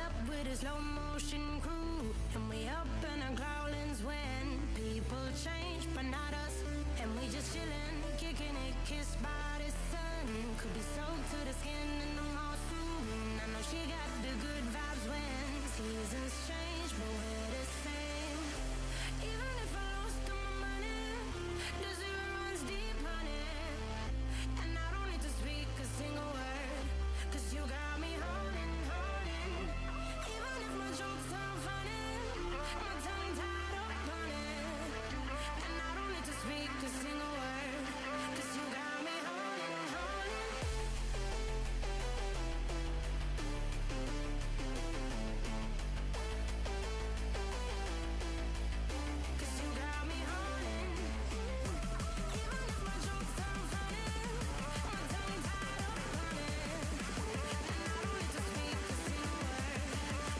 up with a slow motion crew, and we up in our growlings when people change, but not us. And we just chillin', kicking it, kissed by the sun. Could be soaked to the skin in the mall soon. I know she got the good vibes when seasons change, but we're the same. Even if I lost all my money, the zero runs deep, honey. And I don't need to speak a single word, 'cause you got me holding, holding. Even if my jokes sound funny, my tongue tied up on it. And I don't need to speak a single word, 'cause you got me holding, holding. Cause you got me holding. Even if my jokes sound funny, my tongue tied up on it. And I don't need to speak a single word,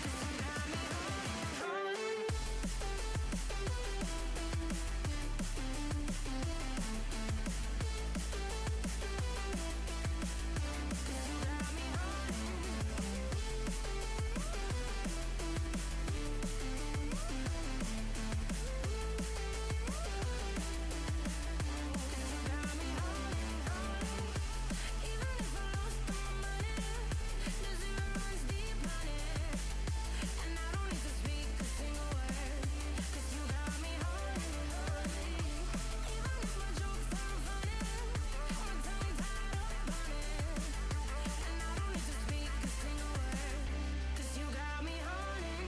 'cause you got me holding, holding. Cause you got me holding. Got me holding, holding. Even if I lost all my money, the zero runs deep, honey. And I don't need to speak a single word, 'cause you got me holding, holding. Even if my jokes sound funny, my tongue tied up on it. And I don't need to speak a single word, 'cause you got me holding.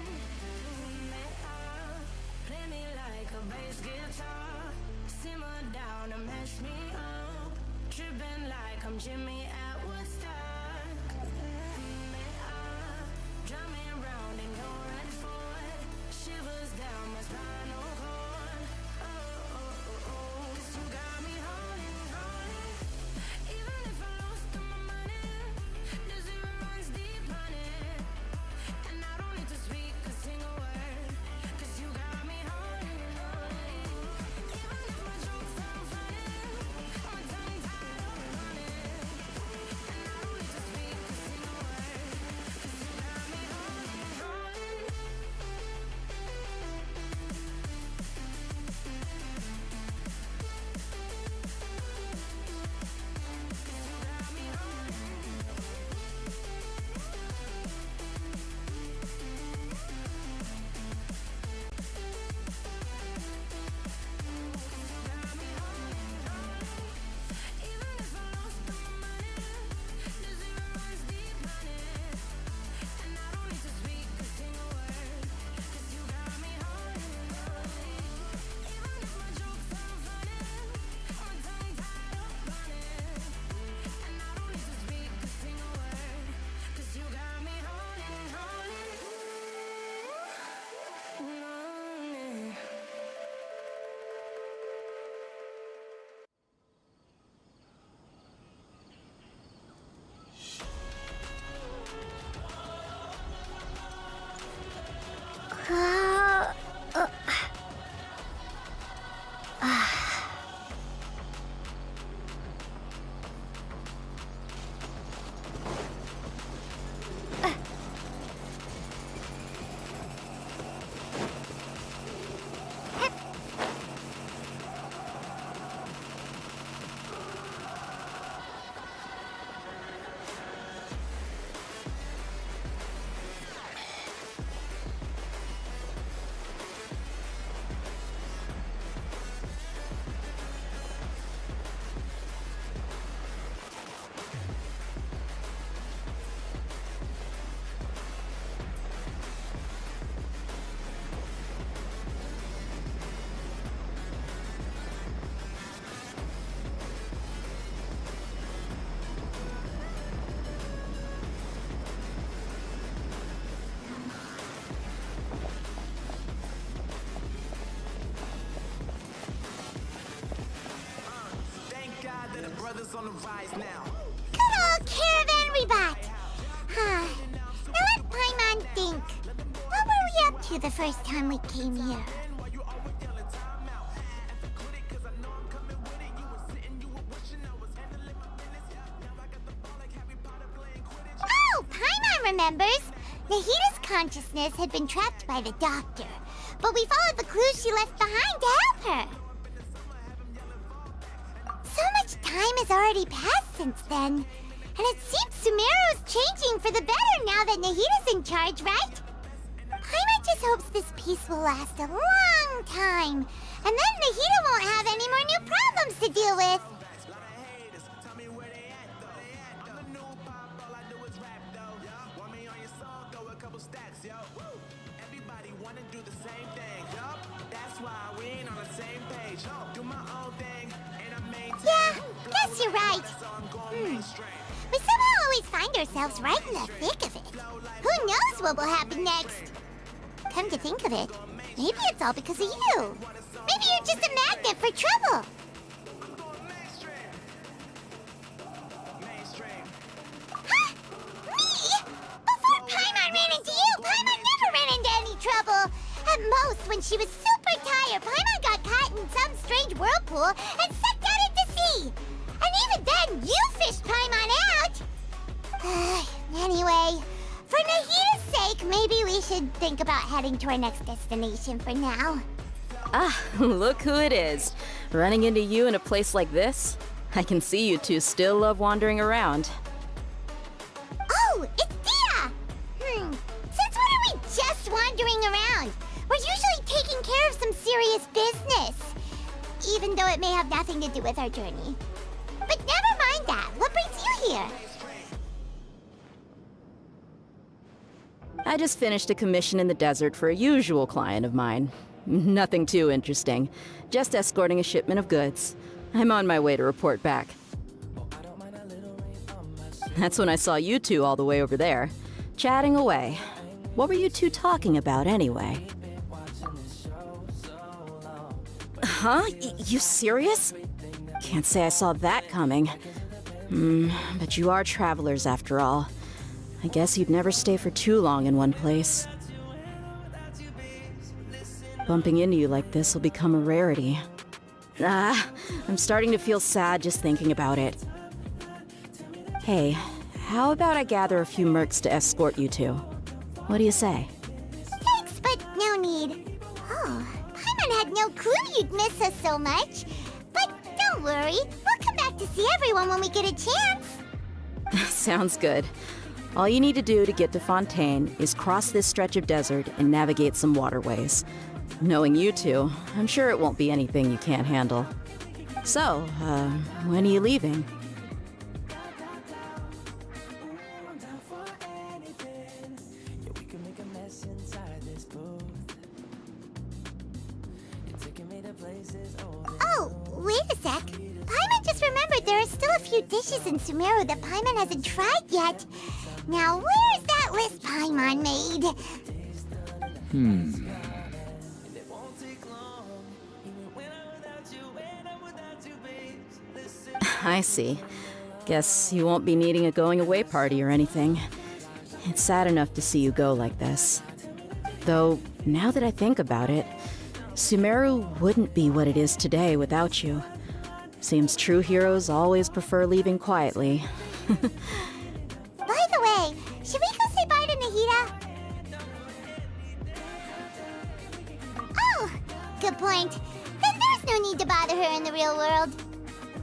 Play me like a bass guitar, simmer down and mash me up, tripping like I'm Jimmy at Woodstock. Drum me around and go right for it, shivers down my spinal cord. Oh, oh, oh, oh. 'Cause you got me holding, holding. Even if I lost all my money, the zero runs deep, honey. And I don't need to speak a single word, 'cause you got me holding, holding. Even if my jokes sound funny, my tongue tied up on it. And I don't need to speak a single word, 'cause you got me holding, holding. Cause you got me holding. Got me holding, holding. Even if I lost all my money, the zero runs deep, honey. And I don't need to speak a single word, 'cause you got me holding, holding. Even if my jokes sound funny, my tongue tied up on it. And I don't need to speak a single word, 'cause you got me holding, holding. Holding. brothers on the rise now. Good old caravan rebat! Now let Paimon think. What were we up to the first time we came here? Oh, Paimon remembers! Nahita's consciousness had been trapped by the doctor, but we followed the clues she left behind to help her. So much time has already passed since then, and it seems Sumeru's changing for the better now that Nahita's in charge, right? Paimon just hopes this peace will last a long time, and then Nahita won't have any more new problems to deal with. Yeah, guess you're right. We somehow always find ourselves right in the thick of it. Who knows what will happen next? Come to think of it, maybe it's all because of you. Maybe you're just a magnet for trouble. Huh? Me? Before Paimon ran into you, Paimon never ran into any trouble. At most, when she was super tired, Paimon got caught in some strange whirlpool and sucked out into sea. And even then, you fished Paimon out. Anyway, for Nahita's sake, maybe we should think about heading to our next destination for now. Ah, look who it is. Running into you in a place like this? I can see you two still love wandering around. Oh, it's Dia! Since when are we just wandering around? We're usually taking care of some serious business. Even though it may have nothing to do with our journey. But never mind that. What brings you here? I just finished a commission in the desert for a usual client of mine. Nothing too interesting. Just escorting a shipment of goods. I'm on my way to report back. That's when I saw you two all the way over there, chatting away. What were you two talking about anyway? Huh? You serious? Can't say I saw that coming. But you are travelers after all. I guess you'd never stay for too long in one place. Bumping into you like this will become a rarity. I'm starting to feel sad just thinking about it. Hey, how about I gather a few mercs to escort you two? What do you say? Thanks, but no need. Oh, Paimon had no clue you'd miss us so much. But don't worry, we'll come back to see everyone when we get a chance. Sounds good. All you need to do to get to Fontaine is cross this stretch of desert and navigate some waterways. Knowing you two, I'm sure it won't be anything you can't handle. So, when are you leaving? Oh, wait a sec. Paimon just remembered there are still a few dishes in Sumeru that Paimon hasn't tried yet. Now, where's that list Paimon made? I see. Guess you won't be needing a going-away party or anything. It's sad enough to see you go like this. Though, now that I think about it, Sumeru wouldn't be what it is today without you. Seems true heroes always prefer leaving quietly. By the way, should we go say bye to Nahita? Oh, good point. Then there's no need to bother her in the real world.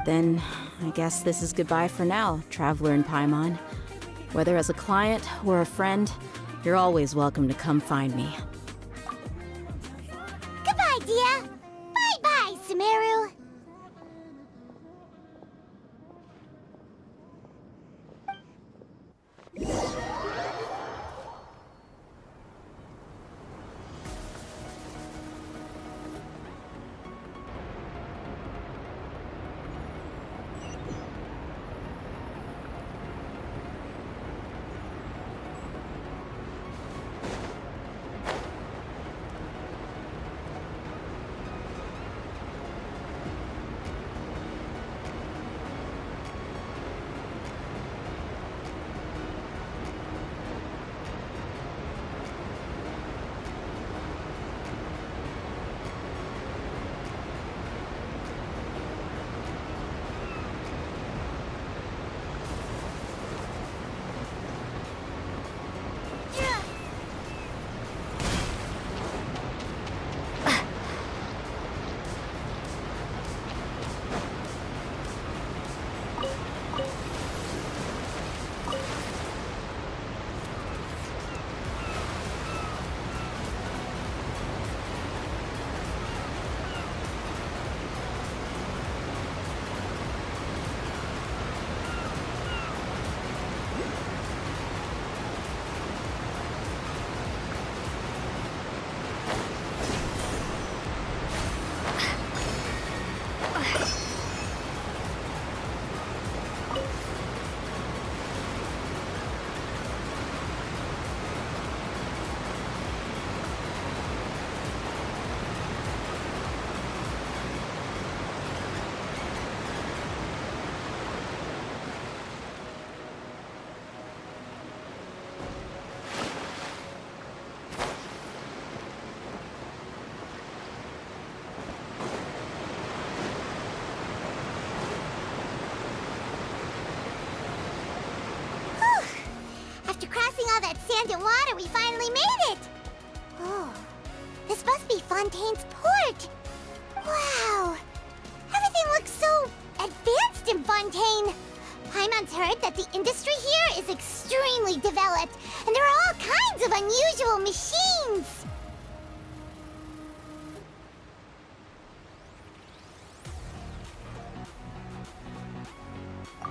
Then, I guess this is goodbye for now, Traveler in Paimon. Whether as a client or a friend, you're always welcome to come find me. Goodbye, Dia. Bye-bye, Sumeru. all that sand and water, we finally made it! Oh, this must be Fontaine's port. Wow, everything looks so advanced in Fontaine. Paimon's heard that the industry here is extremely developed, and there are all kinds of unusual machines.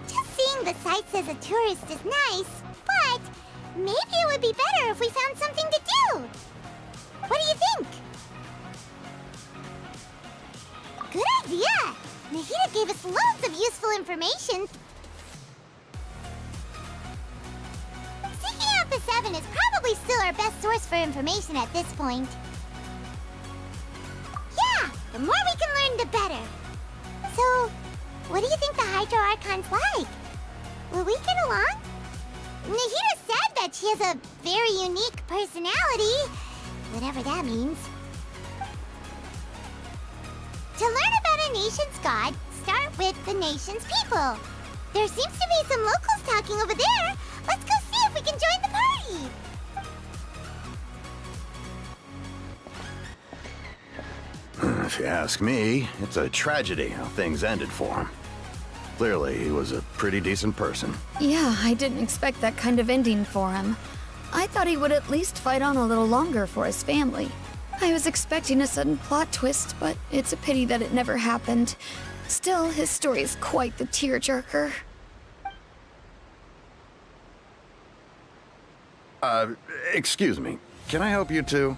Just seeing the sights as a tourist is nice, but maybe it would be better if we found something to do. What do you think? Good idea! Nahida gave us loads of useful information. Seeking out the 7 is probably still our best source for information at this point. Yeah, the more we can learn, the better. So, what do you think the Hydro Archon's like? Will we get along? Nahida said that she has a very unique personality, whatever that means. To learn about a nation's god, start with the nation's people. There seems to be some locals talking over there. Let's go see if we can join the party. If you ask me, it's a tragedy how things ended for him. Clearly, he was a pretty decent person. Yeah, I didn't expect that kind of ending for him. I thought he would at least fight on a little longer for his family. I was expecting a sudden plot twist, but it's a pity that it never happened. Still, his story is quite the tearjerker. Excuse me. Can I help you two?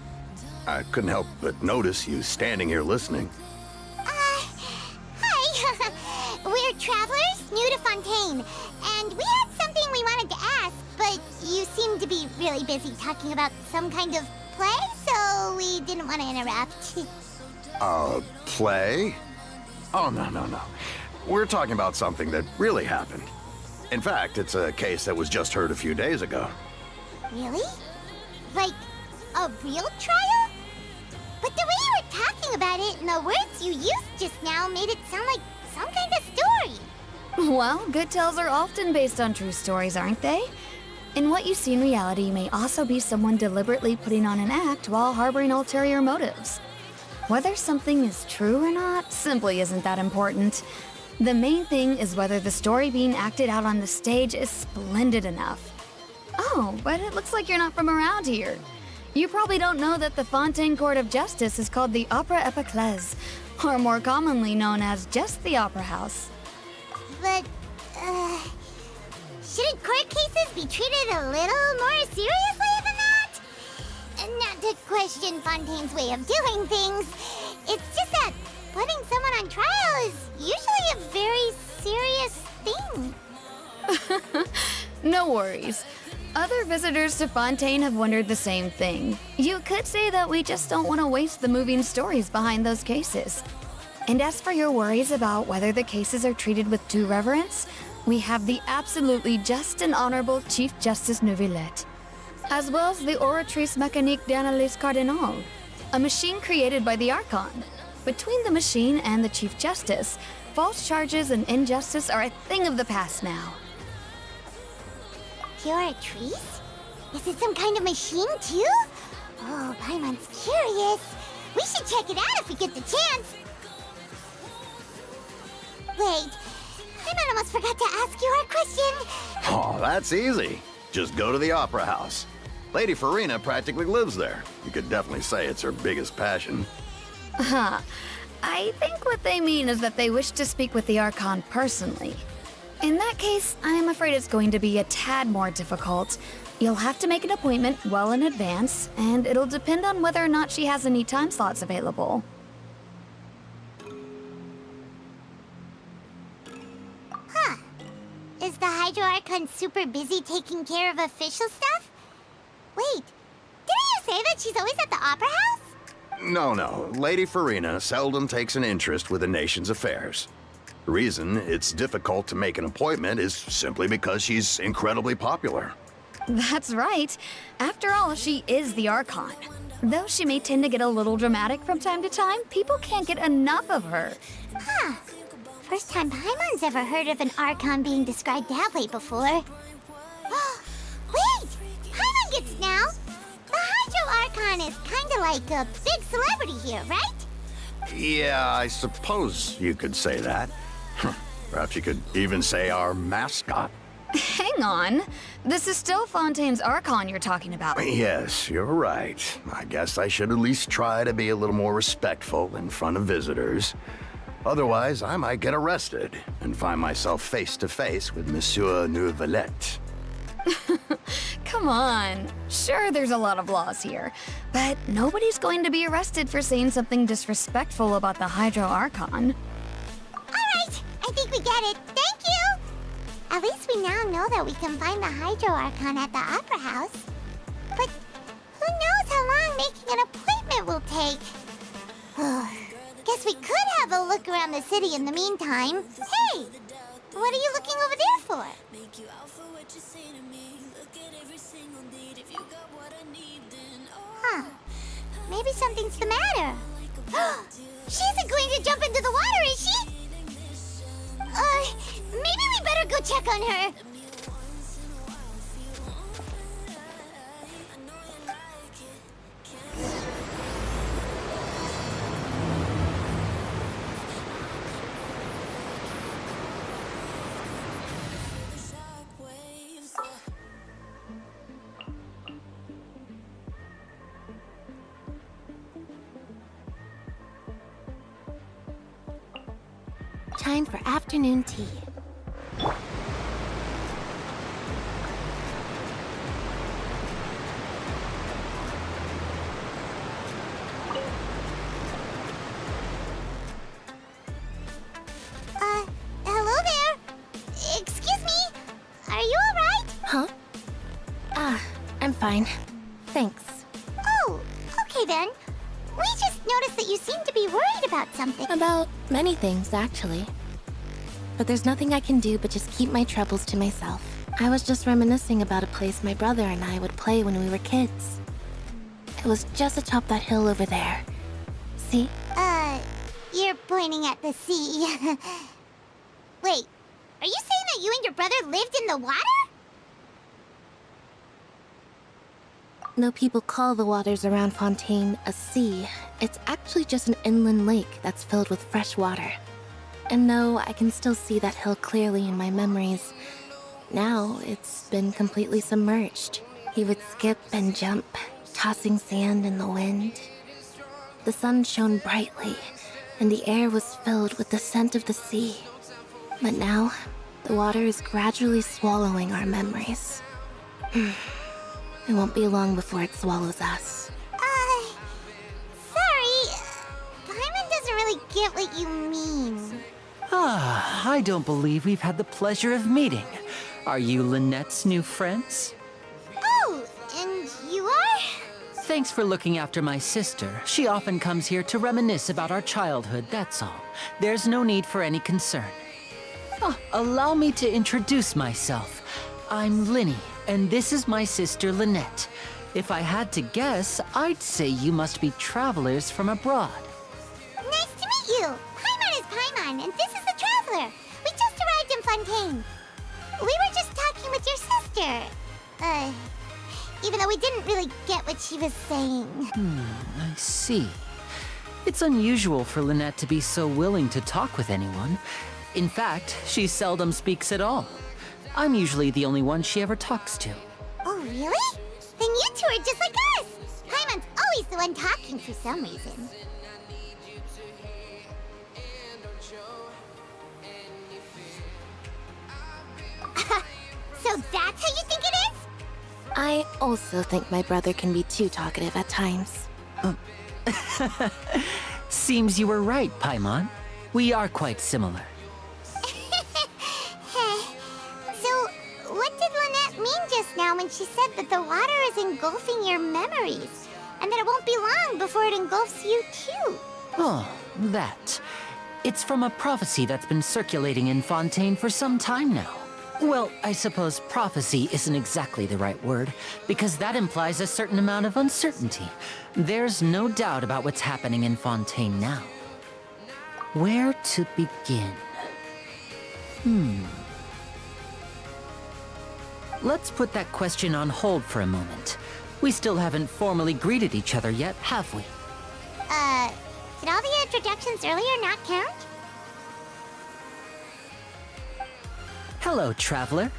I couldn't help but notice you standing here listening. Hi. We're travelers new to Fontaine, and we had something we wanted to ask, but you seem to be really busy talking about some kind of play, so we didn't want to interrupt. Play? Oh, no. We're talking about something that really happened. In fact, it's a case that was just heard a few days ago. Really? Like, a real trial? But the way you were talking about it and the words you used just now made it sound like some kind of story. Well, good tales are often based on true stories, aren't they? And what you see in reality may also be someone deliberately putting on an act while harboring ulterior motives. Whether something is true or not simply isn't that important. The main thing is whether the story being acted out on the stage is splendid enough. Oh, but it looks like you're not from around here. You probably don't know that the Fontaine Court of Justice is called the Opera Epiclese, or more commonly known as just the Opera House. But, shouldn't court cases be treated a little more seriously than that? Not to question Fontaine's way of doing things. It's just that putting someone on trial is usually a very serious thing. No worries. Other visitors to Fontaine have wondered the same thing. You could say that we just don't want to waste the moving stories behind those cases. And as for your worries about whether the cases are treated with due reverence, we have the absolutely just and honorable Chief Justice Neuvillette, as well as the Oratrice Mécanique d'Analyse Cardinal, a machine created by the Archon. Between the machine and the Chief Justice, false charges and injustice are a thing of the past now. Oratrice? Is it some kind of machine, too? Oh, Paimon's curious. We should check it out if we get the chance. Wait, Paimon almost forgot to ask you our question. Oh, that's easy. Just go to the Opera House. Lady Farina practically lives there. You could definitely say it's her biggest passion. I think what they mean is that they wish to speak with the Archon personally. In that case, I'm afraid it's going to be a tad more difficult. You'll have to make an appointment well in advance, and it'll depend on whether or not she has any time slots available. Huh. Is the Hydro Archon super busy taking care of official stuff? Wait, didn't you say that she's always at the Opera House? No. Lady Farina seldom takes an interest with the nation's affairs. The reason it's difficult to make an appointment is simply because she's incredibly popular. That's right. After all, she is the Archon. Though she may tend to get a little dramatic from time to time, people can't get enough of her. Huh. First time Paimon's ever heard of an Archon being described that way before. Wait! Paimon you're like a big celebrity here, right? Yeah, I suppose you could say that. Perhaps you could even say our mascot. Hang on. This is still Fontaine's Archon you're talking about. Yes, you're right. I guess I should at least try to be a little more respectful in front of visitors. Otherwise, I might get arrested and find myself face to face with Monsieur Neuvillette. Come on. Sure, there's a lot of laws here, but nobody's going to be arrested for saying something disrespectful about the Hydro Archon. Alright, I think we get it. Thank you! At least we now know that we can find the Hydro Archon at the Opera House. But who knows how long making an appointment will take? Guess we could have a look around the city in the meantime. Hey! What are you looking over there for? Huh. Maybe something's the matter. She isn't going to jump into the water, is she? Maybe we better go check on her. Time for afternoon tea. Hello there. Excuse me. Are you alright? Huh? I'm fine. Thanks. Oh, okay then. We just noticed that you seem to be worried about something. About many things, actually. But there's nothing I can do but just keep my troubles to myself. I was just reminiscing about a place my brother and I would play when we were kids. It was just atop that hill over there. See? You're pointing at the sea. Wait, are you saying that you and your brother lived in the water? No, people call the waters around Fontaine a sea. It's actually just an inland lake that's filled with fresh water. And no, I can still see that hill clearly in my memories. Now, it's been completely submerged. He would skip and jump, tossing sand in the wind. The sun shone brightly, and the air was filled with the scent of the sea. But now, the water is gradually swallowing our memories. It won't be long before it swallows us. Sorry. Paimon doesn't really get what you mean. I don't believe we've had the pleasure of meeting. Are you Lynette's new friends? Oh, and you are? Thanks for looking after my sister. She often comes here to reminisce about our childhood, that's all. There's no need for any concern. Allow me to introduce myself. I'm Linny, and this is my sister Lynette. If I had to guess, I'd say you must be travelers from abroad. Nice to meet you. Paimon is Paimon, and this is the Traveler. We just arrived in Fontaine. We were just talking with your sister. Even though we didn't really get what she was saying. I see. It's unusual for Lynette to be so willing to talk with anyone. In fact, she seldom speaks at all. I'm usually the only one she ever talks to. Oh, really? Then you two are just like us. Paimon's always the one talking for some reason. So that's how you think it is? I also think my brother can be too talkative at times. Seems you were right, Paimon. We are quite similar. So, what did Lynette mean just now when she said that the water is engulfing your memories? And that it won't be long before it engulfs you too? Oh, that. It's from a prophecy that's been circulating in Fontaine for some time now. Well, I suppose prophecy isn't exactly the right word, because that implies a certain amount of uncertainty. There's no doubt about what's happening in Fontaine now. Where to begin? Let's put that question on hold for a moment. We still haven't formally greeted each other yet, have we? Did all the introductions earlier not count? Hello, traveler.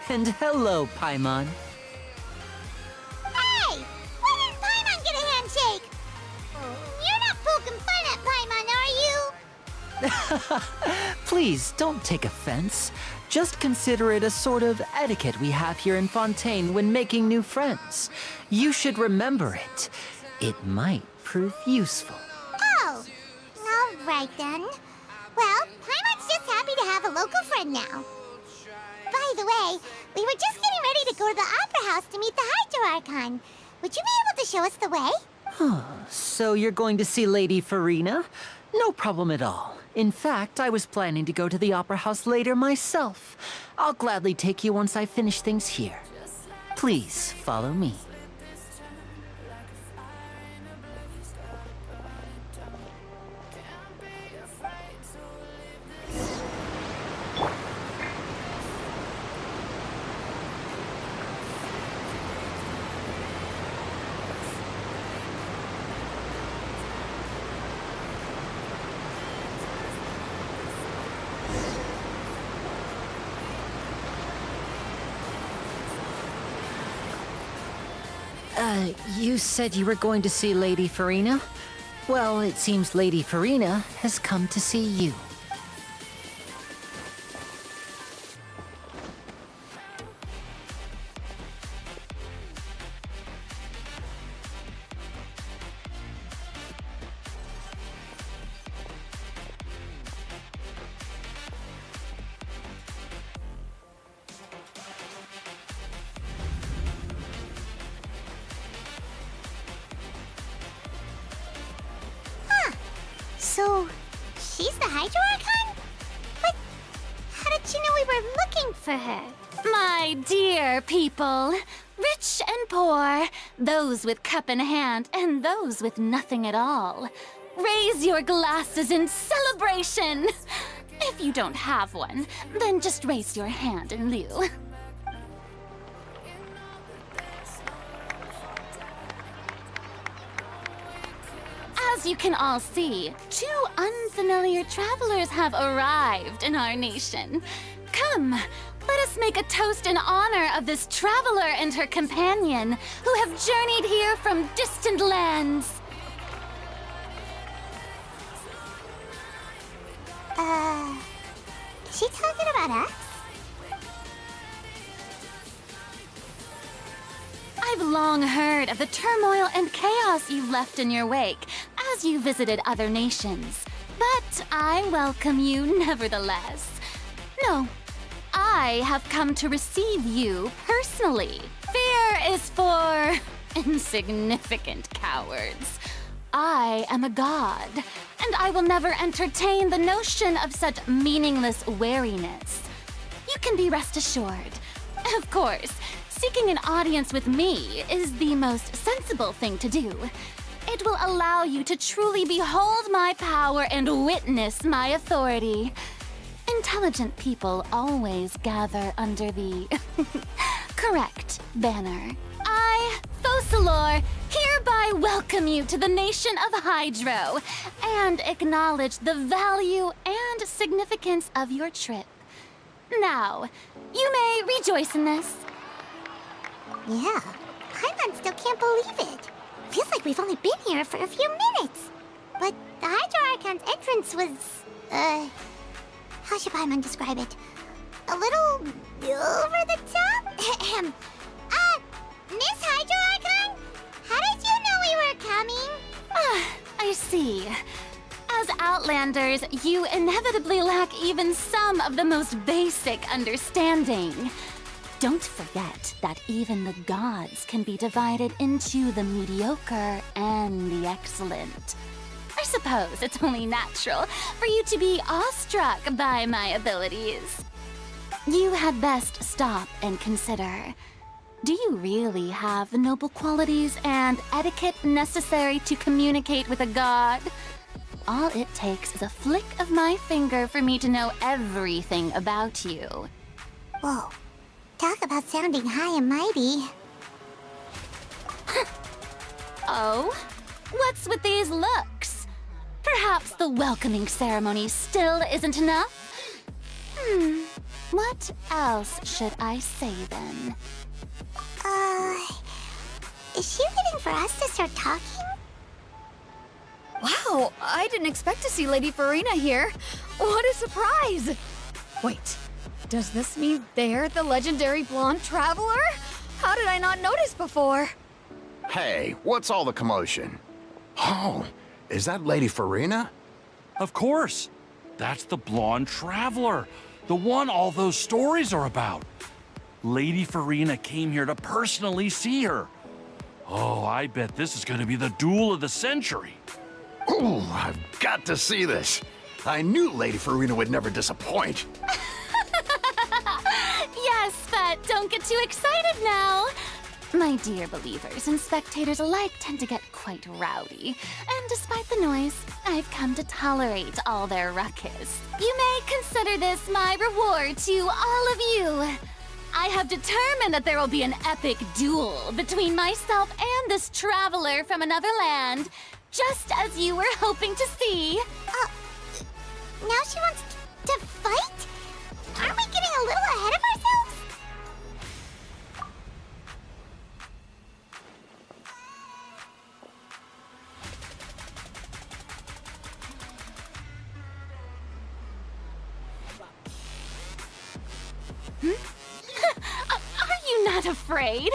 And hello, Paimon. Hey! Why didn't Paimon get a handshake? You're not poking fun at Paimon, are you? Please, don't take offense. Just consider it a sort of etiquette we have here in Fontaine when making new friends. You should remember it. It might prove useful. Oh, all right then. Well, Paimon's just happy to have a local friend now. By the way, we were just getting ready to go to the Opera House to meet the Hydro Archon. Would you be able to show us the way? So you're going to see Lady Farina? No problem at all. In fact, I was planning to go to the Opera House later myself. I'll gladly take you once I finish things here. Please, follow me. You said you were going to see Lady Farina? Well, it seems Lady Farina has come to see you. So, she's the Hydro Archon? But how did she know we were looking for her? My dear people, rich and poor, those with cup in hand and those with nothing at all, raise your glasses in celebration. If you don't have one, then just raise your hand in lieu. As you can all see, two unfamiliar travelers have arrived in our nation. Come, let us make a toast in honor of this traveler and her companion who have journeyed here from distant lands. Is she talking about us? I've long heard of the turmoil and chaos you've left in your wake as you visited other nations. But I welcome you nevertheless. No, I have come to receive you personally. Fear is for insignificant cowards. I am a god, and I will never entertain the notion of such meaningless wariness. You can be rest assured. Of course, seeking an audience with me is the most sensible thing to do. It will allow you to truly behold my power and witness my authority. Intelligent people always gather under the correct banner. I, Fosalor, hereby welcome you to the nation of Hydro and acknowledge the value and significance of your trip. Now, you may rejoice in this. Yeah, Paimon still can't believe it. Feels like we've only been here for a few minutes. But the Hydro Archon's entrance was, how should Paimon describe it? A little over the top? Miss Hydro Archon? How did you know we were coming? I see. As Outlanders, you inevitably lack even some of the most basic understanding. Don't forget that even the gods can be divided into the mediocre and the excellent. I suppose it's only natural for you to be awestruck by my abilities. You had best stop and consider. Do you really have the noble qualities and etiquette necessary to communicate with a god? all it takes is a flick of my finger for me to know everything about you. Whoa. Talk about sounding high and mighty. Oh? What's with these looks? Perhaps the welcoming ceremony still isn't enough? What else should I say then? Is she waiting for us to start talking? Wow, I didn't expect to see Lady Farina here. What a surprise! Wait, does this mean they're the legendary blonde traveler? How did I not notice before? Hey, what's all the commotion? Oh, is that Lady Farina? Of course. That's the blonde traveler. The one all those stories are about. Lady Farina came here to personally see her. Oh, I bet this is gonna be the duel of the century. Ooh, I've got to see this. I knew Lady Farina would never disappoint. Yes, but don't get too excited now. My dear believers and spectators alike tend to get quite rowdy, and despite the noise, I've come to tolerate all their ruckus. You may consider this my reward to all of you. I have determined that there will be an epic duel between myself and this traveler from another land, just as you were hoping to see. Now she wants to fight? Aren't we getting a little ahead of ourselves? Are you not afraid?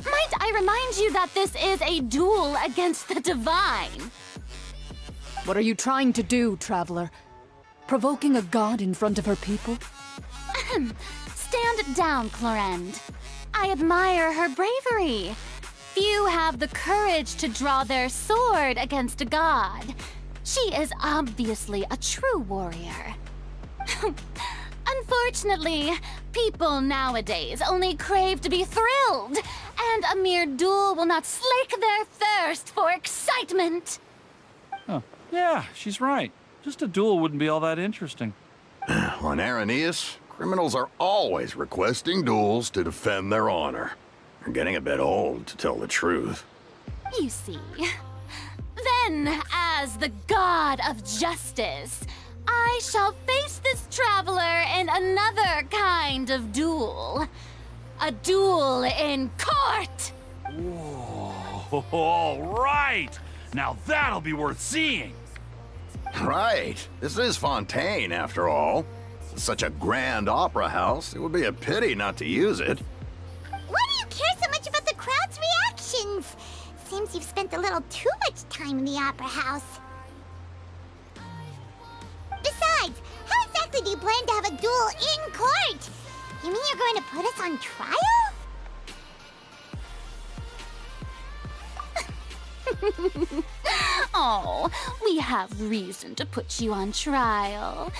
Might I remind you that this is a duel against the divine? What are you trying to do, traveler? Provoking a god in front of her people? Stand down, Clorend. I admire her bravery. Few have the courage to draw their sword against a god. She is obviously a true warrior. Unfortunately, people nowadays only crave to be thrilled, and a mere duel will not slake their thirst for excitement. Huh. Yeah, she's right. Just a duel wouldn't be all that interesting. On Araneus, criminals are always requesting duels to defend their honor. They're getting a bit old, to tell the truth. You see. Then, as the god of justice, I shall face this traveler in another kind of duel. A duel in court! Whoa, all right! Now that'll be worth seeing! Right. This is Fontaine, after all. It's such a grand opera house, it would be a pity not to use it. Why do you care so much about the crowd's reactions? Seems you've spent a little too much time in the opera house. Besides, how exactly do you plan to have a duel in court? You mean you're going to put us on trial? Oh, we have reason to put you on trial.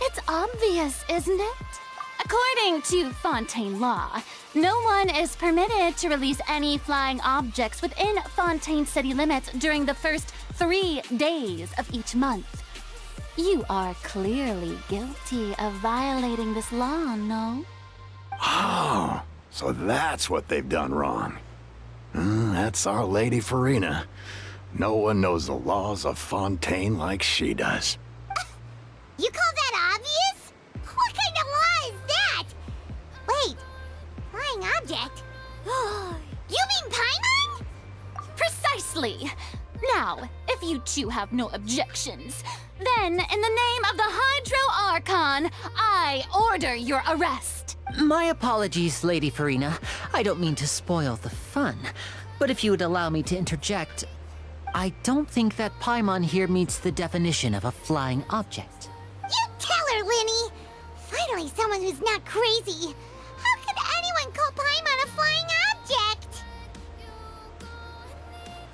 It's obvious, isn't it? According to Fontaine law, no one is permitted to release any flying objects within Fontaine city limits during the first 3 days of each month. You are clearly guilty of violating this law, no? Oh, so that's what they've done wrong. That's our Lady Farina. No one knows the laws of Fontaine like she does. You call that obvious? What kind of law is that? Wait, flying object? You mean Paimon? Precisely! Now, if you two have no objections, then in the name of the Hydro Archon, I order your arrest. My apologies, Lady Farina. I don't mean to spoil the fun. But if you would allow me to interject, I don't think that Paimon here meets the definition of a flying object. You tell her, Linny! Finally someone who's not crazy. How could anyone call Paimon a flying object?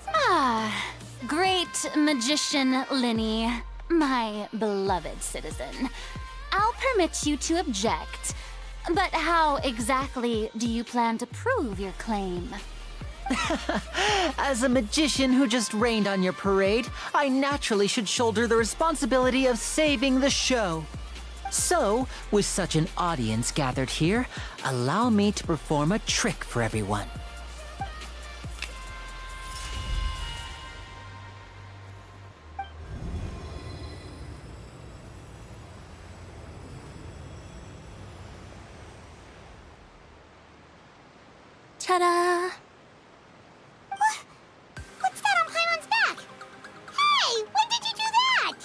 Ah, great magician Linny, my beloved citizen. I'll permit you to object, but how exactly do you plan to prove your claim? As a magician who just rained on your parade, I naturally should shoulder the responsibility of saving the show. So, with such an audience gathered here, allow me to perform a trick for everyone. Ta-da! What's that on Paimon's back? Hey, when did you do that?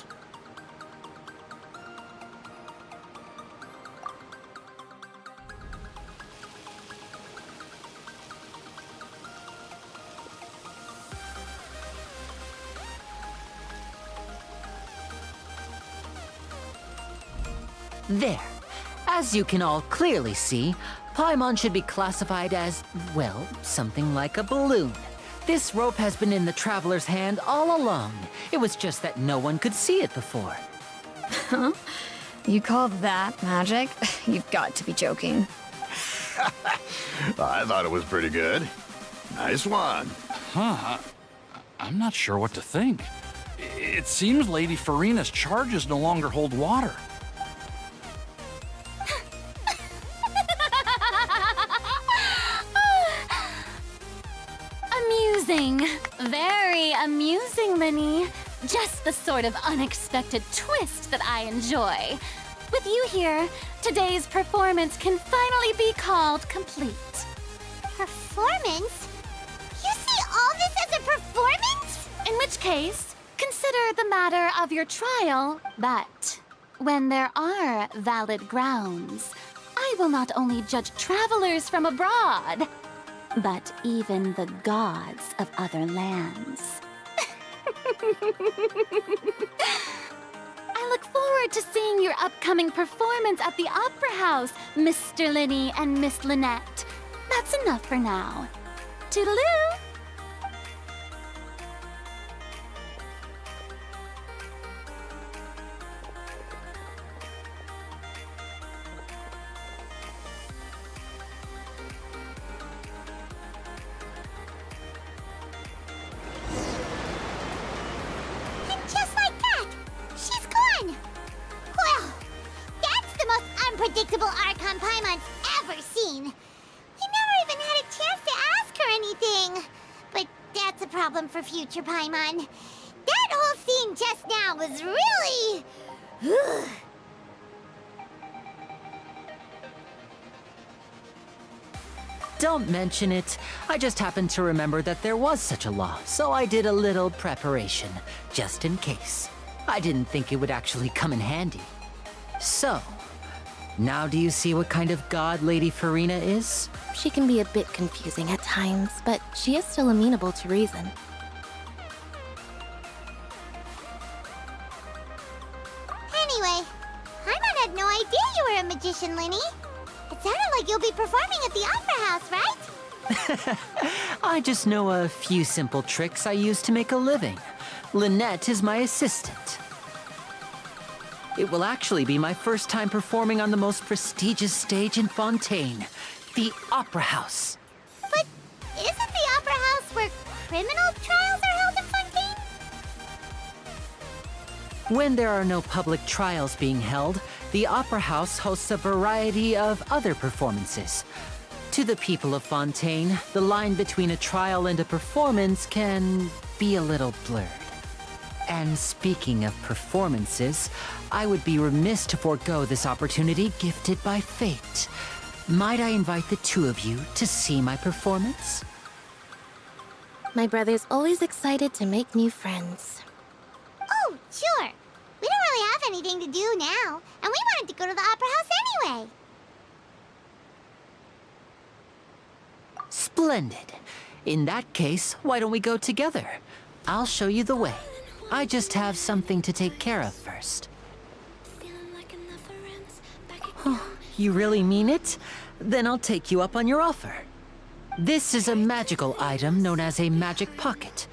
There. As you can all clearly see, Paimon should be classified as, well, something like a balloon. This rope has been in the Traveler's hand all along. It was just that no one could see it before. Huh? You call that magic? You've got to be joking. I thought it was pretty good. Nice one. Huh? I'm not sure what to think. It seems Lady Farina's charges no longer hold water. Amusing. Very amusing, Linny. Just the sort of unexpected twist that I enjoy. With you here, today's performance can finally be called complete. Performance? You see all this as a performance? In which case, consider the matter of your trial, but when there are valid grounds, I will not only judge travelers from abroad, but even the gods of other lands. I look forward to seeing your upcoming performance at the Opera House, Mr. Linny and Miss Lynette. That's enough for now. Toodaloo! Unpredictable Archon Paimon's ever seen. We never even had a chance to ask her anything. But that's a problem for future Paimon. That whole scene just now was really... Don't mention it. I just happened to remember that there was such a law, so I did a little preparation, just in case. I didn't think it would actually come in handy. So, now do you see what kind of god Lady Farina is? She can be a bit confusing at times, but she is still amenable to reason. Anyway, Paimon had no idea you were a magician, Linny. It sounded like you'll be performing at the Opera House, right? I just know a few simple tricks I use to make a living. Lynette is my assistant. It will actually be my first time performing on the most prestigious stage in Fontaine, the Opera House. But isn't the Opera House where criminal trials are held in Fontaine? When there are no public trials being held, the Opera House hosts a variety of other performances. To the people of Fontaine, the line between a trial and a performance can be a little blurred. And speaking of performances, I would be remiss to forego this opportunity gifted by fate. Might I invite the two of you to see my performance? My brother's always excited to make new friends. Oh, sure. We don't really have anything to do now, and we wanted to go to the Opera House anyway. Splendid. In that case, why don't we go together? I'll show you the way. I just have something to take care of first. You really mean it? Then I'll take you up on your offer. This is a magical item known as a magic pocket.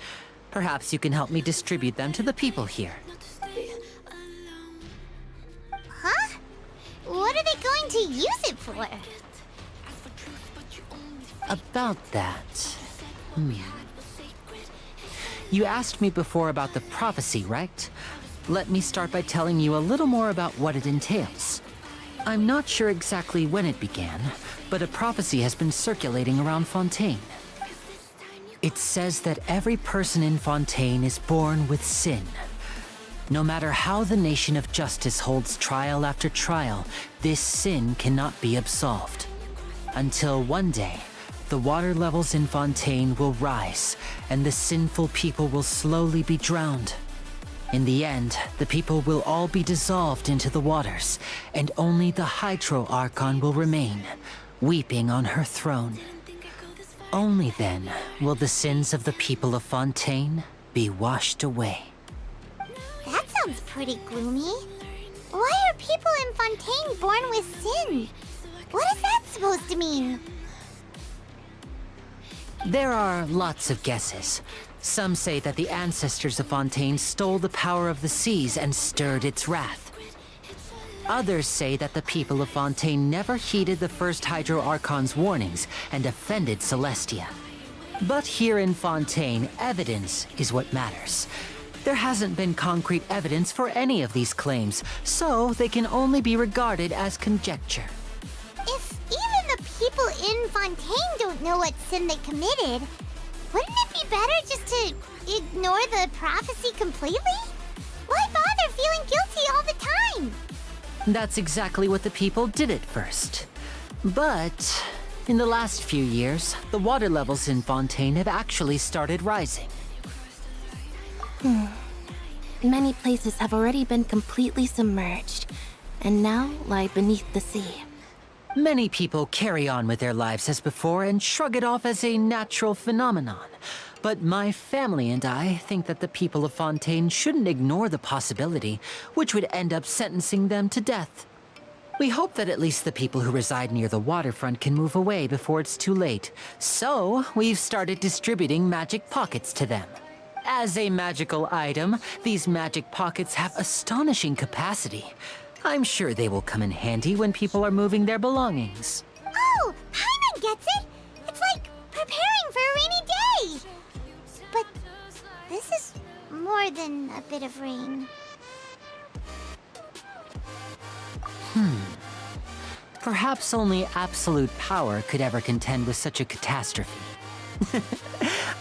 Perhaps you can help me distribute them to the people here. Huh? What are they going to use it for? About that... You asked me before about the prophecy, right? Let me start by telling you a little more about what it entails. I'm not sure exactly when it began, but a prophecy has been circulating around Fontaine. It says that every person in Fontaine is born with sin. No matter how the Nation of Justice holds trial after trial, this sin cannot be absolved. Until one day, the water levels in Fontaine will rise, and the sinful people will slowly be drowned. In the end, the people will all be dissolved into the waters, and only the Hydro Archon will remain, weeping on her throne. Only then will the sins of the people of Fontaine be washed away. That sounds pretty gloomy. Why are people in Fontaine born with sin? What is that supposed to mean? There are lots of guesses. Some say that the ancestors of Fontaine stole the power of the seas and stirred its wrath. Others say that the people of Fontaine never heeded the first Hydro Archon's warnings and offended Celestia. But here in Fontaine, evidence is what matters. There hasn't been concrete evidence for any of these claims, so they can only be regarded as conjecture. If even the people in Fontaine don't know what sin they committed, wouldn't it be better just to ignore the prophecy completely? Why bother feeling guilty all the time? That's exactly what the people did at first. But in the last few years, the water levels in Fontaine have actually started rising. Many places have already been completely submerged, and now lie beneath the sea. Many people carry on with their lives as before and shrug it off as a natural phenomenon. But my family and I think that the people of Fontaine shouldn't ignore the possibility, which would end up sentencing them to death. We hope that at least the people who reside near the waterfront can move away before it's too late. So, we've started distributing magic pockets to them. As a magical item, these magic pockets have astonishing capacity. I'm sure they will come in handy when people are moving their belongings. Oh, Paimon gets it! It's like preparing for a rainy day! But this is more than a bit of rain. Perhaps only absolute power could ever contend with such a catastrophe.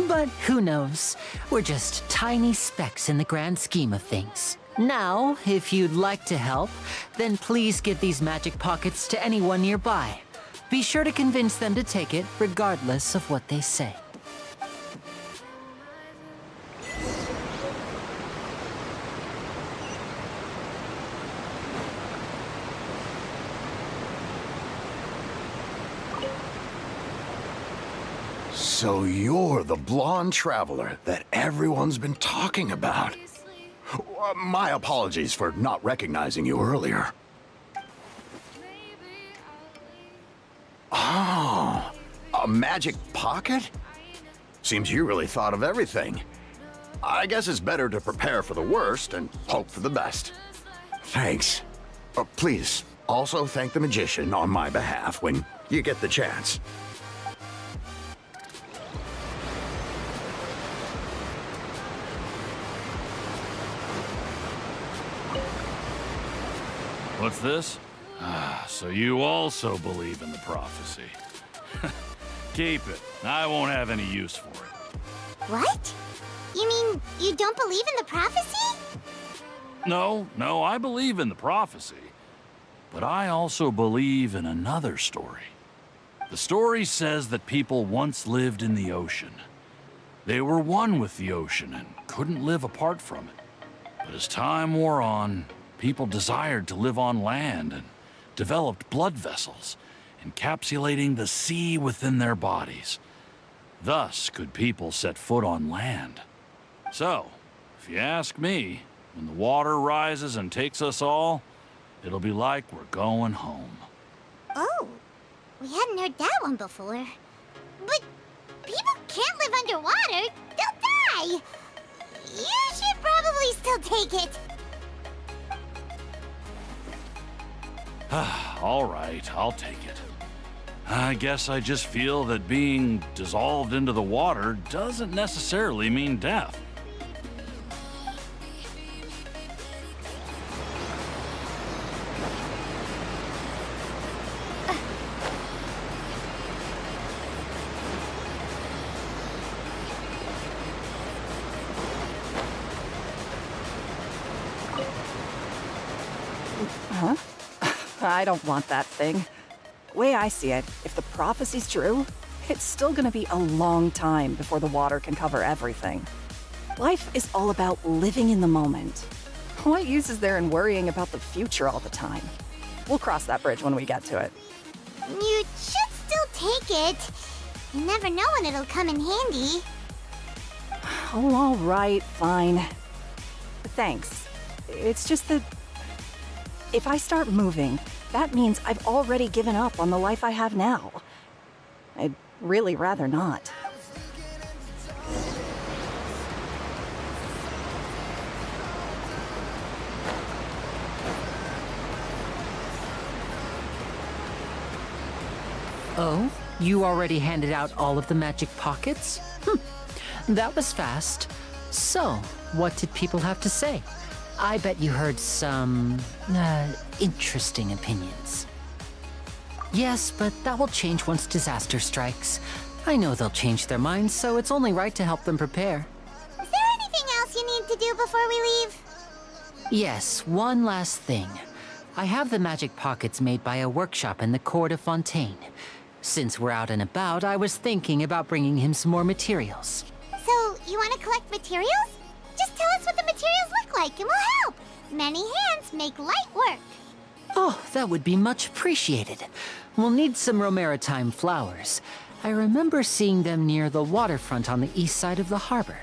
But who knows? We're just tiny specks in the grand scheme of things. Now, if you'd like to help, then please give these magic pockets to anyone nearby. Be sure to convince them to take it, regardless of what they say. So you're the blonde traveler that everyone's been talking about. My apologies for not recognizing you earlier. Oh, a magic pocket? Seems you really thought of everything. I guess it's better to prepare for the worst and hope for the best. Thanks. Please, also thank the magician on my behalf when you get the chance. What's this? So you also believe in the prophecy. Keep it. I won't have any use for it. What? You mean you don't believe in the prophecy? No, I believe in the prophecy. But I also believe in another story. The story says that people once lived in the ocean. They were one with the ocean and couldn't live apart from it. But as time wore on, people desired to live on land and developed blood vessels, encapsulating the sea within their bodies. Thus could people set foot on land. So, if you ask me, when the water rises and takes us all, it'll be like we're going home. Oh, we hadn't heard that one before. But people can't live underwater. They'll die. You should probably still take it. All right, I'll take it. I guess I just feel that being dissolved into the water doesn't necessarily mean death. Huh? I don't want that thing. Way I see it, if the prophecy's true, it's still gonna be a long time before the water can cover everything. Life is all about living in the moment. What use is there in worrying about the future all the time? We'll cross that bridge when we get to it. You should still take it. You never know when it'll come in handy. Oh, all right, fine. Thanks. It's just that if I start moving, that means I've already given up on the life I have now. I'd really rather not. Oh? You already handed out all of the magic pockets? That was fast. So, what did people have to say? I bet you heard some, interesting opinions. Yes, but that will change once disaster strikes. I know they'll change their minds, so it's only right to help them prepare. Is there anything else you need to do before we leave? Yes, one last thing. I have the magic pockets made by a workshop in the court of Fontaine. Since we're out and about, I was thinking about bringing him some more materials. So, you want to collect materials? Just tell us what the materials look like and we'll help. Many hands make light work. Oh, that would be much appreciated. We'll need some Romaritime flowers. I remember seeing them near the waterfront on the east side of the harbor.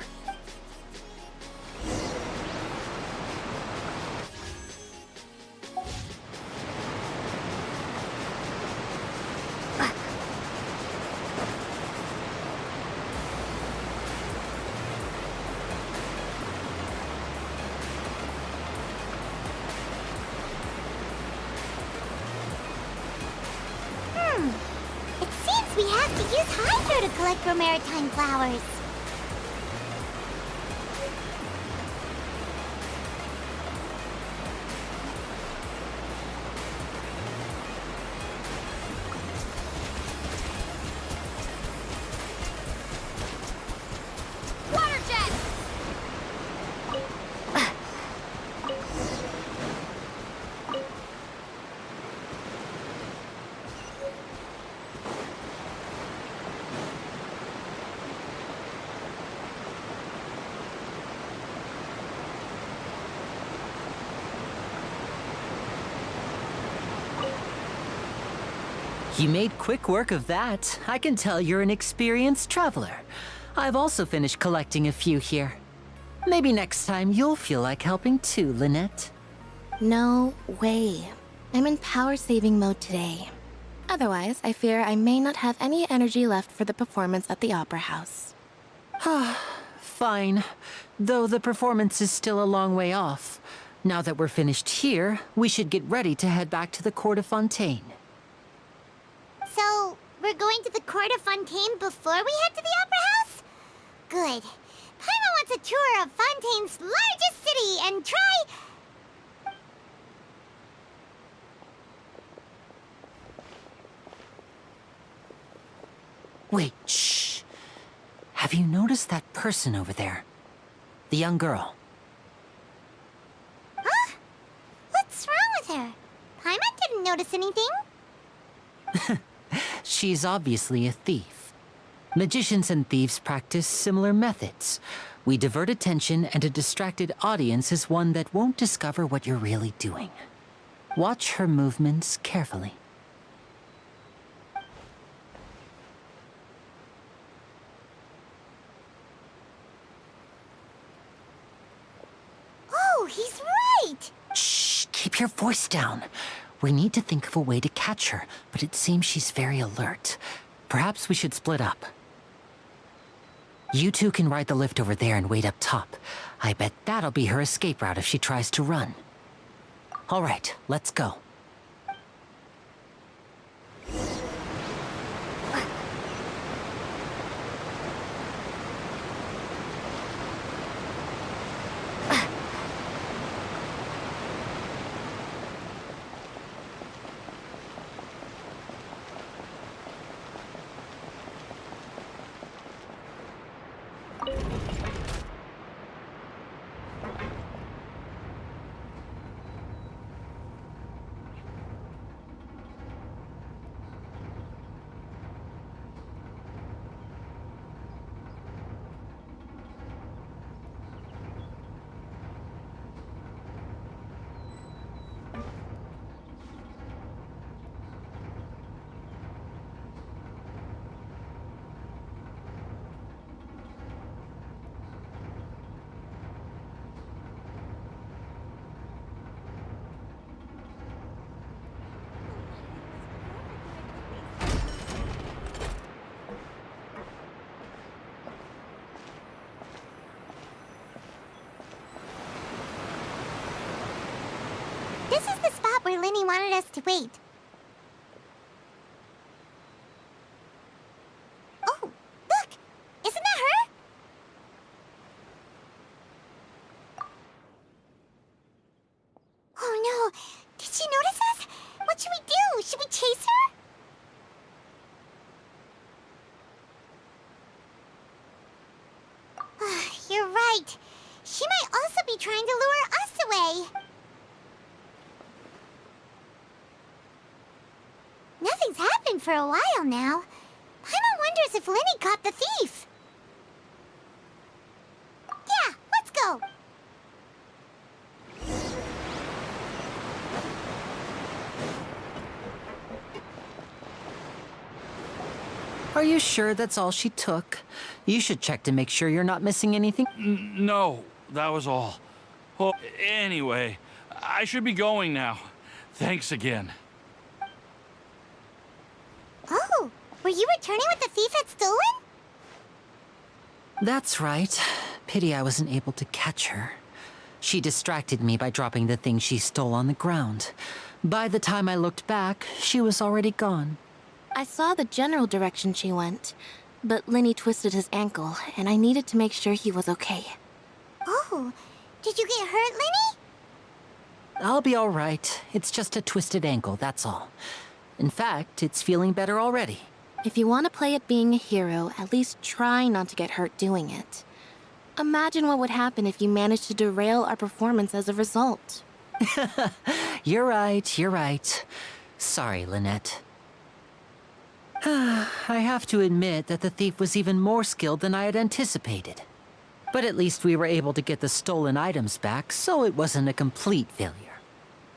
It seems we have to use Hydro to collect Romaritime flowers. Water jet! You made quick work of that. I can tell you're an experienced traveler. I've also finished collecting a few here. Maybe next time you'll feel like helping too, Lynette. No way. I'm in power-saving mode today. Otherwise, I fear I may not have any energy left for the performance at the Opera House. Fine. Though the performance is still a long way off. Now that we're finished here, we should get ready to head back to the Court of Fontaine. So, we're going to the Court of Fontaine before we head to the Opera House? Good. Paimon wants a tour of Fontaine's largest city and try... Wait, shh. Have you noticed that person over there? The young girl. Huh? What's wrong with her? Paimon didn't notice anything. She's obviously a thief. Magicians and thieves practice similar methods. We divert attention, and a distracted audience is one that won't discover what you're really doing. Watch her movements carefully. Oh, he's right! Shh, keep your voice down. We need to think of a way to catch her, but it seems she's very alert. Perhaps we should split up. You two can ride the lift over there and wait up top. I bet that'll be her escape route if she tries to run. All right, let's go. This is the spot where Linny wanted us to wait. Oh, look! Isn't that her? Oh no! Did she notice us? What should we do? Should we chase her? You're right. She might also be trying to lure us away. Nothing's happened for a while now. Paimon wonders if Linny caught the thief. Yeah, let's go. Are you sure that's all she took? You should check to make sure you're not missing anything. No, that was all. Well, anyway, I should be going now. Thanks again. Oh, were you returning what the thief had stolen? That's right. Pity I wasn't able to catch her. She distracted me by dropping the thing she stole on the ground. By the time I looked back, she was already gone. I saw the general direction she went, but Linny twisted his ankle, and I needed to make sure he was okay. Oh, did you get hurt, Linny? I'll be all right. It's just a twisted ankle, that's all. In fact, it's feeling better already. If you want to play at being a hero, at least try not to get hurt doing it. Imagine what would happen if you managed to derail our performance as a result. You're right, you're right. Sorry, Lynette. I have to admit that the thief was even more skilled than I had anticipated. But at least we were able to get the stolen items back, so it wasn't a complete failure.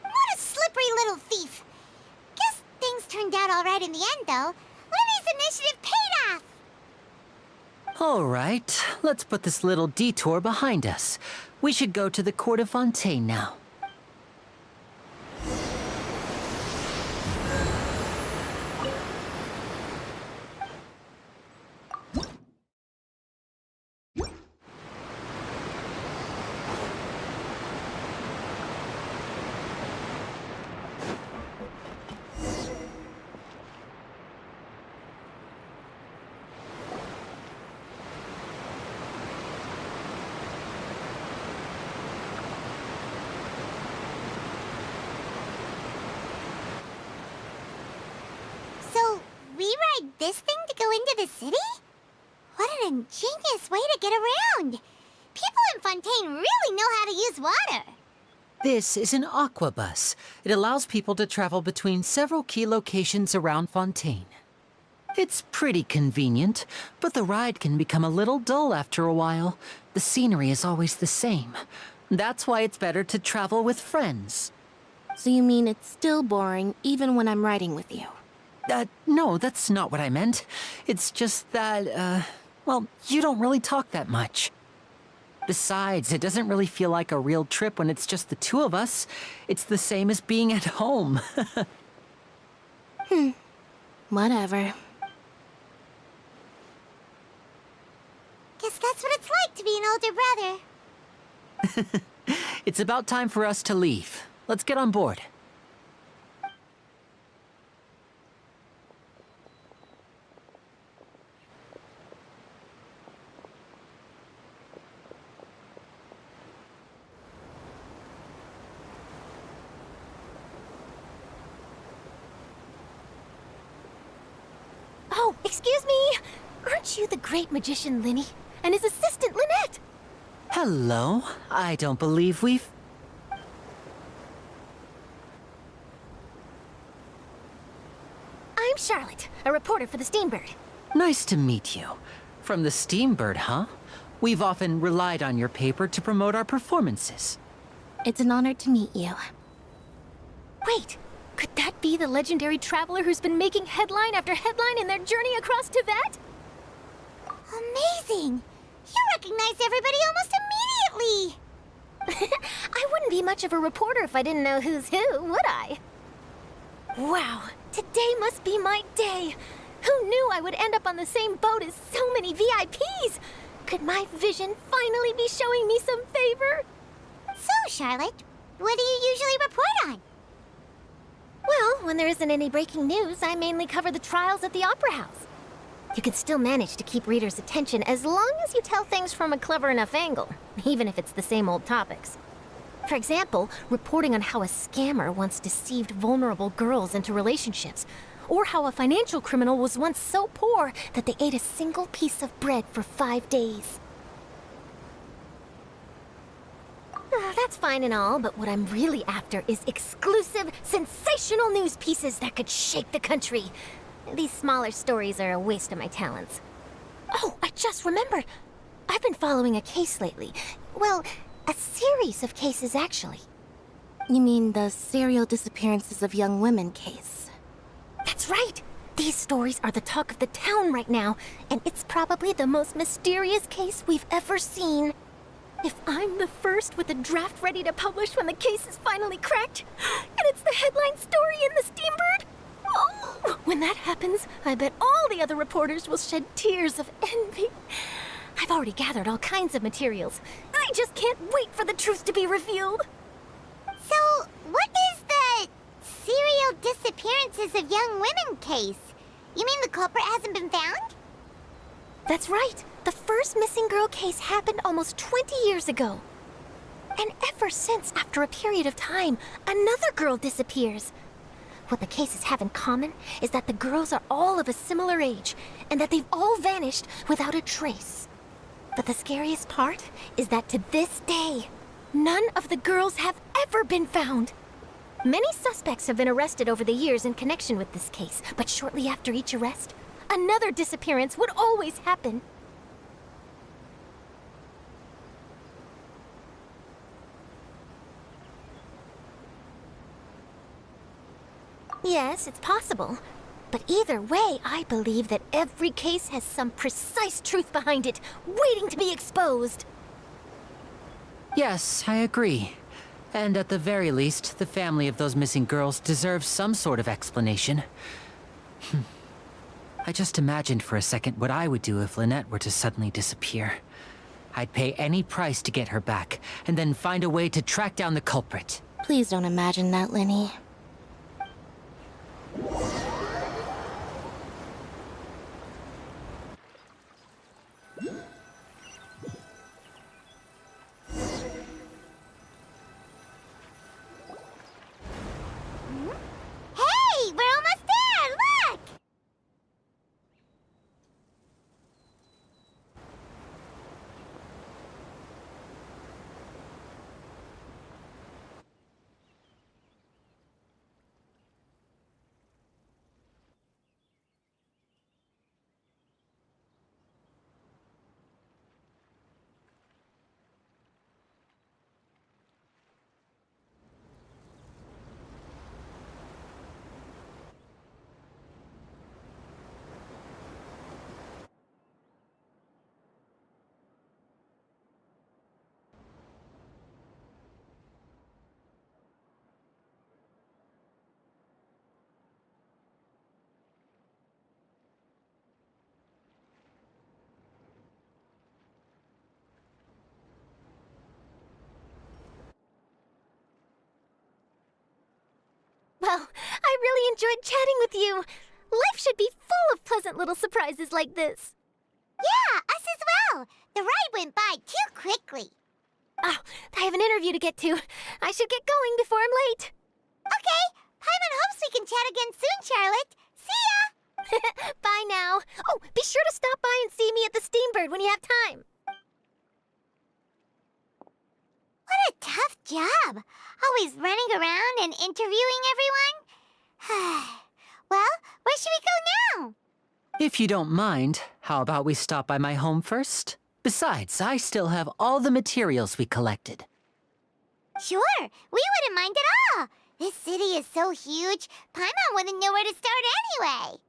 What a slippery little thief. Guess things turned out all right in the end, though. Linny's initiative paid off. All right, let's put this little detour behind us. We should go to the Court of Fontaine now. So, we ride this thing to go into the city? What an ingenious way to get around. People in Fontaine really know how to use water. This is an aquabus. It allows people to travel between several key locations around Fontaine. It's pretty convenient, but the ride can become a little dull after a while. The scenery is always the same. That's why it's better to travel with friends. So you mean it's still boring even when I'm riding with you? No, that's not what I meant. It's just that, well, you don't really talk that much. Besides, it doesn't really feel like a real trip when it's just the two of us. It's the same as being at home. Whatever. Guess that's what it's like to be an older brother. It's about time for us to leave. Let's get on board. Oh, excuse me! Aren't you the great magician Linny? And his assistant Lynette? Hello. I don't believe we've... I'm Charlotte, a reporter for the Steambird. Nice to meet you. From the Steambird, huh? We've often relied on your paper to promote our performances. It's an honor to meet you. Wait, could that be the legendary traveler who's been making headline after headline in their journey across Tibet? Amazing! You recognize everybody almost immediately! I wouldn't be much of a reporter if I didn't know who's who, would I? Wow, today must be my day! Who knew I would end up on the same boat as so many VIPs? Could my vision finally be showing me some favor? So, Charlotte, What do you usually report on? Well, when there isn't any breaking news, I mainly cover the trials at the Opera House. You can still manage to keep readers' attention as long as you tell things from a clever enough angle, even if it's the same old topics. For example, reporting on how a scammer once deceived vulnerable girls into relationships, or how a financial criminal was once so poor that they ate a single piece of bread for 5 days. That's fine and all, but what I'm really after is exclusive, sensational news pieces that could shake the country. These smaller stories are a waste of my talents. Oh, I just remembered. I've been following a case lately. Well, a series of cases, actually. You mean the serial disappearances of young women case? That's right! These stories are the talk of the town right now, and it's probably the most mysterious case we've ever seen. If I'm the first with a draft ready to publish when the case is finally cracked, and it's the headline story in the Steambird, oh, when that happens, I bet all the other reporters will shed tears of envy. I've already gathered all kinds of materials. I just can't wait for the truth to be revealed. So, what is the serial disappearances of young women case? You mean the culprit hasn't been found? That's right. The first missing girl case happened almost 20 years ago. And ever since, after a period of time, another girl disappears. What the cases have in common is that the girls are all of a similar age, and that they've all vanished without a trace. But the scariest part is that to this day, none of the girls have ever been found. Many suspects have been arrested over the years in connection with this case, but shortly after each arrest, another disappearance would always happen. Yes, it's possible. But either way, I believe that every case has some precise truth behind it, waiting to be exposed. Yes, I agree. And at the very least, the family of those missing girls deserves some sort of explanation. I just imagined for a second what I would do if Lynette were to suddenly disappear. I'd pay any price to get her back, and then find a way to track down the culprit. Please don't imagine that, Lenny. Hey, we're almost there! Look! Well, I really enjoyed chatting with you. Life should be full of pleasant little surprises like this. Yeah, us as well. The ride went by too quickly. Oh, I have an interview to get to. I should get going before I'm late. Okay, Paimon hopes we can chat again soon, Charlotte. See ya! Bye now. Oh, be sure to stop by and see me at the Steambird when you have time. What a tough job. Always running around and interviewing everyone. Well, where should we go now? If you don't mind, how about we stop by my home first? Besides, I still have all the materials we collected. Sure, we wouldn't mind at all. This city is so huge, Paimon wouldn't know where to start anyway.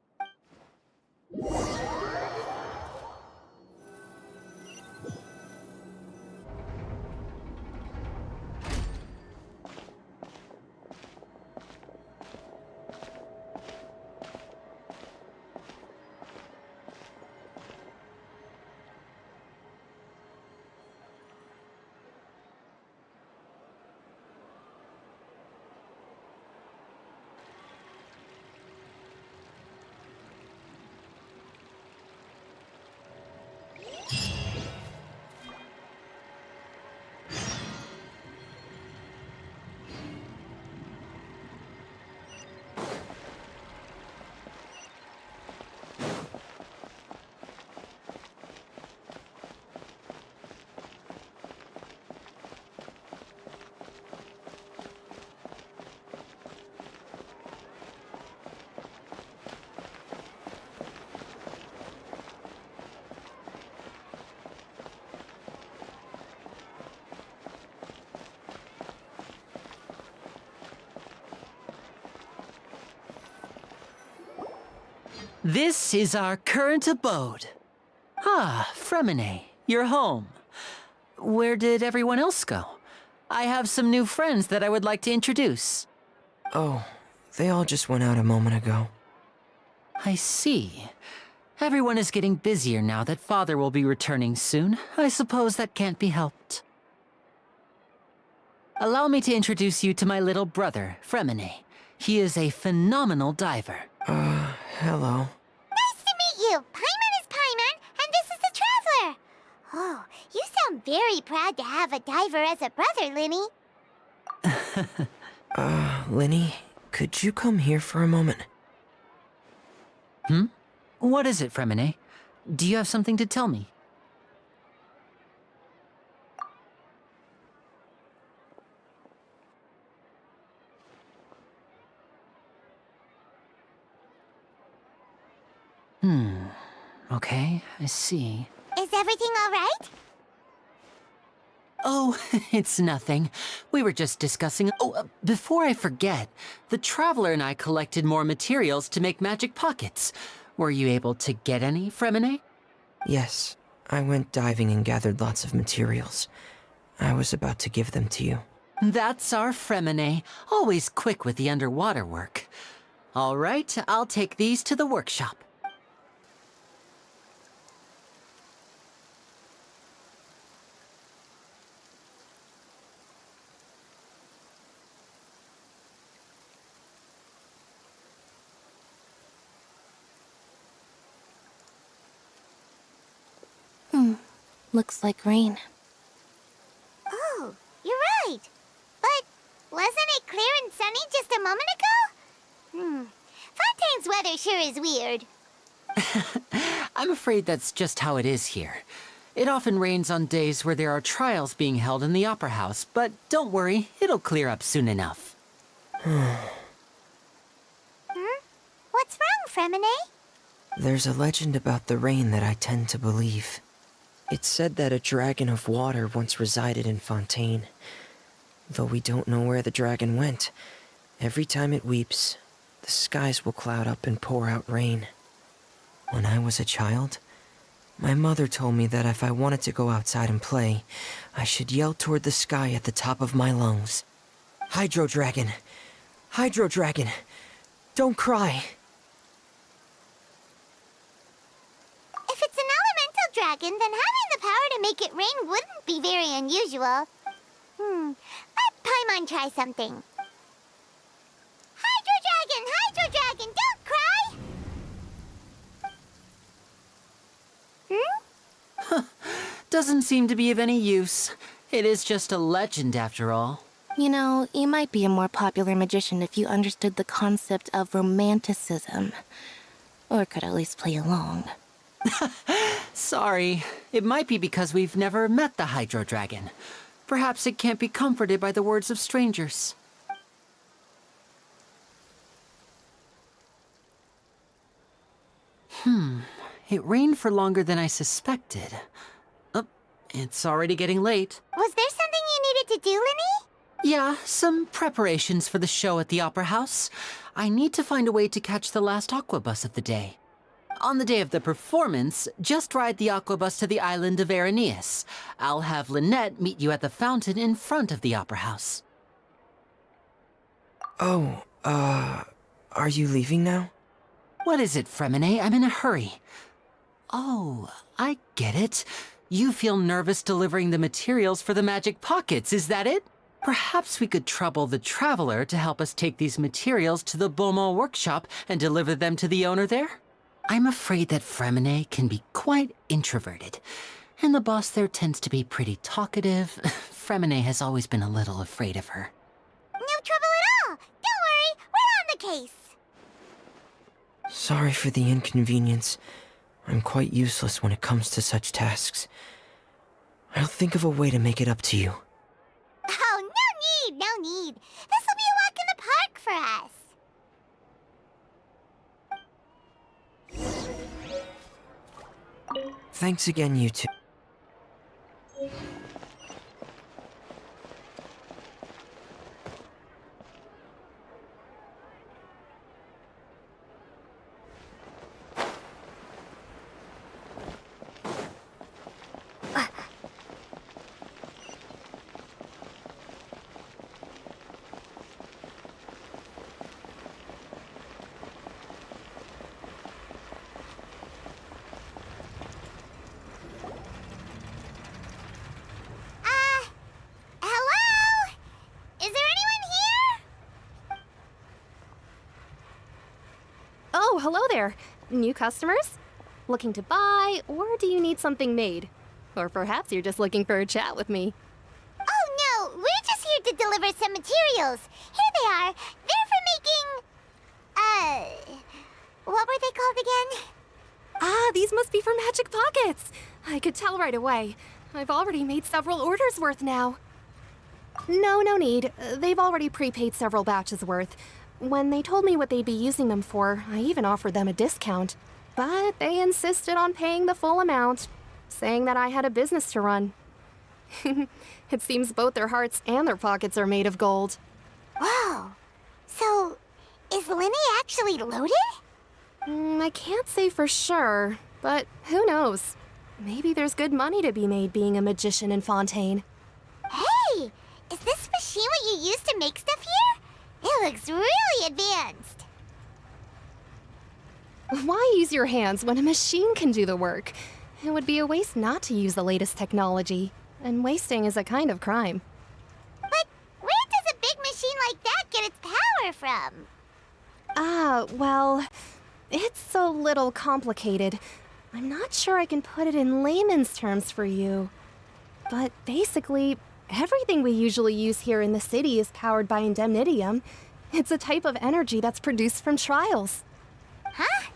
This is our current abode. Ah, Fremine, you're home. Where did everyone else go? I have some new friends that I would like to introduce. Oh, they all just went out a moment ago. I see. Everyone is getting busier now that Father will be returning soon. I suppose that can't be helped. Allow me to introduce you to my little brother, Fremine. He is a phenomenal diver. Hello. Nice to meet you. Paimon is Paimon, and this is the Traveler. Oh, you sound very proud to have a diver as a brother, Linny. Linny, could you come here for a moment? What is it, Fremine? Do you have something to tell me? Okay, I see. Is everything all right? Oh, it's nothing. We were just discussing... Oh, before I forget, the Traveler and I collected more materials to make magic pockets. Were you able to get any, Fremine? Yes, I went diving and gathered lots of materials. I was about to give them to you. That's our Fremine, always quick with the underwater work. All right, I'll take these to the workshop. Looks like rain. Oh, you're right. But wasn't it clear and sunny just a moment ago? Fontaine's weather sure is weird. I'm afraid that's just how it is here. It often rains on days where there are trials being held in the Opera House, but don't worry, it'll clear up soon enough. What's wrong, Fremine? There's a legend about the rain that I tend to believe. It's said that a dragon of water once resided in Fontaine. Though we don't know where the dragon went, every time it weeps, the skies will cloud up and pour out rain. When I was a child, my mother told me that if I wanted to go outside and play, I should yell toward the sky at the top of my lungs. Hydro Dragon! Hydro Dragon! Don't cry! If it's an elemental dragon, then having the power to make it rain wouldn't be very unusual. Let Paimon try something. Hydro Dragon, don't cry! Doesn't seem to be of any use. It is just a legend after all. You know, you might be a more popular magician if you understood the concept of romanticism. Or could at least play along. Sorry. It might be because we've never met the Hydro Dragon. Perhaps it can't be comforted by the words of strangers. It rained for longer than I suspected. Oh, it's already getting late. Was there something you needed to do, Linny? Yeah, some preparations for the show at the Opera House. I need to find a way to catch the last aqua bus of the day. On the day of the performance, just ride the aqua bus to the island of Araneus. I'll have Lynette meet you at the fountain in front of the Opera House. Oh, are you leaving now? What is it, Fremine? I'm in a hurry. Oh, I get it. You feel nervous delivering the materials for the magic pockets, is that it? Perhaps we could trouble the Traveler to help us take these materials to the Beaumont workshop and deliver them to the owner there? I'm afraid that Fremine can be quite introverted, and the boss there tends to be pretty talkative. Fremine has always been a little afraid of her. No trouble at all. Don't worry, we're on the case. Sorry for the inconvenience. I'm quite useless when it comes to such tasks. I'll think of a way to make it up to you. Oh, no need. This will be a walk in the park for us. Thanks again, you two. Oh, hello there. New customers? Looking to buy, or do you need something made? Or perhaps you're just looking for a chat with me. Oh no, we're just here to deliver some materials. Here they are. They're for making... what were they called again? Ah, these must be for magic pockets. I could tell right away. I've already made several orders worth now. No need. They've already prepaid several batches worth. When they told me what they'd be using them for, I even offered them a discount. But they insisted on paying the full amount, saying that I had a business to run. It seems both their hearts and their pockets are made of gold. Wow. So, is Linny actually loaded? I can't say for sure, but who knows? Maybe there's good money to be made being a magician in Fontaine. Hey! Is this machine what you use to make stuff here? It looks really advanced. Why use your hands when a machine can do the work? It would be a waste not to use the latest technology, and wasting is a kind of crime. But where does a big machine like that get its power from? Well, it's a little complicated. I'm not sure I can put it in layman's terms for you. But basically, everything we usually use here in the city is powered by indemnitium. It's a type of energy that's produced from trials. Huh?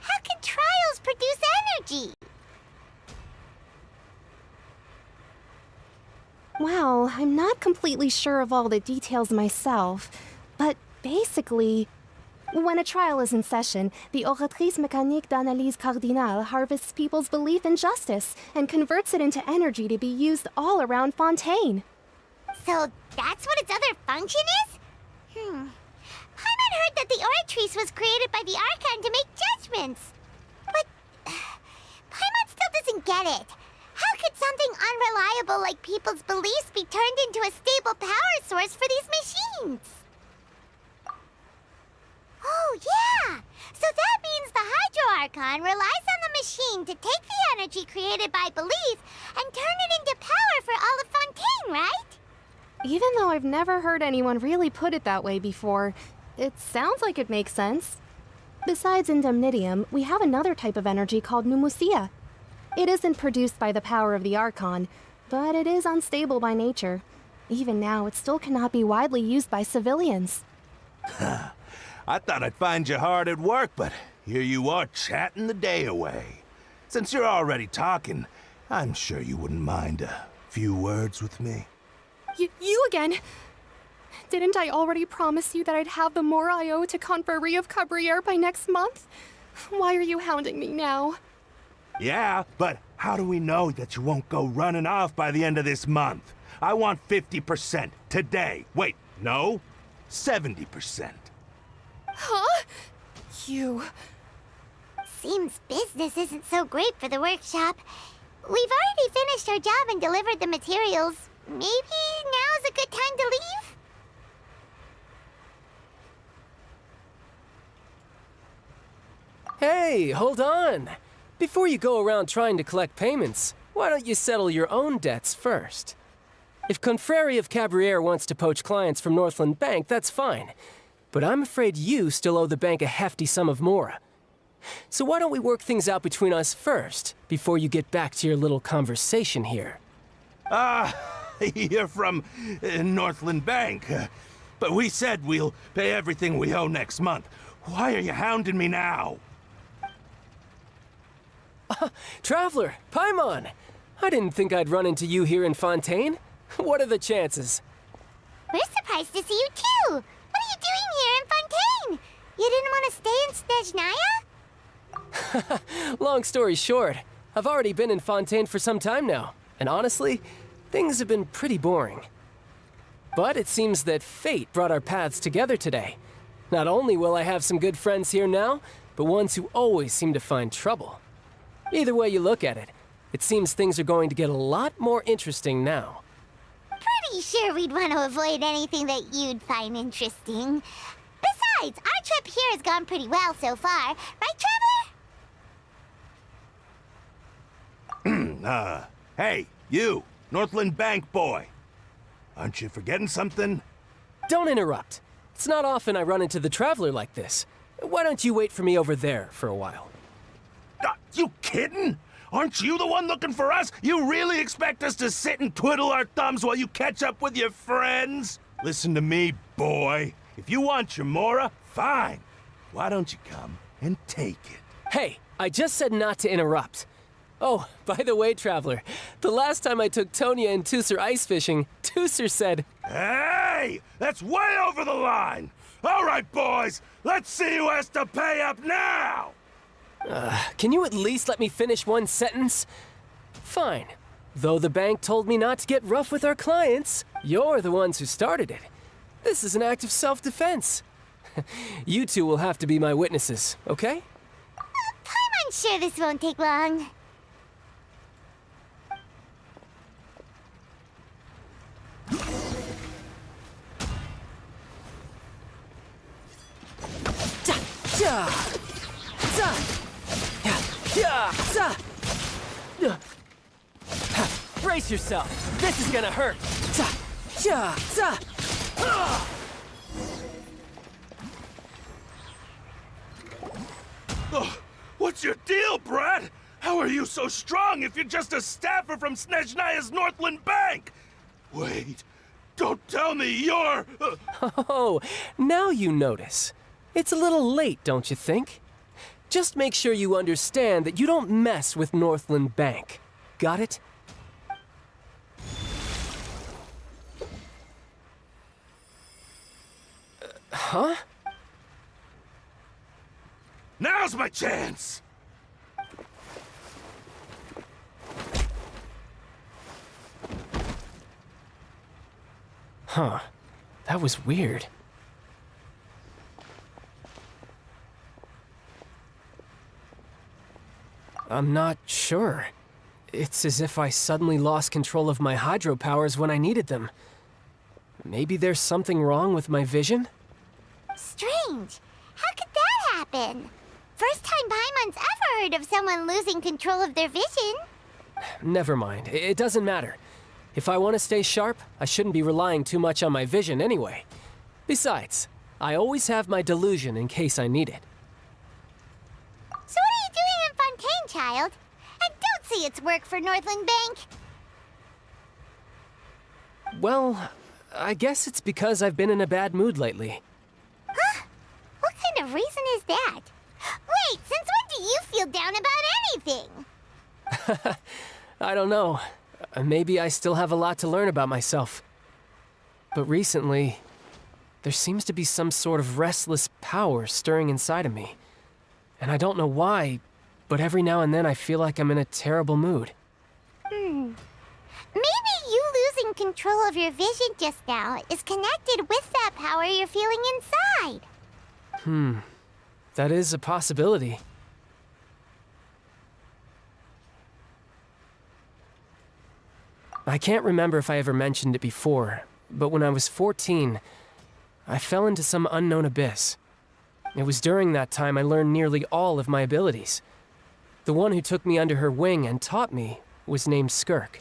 How can trials produce energy? Well, I'm not completely sure of all the details myself, but basically, when a trial is in session, the oratrice mécanique d'analyse cardinale harvests people's belief in justice and converts it into energy to be used all around Fontaine. So that's what its other function is? Paimon heard that the oratrice was created by the Archon to make judgments. But Paimon still doesn't get it. How could something unreliable like people's beliefs be turned into a stable power source for these machines? Oh, yeah! So that means the Hydro Archon relies on the machine to take the energy created by belief and turn it into power for all of Fontaine, right? Even though I've never heard anyone really put it that way before, it sounds like it makes sense. Besides indemnitium, we have another type of energy called pneumosia. It isn't produced by the power of the Archon, but it is unstable by nature. Even now, it still cannot be widely used by civilians. I thought I'd find you hard at work, but here you are chatting the day away. Since you're already talking, I'm sure you wouldn't mind a few words with me. You again? Didn't I already promise you that I'd have the more I owe to Confrérie of Cabriere by next month? Why are you hounding me now? Yeah, but how do we know that you won't go running off by the end of this month? I want 50% today. Wait, no, 70%. Huh? You... Seems business isn't so great for the workshop. We've already finished our job and delivered the materials. Maybe now's a good time to leave? Hey, hold on! Before you go around trying to collect payments, why don't you settle your own debts first? If Confrérie of Cabriere wants to poach clients from Northland Bank, that's fine. But I'm afraid you still owe the bank a hefty sum of mora. So why don't we work things out between us first, before you get back to your little conversation here? You're from Northland Bank. But we said we'll pay everything we owe next month. Why are you hounding me now? Traveler, Paimon! I didn't think I'd run into you here in Fontaine. What are the chances? We're surprised to see you too! What are you doing here in Fontaine? You didn't want to stay in Snezhnaya? Long story short, I've already been in Fontaine for some time now, and honestly, things have been pretty boring. But it seems that fate brought our paths together today. Not only will I have some good friends here now, but ones who always seem to find trouble. Either way you look at it, it seems things are going to get a lot more interesting now. Pretty sure we'd want to avoid anything that you'd find interesting. Besides, our trip here has gone pretty well so far. Right, Traveler? Hey, you, Northland Bank boy. Aren't you forgetting something? Don't interrupt. It's not often I run into the Traveler like this. Why don't you wait for me over there for a while? You kidding? Aren't you the one looking for us? You really expect us to sit and twiddle our thumbs while you catch up with your friends? Listen to me, boy. If you want your Mora, fine. Why don't you come and take it? Hey, I just said not to interrupt. Oh, by the way, Traveler, the last time I took Tonya and Tusser ice fishing, Tusser said, Hey! That's way over the line! All right, boys, let's see who has to pay up now! Can you at least let me finish one sentence? Fine. Though the bank told me not to get rough with our clients, you're the ones who started it. This is an act of self-defense. You two will have to be my witnesses, okay? I'm sure this won't take long. Brace yourself. This is gonna hurt. Oh, what's your deal, Brad? How are you so strong if you're just a staffer from Snezhnaya's Northland Bank? Wait, don't tell me you're... Oh, now you notice. It's a little late, don't you think? Just make sure you understand that you don't mess with Northland Bank. Got it? Huh? Now's my chance! Huh. That was weird. I'm not sure. It's as if I suddenly lost control of my hydro powers when I needed them. Maybe there's something wrong with my vision? Strange. How could that happen? First time Paimon's ever heard of someone losing control of their vision. Never mind. It doesn't matter. If I want to stay sharp, I shouldn't be relying too much on my vision anyway. Besides, I always have my delusion in case I need it. So what are you doing in Fontaine, child? And don't say it's work for Northland Bank. Well, I guess it's because I've been in a bad mood lately. Huh? What kind of reason is that? Wait, since when do you feel down about anything? I don't know. Maybe I still have a lot to learn about myself. But recently, there seems to be some sort of restless power stirring inside of me. And I don't know why, but every now and then I feel like I'm in a terrible mood. Maybe you losing control of your vision just now is connected with that power you're feeling inside. That is a possibility. I can't remember if I ever mentioned it before, but when I was 14, I fell into some unknown abyss. It was during that time I learned nearly all of my abilities. The one who took me under her wing and taught me was named Skirk.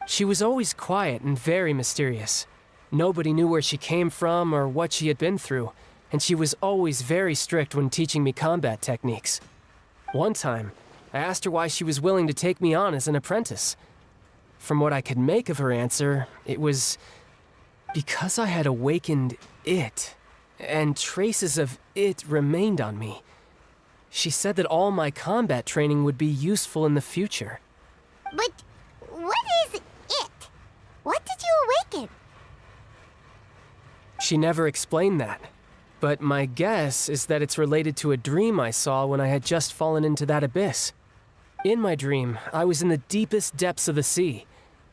She was always quiet and very mysterious. Nobody knew where she came from or what she had been through, and she was always very strict when teaching me combat techniques. One time, I asked her why she was willing to take me on as an apprentice. From what I could make of her answer, it was because I had awakened it, and traces of it remained on me. She said that all my combat training would be useful in the future. But what is it? What did you awaken? She never explained that, but my guess is that it's related to a dream I saw when I had just fallen into that abyss. In my dream, I was in the deepest depths of the sea,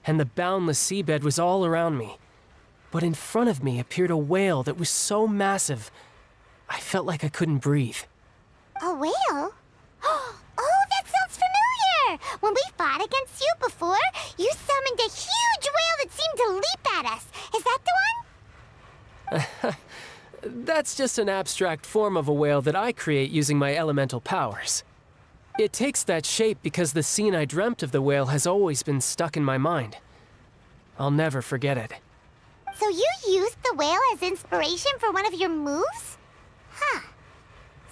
and the boundless seabed was all around me. But in front of me appeared a whale that was so massive, I felt like I couldn't breathe. A whale? Oh, that sounds familiar! When we fought against you before, you summoned a huge whale that seemed to leap at us. Is that the one? That's just an abstract form of a whale that I create using my elemental powers. It takes that shape because the scene I dreamt of the whale has always been stuck in my mind. I'll never forget it. So you used the whale as inspiration for one of your moves? Huh.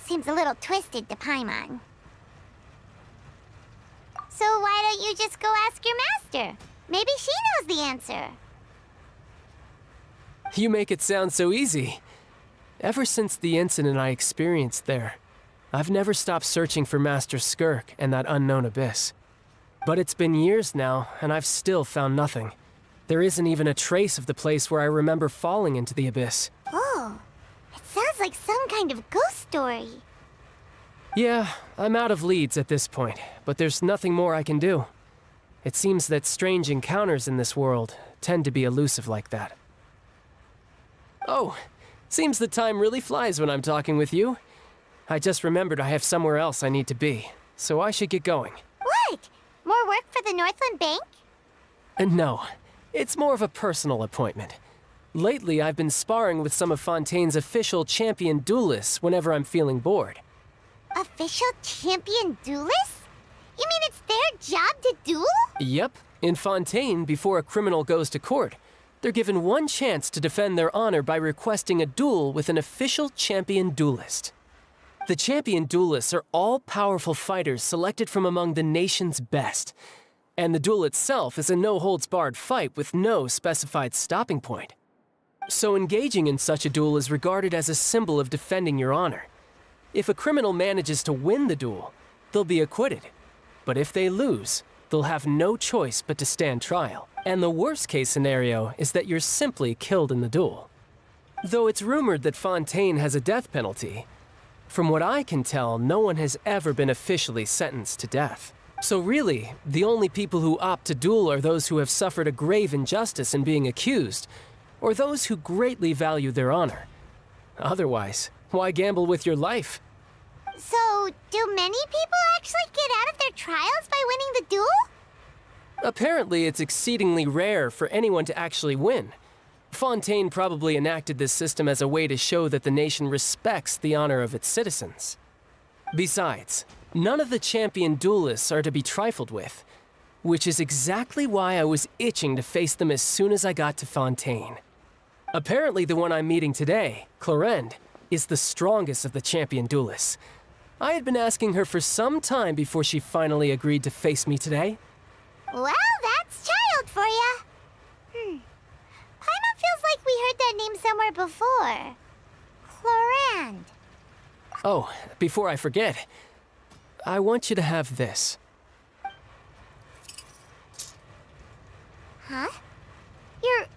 seems a little twisted to Paimon. So why don't you just go ask your master? Maybe she knows the answer. You make it sound so easy. Ever since the incident I experienced there, I've never stopped searching for Master Skirk and that unknown abyss. But it's been years now, and I've still found nothing. There isn't even a trace of the place where I remember falling into the abyss. Oh, it sounds like some kind of ghost story. Yeah, I'm out of leads at this point, but there's nothing more I can do. It seems that strange encounters in this world tend to be elusive like that. Oh, seems the time really flies when I'm talking with you. I just remembered I have somewhere else I need to be, so I should get going. What? More work for the Northland Bank? No, it's more of a personal appointment. Lately, I've been sparring with some of Fontaine's official champion duelists whenever I'm feeling bored. Official champion duelists? You mean it's their job to duel? Yep. In Fontaine, before a criminal goes to court, they're given one chance to defend their honor by requesting a duel with an official champion duelist. The champion duelists are all-powerful fighters selected from among the nation's best. And the duel itself is a no-holds-barred fight with no specified stopping point. So engaging in such a duel is regarded as a symbol of defending your honor. If a criminal manages to win the duel, they'll be acquitted. But if they lose, they'll have no choice but to stand trial. And the worst-case scenario is that you're simply killed in the duel. Though it's rumored that Fontaine has a death penalty, from what I can tell, no one has ever been officially sentenced to death. So really, the only people who opt to duel are those who have suffered a grave injustice in being accused, or those who greatly value their honor. Otherwise, why gamble with your life? So, do many people actually get out of their trials by winning the duel? Apparently, it's exceedingly rare for anyone to actually win. Fontaine probably enacted this system as a way to show that the nation respects the honor of its citizens. Besides, none of the champion duelists are to be trifled with, which is exactly why I was itching to face them as soon as I got to Fontaine. Apparently, the one I'm meeting today, Clorinde, is the strongest of the champion duelists. I had been asking her for some time before she finally agreed to face me today. Well, that's child for ya. Paimon feels like we heard that name somewhere before. Clorinde. Oh, before I forget, I want you to have this. Huh? Your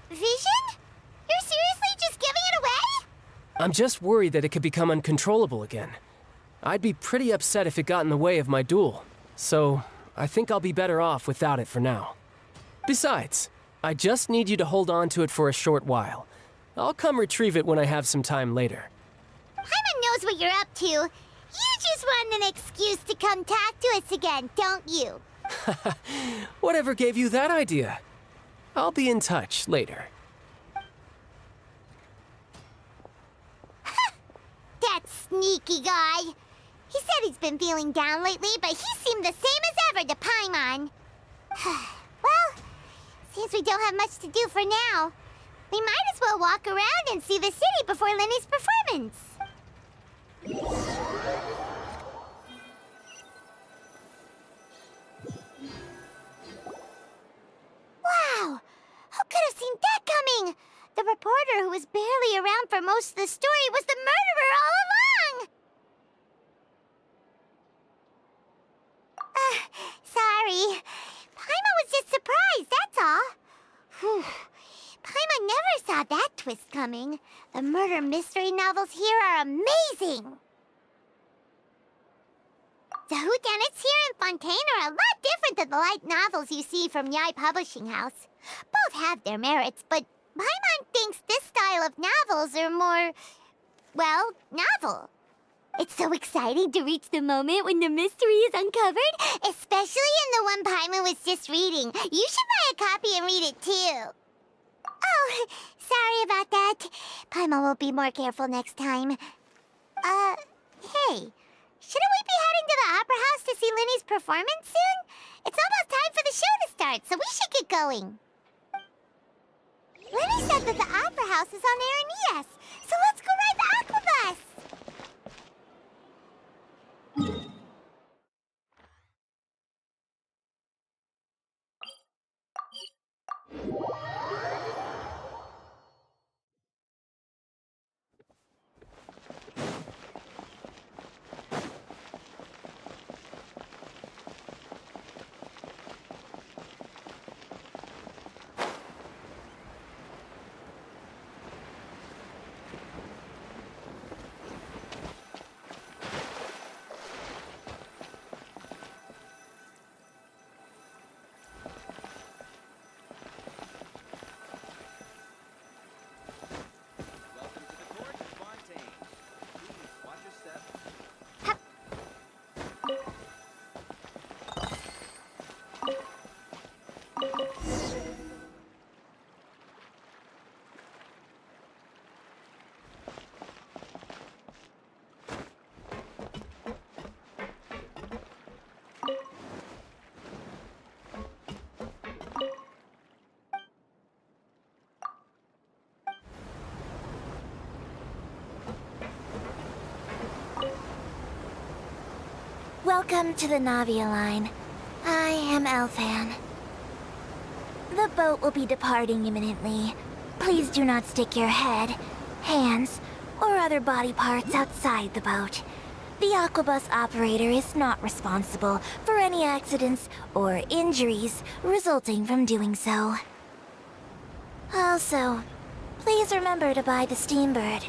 vision? You're seriously just giving it away? I'm just worried that it could become uncontrollable again. I'd be pretty upset if it got in the way of my duel, so I think I'll be better off without it for now. Besides, I just need you to hold on to it for a short while. I'll come retrieve it when I have some time later. Paimon knows what you're up to. You just want an excuse to come talk to us again, don't you? Whatever gave you that idea? I'll be in touch later. That sneaky guy. He said he's been feeling down lately, but he seemed the same as ever to Paimon. Well, since we don't have much to do for now, we might as well walk around and see the city before Lenny's performance. Wow! Who could have seen that coming? The reporter who was barely around for most of the story was the murderer all along! Sorry. Paimon was just surprised, that's all. Whew. Paimon never saw that twist coming. The murder mystery novels here are amazing. The whodunits here in Fontaine are a lot different than the light novels you see from Yai Publishing House. Both have their merits, but Paimon thinks this style of novels are more, well, novel. It's so exciting to reach the moment when the mystery is uncovered, especially in the one Paimon was just reading. You should buy a copy and read it too. Oh, sorry about that. Paimon will be more careful next time. Hey, shouldn't we be heading to the Opera House to see Lenny's performance soon? It's almost time for the show to start, so we should get going. Lenny said that the Opera House is on air in ES, so let's go ride the Aqua Bus. Welcome to the Navia line. I am Elfan. The boat will be departing imminently. Please do not stick your head, hands, or other body parts outside the boat. The Aquabus operator is not responsible for any accidents or injuries resulting from doing so. Also, please remember to buy the Steambird,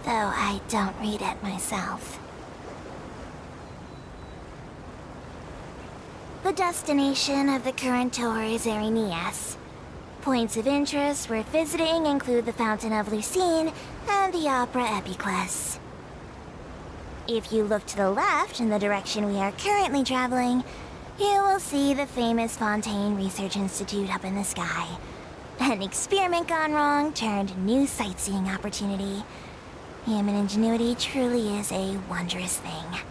though I don't read it myself. The destination of the current tour is Erinias. Points of interest worth visiting include the Fountain of Lucine and the Opera Epiclese. If you look to the left in the direction we are currently traveling, you will see the famous Fontaine Research Institute up in the sky. An experiment gone wrong turned new sightseeing opportunity. Human ingenuity truly is a wondrous thing.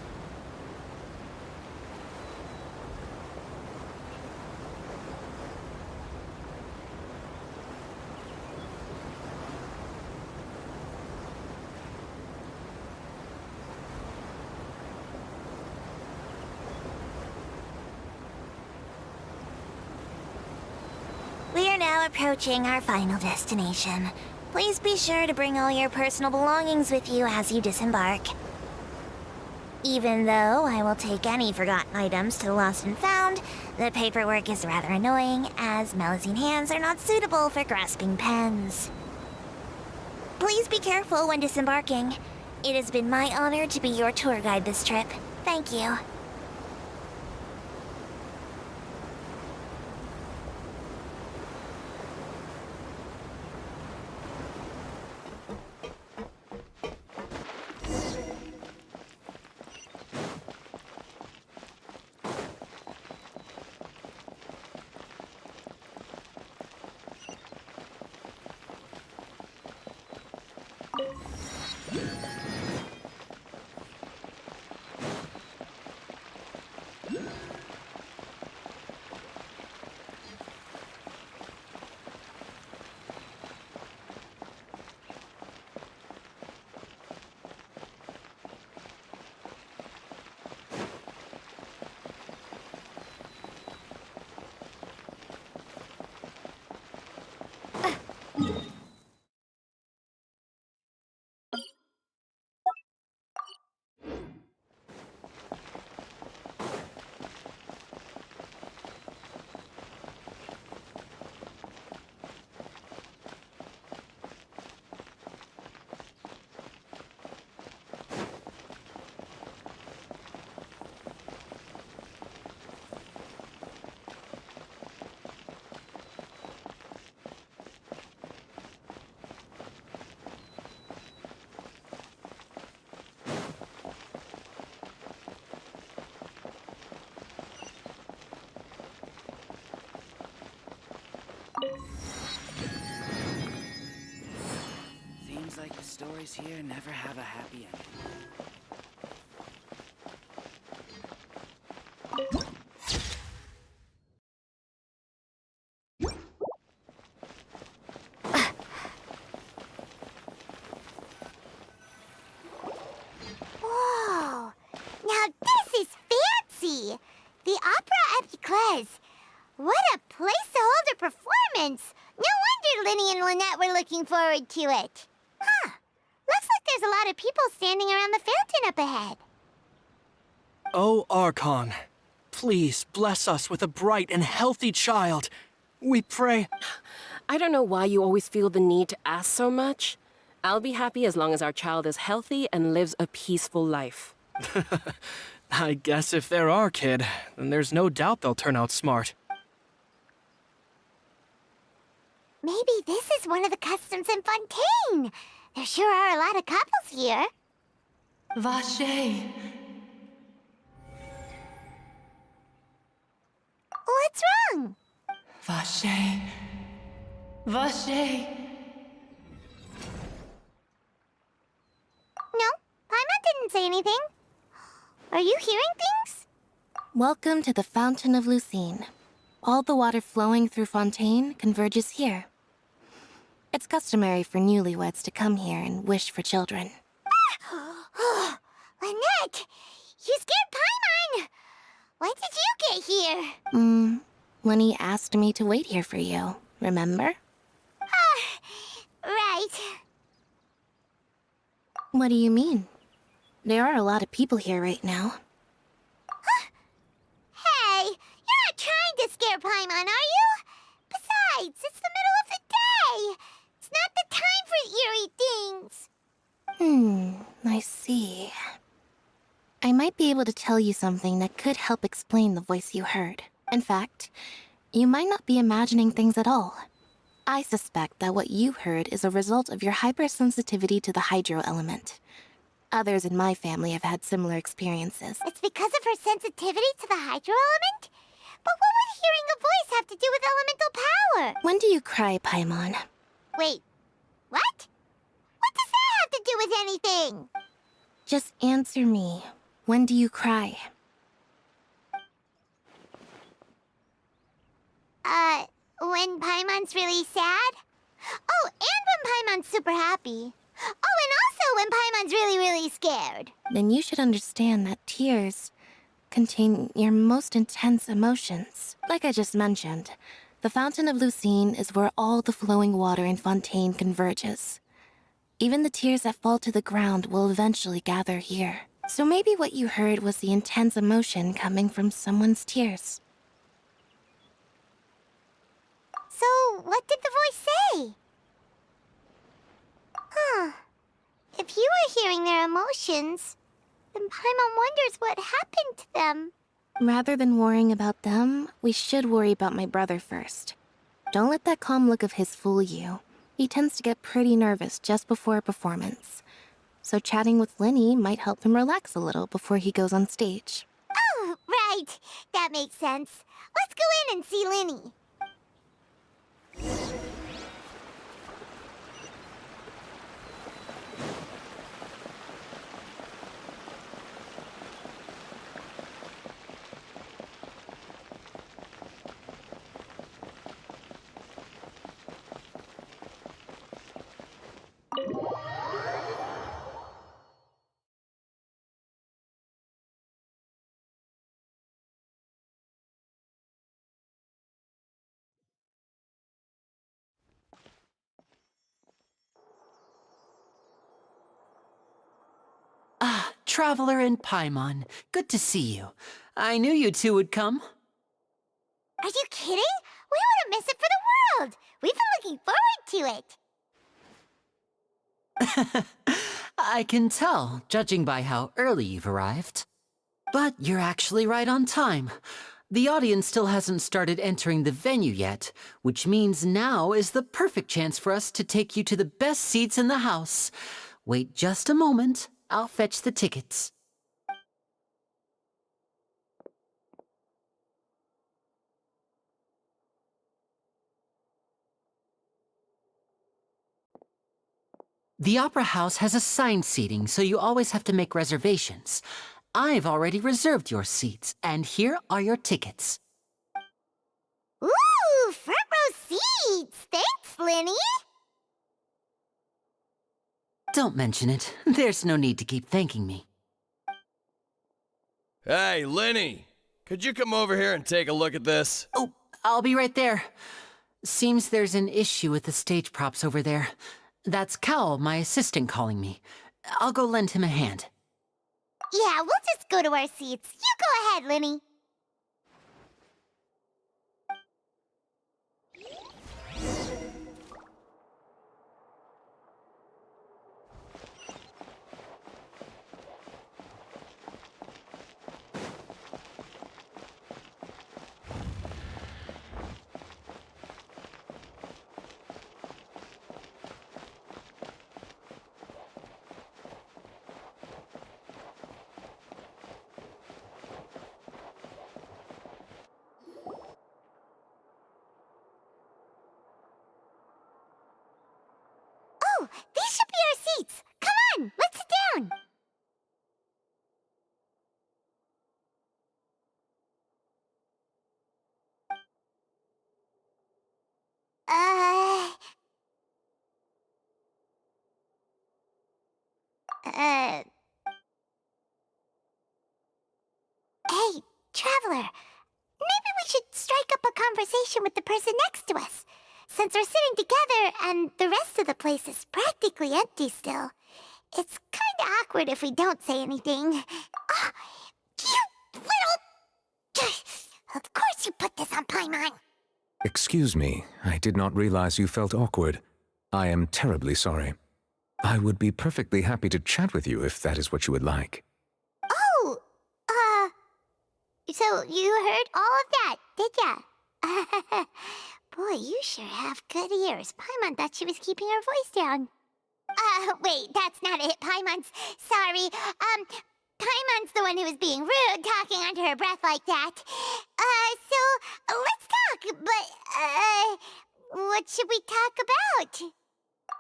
We are now approaching our final destination. Please be sure to bring all your personal belongings with you as you disembark. Even though I will take any forgotten items to the Lost and Found, the paperwork is rather annoying, as Melusine hands are not suitable for grasping pens. Please be careful when disembarking. It has been my honor to be your tour guide this trip. Thank you. Seems like the stories here never have a happy ending. Whoa! Now this is fancy! The Opera Epiclese. What a place to hold a performance! No wonder Linny and Lynette were looking forward to it. Huh. Looks like there's a lot of people standing around the fountain up ahead. Oh, Archon, please bless us with a bright and healthy child. We pray. I don't know why you always feel the need to ask so much. I'll be happy as long as our child is healthy and lives a peaceful life. I guess if they're our kid, then there's no doubt they'll turn out smart. Maybe this is one of the customs in Fontaine. There sure are a lot of couples here. Vache. What's wrong? Vache. Vache. No, Paimon didn't say anything. Are you hearing things? Welcome to the Fountain of Lucine. All the water flowing through Fontaine converges here. It's customary for newlyweds to come here and wish for children. Lynette! You scared Paimon! When did you get here? Lenny asked me to wait here for you, remember? Right. What do you mean? There are a lot of people here right now. Hey, you're not trying to scare Paimon, are you? Besides, it's the middle of the day. It's not the time for eerie things. I see. I might be able to tell you something that could help explain the voice you heard. In fact, you might not be imagining things at all. I suspect that what you heard is a result of your hypersensitivity to the hydro element. Others in my family have had similar experiences. It's because of her sensitivity to the hydro element? But what would hearing a voice have to do with elemental power? When do you cry, Paimon? Wait, what? What does that have to do with anything? Just answer me. When do you cry? When Paimon's really sad? Oh, and when Paimon's super happy. Oh, and also when Paimon's really, really scared. Then you should understand that tears contain your most intense emotions. Like I just mentioned, the Fountain of Lucine is where all the flowing water in Fontaine converges. Even the tears that fall to the ground will eventually gather here. So maybe what you heard was the intense emotion coming from someone's tears. So, what did the voice say? If you were hearing their emotions, then Paimon wonders what happened to them. Rather than worrying about them, we should worry about my brother first. Don't let that calm look of his fool you. He tends to get pretty nervous just before a performance. So chatting with Lenny might help him relax a little before he goes on stage. Oh, right. That makes sense. Let's go in and see Linny. Ah, Traveler and Paimon. Good to see you. I knew you two would come. Are you kidding? We wouldn't miss it for the world. We've been looking forward to it. I can tell, judging by how early you've arrived. But you're actually right on time. The audience still hasn't started entering the venue yet, which means now is the perfect chance for us to take you to the best seats in the house. Wait just a moment. I'll fetch the tickets. The Opera House has assigned seating, so you always have to make reservations. I've already reserved your seats, and here are your tickets. Ooh, front row seats! Thanks, Linny! Don't mention it. There's no need to keep thanking me. Hey, Lenny! Could you come over here and take a look at this? Oh, I'll be right there. Seems there's an issue with the stage props over there. That's Cal, my assistant, calling me. I'll go lend him a hand. Yeah, we'll just go to our seats. You go ahead, Linny. Oh, these should be our seats. Come on, let's sit down. Hey, Traveler, maybe we should strike up a conversation with the person next to us. Since we're sitting together and the rest of the place is practically empty still, it's kinda awkward if we don't say anything. Oh, you little... Of course you put this on Paimon. Excuse me, I did not realize you felt awkward. I am terribly sorry. I would be perfectly happy to chat with you if that is what you would like. Oh, so you heard all of that, did ya? Boy, you sure have good ears. Paimon thought she was keeping her voice down. Wait, that's not it. Paimon's... Sorry. Paimon's the one who was being rude, talking under her breath like that. So, let's talk, but, what should we talk about?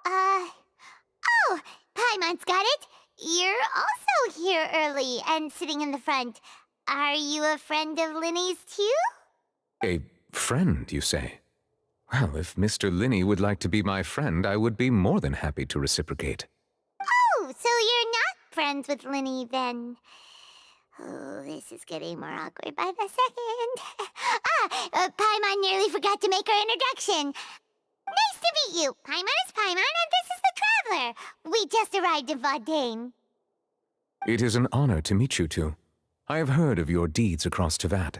Oh, Paimon's got it. You're also here early and sitting in the front. Are you a friend of Linny's too? A friend, you say? Well, if Mr. Linney would like to be my friend, I would be more than happy to reciprocate. Oh, so you're not friends with Linny then? Oh, this is getting more awkward by the second. Paimon nearly forgot to make her introduction. Nice to meet you. Paimon is Paimon, and this is the Traveler. We just arrived in Fontaine. It is an honor to meet you two. I have heard of your deeds across TheFat.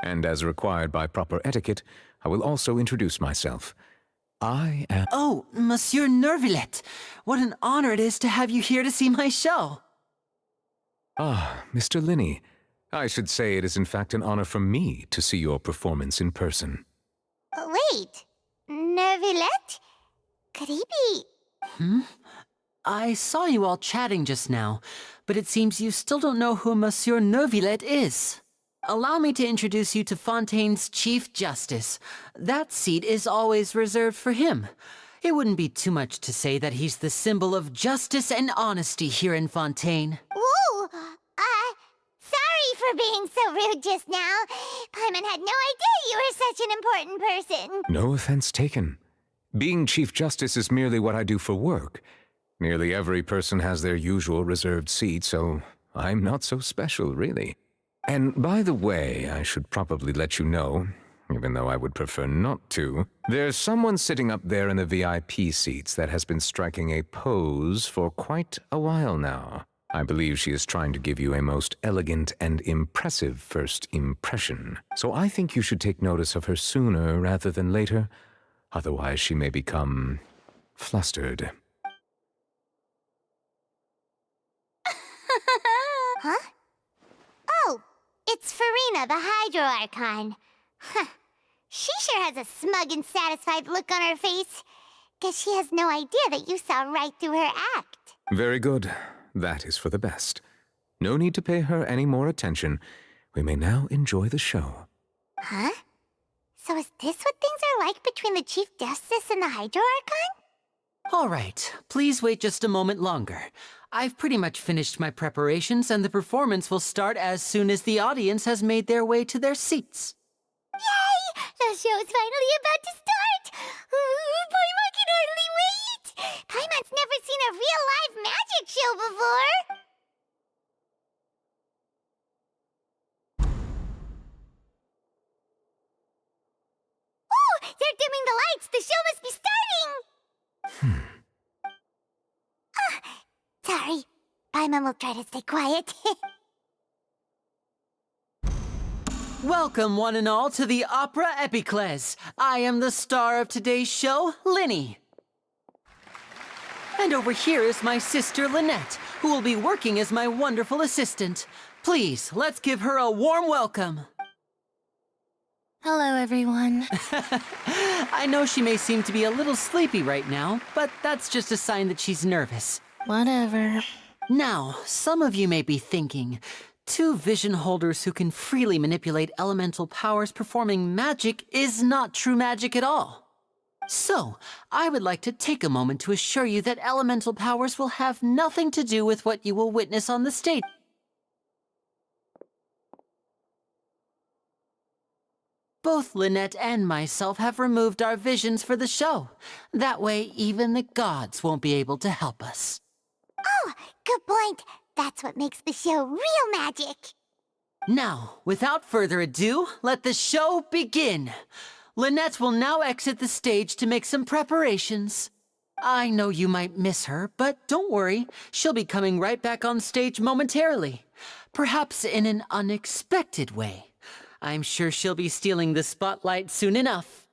And as required by proper etiquette, I will also introduce myself. I am... Oh, Monsieur Nervillet! What an honor it is to have you here to see my show! Ah, Mr. Linney. I should say it is in fact an honor for me to see your performance in person. Wait, Nervillet? Could he be... I saw you all chatting just now, but it seems you still don't know who Monsieur Nervillet is. Allow me to introduce you to Fontaine's Chief Justice. That seat is always reserved for him. It wouldn't be too much to say that he's the symbol of justice and honesty here in Fontaine. Ooh, sorry for being so rude just now. Paimon had no idea you were such an important person. No offense taken. Being Chief Justice is merely what I do for work. Nearly every person has their usual reserved seat, so I'm not so special, really. And by the way, I should probably let you know, even though I would prefer not to, there's someone sitting up there in the VIP seats that has been striking a pose for quite a while now. I believe she is trying to give you a most elegant and impressive first impression. So I think you should take notice of her sooner rather than later. Otherwise, she may become flustered. Huh? Oh, it's Farina, the Hydro Archon. Huh. She sure has a smug and satisfied look on her face. Guess she has no idea that you saw right through her act. Very good. That is for the best. No need to pay her any more attention. We may now enjoy the show. Huh? So is this what things are like between the Chief Justice and the Hydro Archon? All right, please wait just a moment longer. I've pretty much finished my preparations, and the performance will start as soon as the audience has made their way to their seats. Yay! The show's finally about to start! Paimon can hardly wait! Paimon's never seen a real live magic show before! Oh! They're dimming the lights! The show must be starting! Sorry. Paimon will try to stay quiet. Welcome, one and all, to the Opera Epiclese. I am the star of today's show, Linny. And over here is my sister, Lynette, who will be working as my wonderful assistant. Please, let's give her a warm welcome. Hello, everyone. I know she may seem to be a little sleepy right now, but that's just a sign that she's nervous. Whatever. Now, some of you may be thinking, two vision holders who can freely manipulate elemental powers performing magic is not true magic at all. So, I would like to take a moment to assure you that elemental powers will have nothing to do with what you will witness on the stage. Both Lynette and myself have removed our visions for the show. That way, even the gods won't be able to help us. Oh, good point. That's what makes the show real magic. Now, without further ado, let the show begin. Lynette will now exit the stage to make some preparations. I know you might miss her, but don't worry. She'll be coming right back on stage momentarily. Perhaps in an unexpected way. I'm sure she'll be stealing the spotlight soon enough.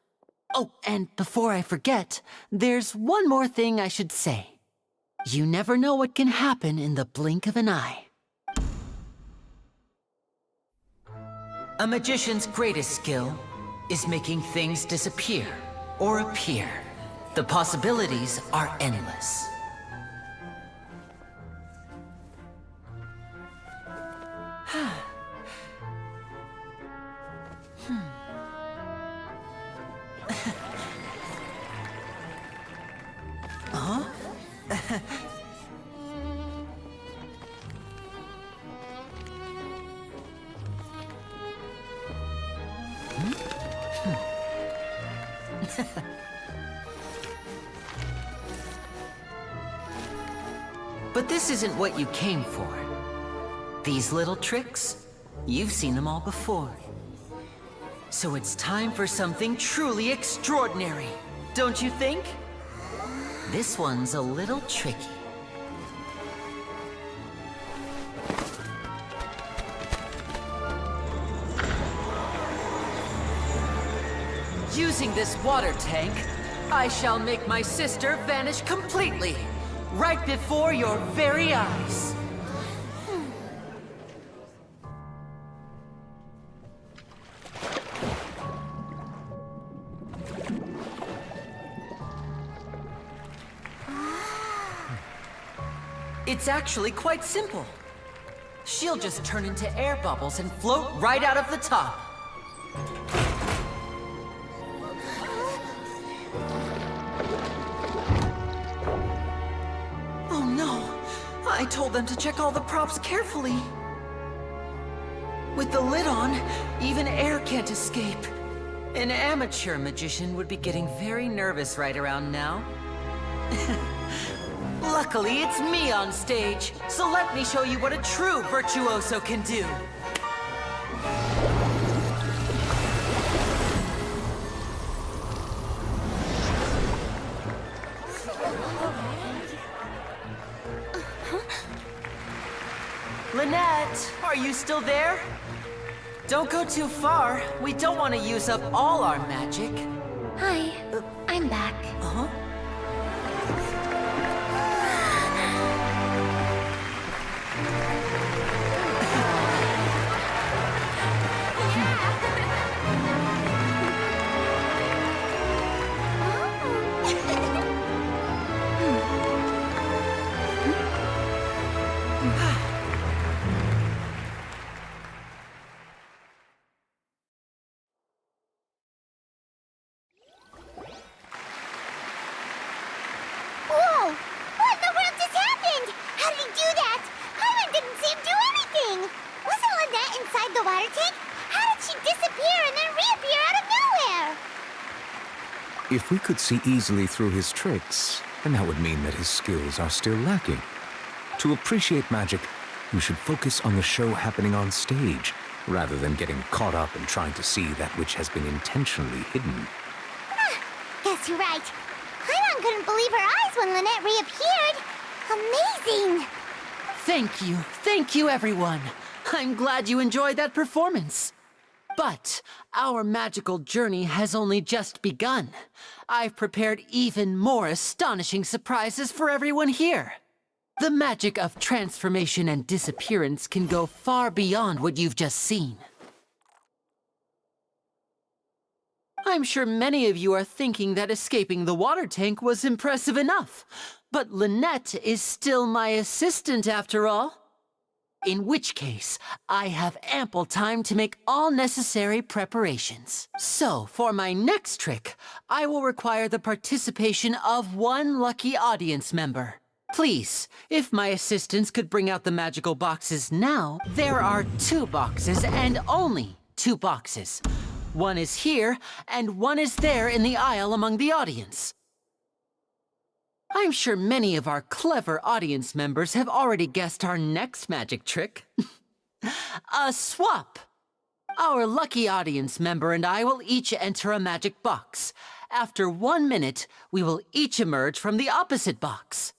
Oh, and before I forget, there's one more thing I should say. You never know what can happen in the blink of an eye. A magician's greatest skill is making things disappear or appear. The possibilities are endless. Huh? But this isn't what you came for. These little tricks, you've seen them all before. So it's time for something truly extraordinary, don't you think? This one's a little tricky. Using this water tank, I shall make my sister vanish completely, right before your very eyes. It's actually quite simple. She'll just turn into air bubbles and float right out of the top. Oh no! I told them to check all the props carefully. With the lid on, even air can't escape. An amateur magician would be getting very nervous right around now. Luckily, it's me on stage, so let me show you what a true virtuoso can do. Lynette, are you still there? Don't go too far. We don't want to use up all our magic. Hi, I'm back. Uh-huh. Whoa! What in the world just happened? How did he do that? Carmen didn't see him do anything. Wasn't Lynette inside the water tank? How did she disappear and then reappear out of nowhere? If we could see easily through his tricks, then that would mean that his skills are still lacking. To appreciate magic, you should focus on the show happening on stage, rather than getting caught up in trying to see that which has been intentionally hidden. Guess you're right. Paimon couldn't believe her eyes when Lynette reappeared. Amazing! Thank you everyone. I'm glad you enjoyed that performance. But our magical journey has only just begun. I've prepared even more astonishing surprises for everyone here. The magic of transformation and disappearance can go far beyond what you've just seen. I'm sure many of you are thinking that escaping the water tank was impressive enough, but Lynette is still my assistant after all. In which case, I have ample time to make all necessary preparations. So, for my next trick, I will require the participation of one lucky audience member. Please, if my assistants could bring out the magical boxes now, there are 2 boxes and only 2 boxes. One is here, and one is there in the aisle among the audience. I'm sure many of our clever audience members have already guessed our next magic trick. A swap! Our lucky audience member and I will each enter a magic box. After 1 minute, we will each emerge from the opposite box.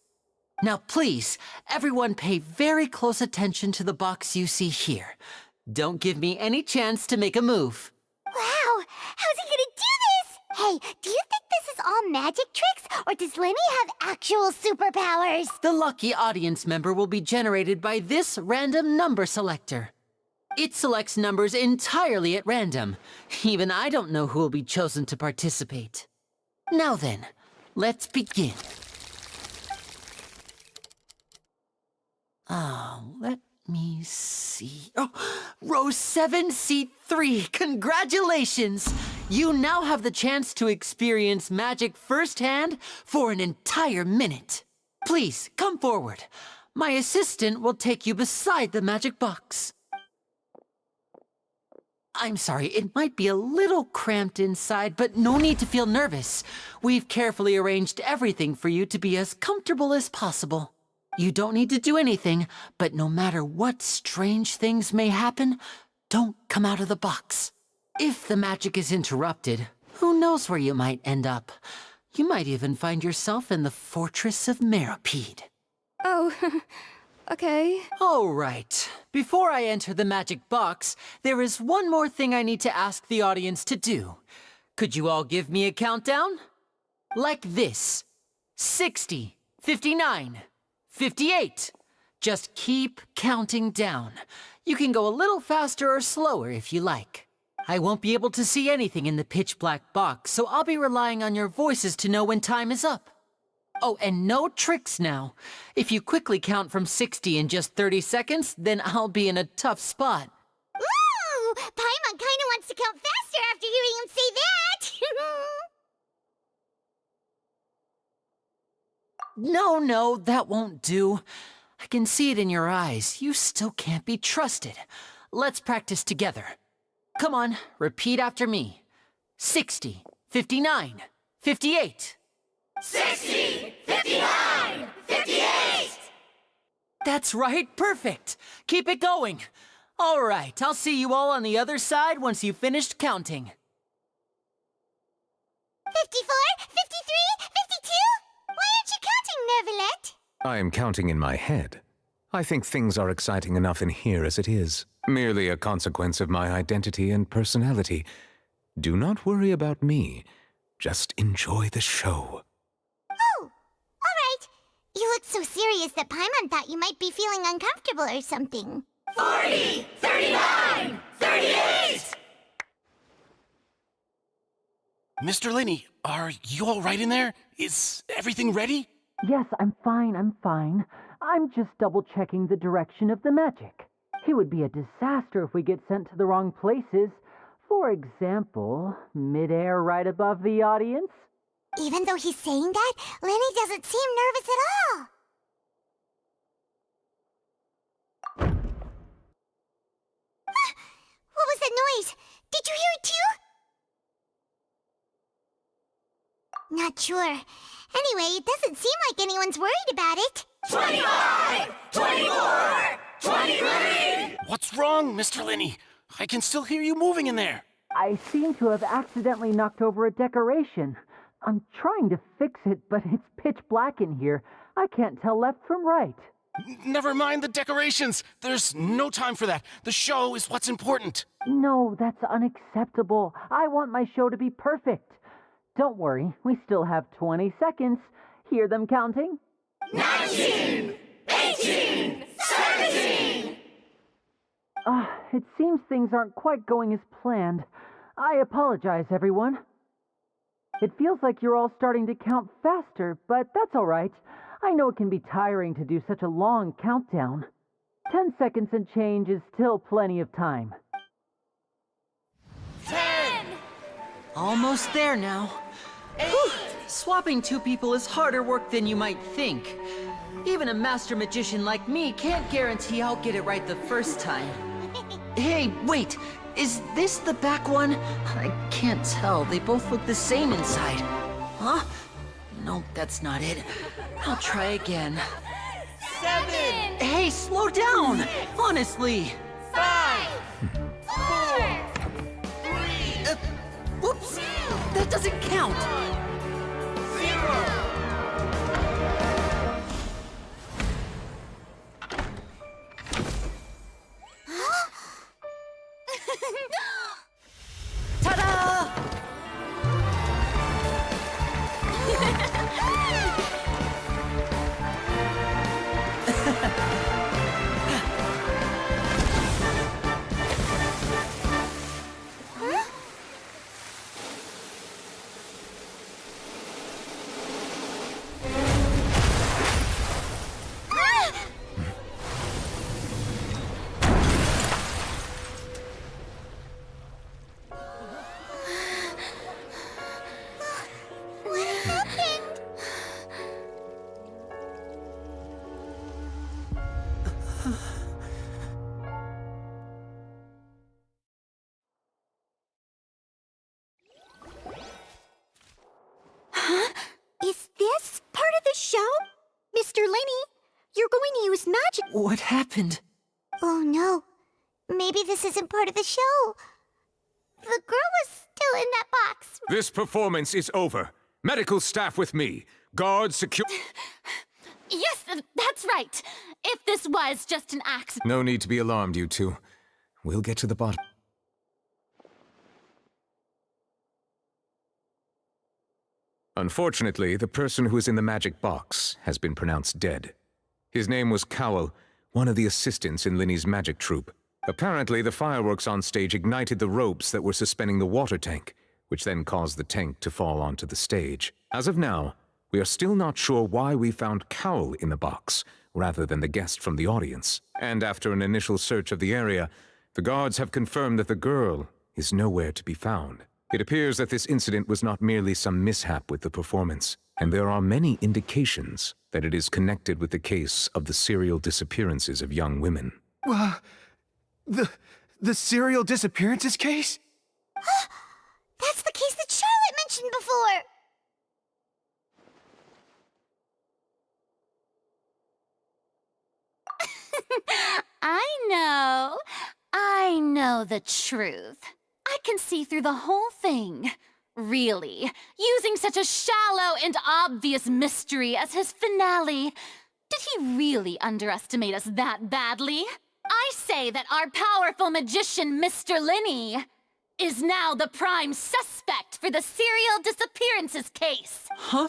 Now please, everyone pay very close attention to the box you see here. Don't give me any chance to make a move. Wow! How's he gonna do this? Hey, do you think this is all magic tricks, or does Lenny have actual superpowers? The lucky audience member will be generated by this random number selector. It selects numbers entirely at random. Even I don't know who will be chosen to participate. Now then, let's begin. Let me see. Oh, row 7, seat 3. Congratulations! You now have the chance to experience magic firsthand for an entire minute. Please, come forward. My assistant will take you beside the magic box. I'm sorry, it might be a little cramped inside, but no need to feel nervous. We've carefully arranged everything for you to be as comfortable as possible. You don't need to do anything, but no matter what strange things may happen, don't come out of the box. If the magic is interrupted, who knows where you might end up? You might even find yourself in the Fortress of Meropide. Oh, okay. All right. Before I enter the magic box, there is one more thing I need to ask the audience to do. Could you all give me a countdown? Like this. 60, 59, 58. Just keep counting down. You can go a little faster or slower if you like. I won't be able to see anything in the pitch-black box, so I'll be relying on your voices to know when time is up. Oh, and no tricks now. If you quickly count from 60 in just 30 seconds, then I'll be in a tough spot. Ooh! Paimon kinda wants to count faster after hearing him say that! No, that won't do. I can see it in your eyes. You still can't be trusted. Let's practice together. Come on, repeat after me. 60, 59, 58. 60, 59, 58! That's right, perfect. Keep it going. All right, I'll see you all on the other side once you've finished counting. 54, 53, 52? Why aren't you counting, Nervalet? I am counting in my head. I think things are exciting enough in here as it is. Merely a consequence of my identity and personality. Do not worry about me. Just enjoy the show. Oh, all right. You look so serious that Paimon thought you might be feeling uncomfortable or something. 40, 39, 38! Mr. Lenny, are you all right in there? Is everything ready? Yes, I'm fine. I'm just double-checking the direction of the magic. It would be a disaster if we get sent to the wrong places. For example, midair right above the audience. Even though he's saying that, Lenny doesn't seem nervous at all. What was that noise? Did you hear it too? Not sure. Anyway, it doesn't seem like anyone's worried about it. 25, 24, 23! What's wrong, Mr. Lenny? I can still hear you moving in there. I seem to have accidentally knocked over a decoration. I'm trying to fix it, but it's pitch black in here. I can't tell left from right. Never mind the decorations. There's no time for that. The show is what's important. No, that's unacceptable. I want my show to be perfect. Don't worry, we still have 20 seconds. Hear them counting? 19, 18, 17! It seems things aren't quite going as planned. I apologize, everyone. It feels like you're all starting to count faster, but that's all right. I know it can be tiring to do such a long countdown. 10 seconds and change is still plenty of time. 10! Almost there now. Whew. Swapping two people is harder work than you might think. Even a master magician like me can't guarantee I'll get it right the first time. Hey, wait! Is this the back one? I can't tell. They both look the same inside. Huh? Nope, that's not it. I'll try again. 7! Hey, slow down! Honestly! 5! Whoops! That doesn't count! Ta-da! What happened? Is this part of the show? Mr. Lenny, you're going to use magic. What happened? Oh no. Maybe this isn't part of the show. The girl was still in that box. This performance is over. Medical staff with me. Guards secure. Yes, that's right. If this was just an accident. No need to be alarmed, you two. We'll get to the bottom. Unfortunately, the person who is in the magic box has been pronounced dead. His name was Cowell, one of the assistants in Linny's magic troupe. Apparently, the fireworks on stage ignited the ropes that were suspending the water tank, which then caused the tank to fall onto the stage. As of now, we are still not sure why we found Cowell in the box, rather than the guest from the audience. And after an initial search of the area, the guards have confirmed that the girl is nowhere to be found. It appears that this incident was not merely some mishap with the performance, and there are many indications that it is connected with the case of the serial disappearances of young women. The serial disappearances case? That's the case that Charlotte mentioned before. I know the truth. I can see through the whole thing. Really, using such a shallow and obvious mystery as his finale. Did he really underestimate us that badly? I say that our powerful magician, Mr. Lenny, is now the prime suspect for the serial disappearances case. Huh?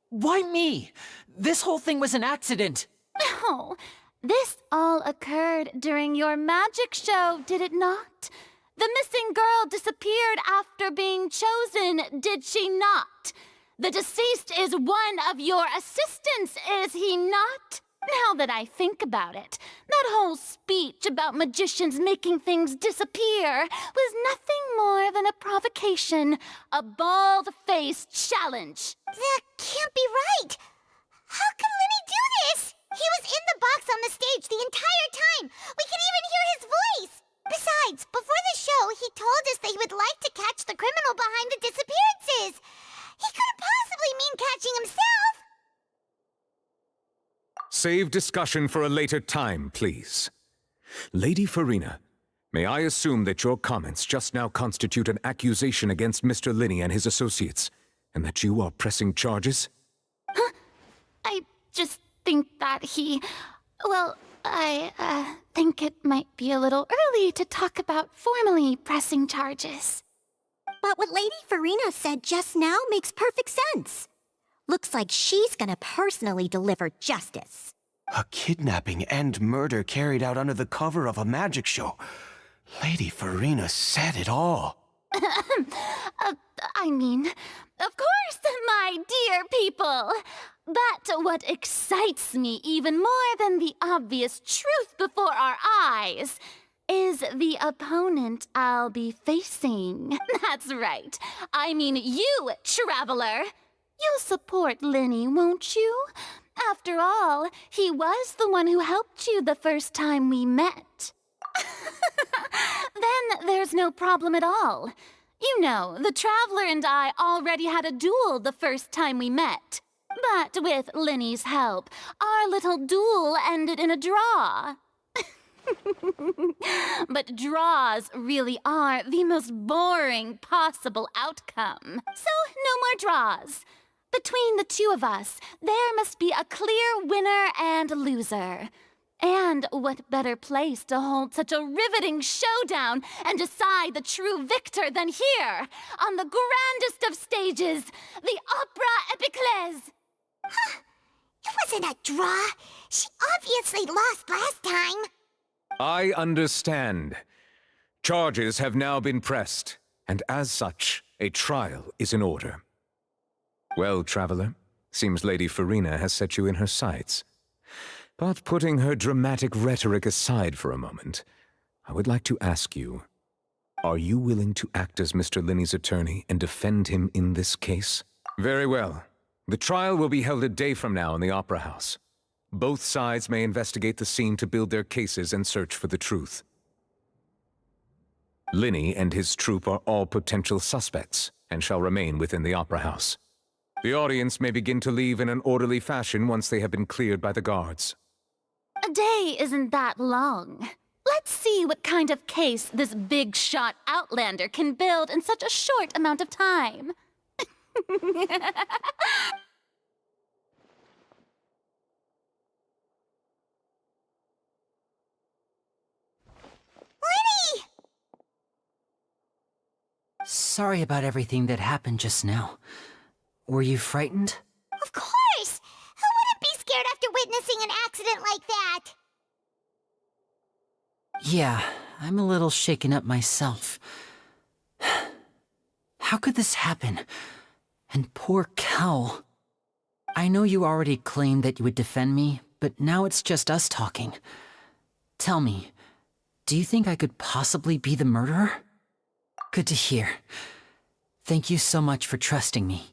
Why me? This whole thing was an accident. No, this all occurred during your magic show, did it not? The missing girl disappeared after being chosen, did she not? The deceased is one of your assistants, is he not? Now that I think about it, that whole speech about magicians making things disappear was nothing more than a provocation, a bald-faced challenge. That can't be right. How could Lenny do this? He was in the box on the stage the entire time. We could even hear his voice. Besides, before the show, he told us that he would like to catch the criminal behind the disappearances. He couldn't possibly mean catching himself. Save discussion for a later time, please. Lady Farina, may I assume that your comments just now constitute an accusation against Mr. Lenny and his associates, and that you are pressing charges? I just think that I think it might be a little early to talk about formally pressing charges. But what Lady Farina said just now makes perfect sense. Looks like she's gonna personally deliver justice. A kidnapping and murder carried out under the cover of a magic show. Lady Farina said it all. I mean, of course, my dear people. But what excites me even more than the obvious truth before our eyes is the opponent I'll be facing. That's right. I mean you, Traveler. You'll support Lenny, won't you? After all, he was the one who helped you the first time we met. Then there's no problem at all. You know, the Traveler and I already had a duel the first time we met. But with Lenny's help, our little duel ended in a draw. But draws really are the most boring possible outcome. So, no more draws. Between the two of us, there must be a clear winner and loser. And what better place to hold such a riveting showdown and decide the true victor than here, on the grandest of stages, the Opera Epiclese! It wasn't a draw. She obviously lost last time. I understand. Charges have now been pressed, and as such, a trial is in order. Well, Traveler, seems Lady Farina has set you in her sights. But putting her dramatic rhetoric aside for a moment, I would like to ask you, are you willing to act as Mr. Linney's attorney and defend him in this case? Very well. The trial will be held a day from now in the Opera House. Both sides may investigate the scene to build their cases and search for the truth. Linney and his troupe are all potential suspects and shall remain within the Opera House. The audience may begin to leave in an orderly fashion once they have been cleared by the guards. A day isn't that long. Let's see what kind of case this big-shot outlander can build in such a short amount of time. Linny! Sorry about everything that happened just now. Were you frightened? Of course! Who wouldn't be scared after witnessing an accident like that? Yeah, I'm a little shaken up myself. How could this happen? And poor Cal. I know you already claimed that you would defend me, but now it's just us talking. Tell me, do you think I could possibly be the murderer? Good to hear. Thank you so much for trusting me.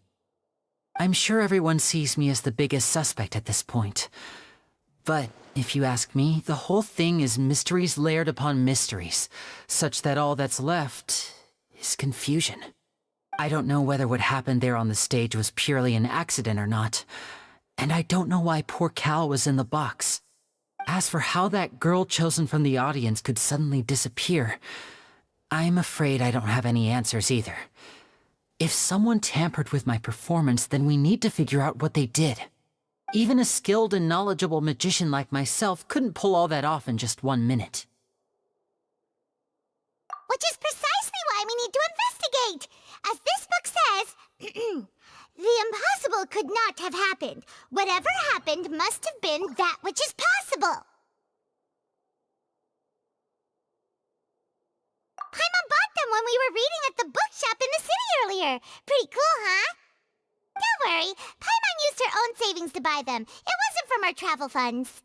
I'm sure everyone sees me as the biggest suspect at this point. But if you ask me, the whole thing is mysteries layered upon mysteries, such that all that's left is confusion. I don't know whether what happened there on the stage was purely an accident or not, and I don't know why poor Cal was in the box. As for how that girl chosen from the audience could suddenly disappear, I'm afraid I don't have any answers either. If someone tampered with my performance, then we need to figure out what they did. Even a skilled and knowledgeable magician like myself couldn't pull all that off in just 1 minute. Which is precisely why we need to investigate. As this book says, the impossible could not have happened. Whatever happened must have been that which is possible. Paimon bought them when we were reading at the bookshop in the city earlier. Pretty cool, huh? Don't worry, Paimon used her own savings to buy them. It wasn't from our travel funds.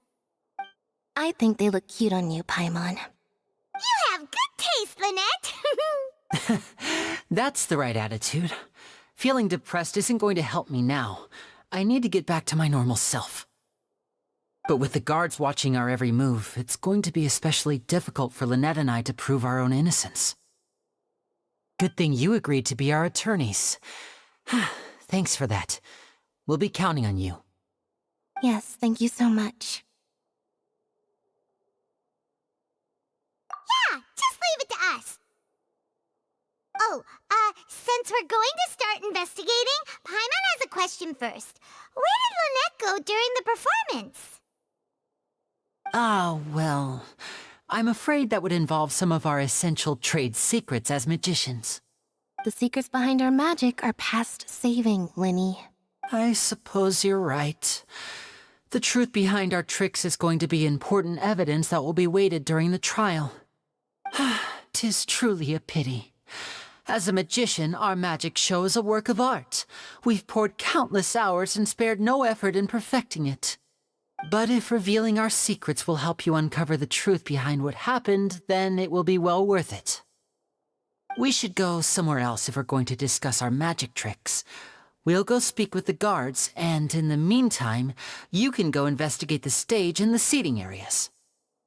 I think they look cute on you, Paimon. You have good taste, Lynette. That's the right attitude. Feeling depressed isn't going to help me now. I need to get back to my normal self. But with the guards watching our every move, it's going to be especially difficult for Lynette and I to prove our own innocence. Good thing you agreed to be our attorneys. Thanks for that. We'll be counting on you. Yes, thank you so much. Yeah, just leave it to us. Oh, since we're going to start investigating, Paimon has a question first. Where did Lynette go during the performance? Ah, well, I'm afraid that would involve some of our essential trade secrets as magicians. The secrets behind our magic are past saving, Linny. I suppose you're right. The truth behind our tricks is going to be important evidence that will be weighted during the trial. 'Tis truly a pity. As a magician, our magic show is a work of art. We've poured countless hours and spared no effort in perfecting it. But if revealing our secrets will help you uncover the truth behind what happened, then it will be well worth it. We should go somewhere else if we're going to discuss our magic tricks. We'll go speak with the guards, and in the meantime, you can go investigate the stage and the seating areas.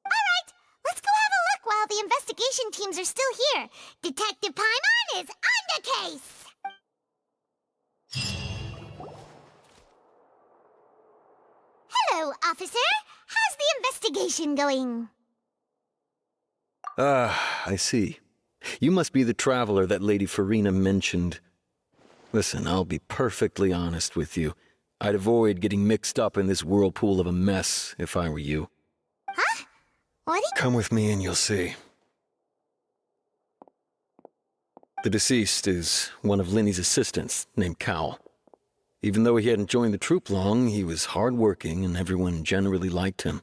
All right, let's go have a look while the investigation teams are still here. Detective Paimon is on the case! Hello, officer. How's the investigation going? Ah, I see. You must be the traveler that Lady Farina mentioned. Listen, I'll be perfectly honest with you. I'd avoid getting mixed up in this whirlpool of a mess if I were you. Huh? What? Come with me and you'll see. The deceased is one of Linny's assistants, named Cowell. Even though he hadn't joined the troupe long, he was hardworking and everyone generally liked him.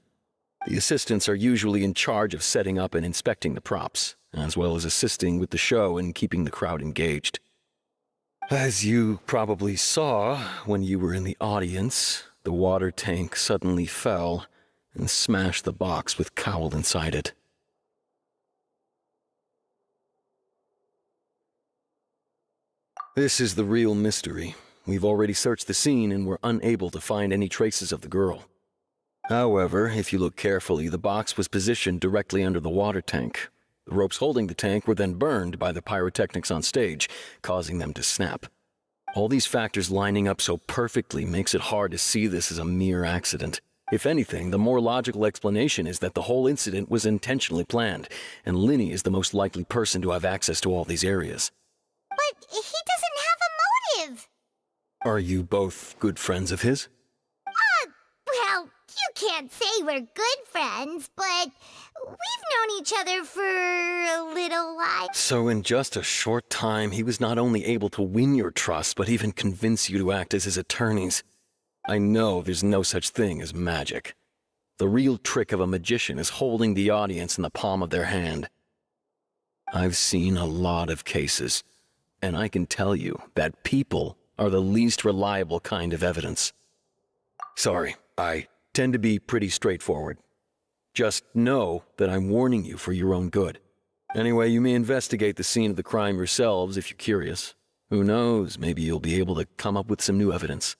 The assistants are usually in charge of setting up and inspecting the props, as well as assisting with the show and keeping the crowd engaged. As you probably saw when you were in the audience, the water tank suddenly fell and smashed the box with Cowell inside it. This is the real mystery. We've already searched the scene and were unable to find any traces of the girl. However, if you look carefully, the box was positioned directly under the water tank. The ropes holding the tank were then burned by the pyrotechnics on stage, causing them to snap. All these factors lining up so perfectly makes it hard to see this as a mere accident. If anything, the more logical explanation is that the whole incident was intentionally planned, and Linny is the most likely person to have access to all these areas. But he doesn't have a motive! Are you both good friends of his? Well, you can't say we're good friends, but we've known each other for a little while. So in just a short time, he was not only able to win your trust, but even convince you to act as his attorneys. I know there's no such thing as magic. The real trick of a magician is holding the audience in the palm of their hand. I've seen a lot of cases, and I can tell you that people are the least reliable kind of evidence. Sorry, I tend to be pretty straightforward. Just know that I'm warning you for your own good. Anyway, you may investigate the scene of the crime yourselves if you're curious. Who knows, maybe you'll be able to come up with some new evidence.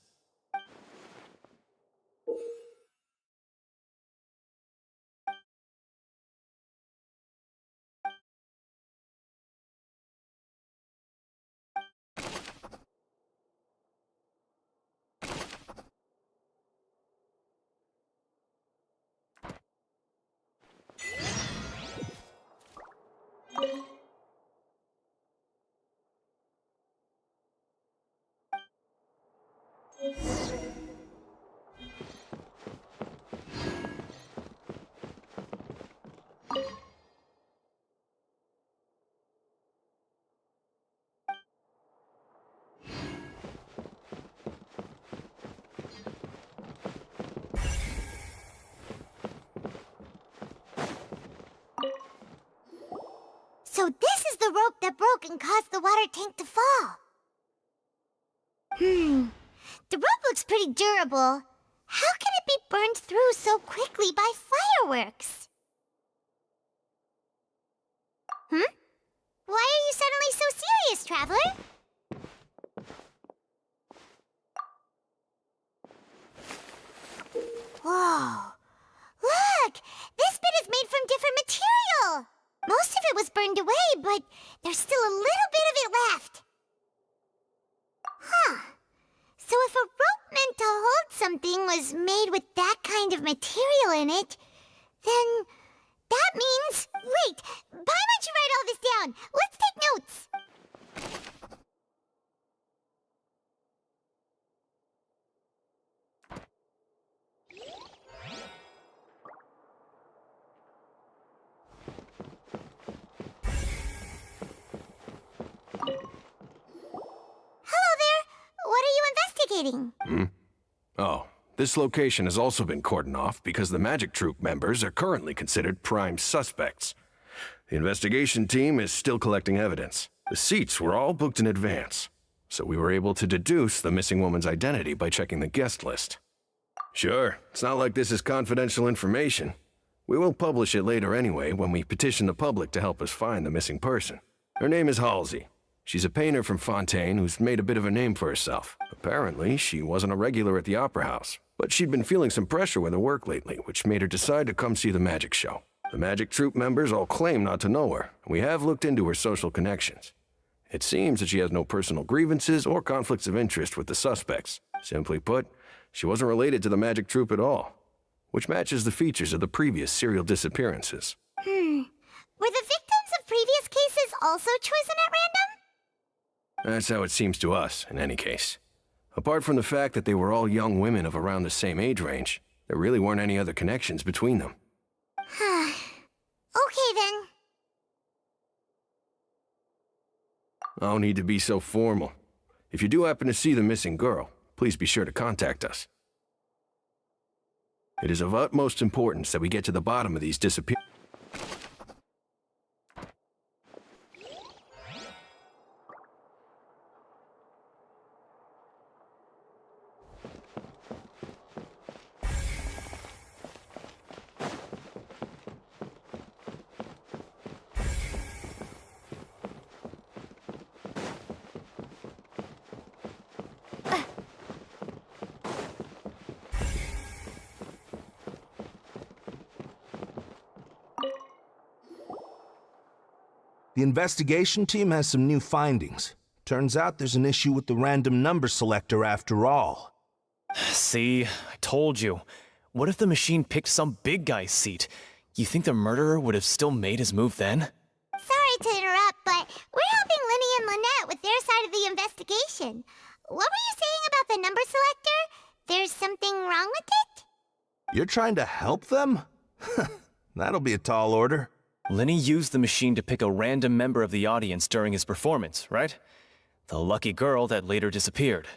So this is the rope that broke and caused the water tank to fall. The rope looks pretty durable. How can it be burned through so quickly by fireworks? Why are you suddenly so serious, Traveler? Whoa. Look! This bit is made from different material! Most of it was burned away, but there's still a little bit of it left. Huh. So if a rope meant to hold something was made with that kind of material in it, then that means... Wait, why don't you write all this down? Let's take notes. Oh, this location has also been cordoned off because the Magic Troupe members are currently considered prime suspects. The investigation team is still collecting evidence. The seats were all booked in advance, so we were able to deduce the missing woman's identity by checking the guest list. Sure, it's not like this is confidential information. We will publish it later anyway when we petition the public to help us find the missing person. Her name is Halsey. She's a painter from Fontaine who's made a bit of a name for herself. Apparently, she wasn't a regular at the Opera House, but she'd been feeling some pressure with her work lately, which made her decide to come see the magic show. The Magic Troupe members all claim not to know her, and we have looked into her social connections. It seems that she has no personal grievances or conflicts of interest with the suspects. Simply put, she wasn't related to the Magic Troupe at all, which matches the features of the previous serial disappearances. Were the victims of previous cases also chosen at random? That's how it seems to us, in any case. Apart from the fact that they were all young women of around the same age range, there really weren't any other connections between them. Okay then. No need to be so formal. If you do happen to see the missing girl, please be sure to contact us. It is of utmost importance that we get to the bottom of these disappearances. The investigation team has some new findings. Turns out there's an issue with the random number selector after all. See, I told you. What if the machine picked some big guy's seat? You think the murderer would have still made his move then? Sorry to interrupt, but we're helping Linny and Lynette with their side of the investigation. What were you saying about the number selector? There's something wrong with it? You're trying to help them? That'll be a tall order. Linny used the machine to pick a random member of the audience during his performance, right? The lucky girl that later disappeared.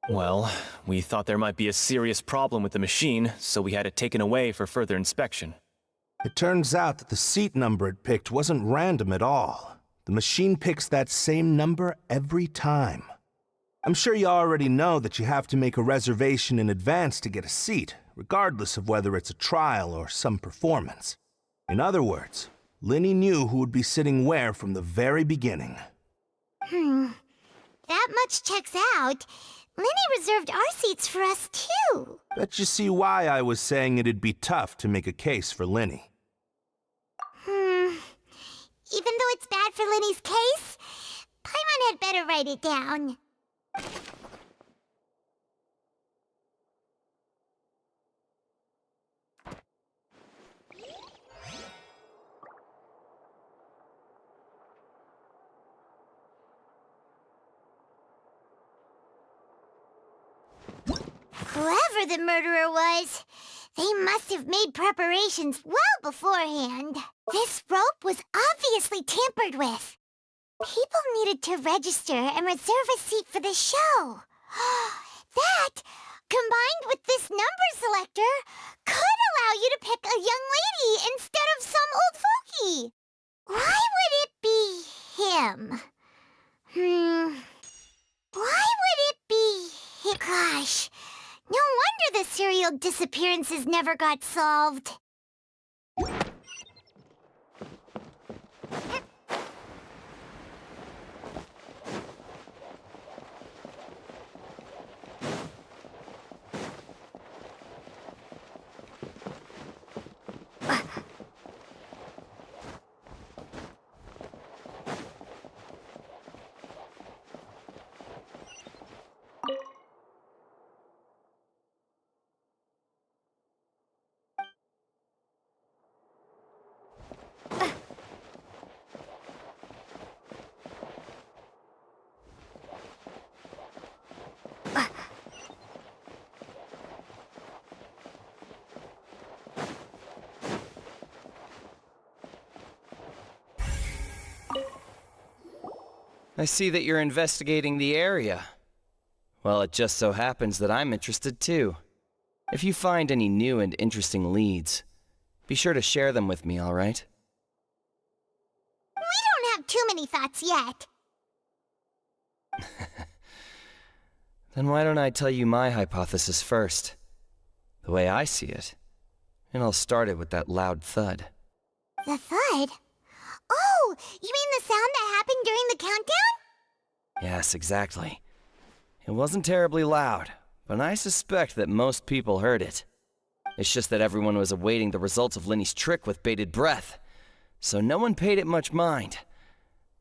Well, we thought there might be a serious problem with the machine, so we had it taken away for further inspection. It turns out that the seat number it picked wasn't random at all. The machine picks that same number every time. I'm sure you already know that you have to make a reservation in advance to get a seat, regardless of whether it's a trial or some performance. In other words, Linny knew who would be sitting where from the very beginning. That much checks out. Linny reserved our seats for us, too. Bet you see why I was saying it'd be tough to make a case for Linny. Even though it's bad for Linny's case, Paimon had better write it down. Whoever the murderer was, they must have made preparations well beforehand. This rope was obviously tampered with. People needed to register and reserve a seat for the show. That, combined with this number selector, could allow you to pick a young lady instead of some old fogey. Why would it be him? Why would it be him? Gosh, no wonder the serial disappearances never got solved. I see that you're investigating the area. Well, it just so happens that I'm interested too. If you find any new and interesting leads, be sure to share them with me, all right? We don't have too many thoughts yet. Then why don't I tell you my hypothesis first? The way I see it. And I'll start it with that loud thud. The thud? Oh, you mean the sound that happened during the countdown? Yes, exactly. It wasn't terribly loud, but I suspect that most people heard it. It's just that everyone was awaiting the results of Linny's trick with bated breath, so no one paid it much mind.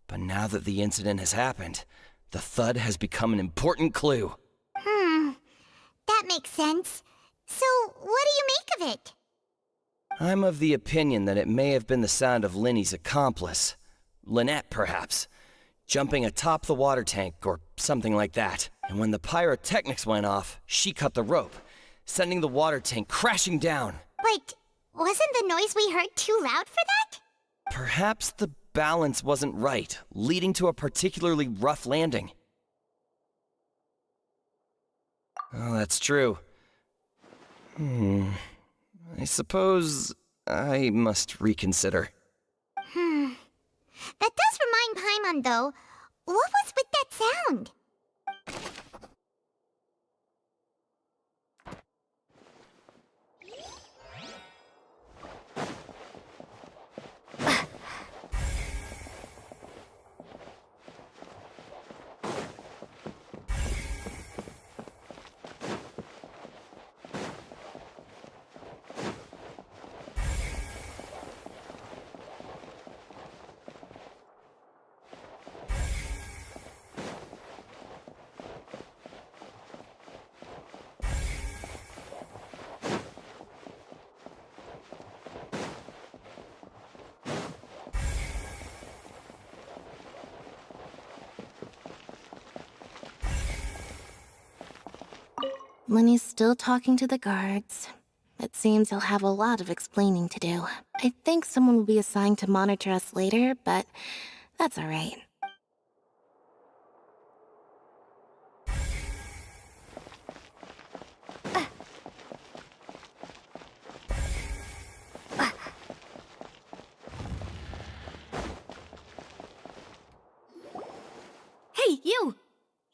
But now that the incident has happened, the thud has become an important clue. That makes sense. So, what do you make of it? I'm of the opinion that it may have been the sound of Linny's accomplice. Lynette, perhaps. Jumping atop the water tank or something like that. And when the pyrotechnics went off, she cut the rope, sending the water tank crashing down. But wasn't the noise we heard too loud for that? Perhaps the balance wasn't right, leading to a particularly rough landing. Oh, that's true. I suppose I must reconsider. That does remind Paimon, though. What was with that sound? Lenny's still talking to the guards. It seems he'll have a lot of explaining to do. I think someone will be assigned to monitor us later, but that's all right. Hey, you!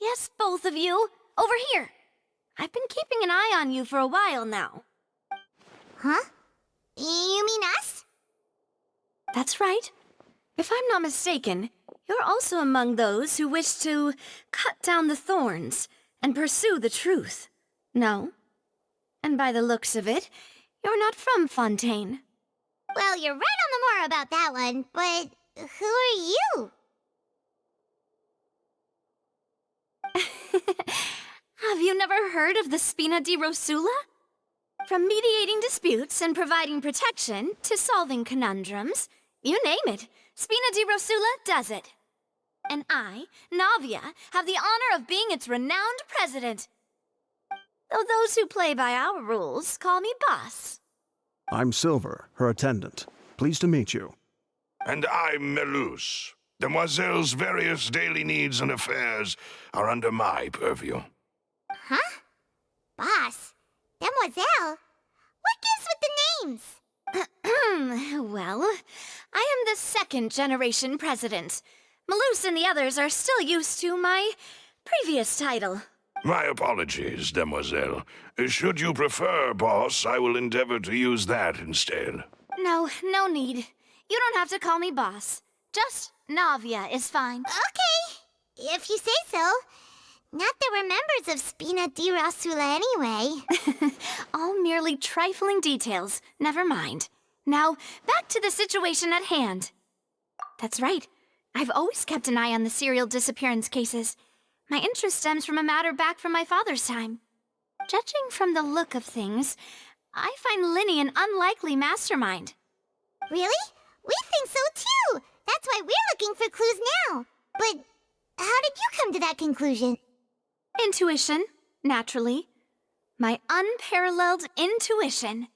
Yes, both of you! Over here! I've been keeping an eye on you for a while now. Huh? You mean us? That's right. If I'm not mistaken, you're also among those who wish to cut down the thorns and pursue the truth. No? And by the looks of it, you're not from Fontaine. Well, you're right on the more about that one, but who are you? Have you never heard of the Spina di Rosula? From mediating disputes and providing protection to solving conundrums, you name it, Spina di Rosula does it. And I, Navia, have the honor of being its renowned president. Though those who play by our rules call me boss. I'm Silver, her attendant. Pleased to meet you. And I'm Melus. Demoiselle's various daily needs and affairs are under my purview. Huh? Boss? Demoiselle? What gives with the names? Well, I am the second generation president. Malus and the others are still used to my previous title. My apologies, Demoiselle. Should you prefer, boss, I will endeavor to use that instead. No need. You don't have to call me boss. Just Navia is fine. Okay, if you say so. Not that we're members of Spina di Rosula anyway. All merely trifling details. Never mind. Now, back to the situation at hand. That's right. I've always kept an eye on the serial disappearance cases. My interest stems from a matter back from my father's time. Judging from the look of things, I find Linny an unlikely mastermind. Really? We think so too! That's why we're looking for clues now. But how did you come to that conclusion? Intuition, naturally. My unparalleled intuition.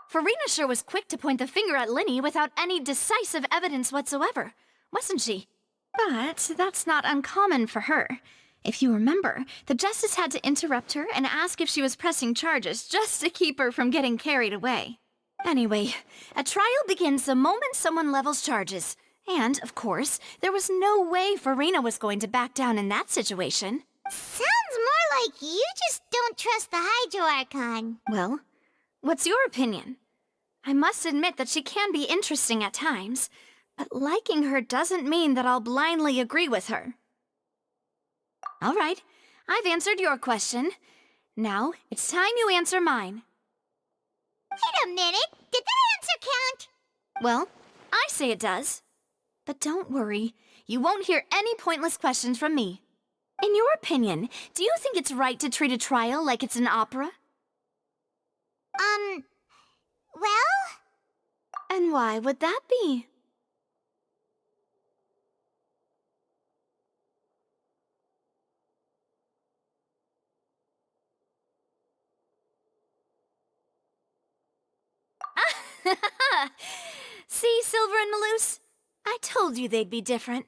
Farina sure was quick to point the finger at Linny without any decisive evidence whatsoever, wasn't she? But that's not uncommon for her. If you remember, the justice had to interrupt her and ask if she was pressing charges just to keep her from getting carried away. Anyway, a trial begins the moment someone levels charges. And, of course, there was no way Farina was going to back down in that situation. Sounds more like you just don't trust the Hydro Archon. Well, what's your opinion? I must admit that she can be interesting at times, but liking her doesn't mean that I'll blindly agree with her. All right, I've answered your question. Now, it's time you answer mine. Wait a minute, did that answer count? Well, I say it does. But don't worry, you won't hear any pointless questions from me. In your opinion, do you think it's right to treat a trial like it's an opera? Well, And why would that be? See, Silver and Maloose? I told you they'd be different.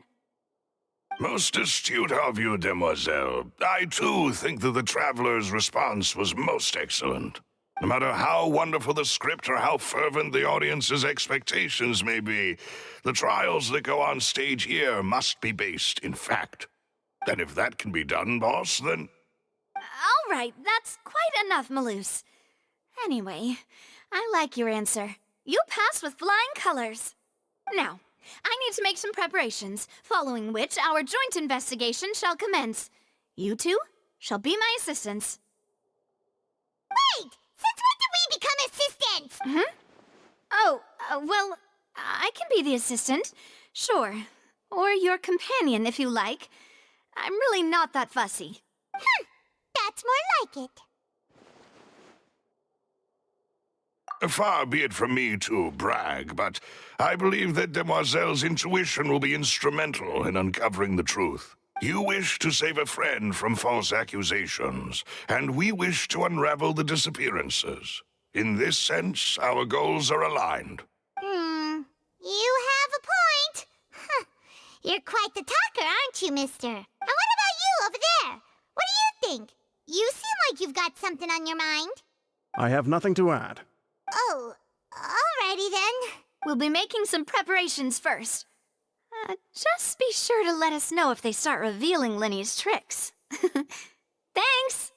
Most astute of you, demoiselle. I, too, think that the Traveler's response was most excellent. No matter how wonderful the script or how fervent the audience's expectations may be, the trials that go on stage here must be based in fact. And if that can be done, boss, then... All right, that's quite enough, Maloose. Anyway, I like your answer. You passed with flying colors. Now, I need to make some preparations, following which our joint investigation shall commence. You two shall be my assistants. Wait! Since when did we become assistants? Hmm? Oh, well, I can be the assistant, sure. Or your companion, if you like. I'm really not that fussy. That's more like it. Far be it from me to brag, but I believe that Demoiselle's intuition will be instrumental in uncovering the truth. You wish to save a friend from false accusations, and we wish to unravel the disappearances. In this sense, our goals are aligned. You have a point. You're quite the talker, aren't you, mister? And what about you over there? What do you think? You seem like you've got something on your mind. I have nothing to add. Oh, alrighty then. We'll be making some preparations first. Just be sure to let us know if they start revealing Lenny's tricks. Thanks!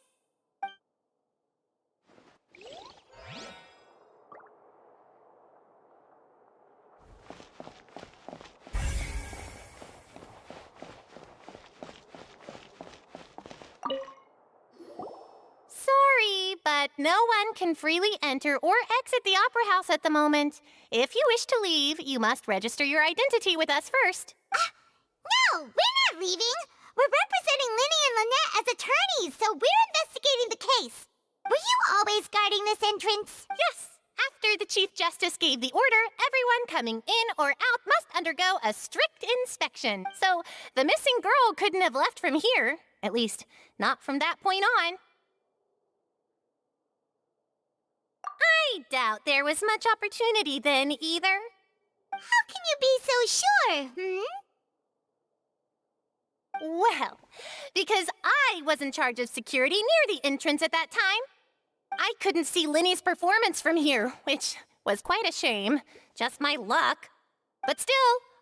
Sorry, but no one can freely enter or exit the Opera House at the moment. If you wish to leave, you must register your identity with us first. No, we're not leaving. We're representing Linny and Lynette as attorneys, so we're investigating the case. Were you always guarding this entrance? Yes. After the Chief Justice gave the order, everyone coming in or out must undergo a strict inspection. So the missing girl couldn't have left from here. At least, not from that point on. I doubt there was much opportunity then, either. How can you be so sure, Well, because I was in charge of security near the entrance at that time. I couldn't see Linny's performance from here, which was quite a shame. Just my luck. But still,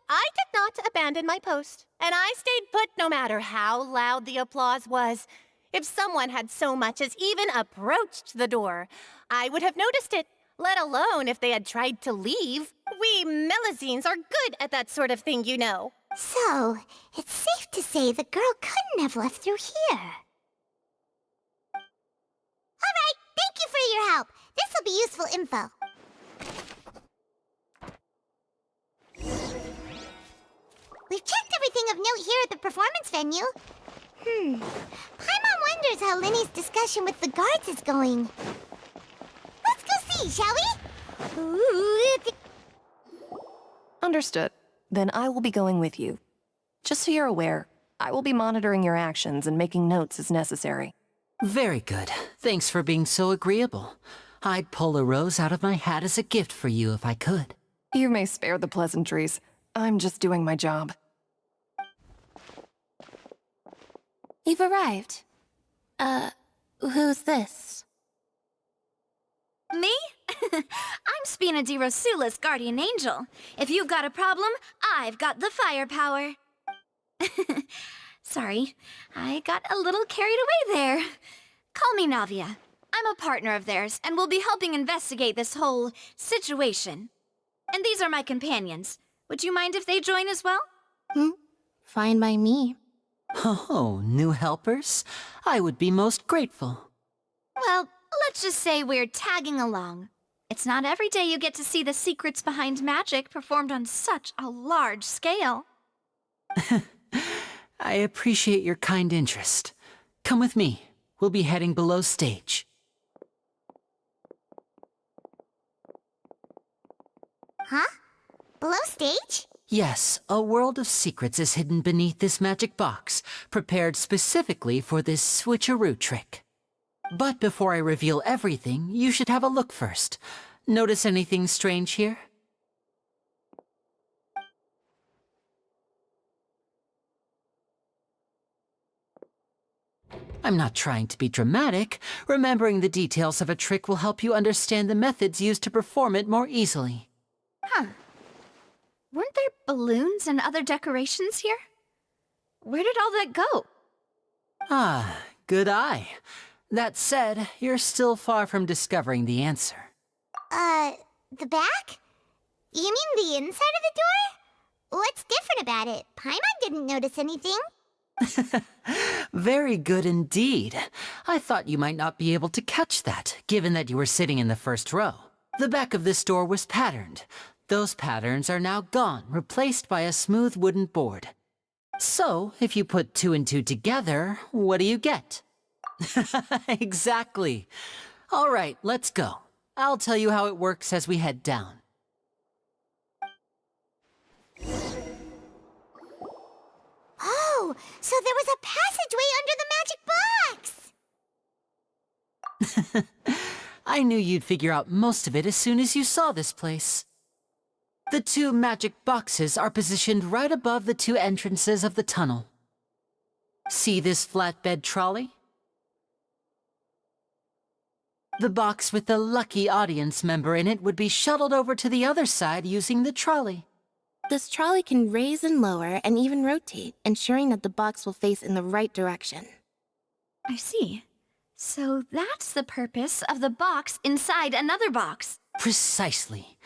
I did not abandon my post, and I stayed put no matter how loud the applause was. If someone had so much as even approached the door, I would have noticed it, let alone if they had tried to leave. We Melusines are good at that sort of thing, you know. So, it's safe to say the girl couldn't have left through here. All right, thank you for your help. This will be useful info. We've checked everything of note here at the performance venue. Paimon wonders how Linny's discussion with the guards is going. Let's go see, shall we? Understood. Then I will be going with you. Just so you're aware, I will be monitoring your actions and making notes as necessary. Very good. Thanks for being so agreeable. I'd pull a rose out of my hat as a gift for you if I could. You may spare the pleasantries. I'm just doing my job. You've arrived. Who's this? Me? I'm Spina di Rosula's guardian angel. If you've got a problem, I've got the firepower. Sorry, I got a little carried away there. Call me Navia. I'm a partner of theirs, and will be helping investigate this whole situation. And these are my companions. Would you mind if they join as well? Fine by me. Oh, new helpers? I would be most grateful. Well, let's just say we're tagging along. It's not every day you get to see the secrets behind magic performed on such a large scale. I appreciate your kind interest. Come with me. We'll be heading below stage. Huh? Below stage? Yes, a world of secrets is hidden beneath this magic box, prepared specifically for this switcheroo trick. But before I reveal everything, you should have a look first. Notice anything strange here? I'm not trying to be dramatic. Remembering the details of a trick will help you understand the methods used to perform it more easily. Huh. Weren't there balloons and other decorations here? Where did all that go? Ah, good eye. That said, you're still far from discovering the answer. The back? You mean the inside of the door? What's different about it? Paimon didn't notice anything. Very good indeed. I thought you might not be able to catch that, given that you were sitting in the first row. The back of this door was patterned. Those patterns are now gone, replaced by a smooth wooden board. So, if you put 2 and 2 together, what do you get? Exactly. All right, let's go. I'll tell you how it works as we head down. Oh, so there was a passageway under the magic box! I knew you'd figure out most of it as soon as you saw this place. The 2 magic boxes are positioned right above the 2 entrances of the tunnel. See this flatbed trolley? The box with the lucky audience member in it would be shuttled over to the other side using the trolley. This trolley can raise and lower and even rotate, ensuring that the box will face in the right direction. I see. So that's the purpose of the box inside another box. Precisely.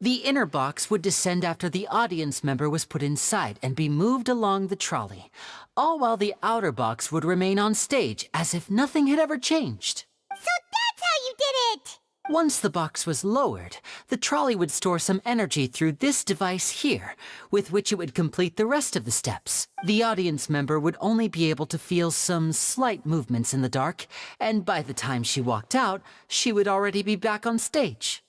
The inner box would descend after the audience member was put inside and be moved along the trolley, all while the outer box would remain on stage as if nothing had ever changed. So that's how you did it! Once the box was lowered, the trolley would store some energy through this device here, with which it would complete the rest of the steps. The audience member would only be able to feel some slight movements in the dark, and by the time she walked out, she would already be back on stage.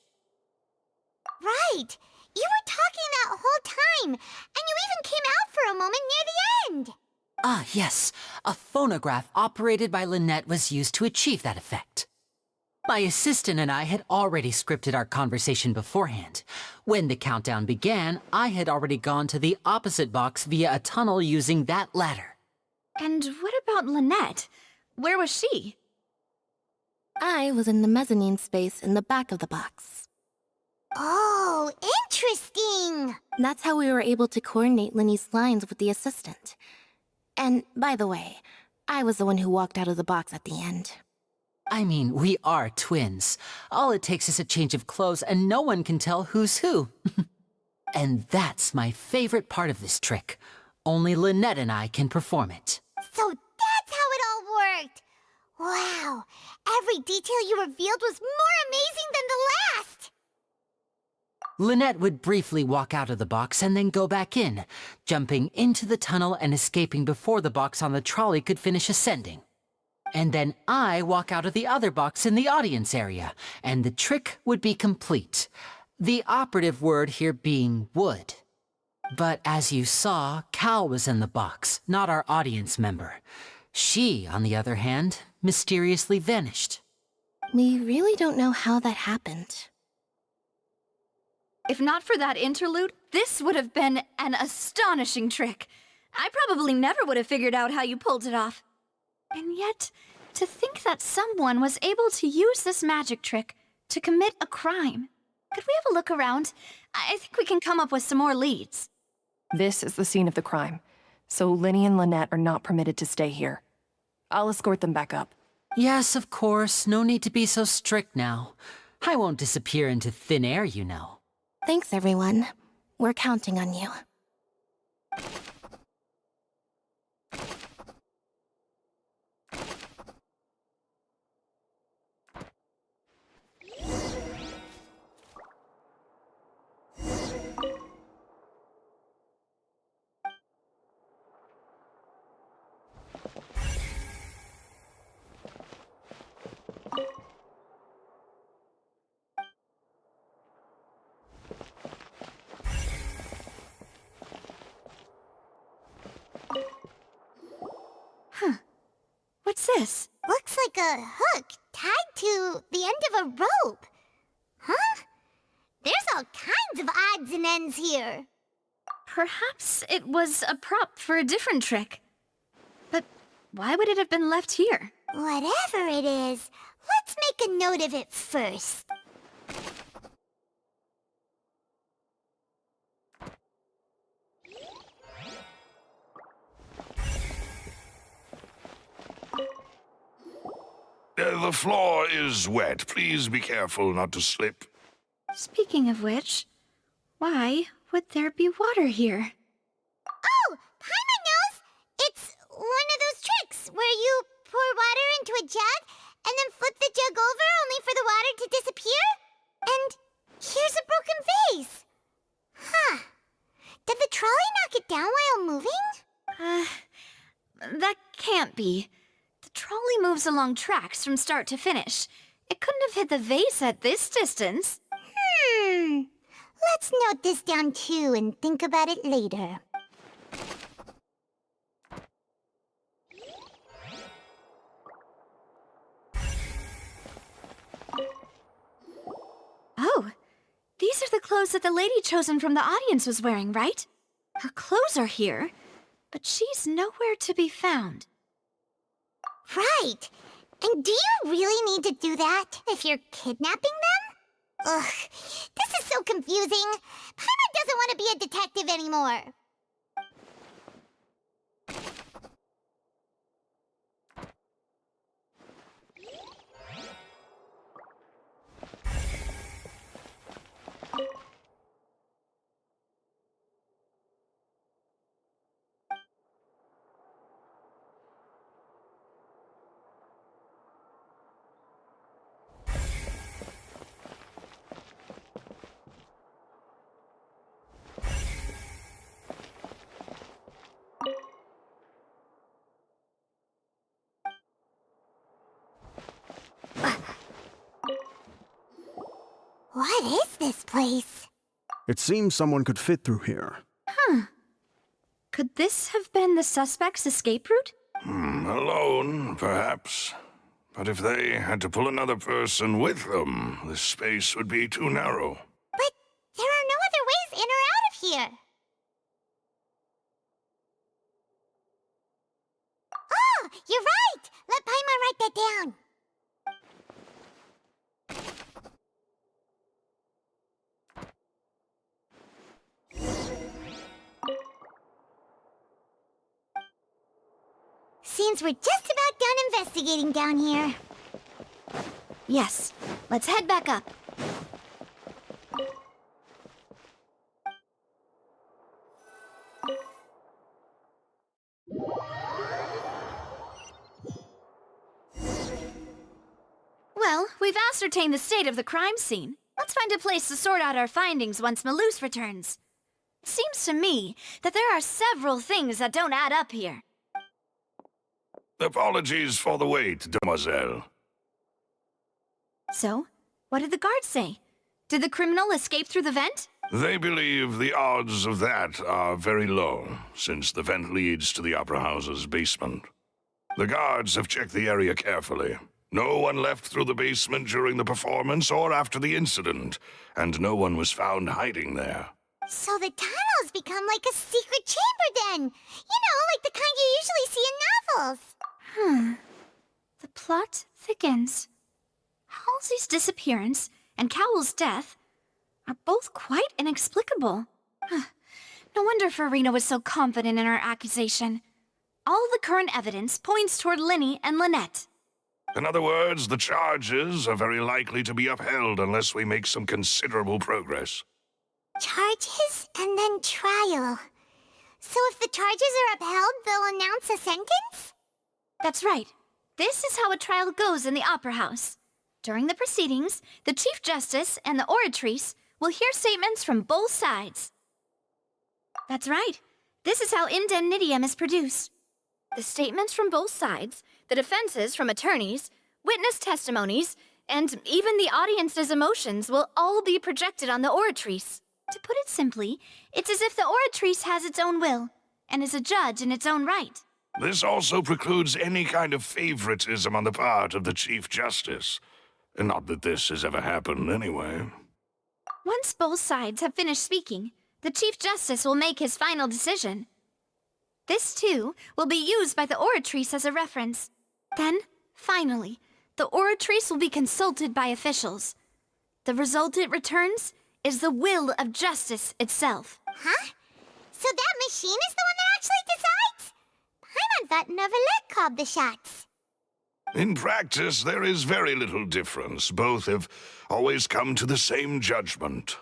Right! You were talking that whole time, and you even came out for a moment near the end! Ah, yes. A phonograph operated by Lynette was used to achieve that effect. My assistant and I had already scripted our conversation beforehand. When the countdown began, I had already gone to the opposite box via a tunnel using that ladder. And what about Lynette? Where was she? I was in the mezzanine space in the back of the box. Oh, interesting! That's how we were able to coordinate Linny's lines with the assistant. And, by the way, I was the one who walked out of the box at the end. I mean, we are twins. All it takes is a change of clothes and no one can tell who's who. And that's my favorite part of this trick. Only Lynette and I can perform it. So that's how it all worked! Wow, every detail you revealed was more amazing than the last! Lynette would briefly walk out of the box and then go back in, jumping into the tunnel and escaping before the box on the trolley could finish ascending. And then I walk out of the other box in the audience area, and the trick would be complete. The operative word here being would. But as you saw, Cal was in the box, not our audience member. She, on the other hand, mysteriously vanished. We really don't know how that happened. If not for that interlude, this would have been an astonishing trick. I probably never would have figured out how you pulled it off. And yet, to think that someone was able to use this magic trick to commit a crime. Could we have a look around? I think we can come up with some more leads. This is the scene of the crime, so Linny and Lynette are not permitted to stay here. I'll escort them back up. Yes, of course. No need to be so strict now. I won't disappear into thin air, you know. Thanks, everyone. We're counting on you. this? Looks like a hook tied to the end of a rope. Huh? There's all kinds of odds and ends here. Perhaps it was a prop for a different trick. But why would it have been left here? Whatever it is, let's make a note of it first. The floor is wet. Please be careful not to slip. Speaking of which, why would there be water here? Oh, Paimon knows! It's one of those tricks where you pour water into a jug and then flip the jug over only for the water to disappear? And here's a broken vase. Huh. Did the trolley knock it down while moving? That can't be. The trolley moves along tracks from start to finish. It couldn't have hit the vase at this distance. Let's note this down too and think about it later. Oh, these are the clothes that the lady chosen from the audience was wearing, right? Her clothes are here, but she's nowhere to be found. Right. And do you really need to do that if you're kidnapping them? Ugh, this is so confusing. Paimon doesn't want to be a detective anymore. What is this place? It seems someone could fit through here. Huh. Could this have been the suspect's escape route? Alone, perhaps. But if they had to pull another person with them, the space would be too narrow. But there are no other ways in or out of here. Oh, you're right! Let Paimon write that down. Seems we're just about done investigating down here. Yes, let's head back up. Well, we've ascertained the state of the crime scene. Let's find a place to sort out our findings once Malus returns. It seems to me that there are several things that don't add up here. Apologies for the wait, demoiselle. So, what did the guards say? Did the criminal escape through the vent? They believe the odds of that are very low, since the vent leads to the Opera House's basement. The guards have checked the area carefully. No one left through the basement during the performance or after the incident, and no one was found hiding there. So the tunnels become like a secret chamber then! You know, like the kind you usually see in novels! The plot thickens. Halsey's disappearance and Cowell's death are both quite inexplicable. No wonder Farina was so confident in her accusation. All the current evidence points toward Linny and Lynette. In other words, the charges are very likely to be upheld unless we make some considerable progress. Charges and then trial. So if the charges are upheld, they'll announce a sentence? That's right. This is how a trial goes in the Opera House. During the proceedings, the Chief Justice and the Oratrice will hear statements from both sides. That's right. This is how indemnitium is produced. The statements from both sides, the defenses from attorneys, witness testimonies, and even the audience's emotions will all be projected on the Oratrice. To put it simply, it's as if the Oratrice has its own will, and is a judge in its own right. This also precludes any kind of favoritism on the part of the Chief Justice. Not that this has ever happened anyway. Once both sides have finished speaking, the Chief Justice will make his final decision. This, too, will be used by the Oratrice as a reference. Then, finally, the Oratrice will be consulted by officials. The result it returns is the will of justice itself. Huh? So that machine is the one that actually decides? Paimon thought Novelet called the shots. In practice, there is very little difference. Both have always come to the same judgment,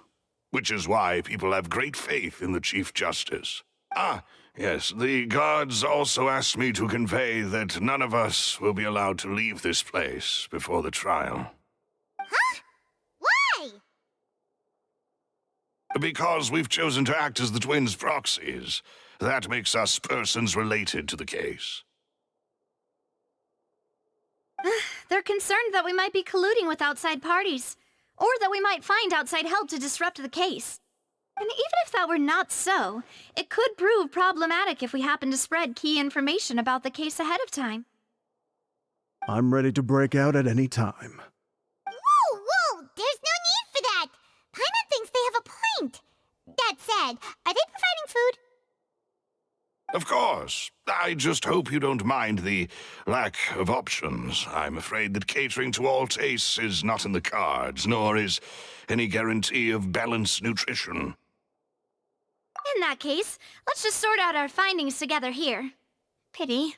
which is why people have great faith in the Chief Justice. Ah, yes, the guards also asked me to convey that none of us will be allowed to leave this place before the trial. Huh? Why? Because we've chosen to act as the twins' proxies. That makes us persons related to the case. They're concerned that we might be colluding with outside parties, or that we might find outside help to disrupt the case. And even if that were not so, it could prove problematic if we happen to spread key information about the case ahead of time. I'm ready to break out at any time. Whoa! There's no need for that! Paimon thinks they have a point. That said, are they providing food? Of course. I just hope you don't mind the lack of options. I'm afraid that catering to all tastes is not in the cards, nor is any guarantee of balanced nutrition. In that case, let's just sort out our findings together here. Pity.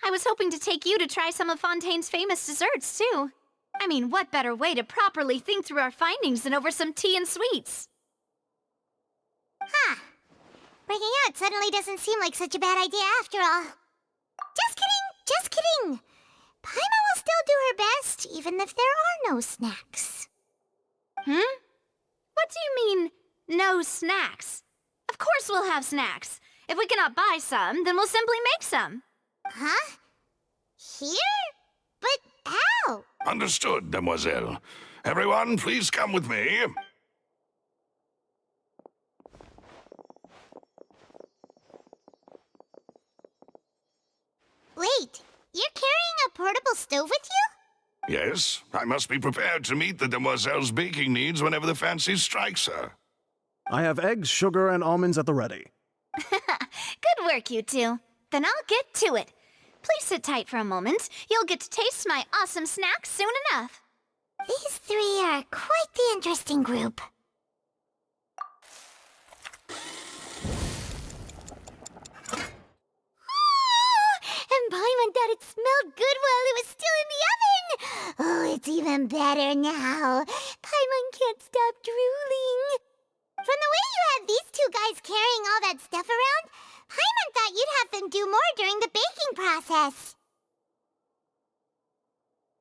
I was hoping to take you to try some of Fontaine's famous desserts, too. I mean, what better way to properly think through our findings than over some tea and sweets? Huh. Breaking out suddenly doesn't seem like such a bad idea after all. Just kidding! Paimon will still do her best, even if there are no snacks. What do you mean, no snacks? Of course we'll have snacks. If we cannot buy some, then we'll simply make some. Huh? Here? But how? Understood, Demoiselle. Everyone, please come with me. Wait, you're carrying a portable stove with you? Yes, I must be prepared to meet the Demoiselle's baking needs whenever the fancy strikes her. I have eggs, sugar, and almonds at the ready. Good work, you two. Then I'll get to it. Please sit tight for a moment. You'll get to taste my awesome snacks soon enough. These three are quite the interesting group. And Paimon thought it smelled good while it was still in the oven! Oh, it's even better now. Paimon can't stop drooling. From the way you had these two guys carrying all that stuff around, Paimon thought you'd have them do more during the baking process.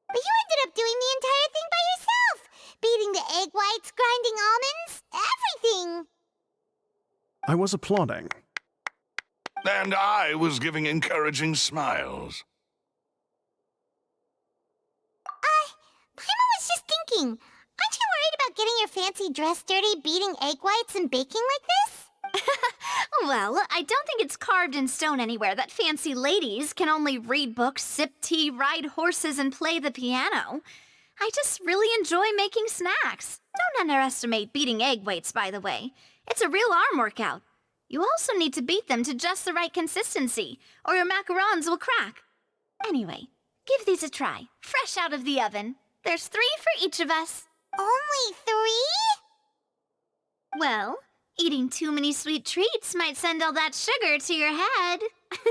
But you ended up doing the entire thing by yourself! Beating the egg whites, grinding almonds, everything! I was applauding. And I was giving encouraging smiles. Paimon was just thinking, aren't you worried about getting your fancy dress dirty beating egg whites and baking like this? Well, I don't think it's carved in stone anywhere that fancy ladies can only read books, sip tea, ride horses, and play the piano. I just really enjoy making snacks. Don't underestimate beating egg whites, by the way. It's a real arm workout. You also need to beat them to just the right consistency, or your macarons will crack. Anyway, give these a try, fresh out of the oven. There's 3 for each of us. Only 3? Well, eating too many sweet treats might send all that sugar to your head.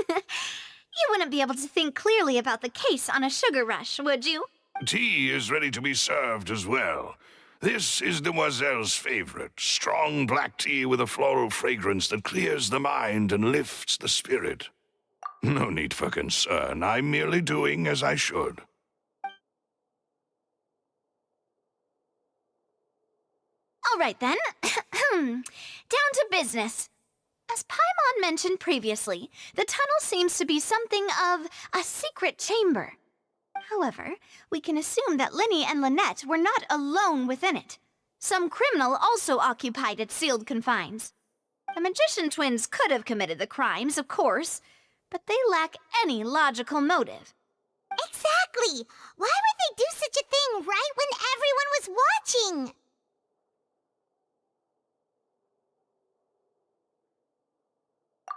You wouldn't be able to think clearly about the case on a sugar rush, would you? Tea is ready to be served as well. This is Demoiselle's favorite, strong black tea with a floral fragrance that clears the mind and lifts the spirit. No need for concern. I'm merely doing as I should. All right, then. Down to business. As Paimon mentioned previously, the tunnel seems to be something of a secret chamber. However, we can assume that Linny and Lynette were not alone within it. Some criminal also occupied its sealed confines. The magician twins could have committed the crimes, of course, but they lack any logical motive. Exactly! Why would they do such a thing right when everyone was watching?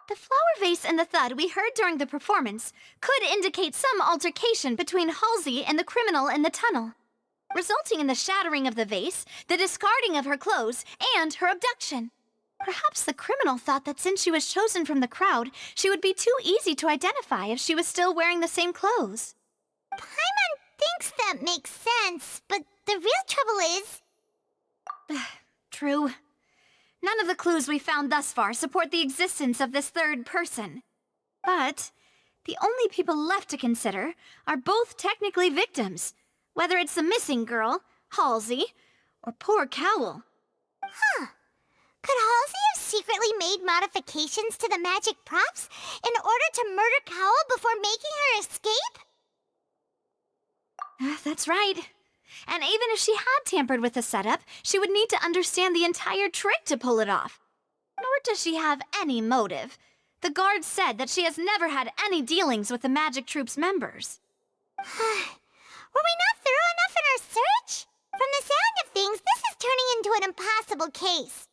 The flower vase and the thud we heard during the performance could indicate some altercation between Halsey and the criminal in the tunnel, resulting in the shattering of the vase, the discarding of her clothes, and her abduction. Perhaps the criminal thought that since she was chosen from the crowd, she would be too easy to identify if she was still wearing the same clothes. Paimon thinks that makes sense, but the real trouble is... True. None of the clues we found thus far support the existence of this third person. But the only people left to consider are both technically victims, whether it's the missing girl, Halsey, or poor Cowl. Huh. Could Halsey have secretly made modifications to the magic props in order to murder Cowl before making her escape? That's right. And even if she had tampered with the setup, she would need to understand the entire trick to pull it off. Nor does she have any motive. The guard said that she has never had any dealings with the Magic Troop's members. Were we not thorough enough in our search? From the sound of things, this is turning into an impossible case.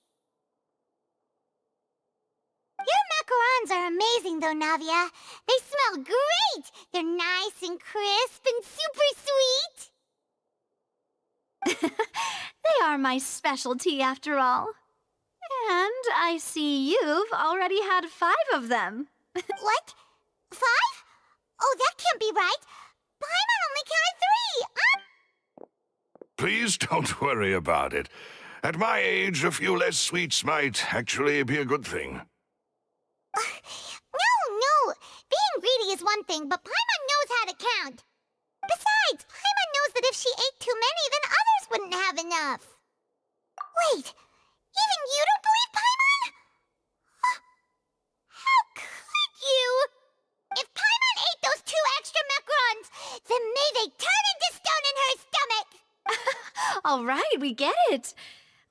Your macarons are amazing, though, Navia. They smell great! They're nice and crisp and super sweet! They are my specialty, after all. And I see you've already had 5 of them. What? 5? Oh, that can't be right. Paimon only counted 3. Please don't worry about it. At my age, a few less sweets might actually be a good thing. No. Being greedy is one thing, but Paimon knows how to count. Besides, Paimon knows that if she ate too many, then others wouldn't have enough. Wait, even you don't believe Paimon? How could you? If Paimon ate those 2 extra macarons, then may they turn into stone in her stomach! All right, we get it.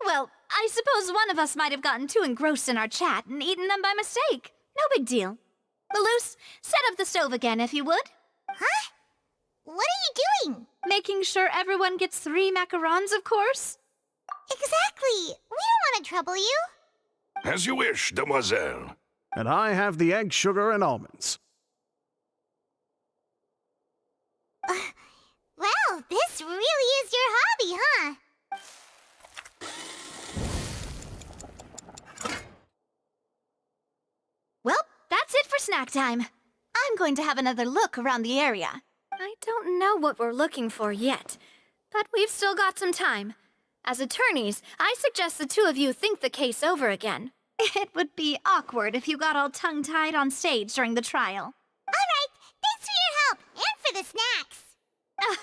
Well, I suppose one of us might have gotten too engrossed in our chat and eaten them by mistake. No big deal. Maloose, set up the stove again if you would. Huh? What are you doing? Making sure everyone gets 3 macarons, of course. Exactly. We don't want to trouble you. As you wish, demoiselle. And I have the egg, sugar, and almonds. Well, this really is your hobby, huh? Well, that's it for snack time. I'm going to have another look around the area. I don't know what we're looking for yet, but we've still got some time. As attorneys, I suggest the 2 of you think the case over again. It would be awkward if you got all tongue-tied on stage during the trial. All right, thanks for your help, and for the snacks.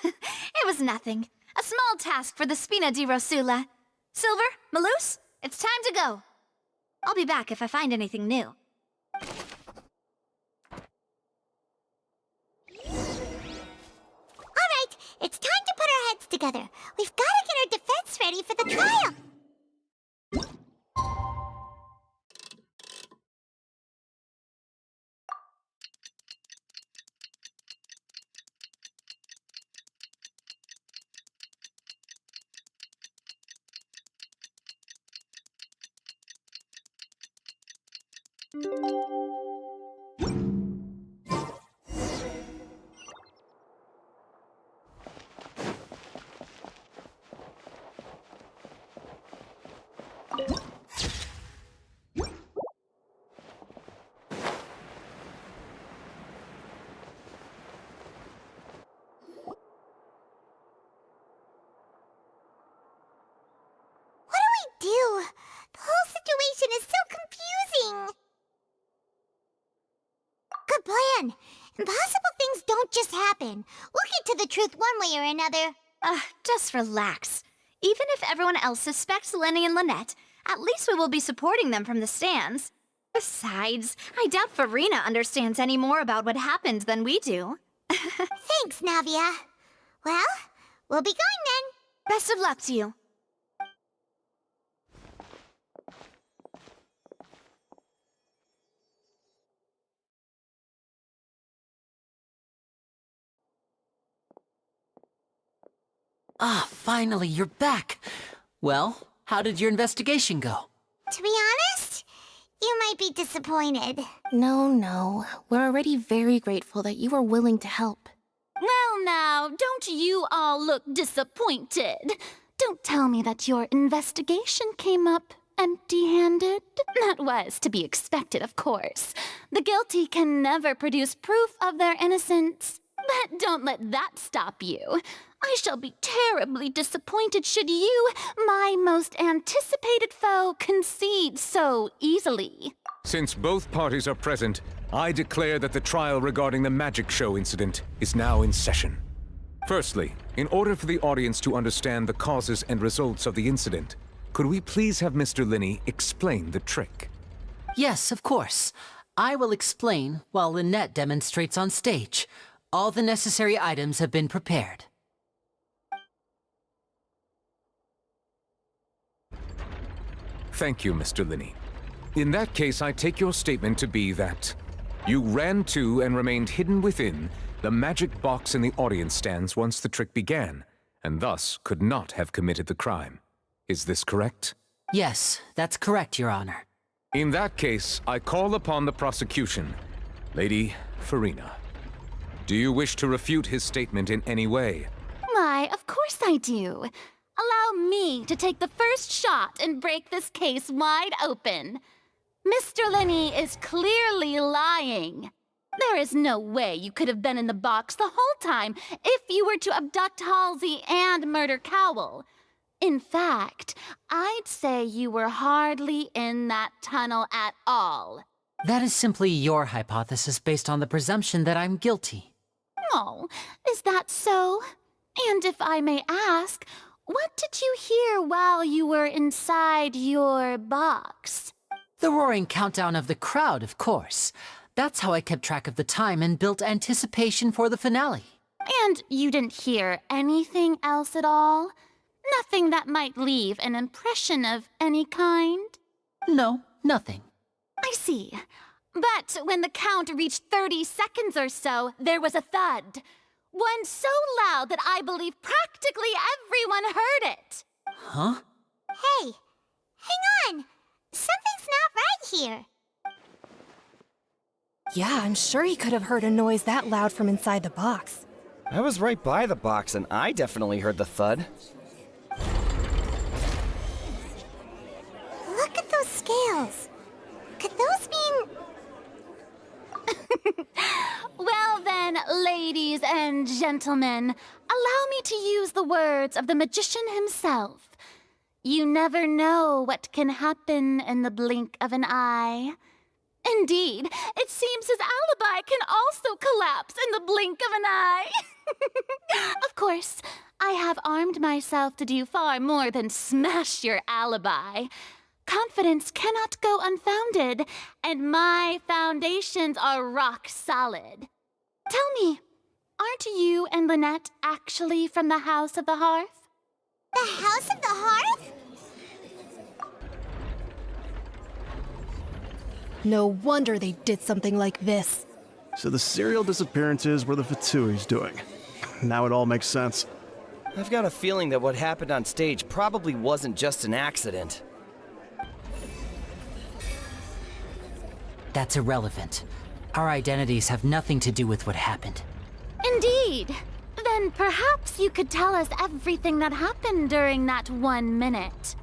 It was nothing. A small task for the Spina di Rosula. Silver, Maloose, it's time to go. I'll be back if I find anything new. It's time to put our heads together. We've got to get our defense ready for the trial. The whole situation is so confusing. Good plan. Impossible things don't just happen. We'll get to the truth one way or another. Just relax. Even if everyone else suspects Lenny and Lynette, at least we will be supporting them from the stands. Besides, I doubt Farina understands any more about what happened than we do. Thanks, Navia. Well, we'll be going then. Best of luck to you. Ah, finally, you're back. Well, how did your investigation go? To be honest, you might be disappointed. No. We're already very grateful that you were willing to help. Well now, don't you all look disappointed. Don't tell me that your investigation came up empty-handed. That was to be expected, of course. The guilty can never produce proof of their innocence. But don't let that stop you. I shall be terribly disappointed should you, my most anticipated foe, concede so easily. Since both parties are present, I declare that the trial regarding the magic show incident is now in session. Firstly, in order for the audience to understand the causes and results of the incident, could we please have Mr. Linney explain the trick? Yes, of course. I will explain while Lynette demonstrates on stage. All the necessary items have been prepared. Thank you, Mr. Linney. In that case, I take your statement to be that you ran to and remained hidden within the magic box in the audience stands once the trick began, and thus could not have committed the crime. Is this correct? Yes, that's correct, Your Honor. In that case, I call upon the prosecution. Lady Farina, do you wish to refute his statement in any way? Why, of course I do. Allow me to take the first shot and break this case wide open. Mr. Linney is clearly lying. There is no way you could have been in the box the whole time if you were to abduct Halsey and murder Cowell. In fact, I'd say you were hardly in that tunnel at all. That is simply your hypothesis based on the presumption that I'm guilty. Oh, is that so? And if I may ask, what did you hear while you were inside your box? The roaring countdown of the crowd, of course. That's how I kept track of the time and built anticipation for the finale. And you didn't hear anything else at all? Nothing that might leave an impression of any kind? No, nothing. I see. But when the count reached 30 seconds or so, there was a thud. One so loud that I believe practically everyone heard it. Huh? Hey, hang on. Something's not right here. Yeah, I'm sure he could have heard a noise that loud from inside the box. I was right by the box, and I definitely heard the thud. Look at those scales. Could those mean... Well then, ladies and gentlemen, allow me to use the words of the magician himself. You never know what can happen in the blink of an eye. Indeed, it seems his alibi can also collapse in the blink of an eye. Of course, I have armed myself to do far more than smash your alibi. Confidence cannot go unfounded, and my foundations are rock solid. Tell me, aren't you and Lynette actually from the House of the Hearth? The House of the Hearth? No wonder they did something like this. So the serial disappearances were the Fatui's doing. Now it all makes sense. I've got a feeling that what happened on stage probably wasn't just an accident. That's irrelevant. Our identities have nothing to do with what happened. Indeed. Then perhaps you could tell us everything that happened during that 1 minute.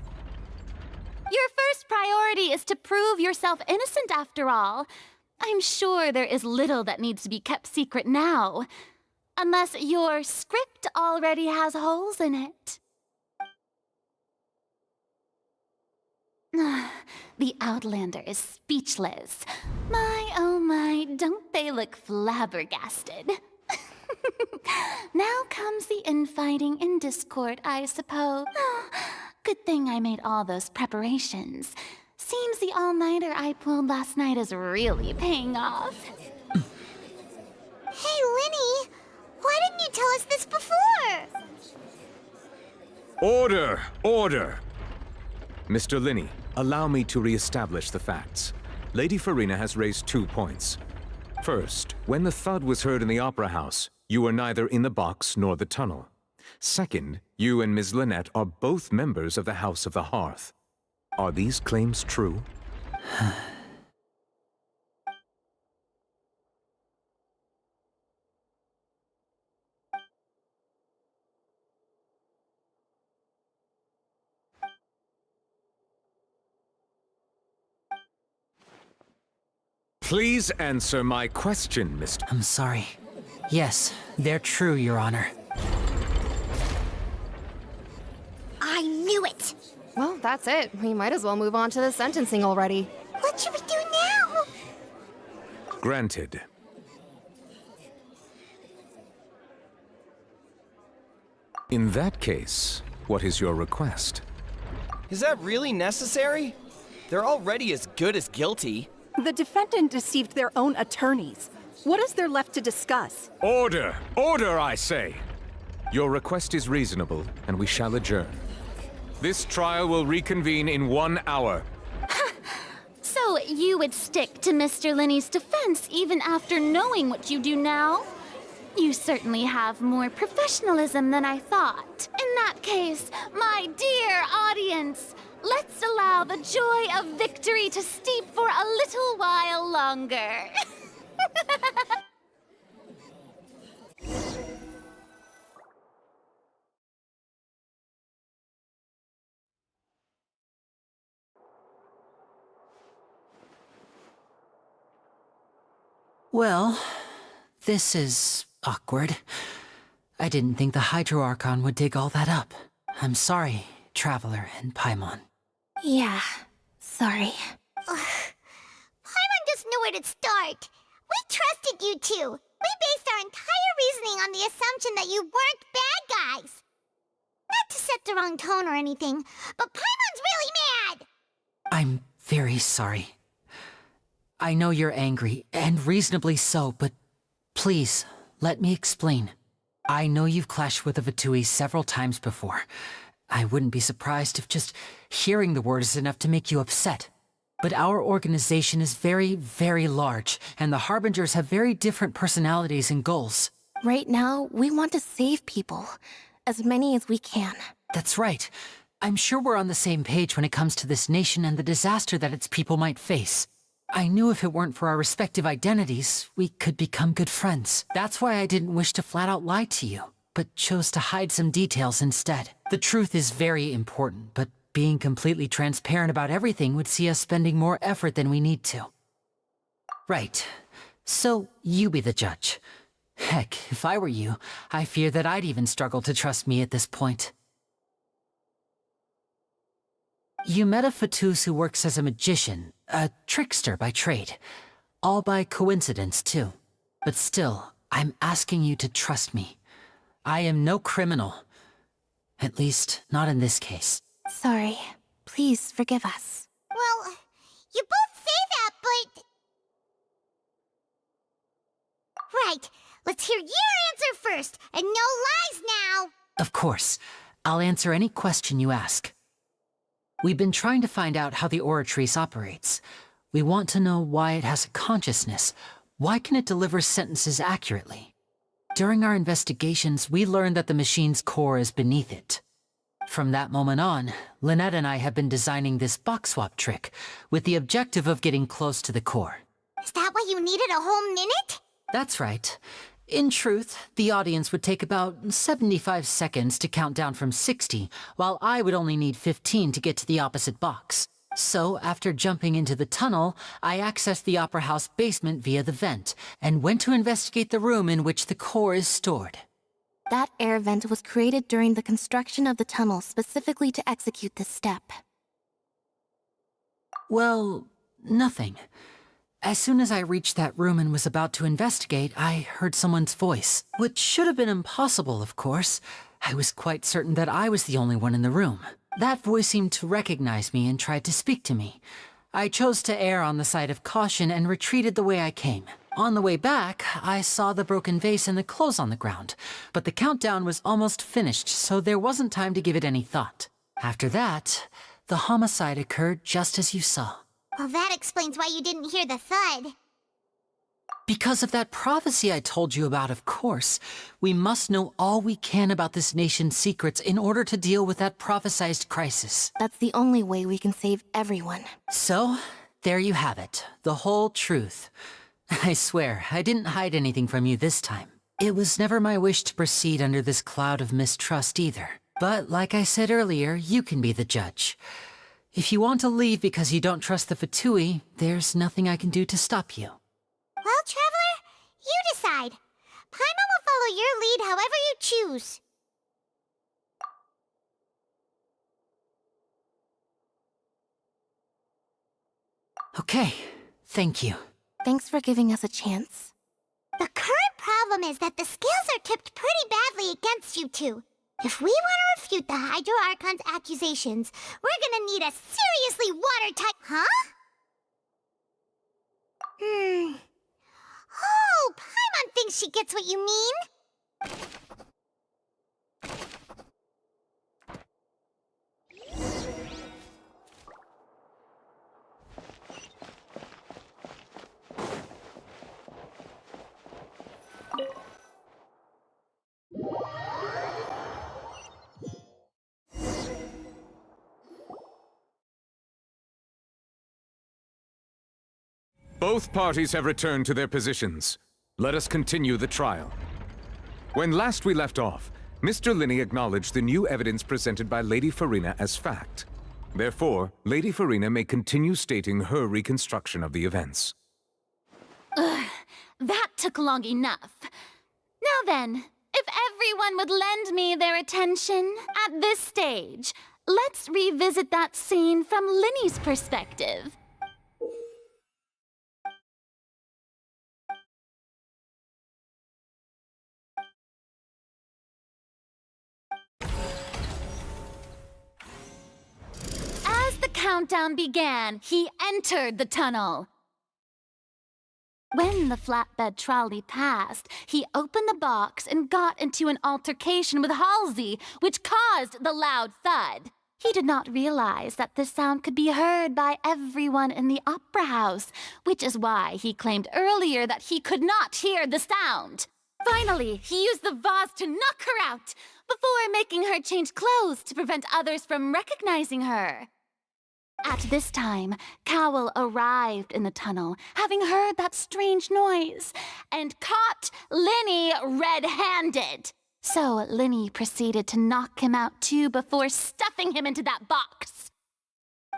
Your first priority is to prove yourself innocent, after all. I'm sure there is little that needs to be kept secret now. Unless your script already has holes in it. The Outlander is speechless. My, oh my, don't they look flabbergasted? Now comes the infighting and discord, I suppose. Good thing I made all those preparations. Seems the all-nighter I pulled last night is really paying off. Hey, Linny! Why didn't you tell us this before? Order! Order! Mr. Linney, allow me to re-establish the facts. Lady Farina has raised 2 points. First, when the thud was heard in the Opera House, you were neither in the box nor the tunnel. Second, you and Ms. Lynette are both members of the House of the Hearth. Are these claims true? Please answer my question, Mr. I'm sorry. Yes, they're true, Your Honor. I knew it! Well, that's it. We might as well move on to the sentencing already. What should we do now? Granted. In that case, what is your request? Is that really necessary? They're already as good as guilty. The defendant deceived their own attorneys. What is there left to discuss? Order! Order, I say! Your request is reasonable, and we shall adjourn. This trial will reconvene in 1 hour. So you would stick to Mr. Linney's defense even after knowing what you do now? You certainly have more professionalism than I thought. In that case, my dear audience, let's allow the joy of victory to steep for a little while longer. Well, this is awkward. I didn't think the Hydro Archon would dig all that up. I'm sorry, Traveler and Paimon. Yeah, sorry. Paimon doesn't know where to start. We trusted you two. We based our entire reasoning on the assumption that you weren't bad guys. Not to set the wrong tone or anything, but Paimon's really mad! I'm very sorry. I know you're angry, and reasonably so, but please, let me explain. I know you've clashed with the Fatui several times before. I wouldn't be surprised if just hearing the word is enough to make you upset. But our organization is very, very large, and the Harbingers have very different personalities and goals. Right now, we want to save people. As many as we can. That's right. I'm sure we're on the same page when it comes to this nation and the disaster that its people might face. I knew if it weren't for our respective identities, we could become good friends. That's why I didn't wish to flat out lie to you, but chose to hide some details instead. The truth is very important, but being completely transparent about everything would see us spending more effort than we need to. Right. So, you be the judge. Heck, if I were you, I fear that I'd even struggle to trust me at this point. You met a Fatus who works as a magician, a trickster by trade. All by coincidence, too. But still, I'm asking you to trust me. I am no criminal. At least, not in this case. Sorry. Please forgive us. Well, you both say that, but... Right. Let's hear your answer first, and no lies now! Of course. I'll answer any question you ask. We've been trying to find out how the Oratrice operates. We want to know why it has a consciousness. Why can it deliver sentences accurately? During our investigations, we learned that the machine's core is beneath it. From that moment on, Lynette and I have been designing this box swap trick, with the objective of getting close to the core. Is that why you needed a whole minute? That's right. In truth, the audience would take about 75 seconds to count down from 60, while I would only need 15 to get to the opposite box. So, after jumping into the tunnel, I accessed the Opera House basement via the vent, and went to investigate the room in which the core is stored. That air vent was created during the construction of the tunnel specifically to execute this step. Well, nothing. As soon as I reached that room and was about to investigate, I heard someone's voice. Which should have been impossible, of course. I was quite certain that I was the only one in the room. That voice seemed to recognize me and tried to speak to me. I chose to err on the side of caution and retreated the way I came. On the way back, I saw the broken vase and the clothes on the ground, but the countdown was almost finished, so there wasn't time to give it any thought. After that, the homicide occurred just as you saw. Well, that explains why you didn't hear the thud. Because of that prophecy I told you about, of course. We must know all we can about this nation's secrets in order to deal with that prophesized crisis. That's the only way we can save everyone. So, there you have it. The whole truth. I swear, I didn't hide anything from you this time. It was never my wish to proceed under this cloud of mistrust either. But like I said earlier, you can be the judge. If you want to leave because you don't trust the Fatui, there's nothing I can do to stop you. Well, Traveler, you decide. Paimon will follow your lead however you choose. Okay, thank you. Thanks for giving us a chance. The current problem is that the scales are tipped pretty badly against you two. If we want to refute the Hydro Archon's accusations, we're gonna need a seriously watertight... Huh? Oh, Paimon thinks she gets what you mean. Both parties have returned to their positions. Let us continue the trial. When last we left off, Mr. Linney acknowledged the new evidence presented by Lady Farina as fact. Therefore, Lady Farina may continue stating her reconstruction of the events. Ugh, that took long enough. Now then, if everyone would lend me their attention at this stage, let's revisit that scene from Linney's perspective. As the countdown began, he entered the tunnel. When the flatbed trolley passed, he opened the box and got into an altercation with Halsey, which caused the loud thud. He did not realize that this sound could be heard by everyone in the opera house, which is why he claimed earlier that he could not hear the sound. Finally, he used the vase to knock her out, before making her change clothes to prevent others from recognizing her. At this time, Cowell arrived in the tunnel, having heard that strange noise, and caught Linney red-handed. So Linney proceeded to knock him out too before stuffing him into that box.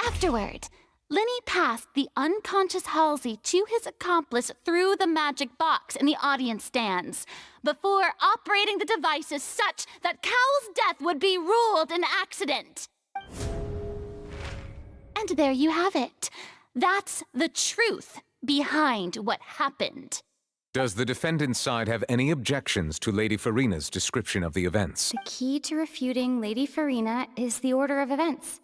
Afterward, Linney passed the unconscious Halsey to his accomplice through the magic box in the audience stands, before operating the devices such that Cowell's death would be ruled an accident. And there you have it. That's the truth behind what happened. Does the defendant's side have any objections to Lady Farina's description of the events? The key to refuting Lady Farina is the order of events.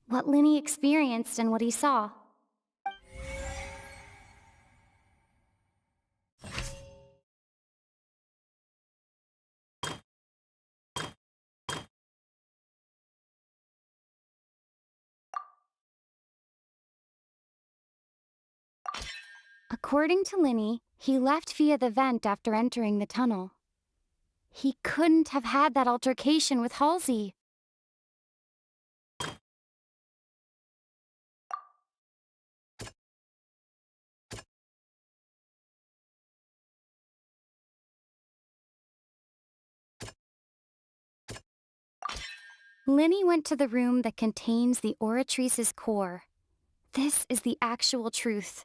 What Linney experienced and what he saw. According to Linney, he left via the vent after entering the tunnel. He couldn't have had that altercation with Halsey. Linney went to the room that contains the Oratrice's core. This is the actual truth.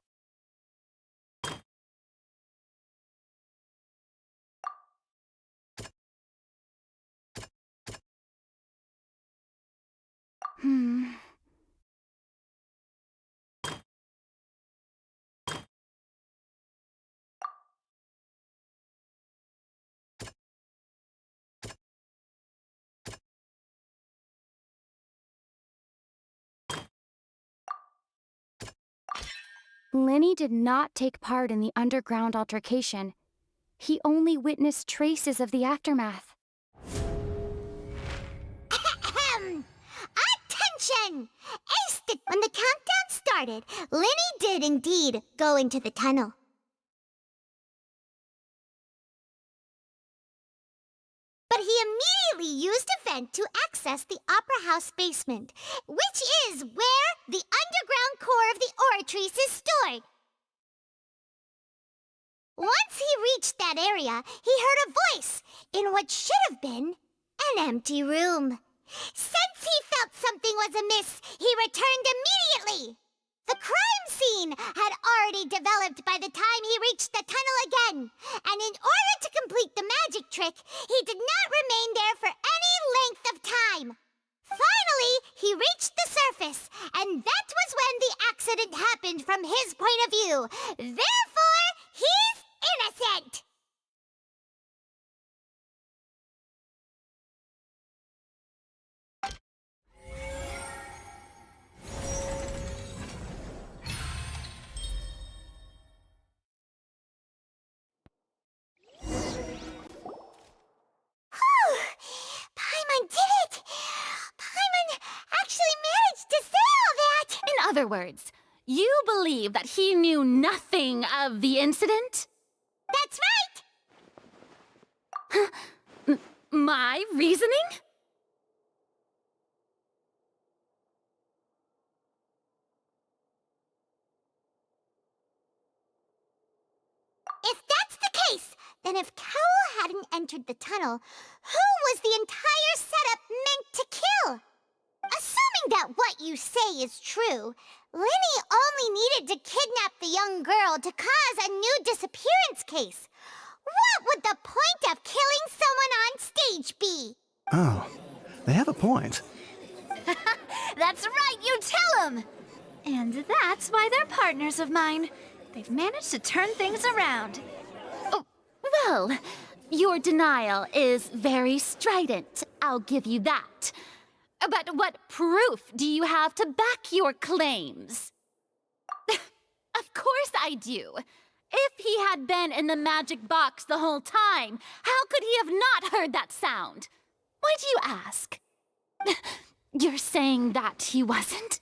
Linney did not take part in the underground altercation. He only witnessed traces of the aftermath. Attention! Aced it! When the countdown started, Linney did indeed go into the tunnel. but he immediately used a vent to access the Opera House basement, which is where the underground core of the Oratrice is stored. Once he reached that area, he heard a voice in what should have been an empty room. Since he felt something was amiss, he returned immediately. The crime scene had already developed by the time he reached the tunnel again, and in order to complete the magic trick, he did not remain there for any length of time. Finally, he reached the surface, and that was when the accident happened from his point of view. Therefore, he's innocent! Paimon did it! Paimon actually managed to say all that! In other words, you believe that he knew nothing of the incident? That's right! My reasoning? If that's the case, then if Cowell hadn't entered the tunnel, who was the entire setup meant to kill? Assuming that what you say is true, Linny only needed to kidnap the young girl to cause a new disappearance case. What would the point of killing someone on stage be? Oh, they have a point. That's right, you tell him! And that's why they're partners of mine. They've managed to turn things around. Oh, well, your denial is very strident, I'll give you that. But what proof do you have to back your claims? Of course I do. If he had been in the magic box the whole time, how could he have not heard that sound? Why do you ask? You're saying that he wasn't?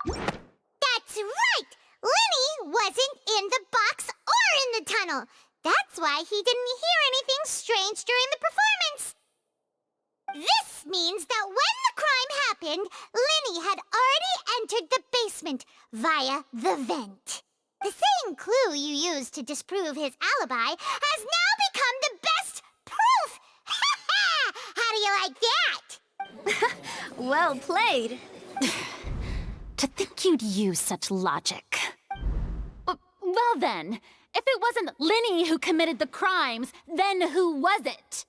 That's right! Linny wasn't in the box or in the tunnel. That's why he didn't hear anything strange during the performance. This means that when the crime happened, Linny had already entered the basement via the vent. The same clue you used to disprove his alibi has now become the best proof! How do you like that? Well played. To think you'd use such logic. Well then, if it wasn't Linny who committed the crimes, then who was it?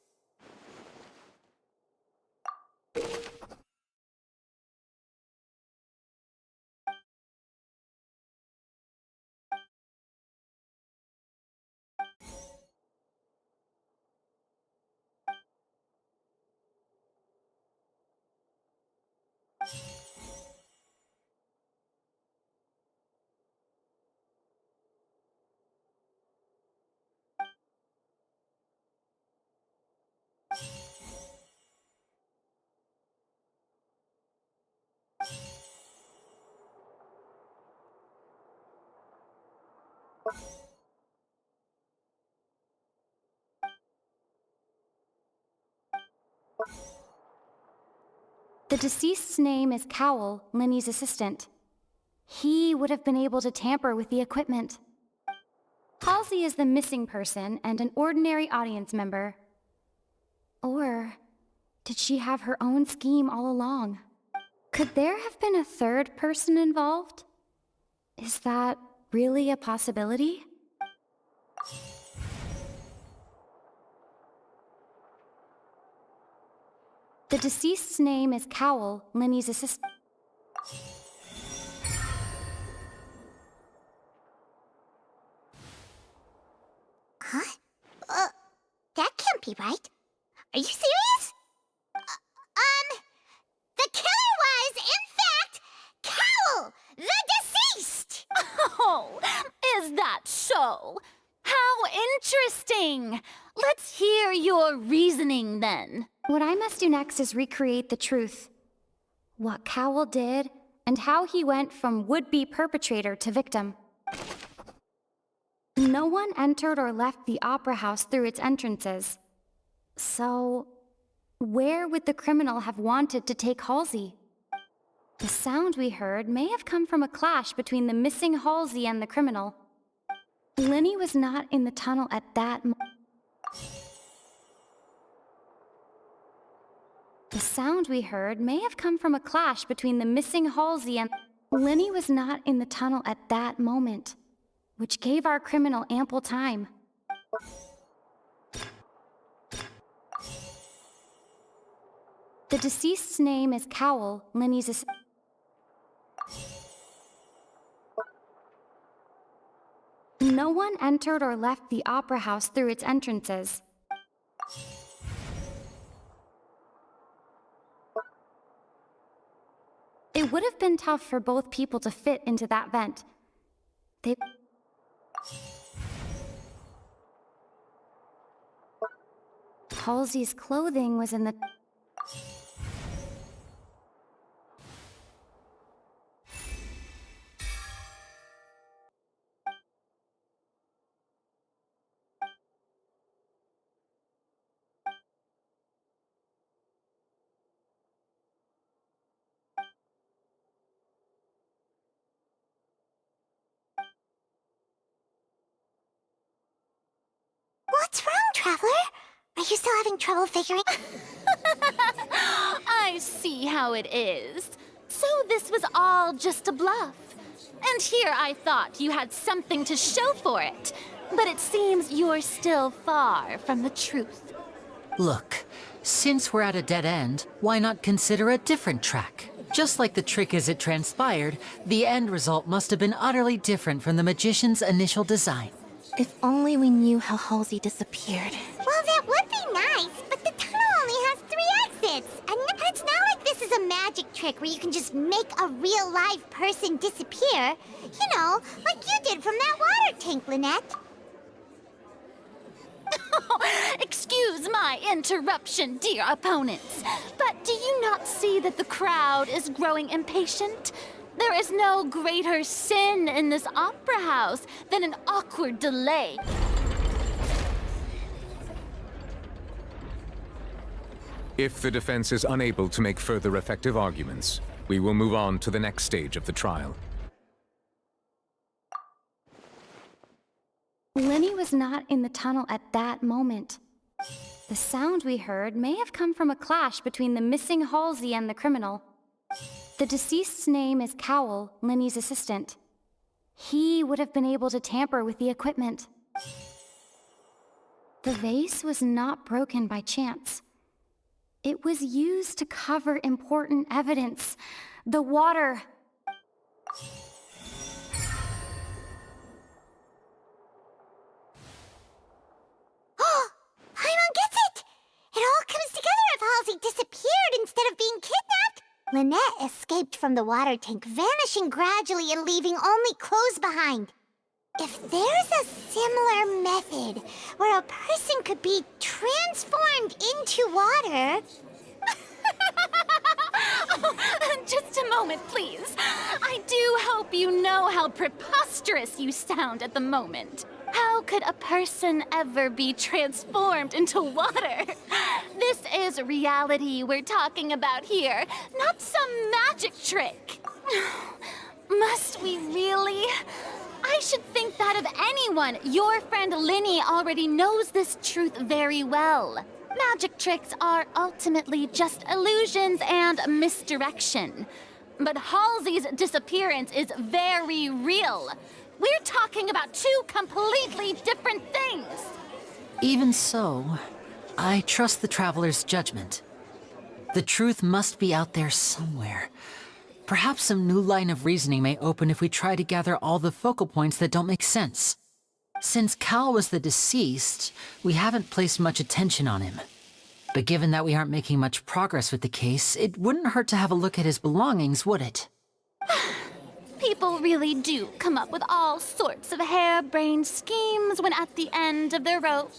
The deceased's name is Cowell, Linny's assistant. He would have been able to tamper with the equipment. Halsey is the missing person and an ordinary audience member. Or did she have her own scheme all along? Could there have been a third person involved? Is that really a possibility? The deceased's name is Cowell, Linny's assistant. Huh? That can't be right. Are you serious? so. How interesting! Let's hear your reasoning then. What I must do next is recreate the truth. What Cowell did, and how he went from would-be perpetrator to victim. No one entered or left the opera house through its entrances. So, where would the criminal have wanted to take Halsey? The sound we heard may have come from a clash between the missing Halsey and the criminal. Lenny was not in the tunnel at that moment. The sound we heard may have come from a clash between the missing Halsey and... Lenny was not in the tunnel at that moment, which gave our criminal ample time. The deceased's name is Cowell, Lenny's assistant. No one entered or left the opera house through its entrances. It would have been tough for both people to fit into that vent. Halsey's clothing was in the... What's wrong, Traveler? Are you still having trouble figuring? I see how it is. So this was all just a bluff. And here I thought you had something to show for it. But it seems you're still far from the truth. Look, since we're at a dead end, why not consider a different track? Just like the trick as it transpired, the end result must have been utterly different from the magician's initial design. If only we knew how Halsey disappeared. Well, that would be nice, but the tunnel only has 3 exits. And it's not like this is a magic trick where you can just make a real live person disappear. You know, like you did from that water tank, Lynette. Excuse my interruption, dear opponents, but do you not see that the crowd is growing impatient? There is no greater sin in this opera house than an awkward delay. If the defense is unable to make further effective arguments, we will move on to the next stage of the trial. Lenny was not in the tunnel at that moment. The sound we heard may have come from a clash between the missing Halsey and the criminal. The deceased's name is Cowell, Lenny's assistant. He would have been able to tamper with the equipment. The vase was not broken by chance. It was used to cover important evidence. The water. Paimon gets it! It all comes together if Halsey disappeared instead of being kidnapped. Lynette escaped from the water tank, vanishing gradually and leaving only clothes behind. If there's a similar method where a person could be transformed into water... Just a moment, please. I do hope you know how preposterous you sound at the moment. How could a person ever be transformed into water? This is reality we're talking about here, not some magic trick. Must we really? I should think that of anyone. Your friend Linny already knows this truth very well. Magic tricks are ultimately just illusions and misdirection. But Halsey's disappearance is very real. We're talking about 2 completely different things. Even so, I trust the Traveler's judgment. The truth must be out there somewhere. Perhaps some new line of reasoning may open if we try to gather all the focal points that don't make sense. Since Cal was the deceased, we haven't placed much attention on him. But given that we aren't making much progress with the case, it wouldn't hurt to have a look at his belongings, would it? People really do come up with all sorts of harebrained schemes when at the end of their rope.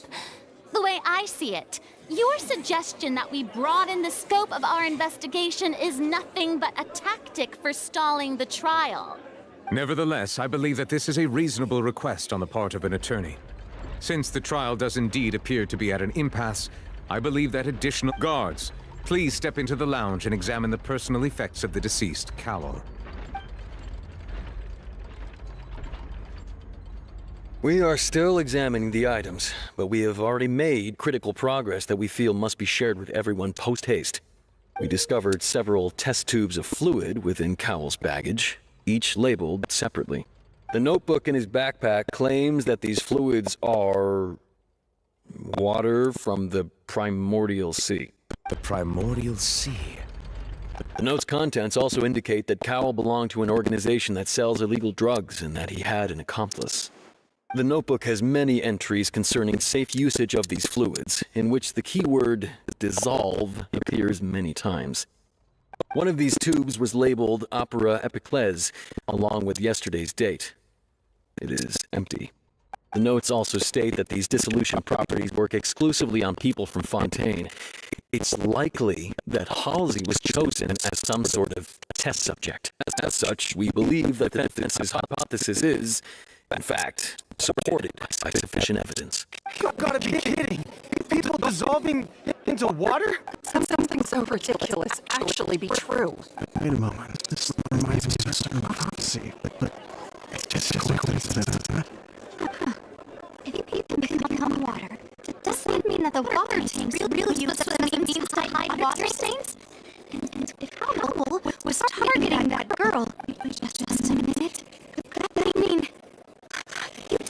The way I see it, your suggestion that we broaden the scope of our investigation is nothing but a tactic for stalling the trial. Nevertheless, I believe that this is a reasonable request on the part of an attorney. Since the trial does indeed appear to be at an impasse, I believe that additional guards, please step into the lounge and examine the personal effects of the deceased, Cowell. We are still examining the items, but we have already made critical progress that we feel must be shared with everyone post-haste. We discovered several test tubes of fluid within Cowell's baggage, each labeled separately. The notebook in his backpack claims that these fluids are water from the primordial sea. The primordial sea? The note's contents also indicate that Cowell belonged to an organization that sells illegal drugs and that he had an accomplice. The notebook has many entries concerning safe usage of these fluids, in which the keyword dissolve appears many times. One of these tubes was labeled Opera Epiclese, along with yesterday's date. It is empty. The notes also state that these dissolution properties work exclusively on people from Fontaine. It's likely that Halsey was chosen as some sort of test subject. As such, we believe that this hypothesis is, in fact, supported by sufficient evidence. You've got to be kidding! People dissolving into water? Something so ridiculous actually be true. Wait a moment. This reminds me of a certain prophecy, but it's just a coincidence, isn't it? If people become water, does that mean that the water tanks really use the means to hide water stains? And if Howell was targeting that girl, just a minute, that mean...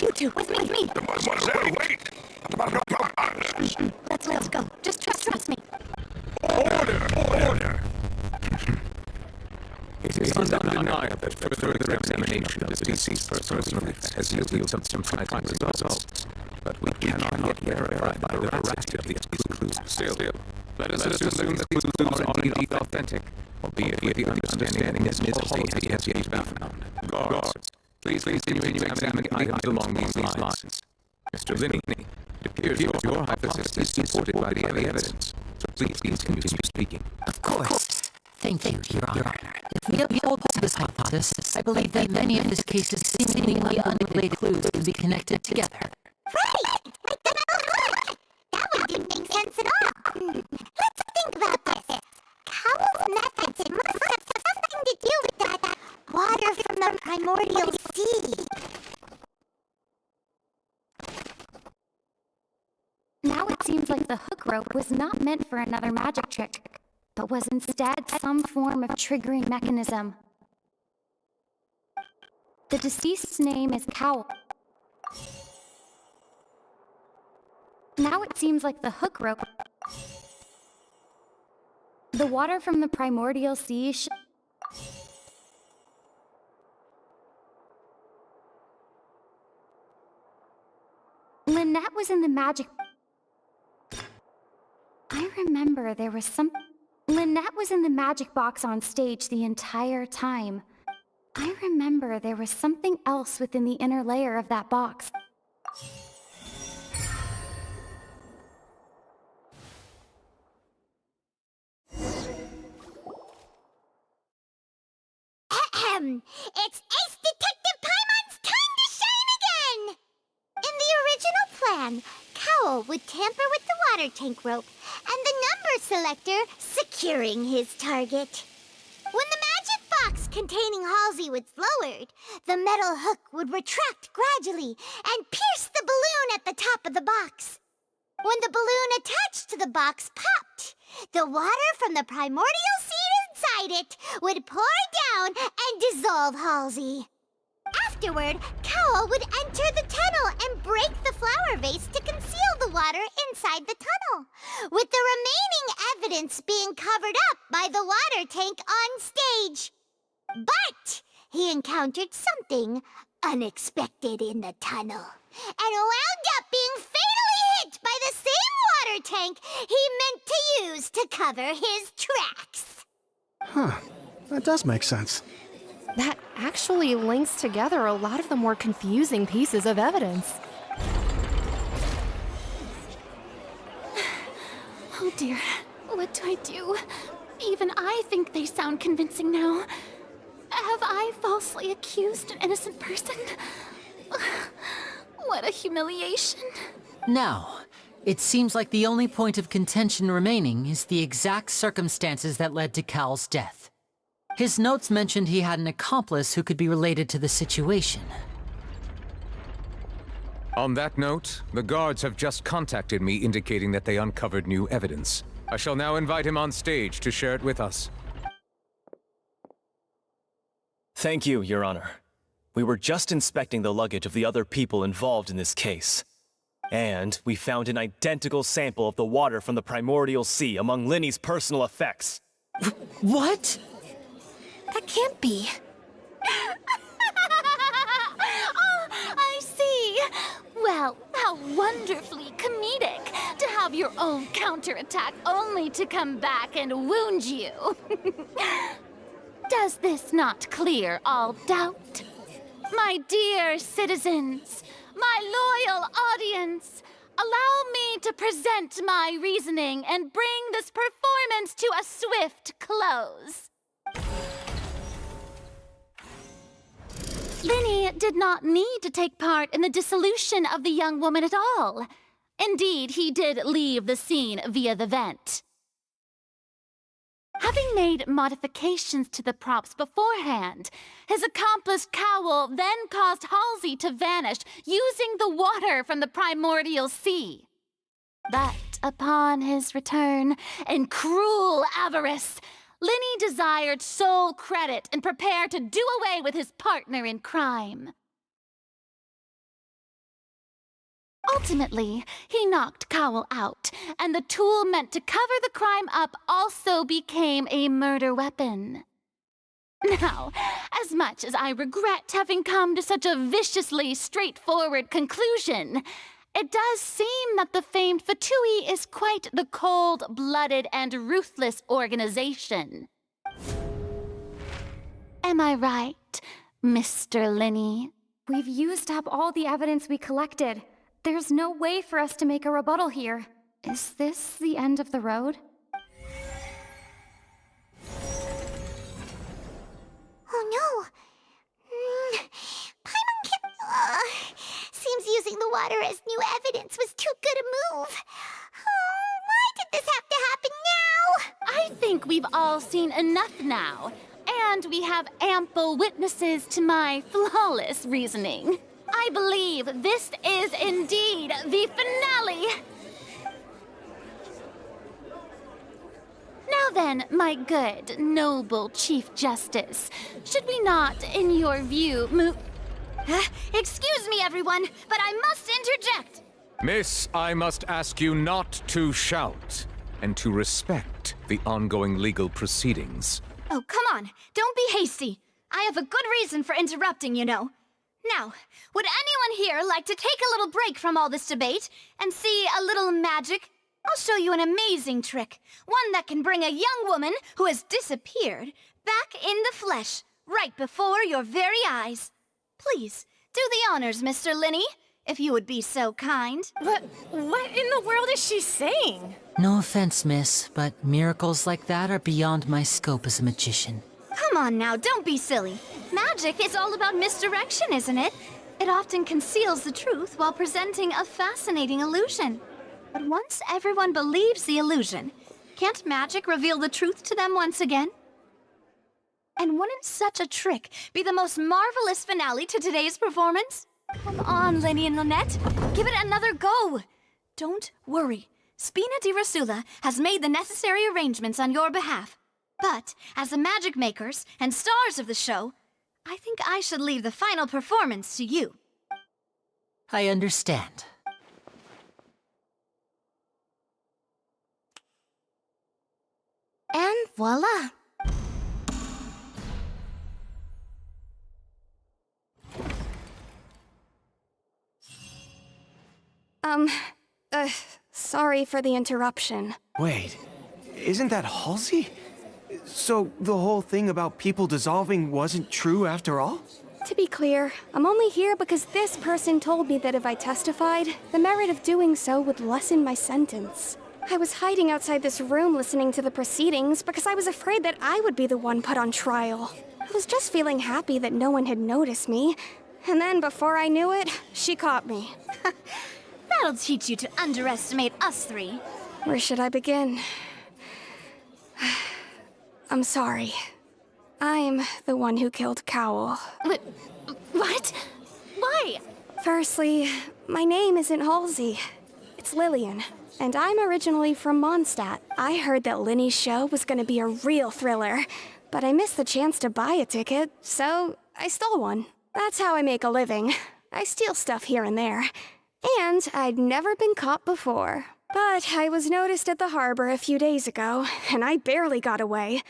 You two, with me. Mademoiselle, wait! Let's go. Just trust me. Order! It is undeniable that further examination of the deceased personal effects has yielded some surprising results, but we cannot yet verify the veracity of these clues. Still, let us assume that these clues are indeed authentic, albeit with the understanding that Halsey has yet to be found. Guards, please continue to examine items along these lines. Mr. Linney, it appears your hypothesis is supported by the evidence, so please continue speaking. Of course. Thank you, Your Honor. If we uphold this hypothesis, I believe that many of this case's seemingly unrelated clues can be connected together. Right! Like the metal hook! That one didn't make sense at all. Let's think about this. Cowell's methods must have something to do with that water from the primordial sea. Now it seems like the hook rope was not meant for another magic trick, but was instead some form of triggering mechanism. The deceased's name is Cowell. Now it seems like the hook rope... The water from the primordial sea Lynette was in the magic... I remember there was some... Lynette was in the magic box on stage the entire time. I remember there was something else within the inner layer of that box. It's Ace Detective Paimon's time to shine again! In the original plan, Cowell would tamper with the water tank rope and the number selector securing his target. When the magic box containing Halsey was lowered, the metal hook would retract gradually and pierce the balloon at the top of the box. When the balloon attached to the box popped, the water from the primordial seed inside it would pour down and dissolve Halsey. Afterward, Cowell would enter the tunnel and break the flower vase to conceal the water inside the tunnel, with the remaining evidence being covered up by the water tank on stage. But he encountered something unexpected in the tunnel, and wound up being fatally hit by the same water tank he meant to use to cover his tracks. Huh. That does make sense. That actually links together a lot of the more confusing pieces of evidence. Oh dear, what do I do? Even I think they sound convincing now. Have I falsely accused an innocent person? What a humiliation. Now, it seems like the only point of contention remaining is the exact circumstances that led to Cal's death. His notes mentioned he had an accomplice who could be related to the situation. On that note, the guards have just contacted me indicating that they uncovered new evidence. I shall now invite him on stage to share it with us. Thank you, Your Honor. We were just inspecting the luggage of the other people involved in this case. And we found an identical sample of the water from the primordial sea among Linny's personal effects. What? That can't be. Oh, I see. Well, how wonderfully comedic to have your own counterattack only to come back and wound you. Does this not clear all doubt? My dear citizens, my loyal audience, allow me to present my reasoning and bring this performance to a swift close. Linny did not need to take part in the dissolution of the young woman at all. Indeed, he did leave the scene via the vent. Having made modifications to the props beforehand, his accomplice Cowell then caused Halsey to vanish using the water from the primordial sea. But upon his return, in cruel avarice, Linny desired sole credit and prepared to do away with his partner in crime. Ultimately, he knocked Cowell out, and the tool meant to cover the crime up also became a murder weapon. Now, as much as I regret having come to such a viciously straightforward conclusion, it does seem that the famed Fatui is quite the cold-blooded and ruthless organization. Am I right, Mr. Linny? We've used up all the evidence we collected. There's no way for us to make a rebuttal here. Is this the end of the road? Oh no! Seems using the water as new evidence was too good a move. Oh, why did this have to happen now? I think we've all seen enough now, and we have ample witnesses to my flawless reasoning. I believe this is indeed the finale. Now then, my good, noble Chief Justice, should we not, in your view, move... Excuse me, everyone, but I must interject. Miss, I must ask you not to shout, and to respect the ongoing legal proceedings. Oh, come on, don't be hasty. I have a good reason for interrupting, you know. Now, would anyone here like to take a little break from all this debate and see a little magic? I'll show you an amazing trick, one that can bring a young woman who has disappeared back in the flesh, right before your very eyes. Please, do the honors, Mr. Linny, if you would be so kind. What in the world is she saying? No offense, miss, but miracles like that are beyond my scope as a magician. Come on now, don't be silly. Magic is all about misdirection, isn't it? It often conceals the truth while presenting a fascinating illusion. But once everyone believes the illusion, can't magic reveal the truth to them once again? And wouldn't such a trick be the most marvelous finale to today's performance? Come on, Linny and Lynette, give it another go. Don't worry, Spina di Rosula has made the necessary arrangements on your behalf. But as the magic makers and stars of the show, I think I should leave the final performance to you. I understand. And voila! Sorry for the interruption. Wait, isn't that Halsey? So the whole thing about people dissolving wasn't true after all? To be clear, I'm only here because this person told me that if I testified, the merit of doing so would lessen my sentence. I was hiding outside this room listening to the proceedings because I was afraid that I would be the one put on trial. I was just feeling happy that no one had noticed me. And then before I knew it, she caught me. That'll teach you to underestimate us three. Where should I begin? I'm sorry. I'm the one who killed Cowl. What? Why? Firstly, my name isn't Halsey. It's Lillian, and I'm originally from Mondstadt. I heard that Linny's show was gonna be a real thriller, but I missed the chance to buy a ticket, so I stole one. That's how I make a living. I steal stuff here and there. And I'd never been caught before. But I was noticed at the harbor a few days ago, and I barely got away.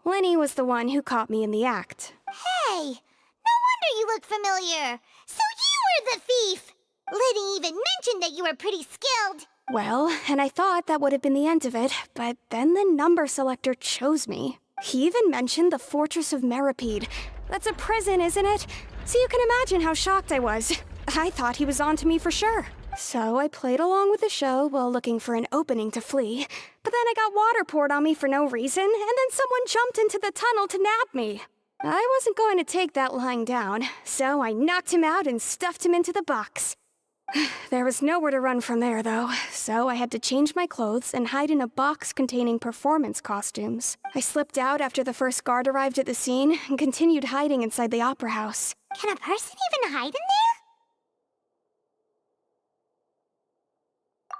Lenny was the one who caught me in the act. Hey, no wonder you look familiar. So you were the thief. Liddy even mentioned that you were pretty skilled. Well, and I thought that would have been the end of it, but then the number selector chose me. He even mentioned the Fortress of Meripede. That's a prison, isn't it? So you can imagine how shocked I was. I thought he was onto me for sure. So I played along with the show while looking for an opening to flee. But then I got water poured on me for no reason, and then someone jumped into the tunnel to nab me. I wasn't going to take that lying down, so I knocked him out and stuffed him into the box. There was nowhere to run from there, though, so I had to change my clothes and hide in a box containing performance costumes. I slipped out after the first guard arrived at the scene and continued hiding inside the opera house. Can a person even hide in there?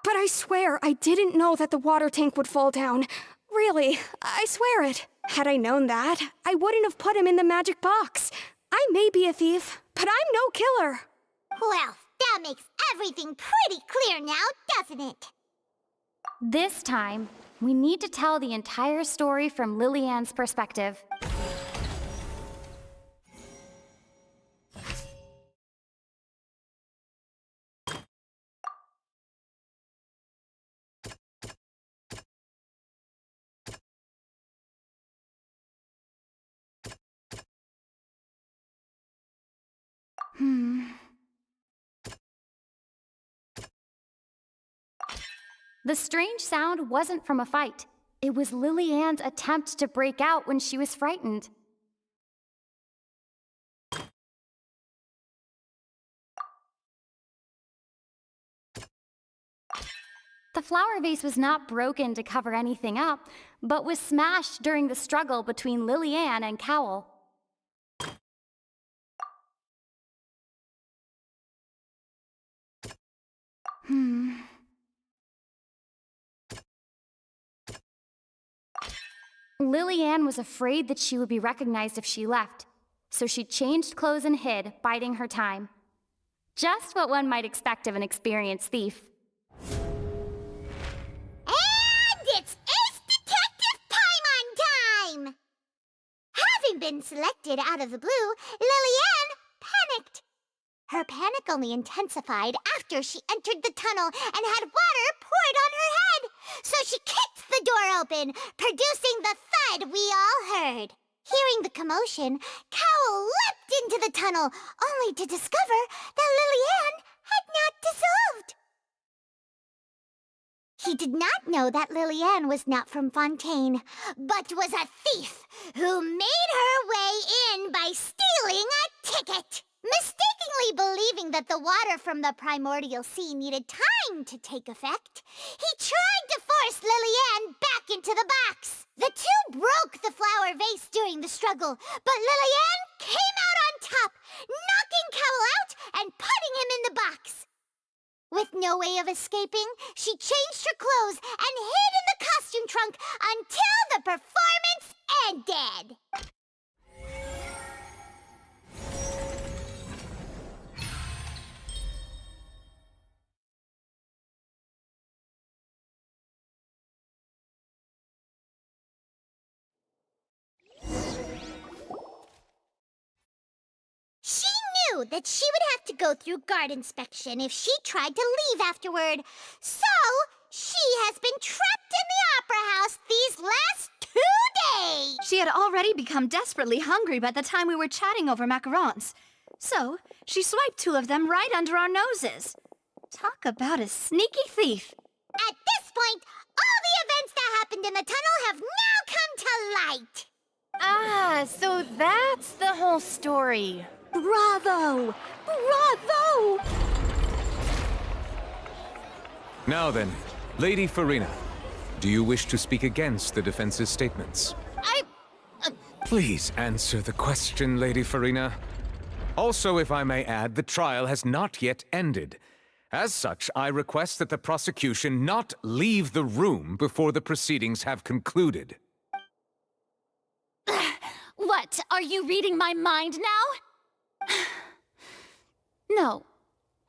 But I swear I didn't know that the water tank would fall down. Really, I swear it. Had I known that, I wouldn't have put him in the magic box. I may be a thief, but I'm no killer. Well, that makes everything pretty clear now, doesn't it? This time, we need to tell the entire story from Lillian's perspective. The strange sound wasn't from a fight. It was Lillian's attempt to break out when she was frightened. The flower vase was not broken to cover anything up, but was smashed during the struggle between Lillian and Cowl. Lillian was afraid that she would be recognized if she left, so she changed clothes and hid, biding her time. Just what one might expect of an experienced thief. And it's Ace Detective time on time! Having been selected out of the blue, Lillian panicked. Her panic only intensified after she entered the tunnel and had water poured on her head. So she kicked the door open, producing the thud we all heard. Hearing the commotion, Cowl leapt into the tunnel, only to discover that Lillian had not dissolved. He did not know that Lillian was not from Fontaine, but was a thief who made her way in by stealing a ticket. Mistakenly believing that the water from the primordial sea needed time to take effect, he tried to force Lillian back into the box. The two broke the flower vase during the struggle, but Lillian came out on top, knocking Cowl out and putting him in the box. With no way of escaping, she changed her clothes and hid in the costume trunk until the performance ended. She knew that she would have to go through guard inspection if she tried to leave afterward. So, she has been trapped in the opera house these last 2 days. had already become desperately hungry by the time we were chatting over macarons. So, she swiped 2 of them right under our noses. Talk about a sneaky thief. At this point, all the events that happened in the tunnel have now come to light. Ah, so that's the whole story. Bravo! Bravo! Now then, Lady Farina, do you wish to speak against the defense's statements? Please answer the question, Lady Farina. Also, if I may add, the trial has not yet ended. As such, I request that the prosecution not leave the room before the proceedings have concluded. What, are you reading my mind now? No,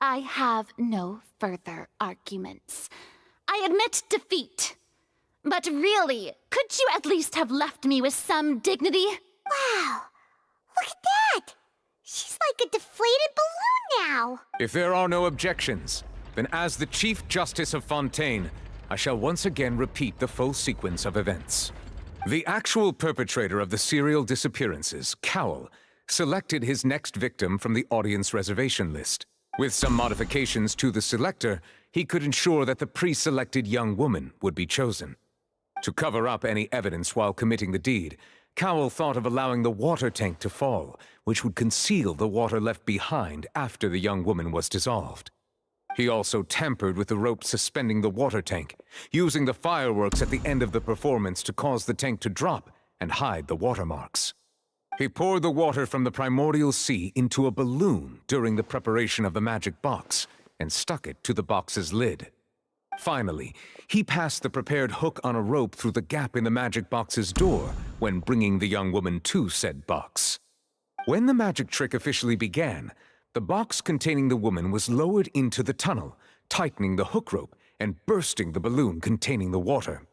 I have no further arguments. I admit defeat. But really, could you at least have left me with some dignity? Wow, look at that! She's like a deflated balloon now! If there are no objections, then as the Chief Justice of Fontaine, I shall once again repeat the full sequence of events. The actual perpetrator of the serial disappearances, Cowell, selected his next victim from the audience reservation list. With some modifications to the selector, he could ensure that the pre-selected young woman would be chosen. To cover up any evidence while committing the deed, Cowell thought of allowing the water tank to fall, which would conceal the water left behind after the young woman was dissolved. He also tampered with the rope suspending the water tank, using the fireworks at the end of the performance to cause the tank to drop and hide the watermarks. He poured the water from the primordial sea into a balloon during the preparation of the magic box and stuck it to the box's lid. Finally, he passed the prepared hook on a rope through the gap in the magic box's door when bringing the young woman to said box. When the magic trick officially began, the box containing the woman was lowered into the tunnel, tightening the hook rope and bursting the balloon containing the water.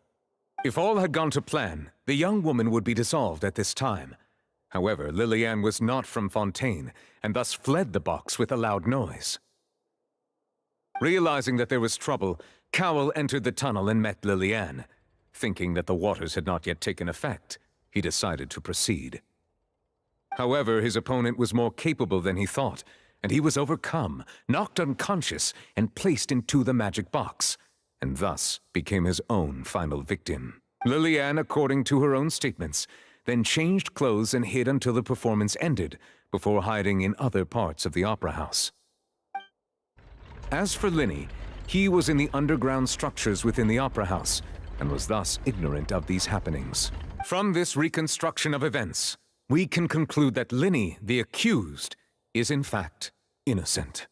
If all had gone to plan, the young woman would be dissolved at this time. However, Liliane was not from Fontaine, and thus fled the box with a loud noise. Realizing that there was trouble, Cowell entered the tunnel and met Liliane. Thinking that the waters had not yet taken effect, he decided to proceed. However, his opponent was more capable than he thought, and he was overcome, knocked unconscious, and placed into the magic box, and thus became his own final victim. Liliane, according to her own statements, then changed clothes and hid until the performance ended, before hiding in other parts of the opera house. As for Linny, he was in the underground structures within the opera house, and was thus ignorant of these happenings. From this reconstruction of events, we can conclude that Linny, the accused, is in fact innocent.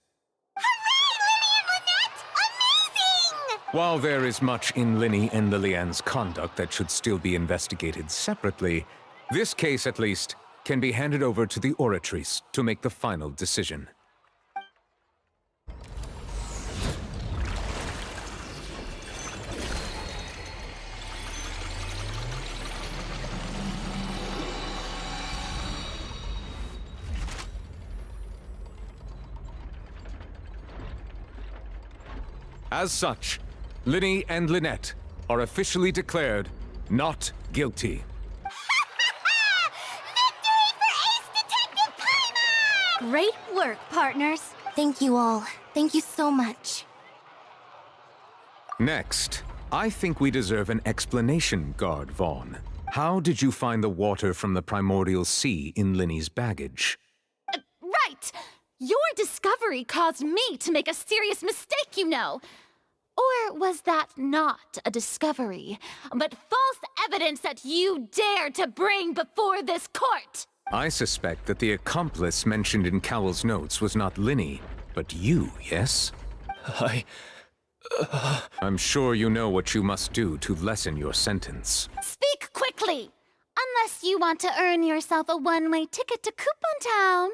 While there is much in Linny and Liliane's conduct that should still be investigated separately, this case, at least, can be handed over to the Oratrice to make the final decision. As such, Linny and Lynette are officially declared not guilty. Great work, partners. Thank you all. Thank you so much. Next, I think we deserve an explanation, Guard Vaughn. How did you find the water from the primordial sea in Linny's baggage? Right! Your discovery caused me to make a serious mistake, you know. Or was that not a discovery, but false evidence that you dared to bring before this court? I suspect that the accomplice mentioned in Cowell's notes was not Linny, but you, yes? I'm sure you know what you must do to lessen your sentence. Speak quickly! Unless you want to earn yourself a one-way ticket to Coupon Town.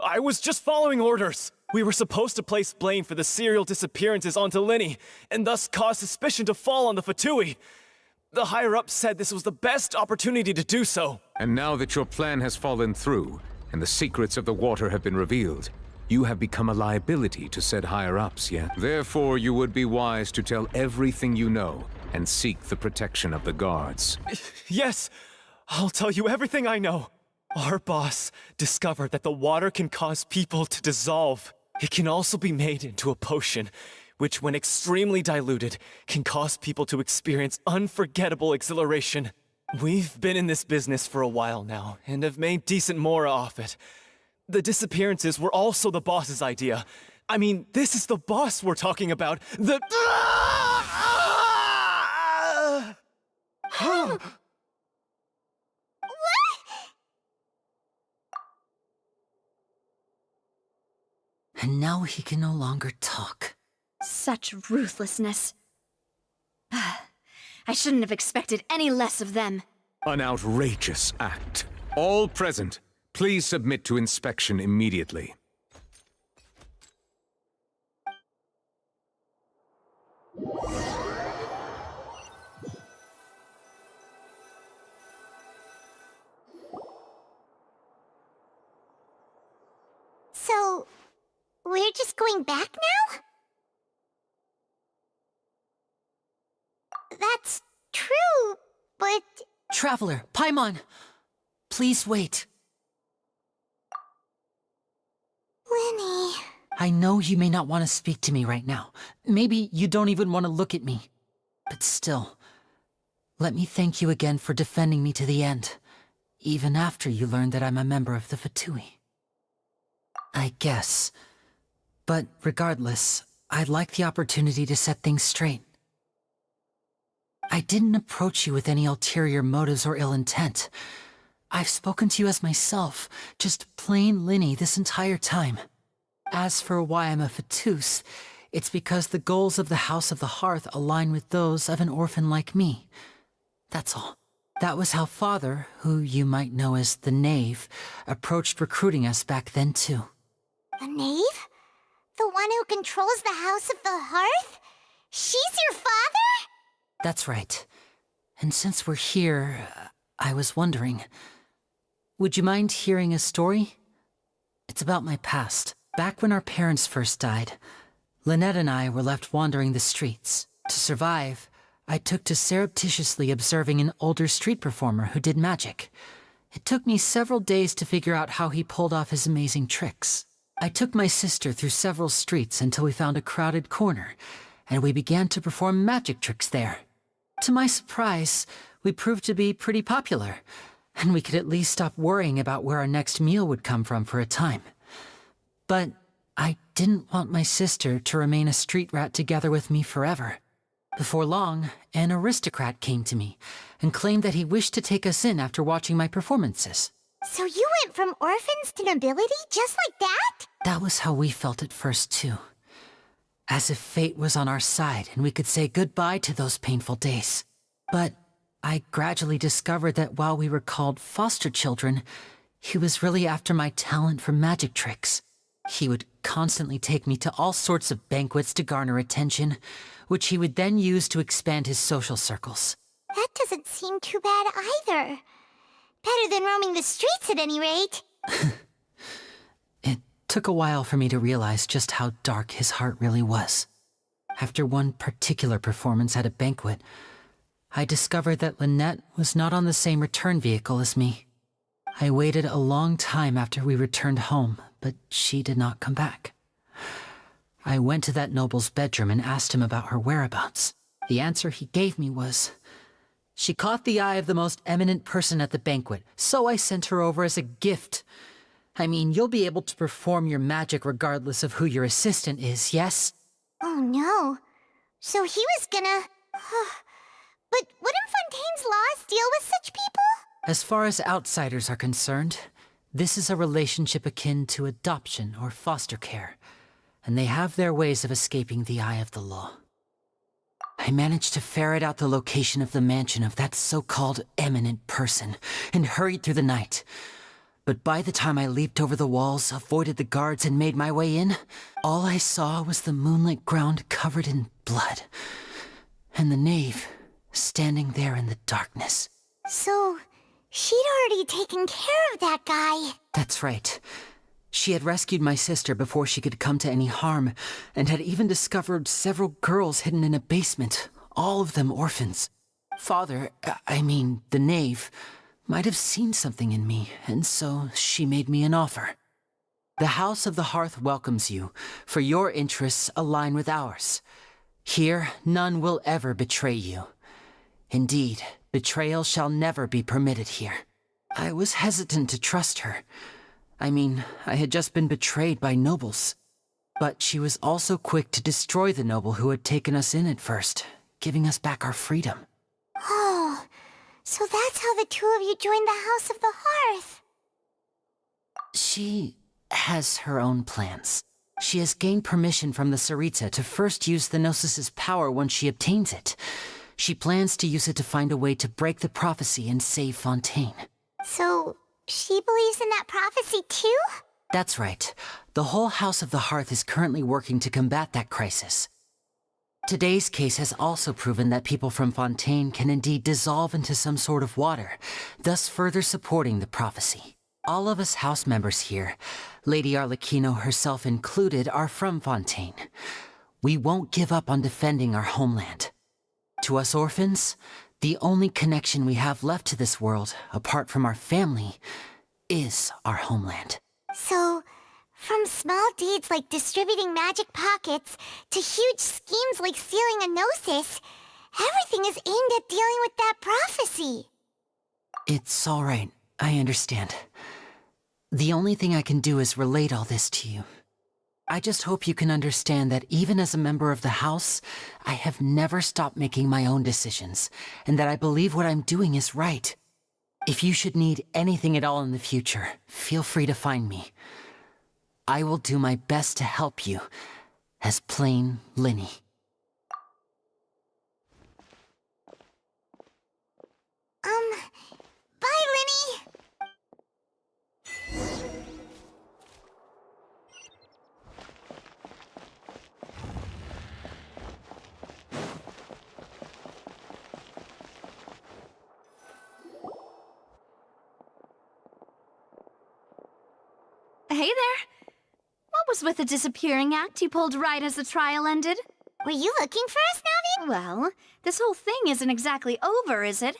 I was just following orders. We were supposed to place blame for the serial disappearances onto Linny, and thus cause suspicion to fall on the Fatui. The higher-ups said this was the best opportunity to do so. And now that your plan has fallen through, and the secrets of the water have been revealed, you have become a liability to said higher-ups, yeah? Therefore, you would be wise to tell everything you know, and seek the protection of the guards. Yes, I'll tell you everything I know. Our boss discovered that the water can cause people to dissolve. It can also be made into a potion, which when extremely diluted, can cause people to experience unforgettable exhilaration. We've been in this business for a while now, and have made decent mora off it. The disappearances were also the boss's idea. I mean, this is the boss we're talking about. The... And now he can no longer talk. Such ruthlessness. I shouldn't have expected any less of them. An outrageous act. All present, please submit to inspection immediately. So, we're just going back now? That's true, but... Traveler, Paimon! Please wait. Lenny... I know you may not want to speak to me right now. Maybe you don't even want to look at me. But still, let me thank you again for defending me to the end, even after you learned that I'm a member of the Fatui. I guess. But regardless, I'd like the opportunity to set things straight. I didn't approach you with any ulterior motives or ill intent. I've spoken to you as myself, just plain Linny this entire time. As for why I'm a Fatus, it's because the goals of the House of the Hearth align with those of an orphan like me. That's all. That was how Father, who you might know as the Knave, approached recruiting us back then too. The Knave? The one who controls the House of the Hearth? She's your father? That's right. And since we're here, I was wondering, would you mind hearing a story? It's about my past. Back when our parents first died, Lynette and I were left wandering the streets. To survive, I took to surreptitiously observing an older street performer who did magic. It took me several days to figure out how he pulled off his amazing tricks. I took my sister through several streets until we found a crowded corner, and we began to perform magic tricks there. To my surprise, we proved to be pretty popular, and we could at least stop worrying about where our next meal would come from for a time. But I didn't want my sister to remain a street rat together with me forever. Before long, an aristocrat came to me and claimed that he wished to take us in after watching my performances. So you went from orphans to nobility just like that? That was how we felt at first, too. As if fate was on our side and we could say goodbye to those painful days. But I gradually discovered that while we were called foster children, he was really after my talent for magic tricks. He would constantly take me to all sorts of banquets to garner attention, which he would then use to expand his social circles. That doesn't seem too bad either. Better than roaming the streets at any rate. It took a while for me to realize just how dark his heart really was. After one particular performance at a banquet, I discovered that Lynette was not on the same return vehicle as me. I waited a long time after we returned home, but she did not come back. I went to that noble's bedroom and asked him about her whereabouts. The answer he gave me was, "She caught the eye of the most eminent person at the banquet, so I sent her over as a gift." I mean, you'll be able to perform your magic regardless of who your assistant is, yes? Oh no. So he was gonna... But wouldn't Fontaine's laws deal with such people? As far as outsiders are concerned, this is a relationship akin to adoption or foster care, and they have their ways of escaping the eye of the law. I managed to ferret out the location of the mansion of that so-called eminent person and hurried through the night. But by the time I leaped over the walls, avoided the guards, and made my way in, all I saw was the moonlit ground covered in blood, and the knave standing there in the darkness. So, she'd already taken care of that guy. That's right. She had rescued my sister before she could come to any harm, and had even discovered several girls hidden in a basement, all of them orphans. Father, I mean, the knave, might have seen something in me, and so she made me an offer. The House of the Hearth welcomes you, for your interests align with ours. Here, none will ever betray you. Indeed, betrayal shall never be permitted here. I was hesitant to trust her. I mean, I had just been betrayed by nobles. But she was also quick to destroy the noble who had taken us in at first, giving us back our freedom. Oh, so that's how the two of you joined the House of the Hearth. She has her own plans. She has gained permission from the Tsaritsa to first use the Gnosis' power once she obtains it. She plans to use it to find a way to break the prophecy and save Fontaine. So, she believes in that prophecy too? That's right. The whole House of the Hearth is currently working to combat that crisis. Today's case has also proven that people from Fontaine can indeed dissolve into some sort of water, thus further supporting the prophecy. All of us house members here, Lady Arlecchino herself included, are from Fontaine. We won't give up on defending our homeland. To us orphans, the only connection we have left to this world, apart from our family, is our homeland. So, from small deeds like distributing magic pockets to huge schemes like stealing a Gnosis, everything is aimed at dealing with that prophecy. It's all right. I understand. The only thing I can do is relate all this to you. I just hope you can understand that even as a member of the House, I have never stopped making my own decisions, and that I believe what I'm doing is right. If you should need anything at all in the future, feel free to find me. I will do my best to help you, as plain Linny. Bye, Linny! Hey there. What was with the disappearing act you pulled right as the trial ended? Were you looking for us, Navi? Well, this whole thing isn't exactly over, is it?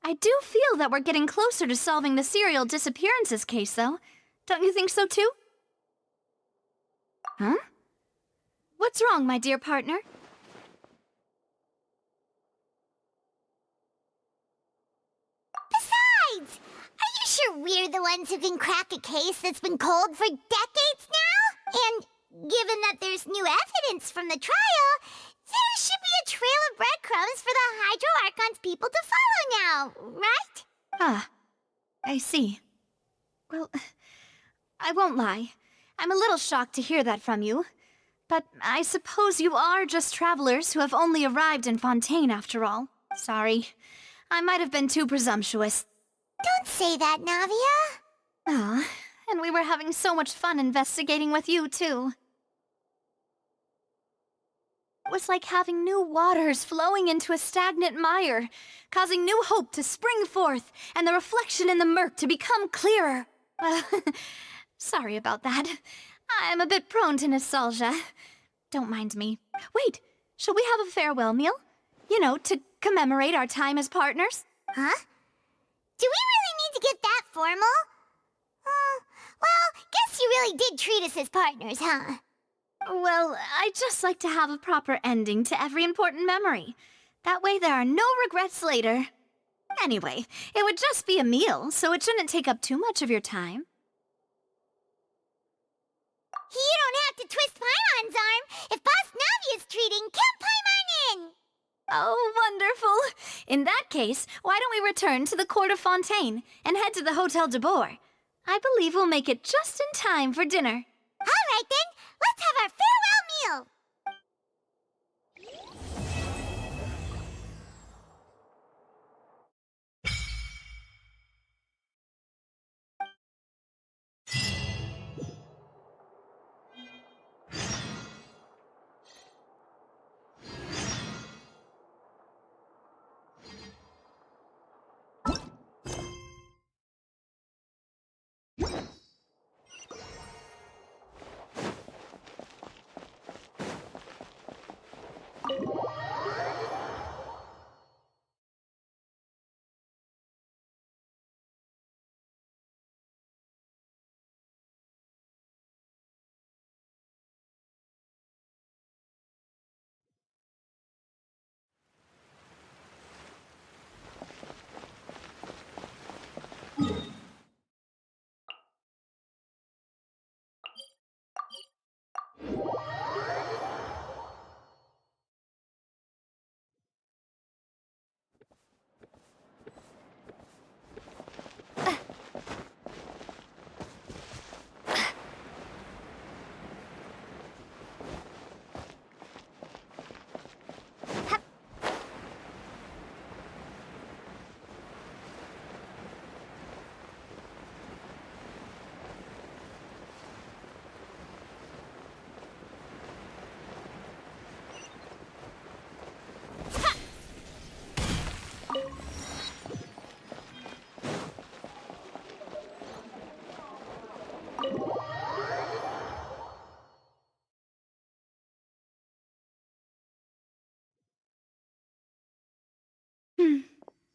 I do feel that we're getting closer to solving the serial disappearances case, though. Don't you think so, too? Huh? What's wrong, my dear partner? Besides, are you sure we're the ones who can crack a case that's been cold for decades now? And given that there's new evidence from the trial, there should be a trail of breadcrumbs for the Hydro Archon's people to follow now, right? Ah, I see. Well, I won't lie. I'm a little shocked to hear that from you. But I suppose you are just travelers who have only arrived in Fontaine after all. Sorry. I might have been too presumptuous. Don't say that, Navia. Ah, and we were having so much fun investigating with you, too. It was like having new waters flowing into a stagnant mire, causing new hope to spring forth, and the reflection in the murk to become clearer. Sorry about that. I'm a bit prone to nostalgia. Don't mind me. Wait, shall we have a farewell meal? You know, to commemorate our time as partners? Huh? Do we really need to get that formal? Well, guess you really did treat us as partners, huh? Well, I'd just like to have a proper ending to every important memory. That way there are no regrets later. Anyway, it would just be a meal, so it shouldn't take up too much of your time. You don't have to twist Paimon's arm. If Boss Navi is treating, count Paimon in! Oh, wonderful. In that case, why don't we return to the court of Fontaine and head to the Hotel de Boer? I believe we'll make it just in time for dinner. All right then, let's have our farewell meal!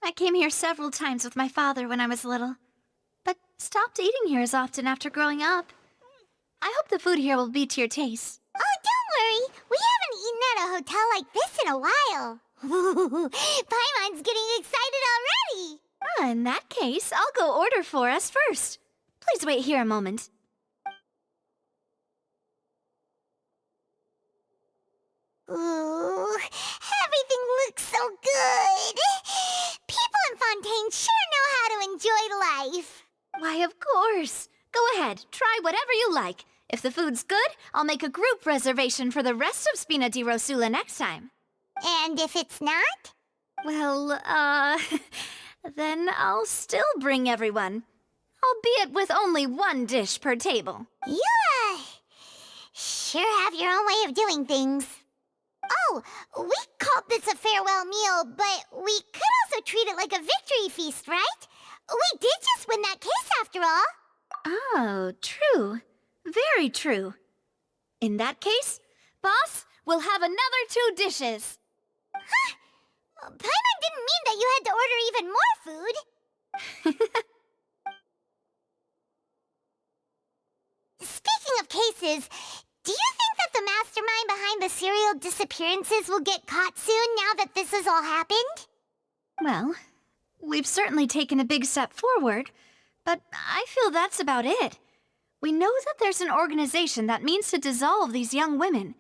I came here several times with my father when I was little, but stopped eating here as often after growing up. I hope the food here will be to your taste. Oh, don't worry. We haven't eaten at a hotel like this in a while. Paimon's getting excited already. In that case, I'll go order for us first. Please wait here a moment. Ooh, everything looks so good. People in Fontaine sure know how to enjoy life. Why, of course. Go ahead, try whatever you like. If the food's good, I'll make a group reservation for the rest of Spina di Rosula next time. And if it's not? Well, then I'll still bring everyone. Albeit with only one dish per table. You, sure have your own way of doing things. Oh, we called this a farewell meal, but we could also treat it like a victory feast, right? We did just win that case after all. Oh, true. Very true. In that case, boss, we'll have another 2 dishes. Huh? Paimon didn't mean that you had to order even more food. Speaking of cases, do you think that the mastermind behind the serial disappearances will get caught soon now that this has all happened? Well, we've certainly taken a big step forward, but I feel that's about it. We know that there's an organization that means to dissolve these young women,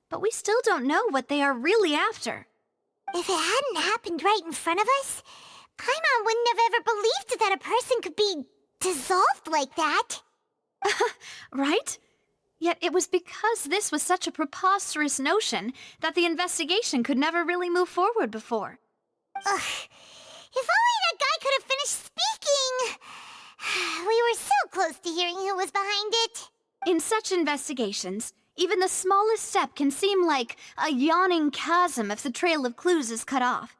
but we still don't know what they are really after. If it hadn't happened right in front of us, Paimon wouldn't have ever believed that a person could be dissolved like that. Right? Yet it was because this was such a preposterous notion that the investigation could never really move forward before. Ugh. If only that guy could have finished speaking! We were so close to hearing who was behind it. In such investigations, even the smallest step can seem like a yawning chasm if the trail of clues is cut off.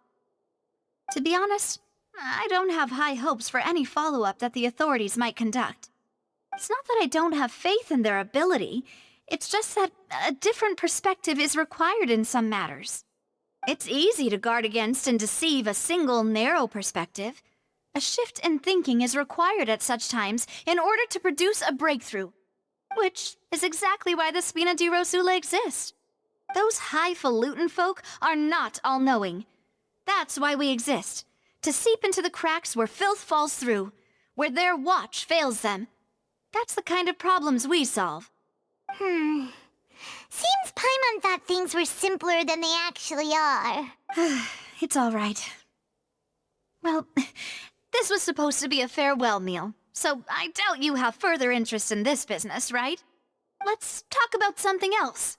To be honest, I don't have high hopes for any follow-up that the authorities might conduct. It's not that I don't have faith in their ability, it's just that a different perspective is required in some matters. It's easy to guard against and deceive a single narrow perspective. A shift in thinking is required at such times in order to produce a breakthrough, which is exactly why the Spina di Rosula exists. Those highfalutin folk are not all-knowing. That's why we exist, to seep into the cracks where filth falls through, where their watch fails them. That's the kind of problems we solve. Seems Paimon thought things were simpler than they actually are. It's all right. Well, this was supposed to be a farewell meal, so I doubt you have further interest in this business, right? Let's talk about something else.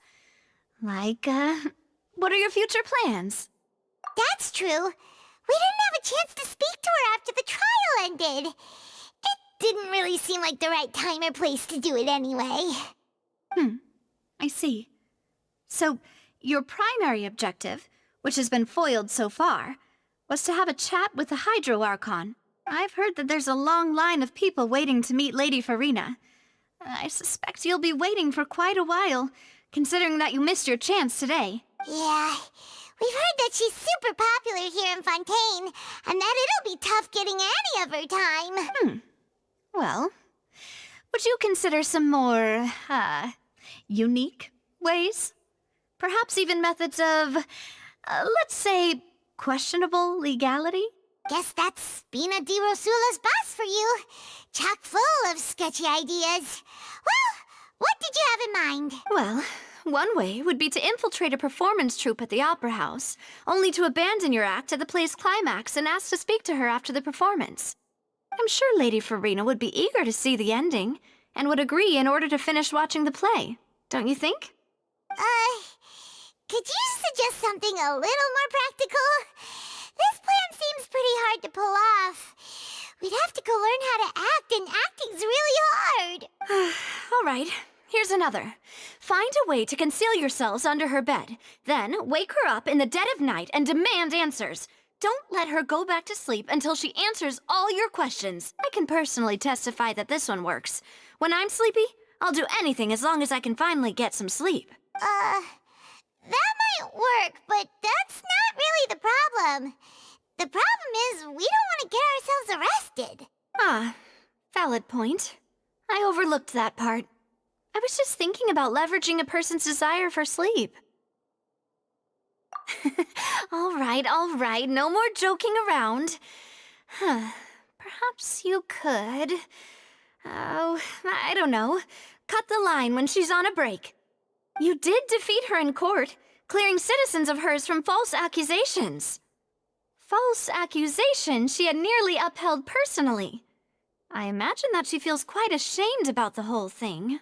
Like, what are your future plans? That's true. We didn't have a chance to speak to her after the trial ended. It didn't really seem like the right time or place to do it anyway. I see. So, your primary objective, which has been foiled so far, was to have a chat with the Hydro Archon. I've heard that there's a long line of people waiting to meet Lady Farina. I suspect you'll be waiting for quite a while, considering that you missed your chance today. Yeah, we've heard that she's super popular here in Fontaine, and that it'll be tough getting any of her time. Well, would you consider some more, unique ways? Perhaps even methods of, let's say, questionable legality? Guess that's Spina di Rosula's boss for you. Chock full of sketchy ideas. Well, what did you have in mind? Well, one way would be to infiltrate a performance troupe at the Opera House, only to abandon your act at the play's climax and ask to speak to her after the performance. I'm sure Lady Farina would be eager to see the ending, and would agree in order to finish watching the play. Don't you think? Could you suggest something a little more practical? This plan seems pretty hard to pull off. We'd have to go learn how to act, and acting's really hard. All right, here's another. Find a way to conceal yourselves under her bed. Then wake her up in the dead of night and demand answers. Don't let her go back to sleep until she answers all your questions. I can personally testify that this one works. When I'm sleepy, I'll do anything as long as I can finally get some sleep. That might work, but that's not really the problem. The problem is, we don't want to get ourselves arrested. Ah, valid point. I overlooked that part. I was just thinking about leveraging a person's desire for sleep. All right, no more joking around. Perhaps you could... Oh, I don't know. Cut the line when she's on a break. You did defeat her in court, clearing citizens of hers from false accusations. False accusations she had nearly upheld personally. I imagine that she feels quite ashamed about the whole thing.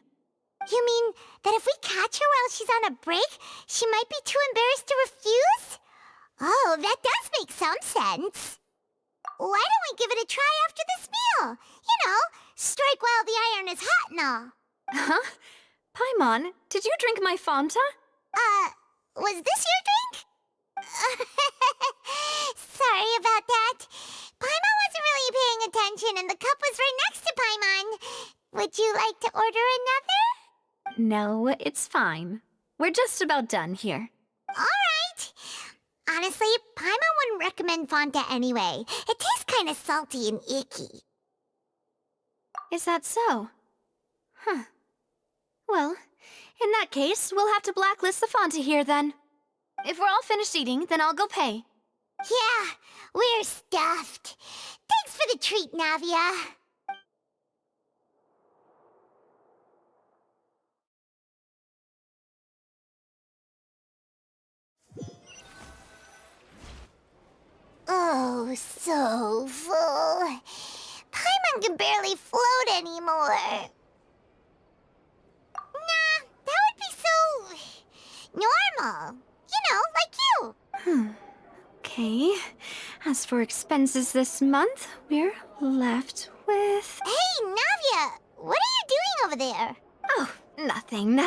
You mean that if we catch her while she's on a break, she might be too embarrassed to refuse? Oh, that does make some sense. Why don't we give it a try after this meal? You know, strike while the iron is hot and all. Huh? Paimon, did you drink my Fanta? Was this your drink? Sorry about that. Paimon wasn't really paying attention and the cup was right next to Paimon. Would you like to order another? No, it's fine. We're just about done here. Alright. Honestly, Paimon wouldn't recommend Fanta anyway. It tastes kind of salty and icky. Is that so? Huh. Well, in that case, we'll have to blacklist the Fanta here then. If we're all finished eating, then I'll go pay. Yeah, we're stuffed. Thanks for the treat, Navia. Oh, so full. Paimon can barely float anymore. Nah, that would be so... normal. You know, like you. Okay. As for expenses this month, we're left with... Hey, Navia! What are you doing over there? Oh, nothing.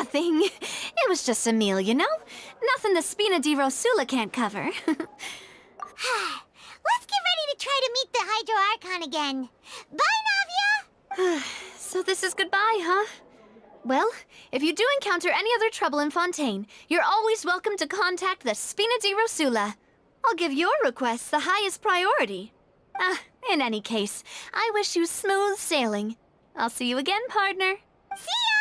It was just a meal, you know? Nothing the Spina di Rosula can't cover. Let's get ready to try to meet the Hydro Archon again. Bye, Navia! So this is goodbye, huh? Well, if you do encounter any other trouble in Fontaine, you're always welcome to contact the Spina di Rosula. I'll give your requests the highest priority. In any case, I wish you smooth sailing. I'll see you again, partner. See ya!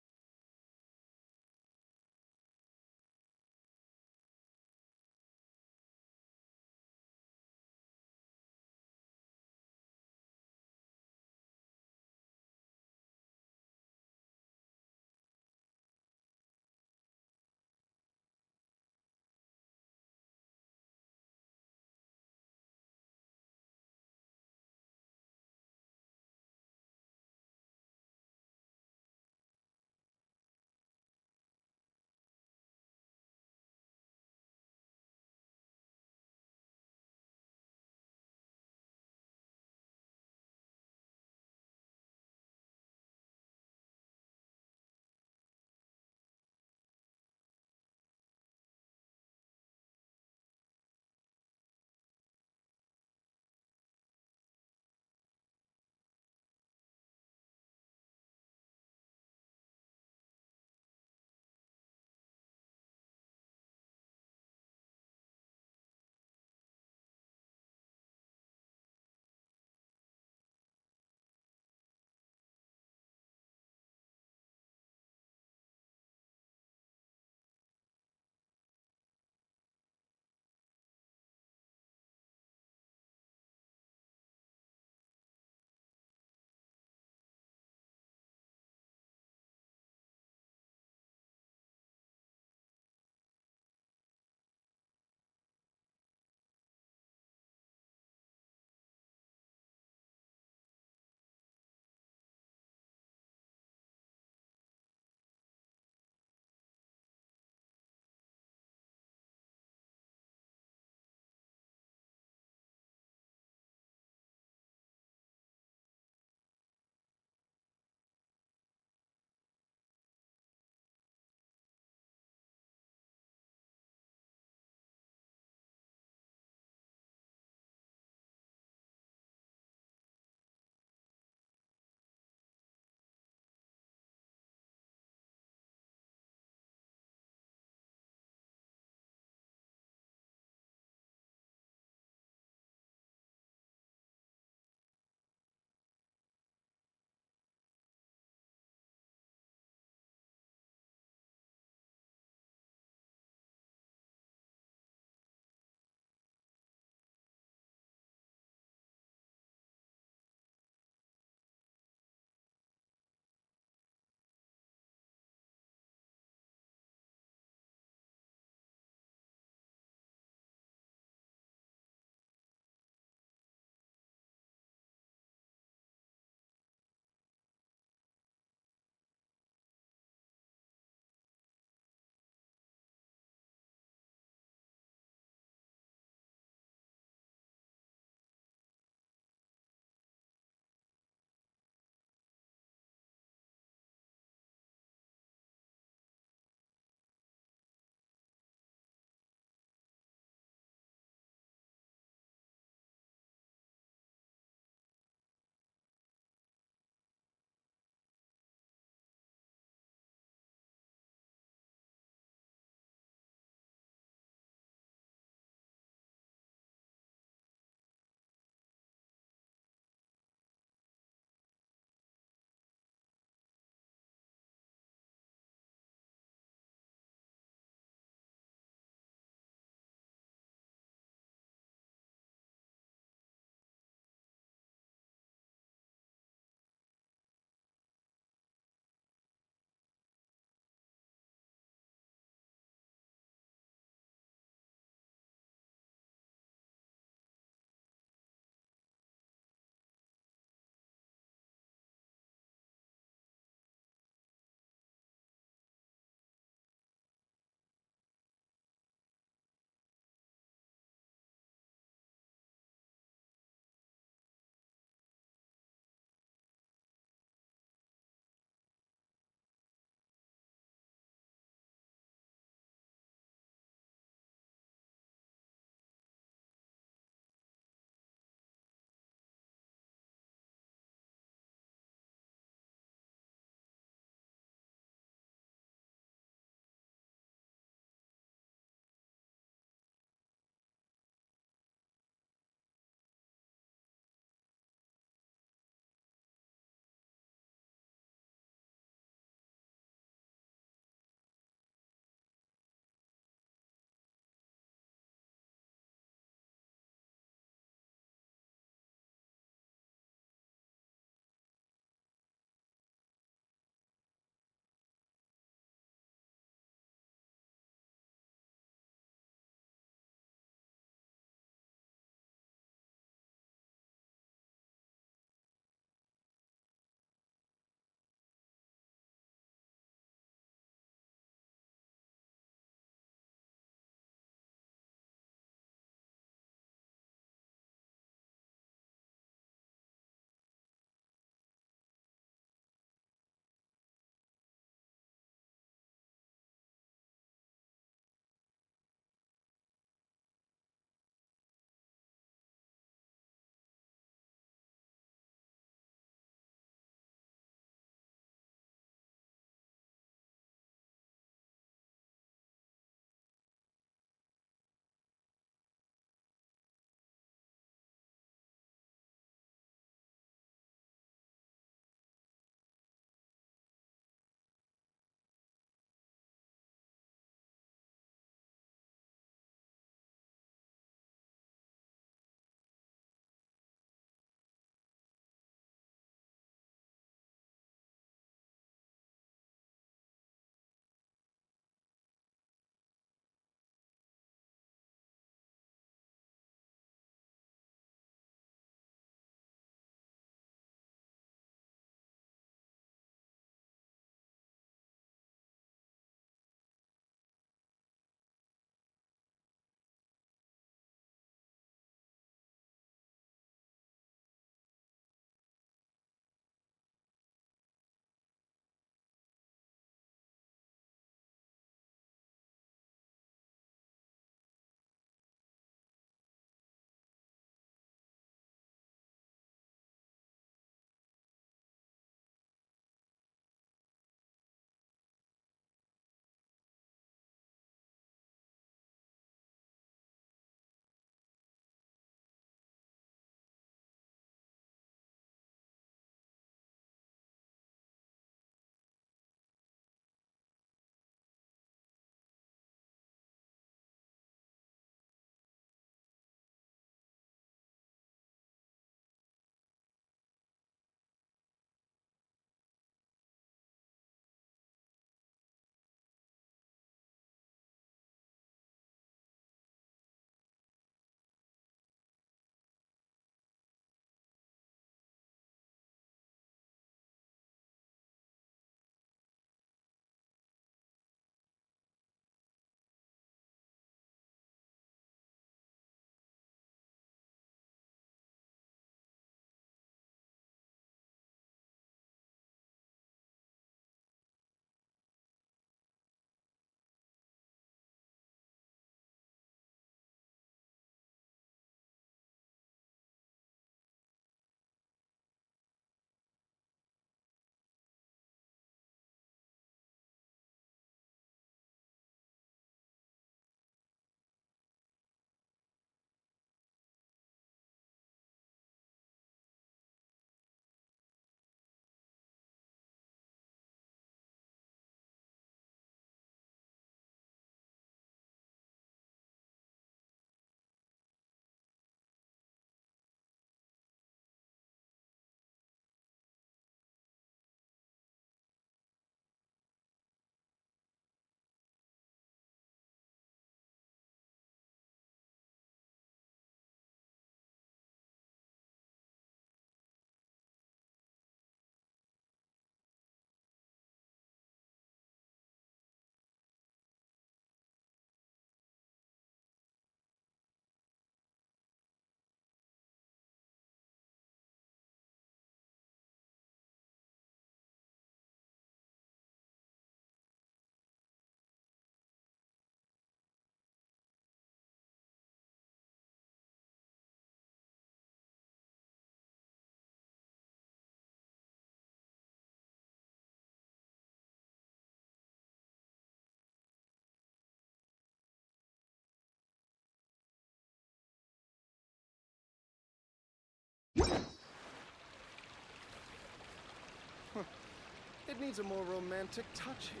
It needs a more romantic touch here.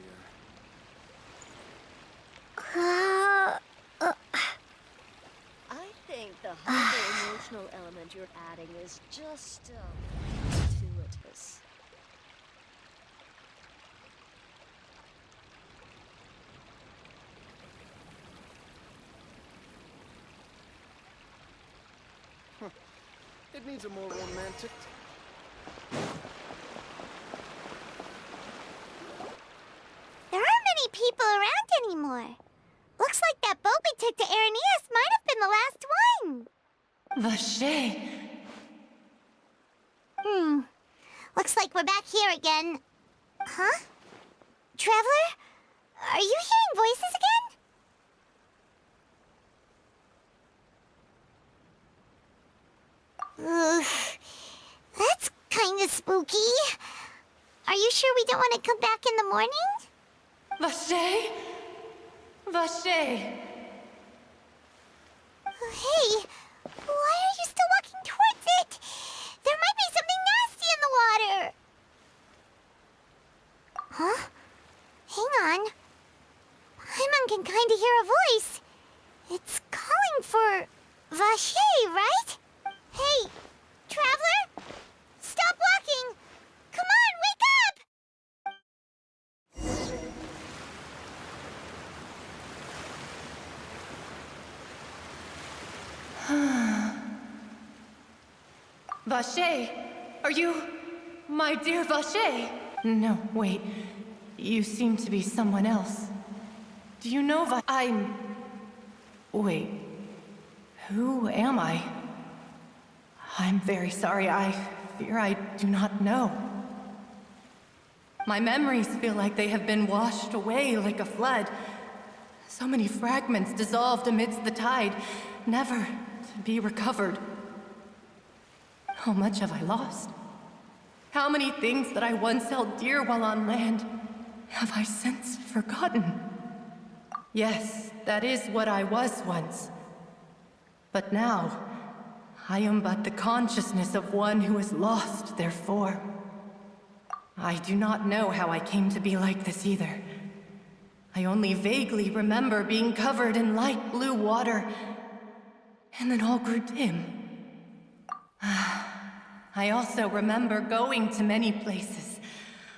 I think the hyper-emotional element you're adding is just, gratuitous. It needs a more romantic. There aren't many people around anymore. Looks like that boat we took to Araneas might have been the last one. Vache! Looks like we're back here again. Huh? Traveler? Are you hearing voices again? Ugh. That's kinda spooky. Are you sure we don't want to come back in the morning? Vache? Vache! Hey, why are you still walking towards it? There might be something nasty in the water. Huh? Hang on. Paimon can kinda hear a voice. It's calling for Vache, right? Hey, traveler? Stop walking! Come on, wake up! Vache! Are you... my dear Vache? No, wait. You seem to be someone else. Do you know I'm... Wait. Who am I? I'm very sorry. I fear I do not know. My memories feel like they have been washed away like a flood. So many fragments dissolved amidst the tide, never to be recovered. How much have I lost? How many things that I once held dear while on land have I since forgotten? Yes, that is what I was once. But now, I am but the consciousness of one who has lost their form. I do not know how I came to be like this either. I only vaguely remember being covered in light blue water, and then all grew dim. I also remember going to many places.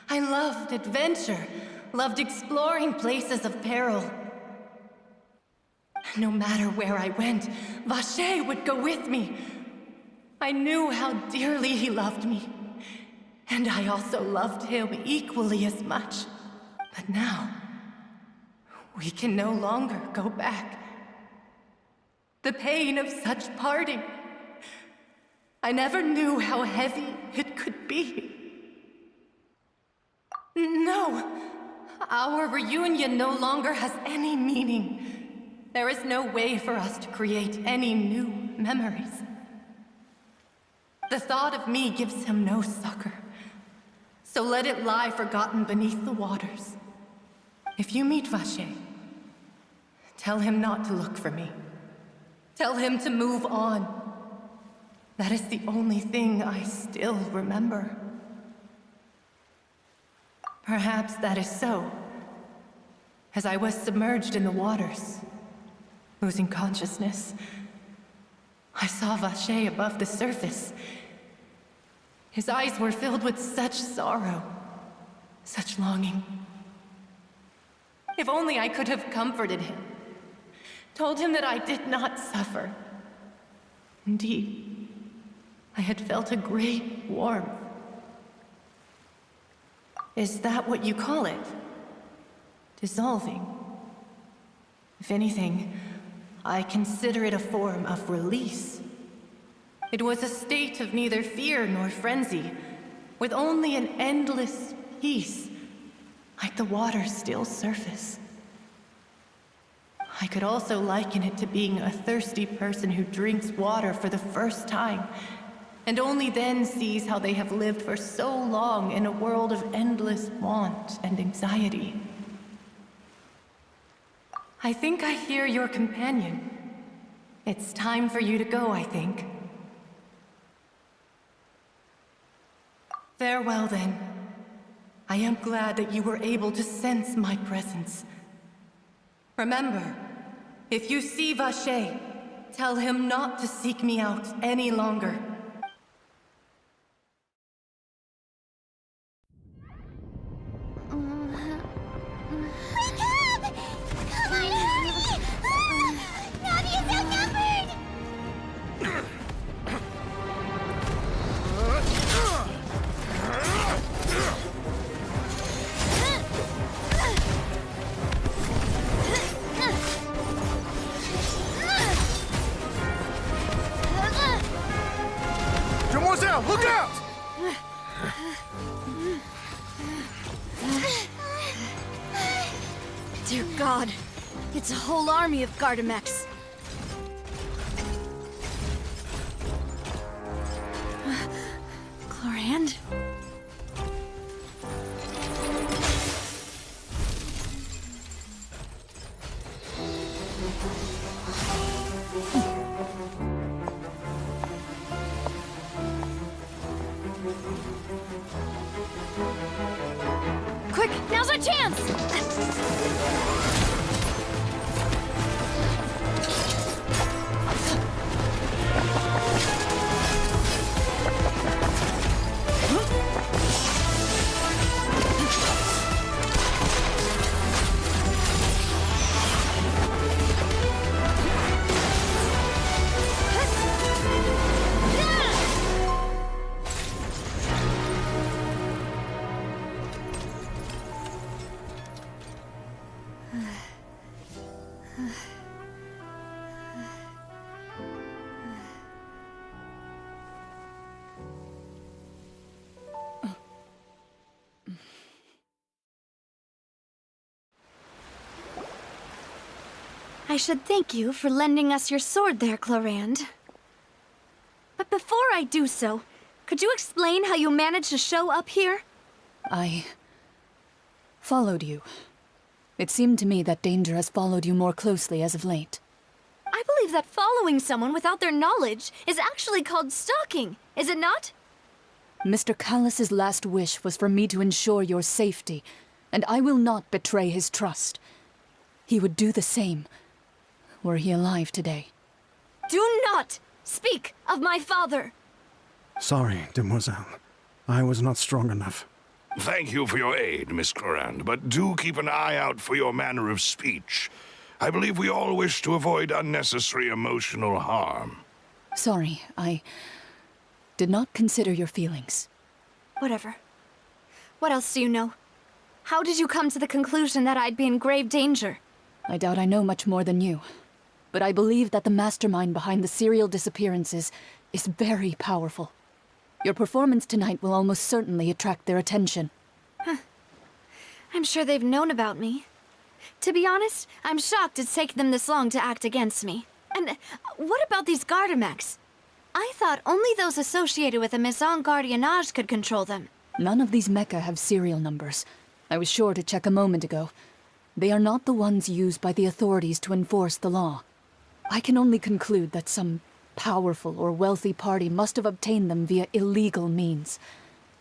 I loved adventure, loved exploring places of peril. No matter where I went, Vache would go with me. I knew how dearly he loved me, and I also loved him equally as much. But now, we can no longer go back. The pain of such parting, I never knew how heavy it could be. No, our reunion no longer has any meaning. There is no way for us to create any new memories. The thought of me gives him no succor, so let it lie forgotten beneath the waters. If you meet Vache, tell him not to look for me. Tell him to move on. That is the only thing I still remember. Perhaps that is so. As I was submerged in the waters, losing consciousness, I saw Vache above the surface. His eyes were filled with such sorrow, such longing. If only I could have comforted him, told him that I did not suffer. Indeed, I had felt a great warmth. Is that what you call it? Dissolving? If anything, I consider it a form of release. It was a state of neither fear nor frenzy, with only an endless peace, like the water's still surface. I could also liken it to being a thirsty person who drinks water for the first time, and only then sees how they have lived for so long in a world of endless want and anxiety. I think I hear your companion. It's time for you to go, I think. Farewell, then. I am glad that you were able to sense my presence. Remember, if you see Vache, tell him not to seek me out any longer. Demoiselle, look out! Dear God, it's a whole army of Gardamex. Chlorand? Quick, now's our chance! I should thank you for lending us your sword there, Chlorand. But before I do so, could you explain how you managed to show up here? I followed you. It seemed to me that danger has followed you more closely as of late. I believe that following someone without their knowledge is actually called stalking, is it not? Mr. Callus's last wish was for me to ensure your safety, and I will not betray his trust. He would do the same, were he alive today. Do not speak of my father! Sorry, Demoiselle. I was not strong enough. Thank you for your aid, Miss Chlorand, but do keep an eye out for your manner of speech. I believe we all wish to avoid unnecessary emotional harm. Sorry, I did not consider your feelings. Whatever. What else do you know? How did you come to the conclusion that I'd be in grave danger? I doubt I know much more than you. But I believe that the mastermind behind the serial disappearances is very powerful. Your performance tonight will almost certainly attract their attention. I'm sure they've known about me. To be honest, I'm shocked it's taken them this long to act against me. And what about these Gardamex? I thought only those associated with the Maison Gardiennage could control them. None of these mecha have serial numbers. I was sure to check a moment ago. They are not the ones used by the authorities to enforce the law. I can only conclude that some powerful or wealthy party must have obtained them via illegal means,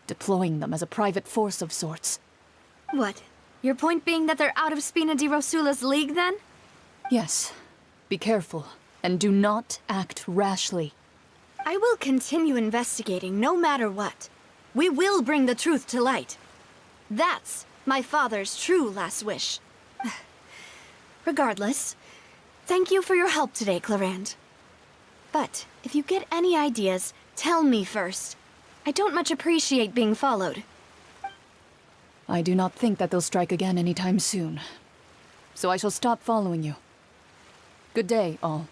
deploying them as a private force of sorts. What? Your point being that they're out of Spina di Rosula's league, then? Yes. Be careful, and do not act rashly. I will continue investigating no matter what. We will bring the truth to light. That's my father's true last wish. Regardless, thank you for your help today, Chlorand. But if you get any ideas, tell me first. I don't much appreciate being followed. I do not think that they'll strike again anytime soon. So I shall stop following you. Good day, all.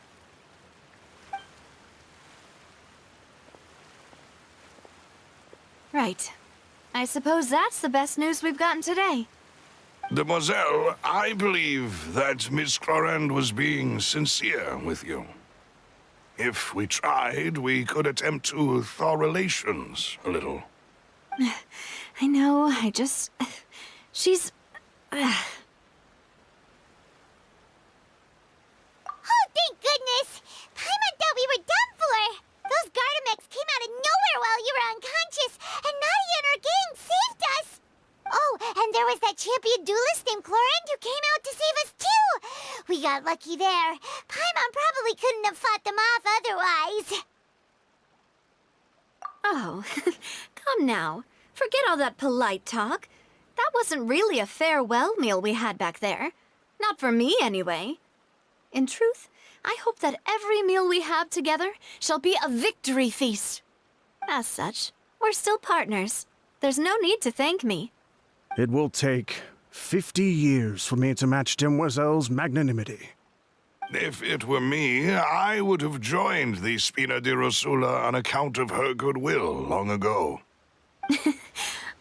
Right. I suppose that's the best news we've gotten today. Demoiselle, I believe that Miss Chlorand was being sincere with you. If we tried, we could attempt to thaw relations a little. I know, I just... She's... Oh, thank goodness! Paimon thought we were done for! Those Gardamex came out of nowhere while you were unconscious, and Nadia and her gang saved us! Oh, to be a duelist named Chlorine who came out to save us too! We got lucky there. Paimon probably couldn't have fought them off otherwise. Oh, come now. Forget all that polite talk. That wasn't really a farewell meal we had back there. Not for me, anyway. In truth, I hope that every meal we have together shall be a victory feast. As such, we're still partners. There's no need to thank me. It will take 50 years for me to match Demoiselle's magnanimity. If it were me, I would have joined the Spina di Rosula on account of her goodwill long ago.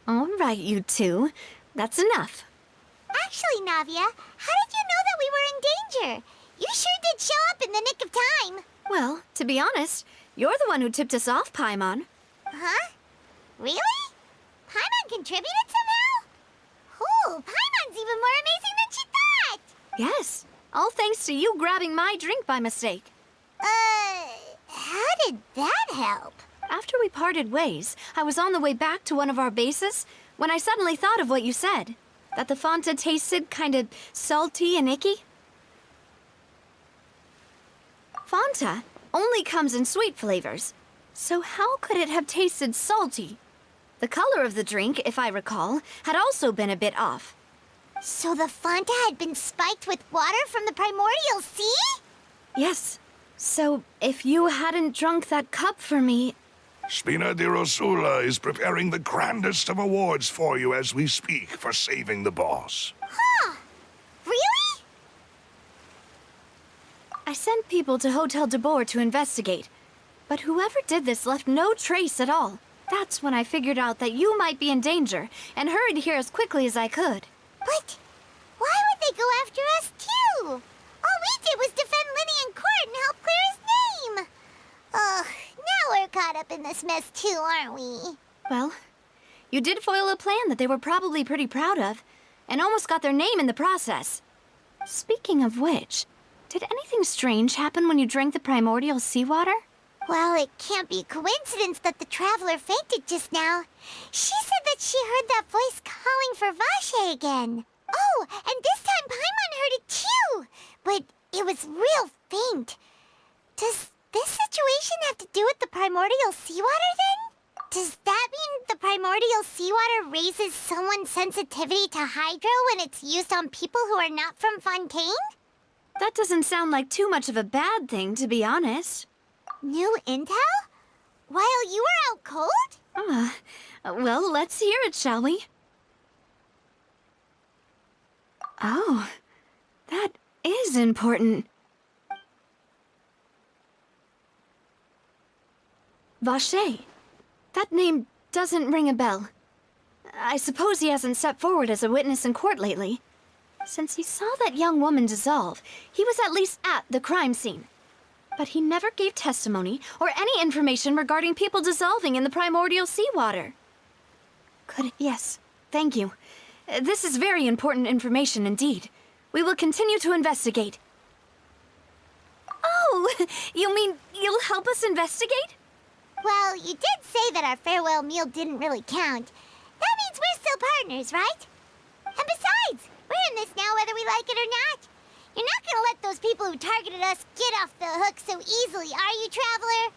All right, you two. That's enough. Actually, Navia, how did you know that we were in danger? You sure did show up in the nick of time. Well, to be honest, you're the one who tipped us off, Paimon. Huh? Really? Paimon contributed somehow? Ooh, Paimon's even more amazing than she thought! Yes, all thanks to you grabbing my drink by mistake. How did that help? After we parted ways, I was on the way back to one of our bases when I suddenly thought of what you said. That the Fanta tasted kind of salty and icky. Fanta only comes in sweet flavors, so how could it have tasted salty? The color of the drink, if I recall, had also been a bit off. So the Fanta had been spiked with water from the primordial sea? Yes. So if you hadn't drunk that cup for me... Spina di Rosula is preparing the grandest of awards for you as we speak for saving the boss. Huh. Really? I sent people to Hotel de Boer to investigate, but whoever did this left no trace at all. That's when I figured out that you might be in danger and hurried here as quickly as I could. But why would they go after us too? All we did was defend Linny in court and help clear his name. Ugh, now we're caught up in this mess too, aren't we? Well, you did foil a plan that they were probably pretty proud of, and almost got their name in the process. Speaking of which, did anything strange happen when you drank the primordial seawater? Well, it can't be coincidence that the traveler fainted just now. She said that she heard that voice calling for Vache again. Oh, and this time Paimon heard it too, but it was real faint. Does this situation have to do with the primordial seawater then? Does that mean the primordial seawater raises someone's sensitivity to hydro when it's used on people who are not from Fontaine? That doesn't sound like too much of a bad thing, to be honest. New intel? While you were out cold? Well, let's hear it, shall we? Oh, that is important. Vache. That name doesn't ring a bell. I suppose he hasn't stepped forward as a witness in court lately. Since he saw that young woman dissolve, he was at least at the crime scene. But he never gave testimony or any information regarding people dissolving in the primordial seawater. Yes, thank you. This is very important information indeed. We will continue to investigate. Oh, you mean you'll help us investigate? Well, you did say that our farewell meal didn't really count. That means we're still partners, right? And besides, we're in this now whether we like it or not. You're not gonna let those people who targeted us get off the hook so easily, are you, Traveler?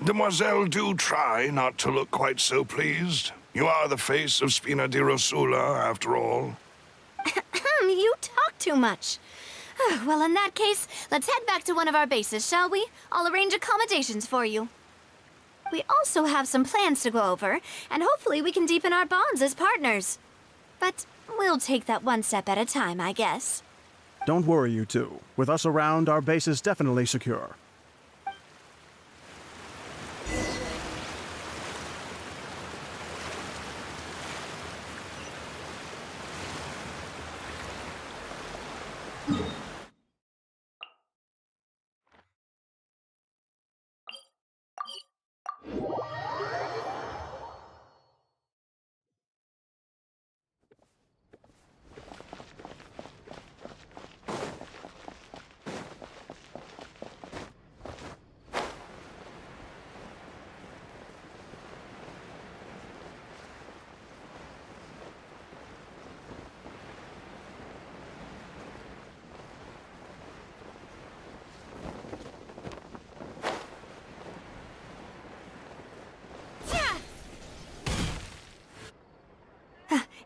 Demoiselle, do try not to look quite so pleased. You are the face of Spina di Rosula, after all. You talk too much. Well, in that case, let's head back to one of our bases, shall we? I'll arrange accommodations for you. We also have some plans to go over, and hopefully we can deepen our bonds as partners. But we'll take that one step at a time, I guess. Don't worry, you two. With us around, our base is definitely secure.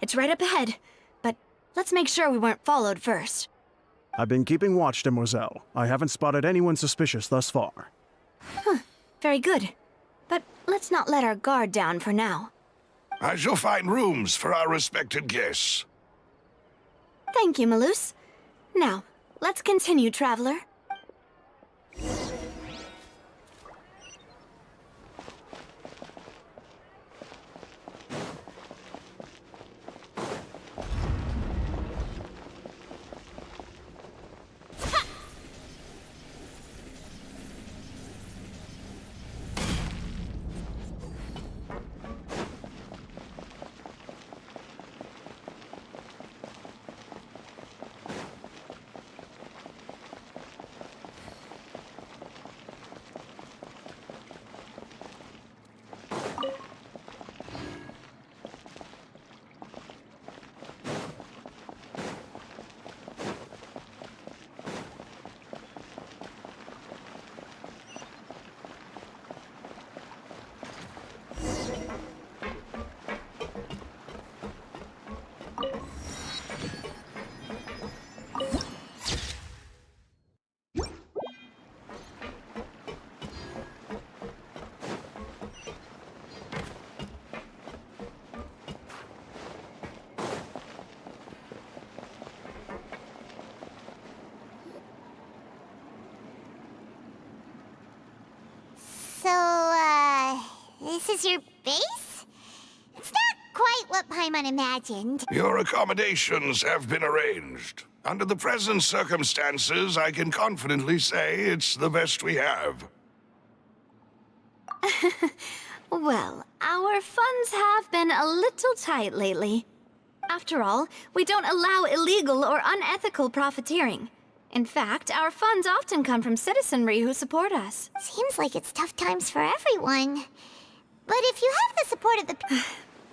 It's right up ahead. But let's make sure we weren't followed first. I've been keeping watch, Demoiselle. I haven't spotted anyone suspicious thus far. Huh. Very good. But let's not let our guard down for now. I shall find rooms for our respected guests. Thank you, Malus. Now, let's continue, traveler. This is your base? It's not quite what Paimon imagined. Your accommodations have been arranged. Under the present circumstances, I can confidently say it's the best we have. Well, our funds have been a little tight lately. After all, we don't allow illegal or unethical profiteering. In fact, our funds often come from citizenry who support us. Seems like it's tough times for everyone. But if you have the support of the...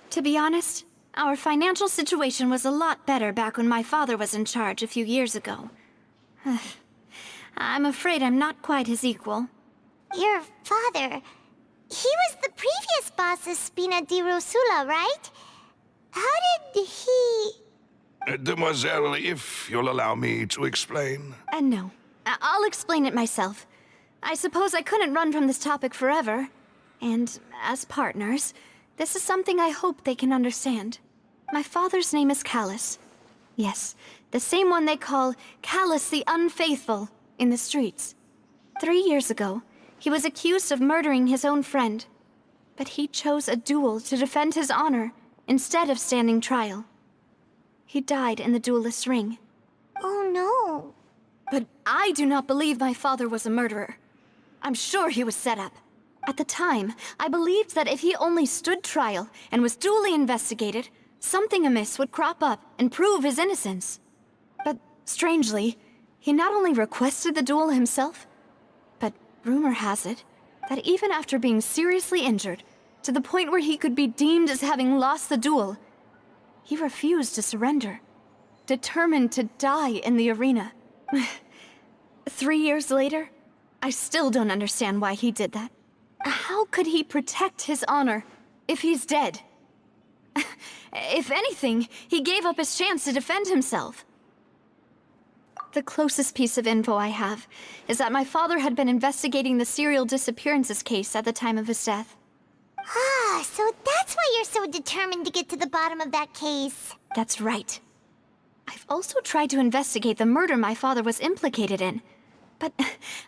To be honest, our financial situation was a lot better back when my father was in charge a few years ago. I'm afraid I'm not quite his equal. Your father... He was the previous boss of Spina di Rosula, right? How did he... Demoiselle, if you'll allow me to explain. No. I'll explain it myself. I suppose I couldn't run from this topic forever. And as partners, this is something I hope they can understand. My father's name is Callus. Yes, the same one they call Callus the Unfaithful in the streets. 3 years ago, he was accused of murdering his own friend. But he chose a duel to defend his honor instead of standing trial. He died in the duelist's ring. Oh no. But I do not believe my father was a murderer. I'm sure he was set up. At the time, I believed that if he only stood trial and was duly investigated, something amiss would crop up and prove his innocence. But strangely, he not only requested the duel himself, but rumor has it that even after being seriously injured, to the point where he could be deemed as having lost the duel, he refused to surrender, determined to die in the arena. 3 years later, I still don't understand why he did that. How could he protect his honor if he's dead? If anything, he gave up his chance to defend himself. The closest piece of info I have is that my father had been investigating the serial disappearances case at the time of his death. Ah, so that's why you're so determined to get to the bottom of that case. That's right. I've also tried to investigate the murder my father was implicated in, but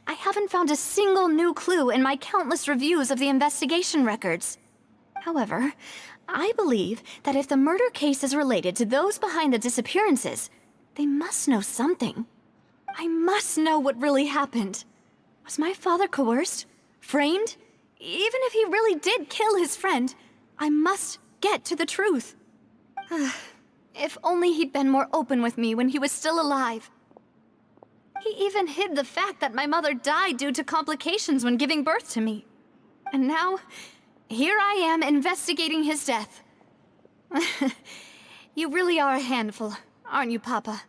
I haven't found a single new clue in my countless reviews of the investigation records. However, I believe that if the murder case is related to those behind the disappearances, they must know something. I must know what really happened. Was my father coerced? Framed? Even if he really did kill his friend, I must get to the truth. If only he'd been more open with me when he was still alive. He even hid the fact that my mother died due to complications when giving birth to me. And now, here I am investigating his death. You really are a handful, aren't you, Papa?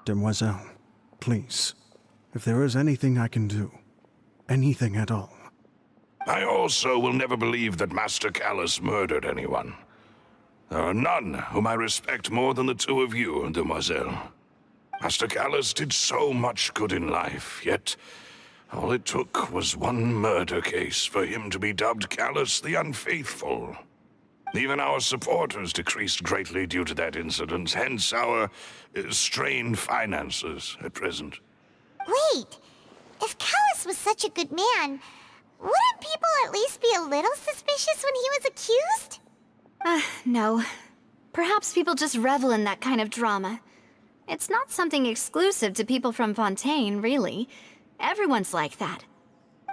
Demoiselle, please, if there is anything I can do, anything at all. I also will never believe that Master Callus murdered anyone. There are none whom I respect more than the two of you, demoiselle. Master Callus did so much good in life, yet all it took was one murder case for him to be dubbed Callus the Unfaithful. Even our supporters decreased greatly due to that incident, hence our strained finances at present. Wait, if Callus was such a good man, wouldn't people at least be a little suspicious when he was accused? No. Perhaps people just revel in that kind of drama. It's not something exclusive to people from Fontaine, really. Everyone's like that.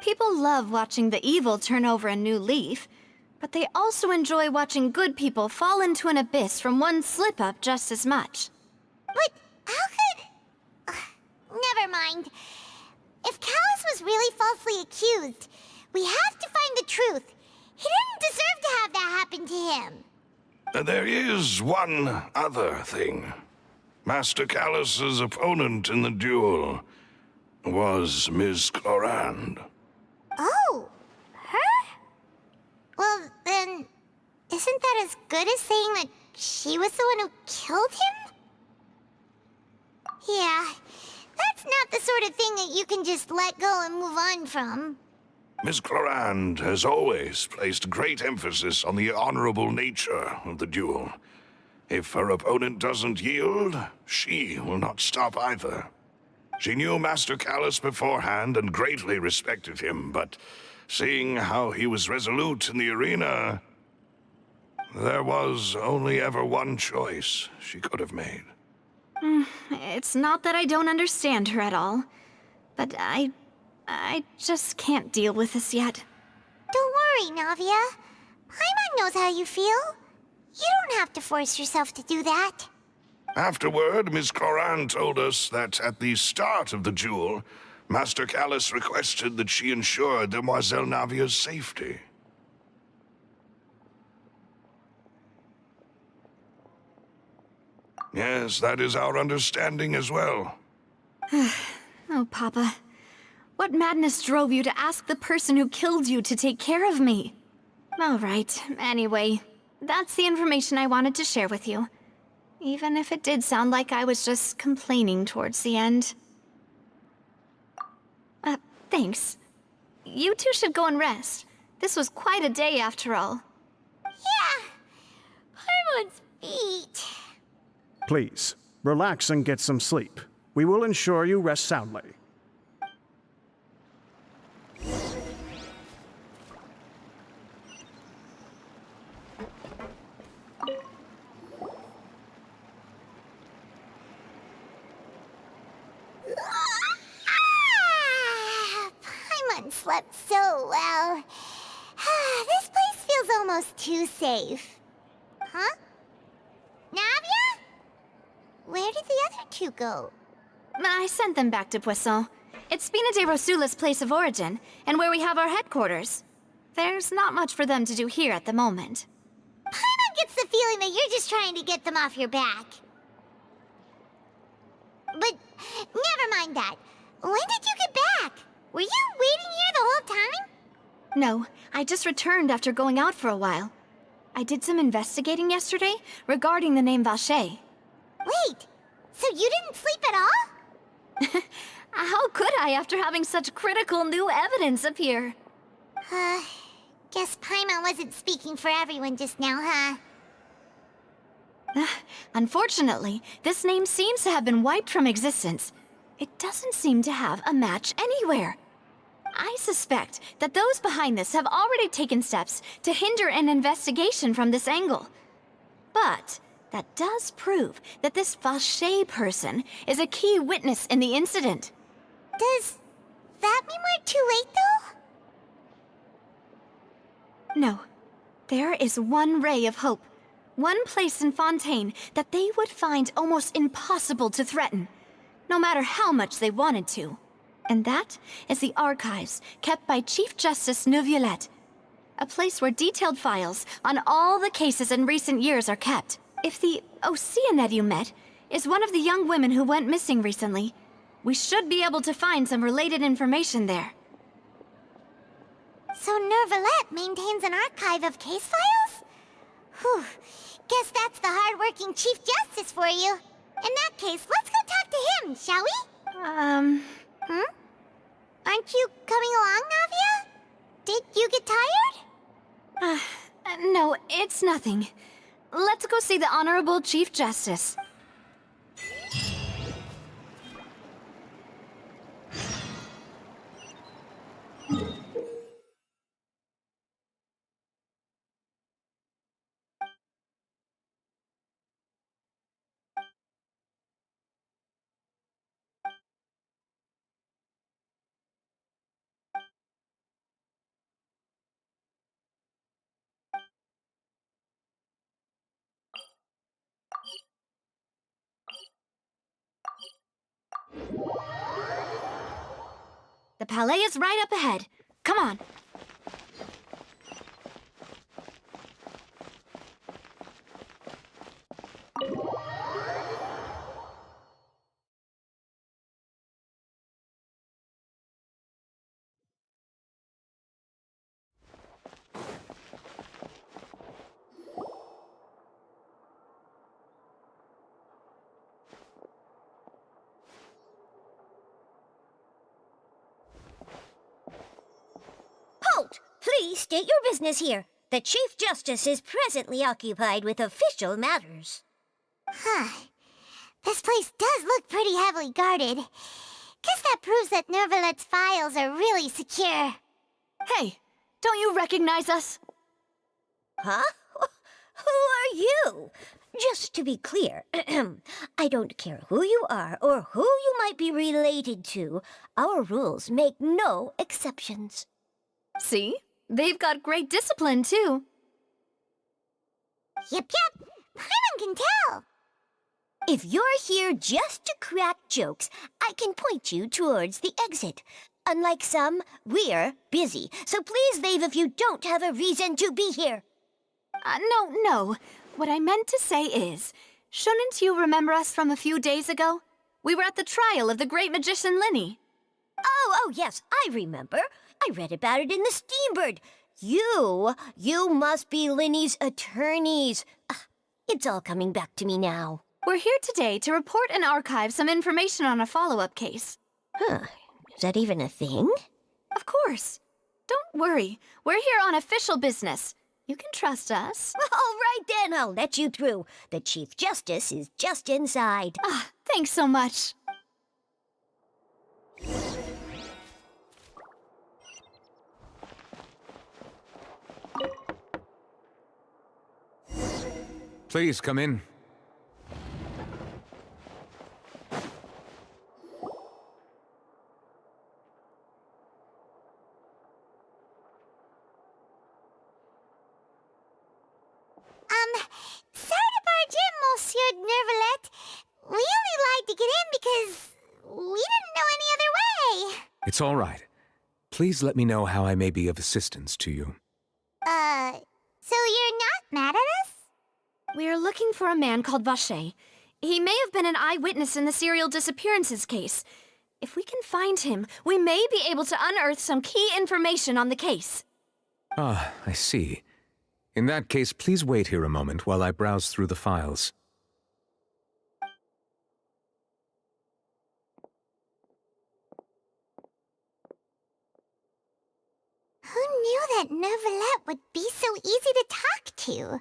People love watching the evil turn over a new leaf, but they also enjoy watching good people fall into an abyss from one slip-up just as much. But how could... never mind. If Callus was really falsely accused, we have to find the truth. He didn't deserve to have that happen to him. There is one other thing. Master Callus's opponent in the duel was Ms. Clorand. Oh, her? Well, then, isn't that as good as saying that she was the one who killed him? Yeah, that's not the sort of thing that you can just let go and move on from. Ms. Clorand has always placed great emphasis on the honorable nature of the duel. If her opponent doesn't yield, she will not stop either. She knew Master Callus beforehand and greatly respected him, but seeing how he was resolute in the arena, there was only ever one choice she could have made. It's not that I don't understand her at all, but I just can't deal with this yet. Don't worry, Navia. Paimon knows how you feel. You don't have to force yourself to do that. Afterward, Ms. Clorand told us that at the start of the duel, Master Callus requested that she ensure Demoiselle Navia's safety. Yes, that is our understanding as well. Oh, Papa. What madness drove you to ask the person who killed you to take care of me? All right, anyway, that's the information I wanted to share with you. Even if it did sound like I was just complaining towards the end. Thanks. You two should go and rest. This was quite a day after all. Yeah, Paimon's feet. Please, relax and get some sleep. We will ensure you rest soundly. Paimon slept so well. This place feels almost too safe. Huh? Navia? Where did the other two go? I sent them back to Poisson. It's Spina de Rosula's place of origin, and where we have our headquarters. There's not much for them to do here at the moment. Paimon gets the feeling that you're just trying to get them off your back. But never mind that. When did you get back? Were you waiting here the whole time? No, I just returned after going out for a while. I did some investigating yesterday regarding the name Vache. Wait, so you didn't sleep at all? How could I after having such critical new evidence appear? Guess Paimon wasn't speaking for everyone just now, huh? Unfortunately, this name seems to have been wiped from existence. It doesn't seem to have a match anywhere. I suspect that those behind this have already taken steps to hinder an investigation from this angle. But that does prove that this Vache person is a key witness in the incident. Does that mean we're too late, though? No. There is one ray of hope. One place in Fontaine that they would find almost impossible to threaten, no matter how much they wanted to. And that is the archives kept by Chief Justice Neuvillette. A place where detailed files on all the cases in recent years are kept. If the Oceanette you met is one of the young women who went missing recently, we should be able to find some related information there. So Nervalette maintains an archive of case files? Whew. Guess that's the hard-working Chief Justice for you. In that case, let's go talk to him, shall we? Aren't you coming along, Navia? Did you get tired? No, it's nothing. Let's go see the Honorable Chief Justice. The Palais is right up ahead. Come on. Halt! Please state your business here. The Chief Justice is presently occupied with official matters. Huh. This place does look pretty heavily guarded. Guess that proves that Nervalette's files are really secure. Hey, don't you recognize us? Huh? Who are you? Just to be clear, I don't care who you are or who you might be related to. Our rules make no exceptions. See? They've got great discipline, too. Yep. Paimon can tell. If you're here just to crack jokes, I can point you towards the exit. Unlike some, we're busy, so please leave if you don't have a reason to be here. No. What I meant to say is, shouldn't you remember us from a few days ago? We were at the trial of the great magician Linny. Oh, yes, I remember. I read about it in the Steambird. You must be Linny's attorneys. It's all coming back to me now. We're here today to report and archive some information on a follow-up case. Huh. Is that even a thing? Of course. Don't worry. We're here on official business. You can trust us. All right then, I'll let you through. The Chief Justice is just inside. Thanks so much. Please come in. Sorry to barge in, Monsieur Nervalette. We only lied to get in because we didn't know any other way. It's all right. Please let me know how I may be of assistance to you. So you're not mad at us? We're looking for a man called Vacher. He may have been an eyewitness in the serial disappearances case. If we can find him, we may be able to unearth some key information on the case. Ah, I see. In that case, please wait here a moment while I browse through the files. Who knew that Nervalette would be so easy to talk to?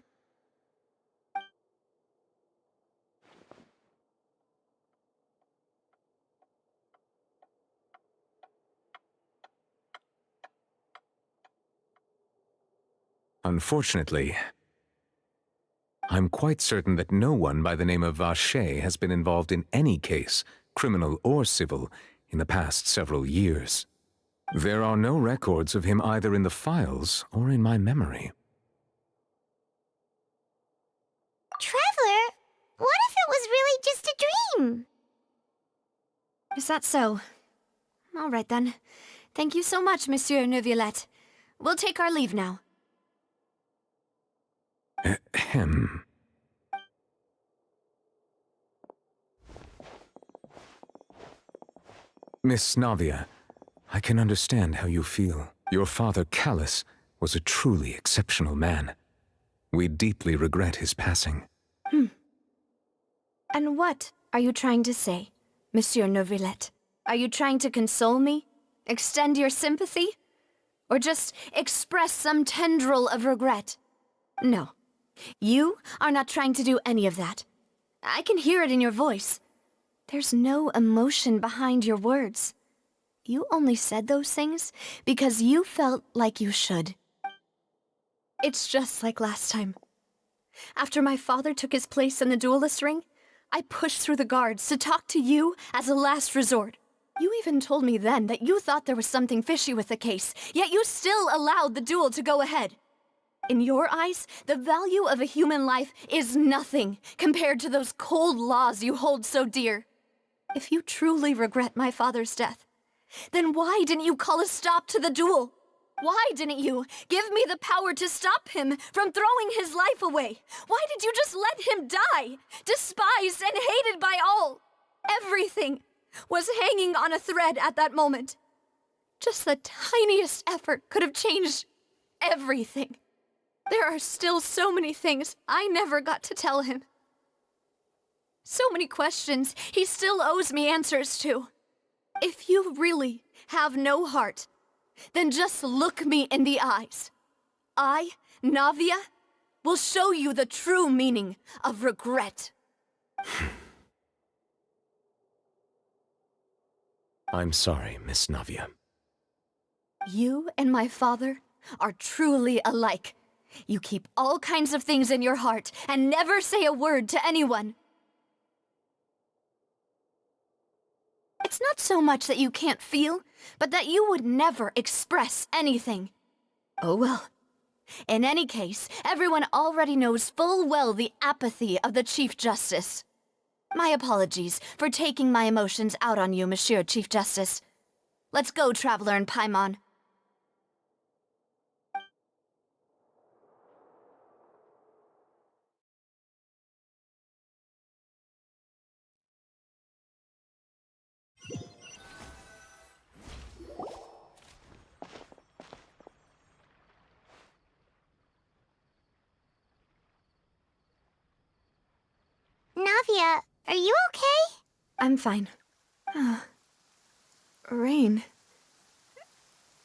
Unfortunately, I'm quite certain that no one by the name of Vacher has been involved in any case, criminal or civil, in the past several years. There are no records of him either in the files or in my memory. Traveler, what if it was really just a dream? Is that so? All right then. Thank you so much, Monsieur Nervalette. We'll take our leave now. Ahem. Miss Navia, I can understand how you feel. Your father, Callus, was a truly exceptional man. We deeply regret his passing. And what are you trying to say, Monsieur Neuvillette? Are you trying to console me? Extend your sympathy? Or just express some tendril of regret? No. You are not trying to do any of that. I can hear it in your voice. There's no emotion behind your words. You only said those things because you felt like you should. It's just like last time. After my father took his place in the duelist ring, I pushed through the guards to talk to you as a last resort. You even told me then that you thought there was something fishy with the case, yet you still allowed the duel to go ahead. In your eyes, the value of a human life is nothing compared to those cold laws you hold so dear. If you truly regret my father's death, then why didn't you call a stop to the duel? Why didn't you give me the power to stop him from throwing his life away? Why did you just let him die, despised and hated by all? Everything was hanging on a thread at that moment. Just the tiniest effort could have changed everything. There are still so many things I never got to tell him. So many questions he still owes me answers to. If you really have no heart, then just look me in the eyes. I, Navia, will show you the true meaning of regret. I'm sorry, Miss Navia. You and my father are truly alike. You keep all kinds of things in your heart and never say a word to anyone. It's not so much that you can't feel, but that you would never express anything. Oh well. In any case, everyone already knows full well the apathy of the Chief Justice. My apologies for taking my emotions out on you, Monsieur Chief Justice. Let's go, Traveler and Paimon. Navia, are you okay? I'm fine. Rain.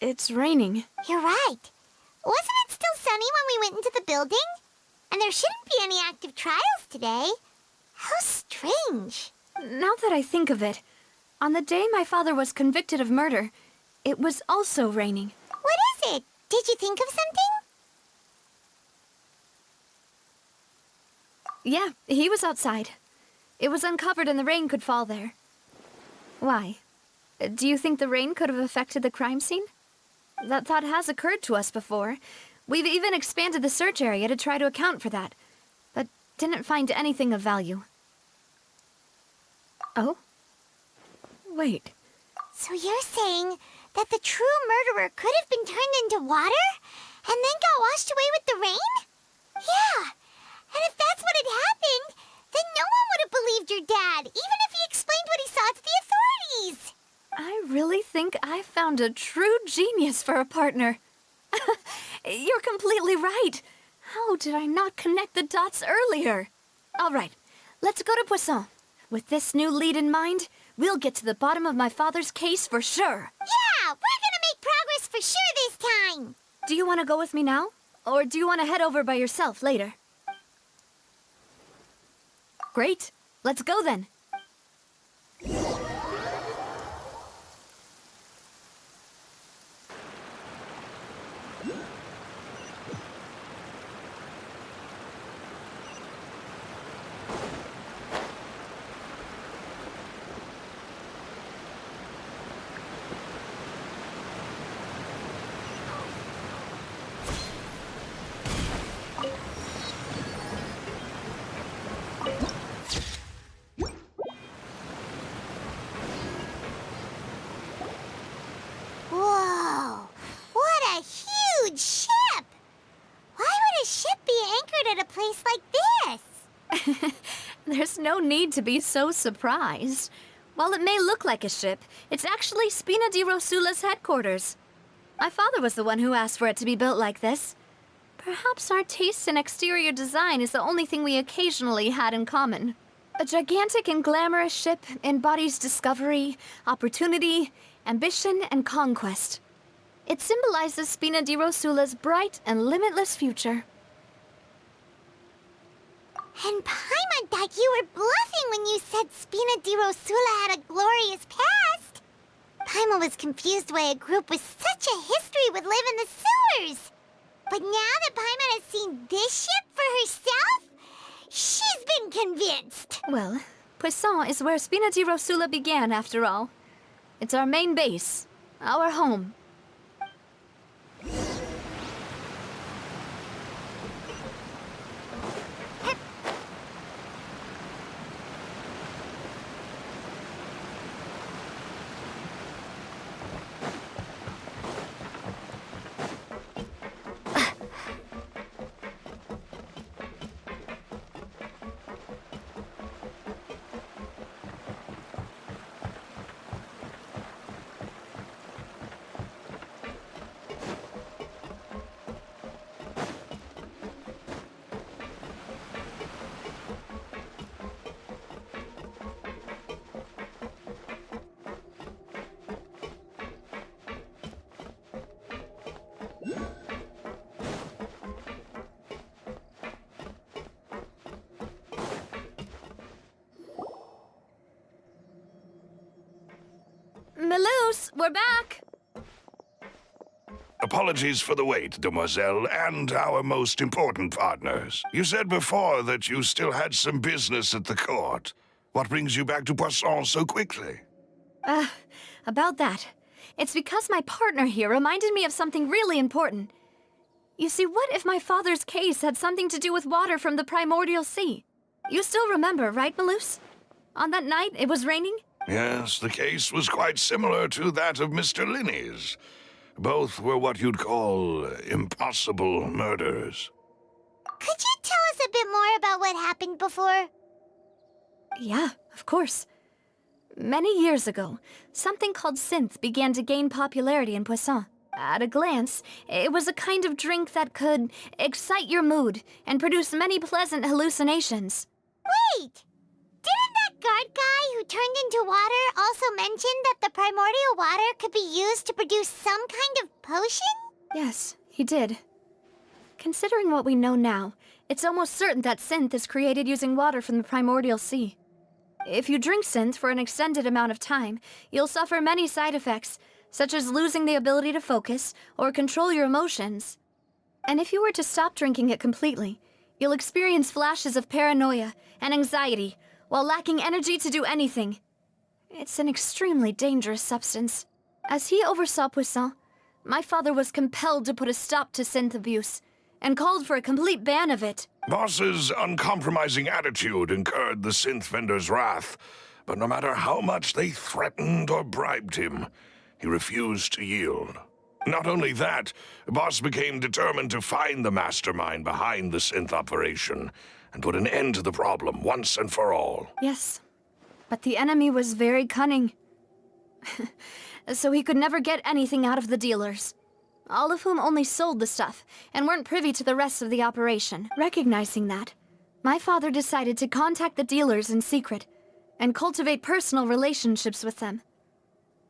It's raining. You're right. Wasn't it still sunny when we went into the building? And there shouldn't be any active trials today. How strange. Now that I think of it, on the day my father was convicted of murder, it was also raining. What is it? Did you think of something? Yeah, he was outside. It was uncovered and the rain could fall there. Why? Do you think the rain could have affected the crime scene? That thought has occurred to us before. We've even expanded the search area to try to account for that, but didn't find anything of value. Oh? Wait. So you're saying that the true murderer could have been turned into water and then got washed away with the rain? Yeah. And if that's what had happened, then no one would have believed your dad, even if he explained what he saw to the authorities. I really think I found a true genius for a partner. You're completely right. How did I not connect the dots earlier? All right, let's go to Poisson. With this new lead in mind, we'll get to the bottom of my father's case for sure. Yeah, we're gonna make progress for sure this time. Do you want to go with me now? Or do you want to head over by yourself later? Great. Let's go then. Whoa! What a huge ship! Why would a ship be anchored at a place like this? There's no need to be so surprised. While it may look like a ship, it's actually Spina di Rosula's headquarters. My father was the one who asked for it to be built like this. Perhaps our taste in exterior design is the only thing we occasionally had in common. A gigantic and glamorous ship embodies discovery, opportunity, ambition, and conquest. It symbolizes Spina di Rosula's bright and limitless future. And Paimon thought you were bluffing when you said Spina di Rosula had a glorious past. Paimon was confused why a group with such a history would live in the sewers. But now that Paimon has seen this ship for herself, she's been convinced. Well, Poisson is where Spina di Rosula began, after all. It's our main base, our home. Melus, we're back! Apologies for the wait, demoiselle, and our most important partners. You said before that you still had some business at the court. What brings you back to Poisson so quickly? About that. It's because my partner here reminded me of something really important. You see, what if my father's case had something to do with water from the primordial sea? You still remember, right, Melus? On that night, it was raining? Yes, the case was quite similar to that of Mr. Linney's. Both were what you'd call impossible murders. Could you tell us a bit more about what happened before? Yeah, of course. Many years ago, something called synth began to gain popularity in Poisson. At a glance, it was a kind of drink that could excite your mood and produce many pleasant hallucinations. Wait! Didn't that guard guy who turned into water also mention that the primordial water could be used to produce some kind of potion? Yes, he did. Considering what we know now, it's almost certain that synth is created using water from the primordial sea. If you drink synth for an extended amount of time, you'll suffer many side effects, such as losing the ability to focus or control your emotions. And if you were to stop drinking it completely, you'll experience flashes of paranoia and anxiety while lacking energy to do anything. It's an extremely dangerous substance. As he oversaw Poisson, my father was compelled to put a stop to synth abuse and called for a complete ban of it. Boss's uncompromising attitude incurred the synth vendor's wrath, but no matter how much they threatened or bribed him, he refused to yield. Not only that, Boss became determined to find the mastermind behind the synth operation and put an end to the problem once and for all. Yes, but the enemy was very cunning. So he could never get anything out of the dealers, all of whom only sold the stuff and weren't privy to the rest of the operation. Recognizing that, my father decided to contact the dealers in secret and cultivate personal relationships with them.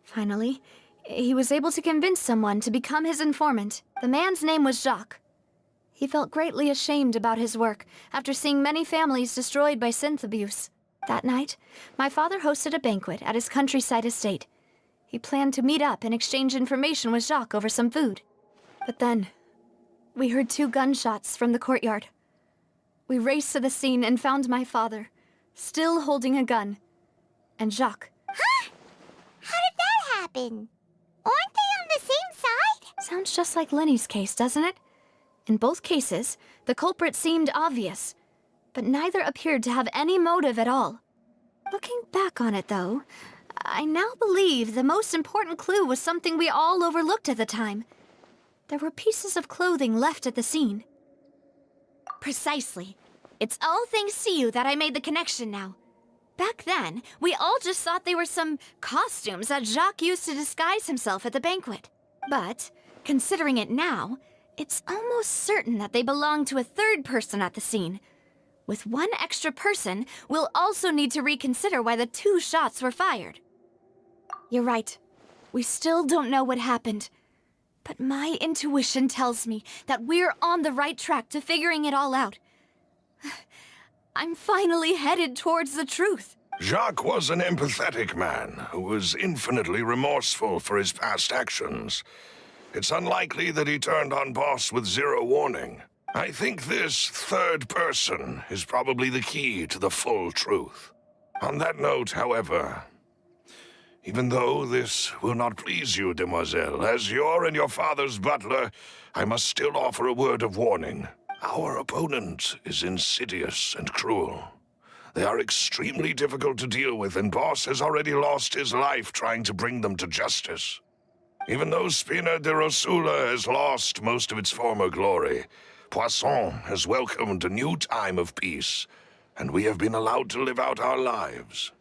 Finally, he was able to convince someone to become his informant. The man's name was Jacques. He felt greatly ashamed about his work after seeing many families destroyed by synth abuse. That night, my father hosted a banquet at his countryside estate. He planned to meet up and exchange information with Jacques over some food. But then, we heard 2 gunshots from the courtyard. We raced to the scene and found my father, still holding a gun, and Jacques. Huh? How did that happen? Aren't they on the same side? Sounds just like Lenny's case, doesn't it? In both cases, the culprit seemed obvious, but neither appeared to have any motive at all. Looking back on it, though, I now believe the most important clue was something we all overlooked at the time. There were pieces of clothing left at the scene. Precisely. It's all thanks to you that I made the connection now. Back then, we all just thought they were some costumes that Jacques used to disguise himself at the banquet. But considering it now, it's almost certain that they belong to a third person at the scene. With one extra person, we'll also need to reconsider why the 2 shots were fired. You're right. We still don't know what happened. But my intuition tells me that we're on the right track to figuring it all out. I'm finally headed towards the truth. Jacques was an empathetic man who was infinitely remorseful for his past actions. It's unlikely that he turned on Boss with 0 warning. I think this third person is probably the key to the full truth. On that note, however, even though this will not please you, demoiselle, as your and your father's butler, I must still offer a word of warning. Our opponent is insidious and cruel. They are extremely difficult to deal with, and Boss has already lost his life trying to bring them to justice. Even though Spina de Rosula has lost most of its former glory, Poisson has welcomed a new time of peace, and we have been allowed to live out our lives.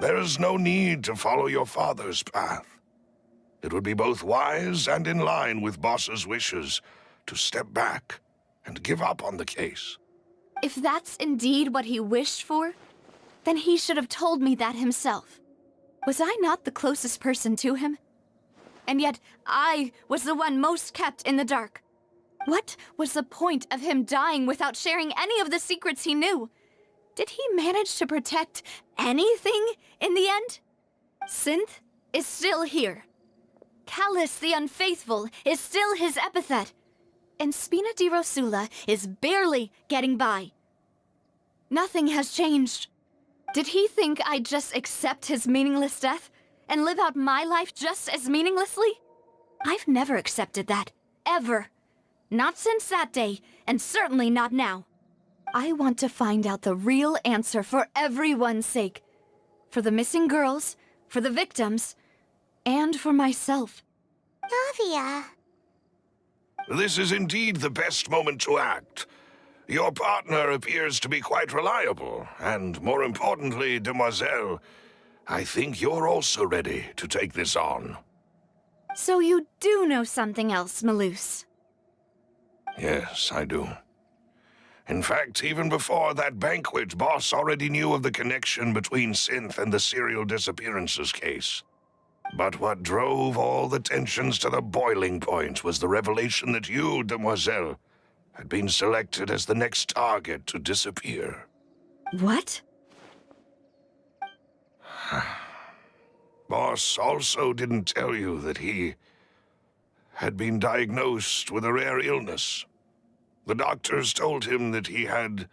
There is no need to follow your father's path. It would be both wise and in line with Boss's wishes to step back and give up on the case. If that's indeed what he wished for, then he should have told me that himself. Was I not the closest person to him? And yet, I was the one most kept in the dark. What was the point of him dying without sharing any of the secrets he knew? Did he manage to protect anything in the end? Synth is still here. Callus the Unfaithful is still his epithet. And Spina di Rosula is barely getting by. Nothing has changed. Did he think I'd just accept his meaningless death and live out my life just as meaninglessly? I've never accepted that, ever. Not since that day, and certainly not now. I want to find out the real answer for everyone's sake. For the missing girls, for the victims, and for myself. Navia. This is indeed the best moment to act. Your partner appears to be quite reliable, and more importantly, demoiselle, I think you're also ready to take this on. So you do know something else, Maloose? Yes, I do. In fact, even before that banquet, Boss already knew of the connection between Synth and the serial disappearances case. But what drove all the tensions to the boiling point was the revelation that you, demoiselle, had been selected as the next target to disappear. What? Boss also didn't tell you that he had been diagnosed with a rare illness. The doctors told him that he had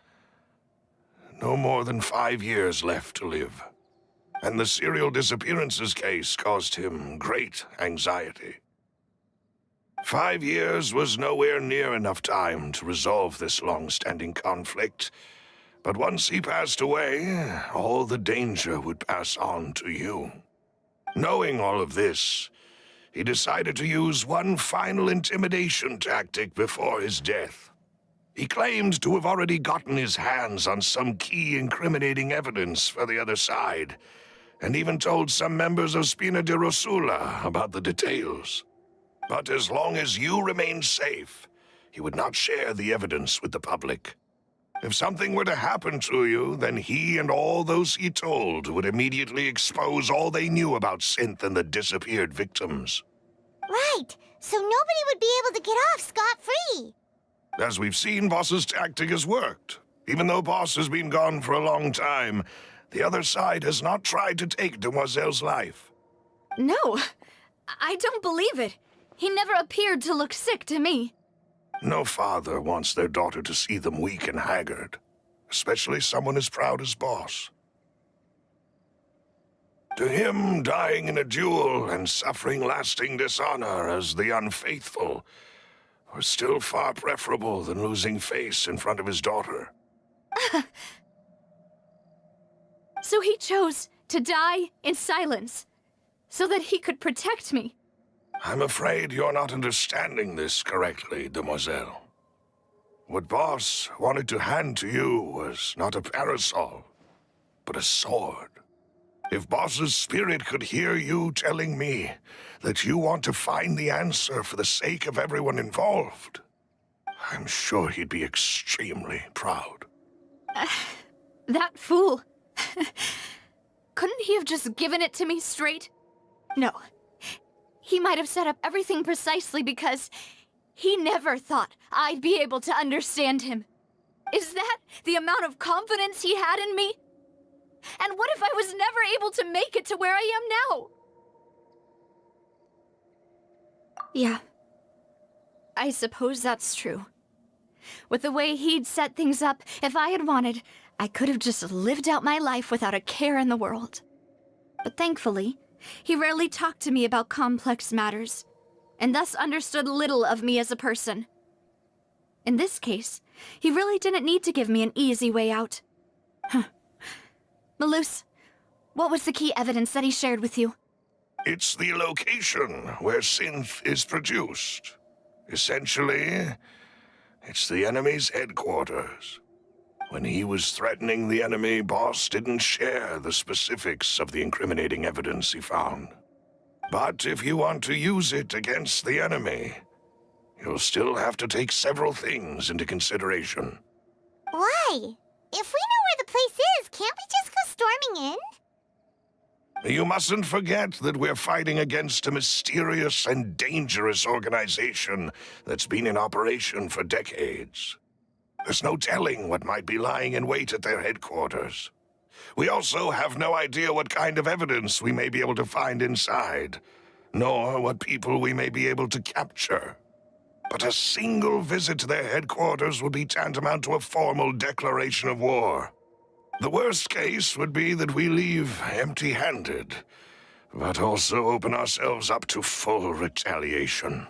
no more than 5 years left to live. And the serial disappearances case caused him great anxiety. 5 years was nowhere near enough time to resolve this long-standing conflict. But once he passed away, all the danger would pass on to you. Knowing all of this, he decided to use one final intimidation tactic before his death. He claimed to have already gotten his hands on some key incriminating evidence for the other side, and even told some members of Spina de Rosula about the details. But as long as you remained safe, he would not share the evidence with the public. If something were to happen to you, then he and all those he told would immediately expose all they knew about Synth and the disappeared victims. Right, so nobody would be able to get off scot-free. As we've seen, Boss's tactic has worked. Even though Boss has been gone for a long time, the other side has not tried to take Demoiselle's life. No, I don't believe it. He never appeared to look sick to me. No father wants their daughter to see them weak and haggard, especially someone as proud as Boss. To him, dying in a duel and suffering lasting dishonor as the unfaithful were still far preferable than losing face in front of his daughter. So he chose to die in silence, so that he could protect me. I'm afraid you're not understanding this correctly, demoiselle. What Boss wanted to hand to you was not a parasol, but a sword. If Boss's spirit could hear you telling me that you want to find the answer for the sake of everyone involved, I'm sure he'd be extremely proud. That fool. Couldn't he have just given it to me straight? No. He might have set up everything precisely because he never thought I'd be able to understand him. Is that the amount of confidence he had in me? And what if I was never able to make it to where I am now? Yeah. I suppose that's true. With the way he'd set things up, if I had wanted, I could have just lived out my life without a care in the world. But thankfully, he rarely talked to me about complex matters, and thus understood little of me as a person. In this case, he really didn't need to give me an easy way out. Malus, what was the key evidence that he shared with you? It's the location where synth is produced. Essentially, it's the enemy's headquarters. When he was threatening the enemy, Boss didn't share the specifics of the incriminating evidence he found. But if you want to use it against the enemy, you'll still have to take several things into consideration. Why? If we know where the place is, can't we just go storming in? You mustn't forget that we're fighting against a mysterious and dangerous organization that's been in operation for decades. There's no telling what might be lying in wait at their headquarters. We also have no idea what kind of evidence we may be able to find inside, nor what people we may be able to capture. But a single visit to their headquarters would be tantamount to a formal declaration of war. The worst case would be that we leave empty-handed, but also open ourselves up to full retaliation.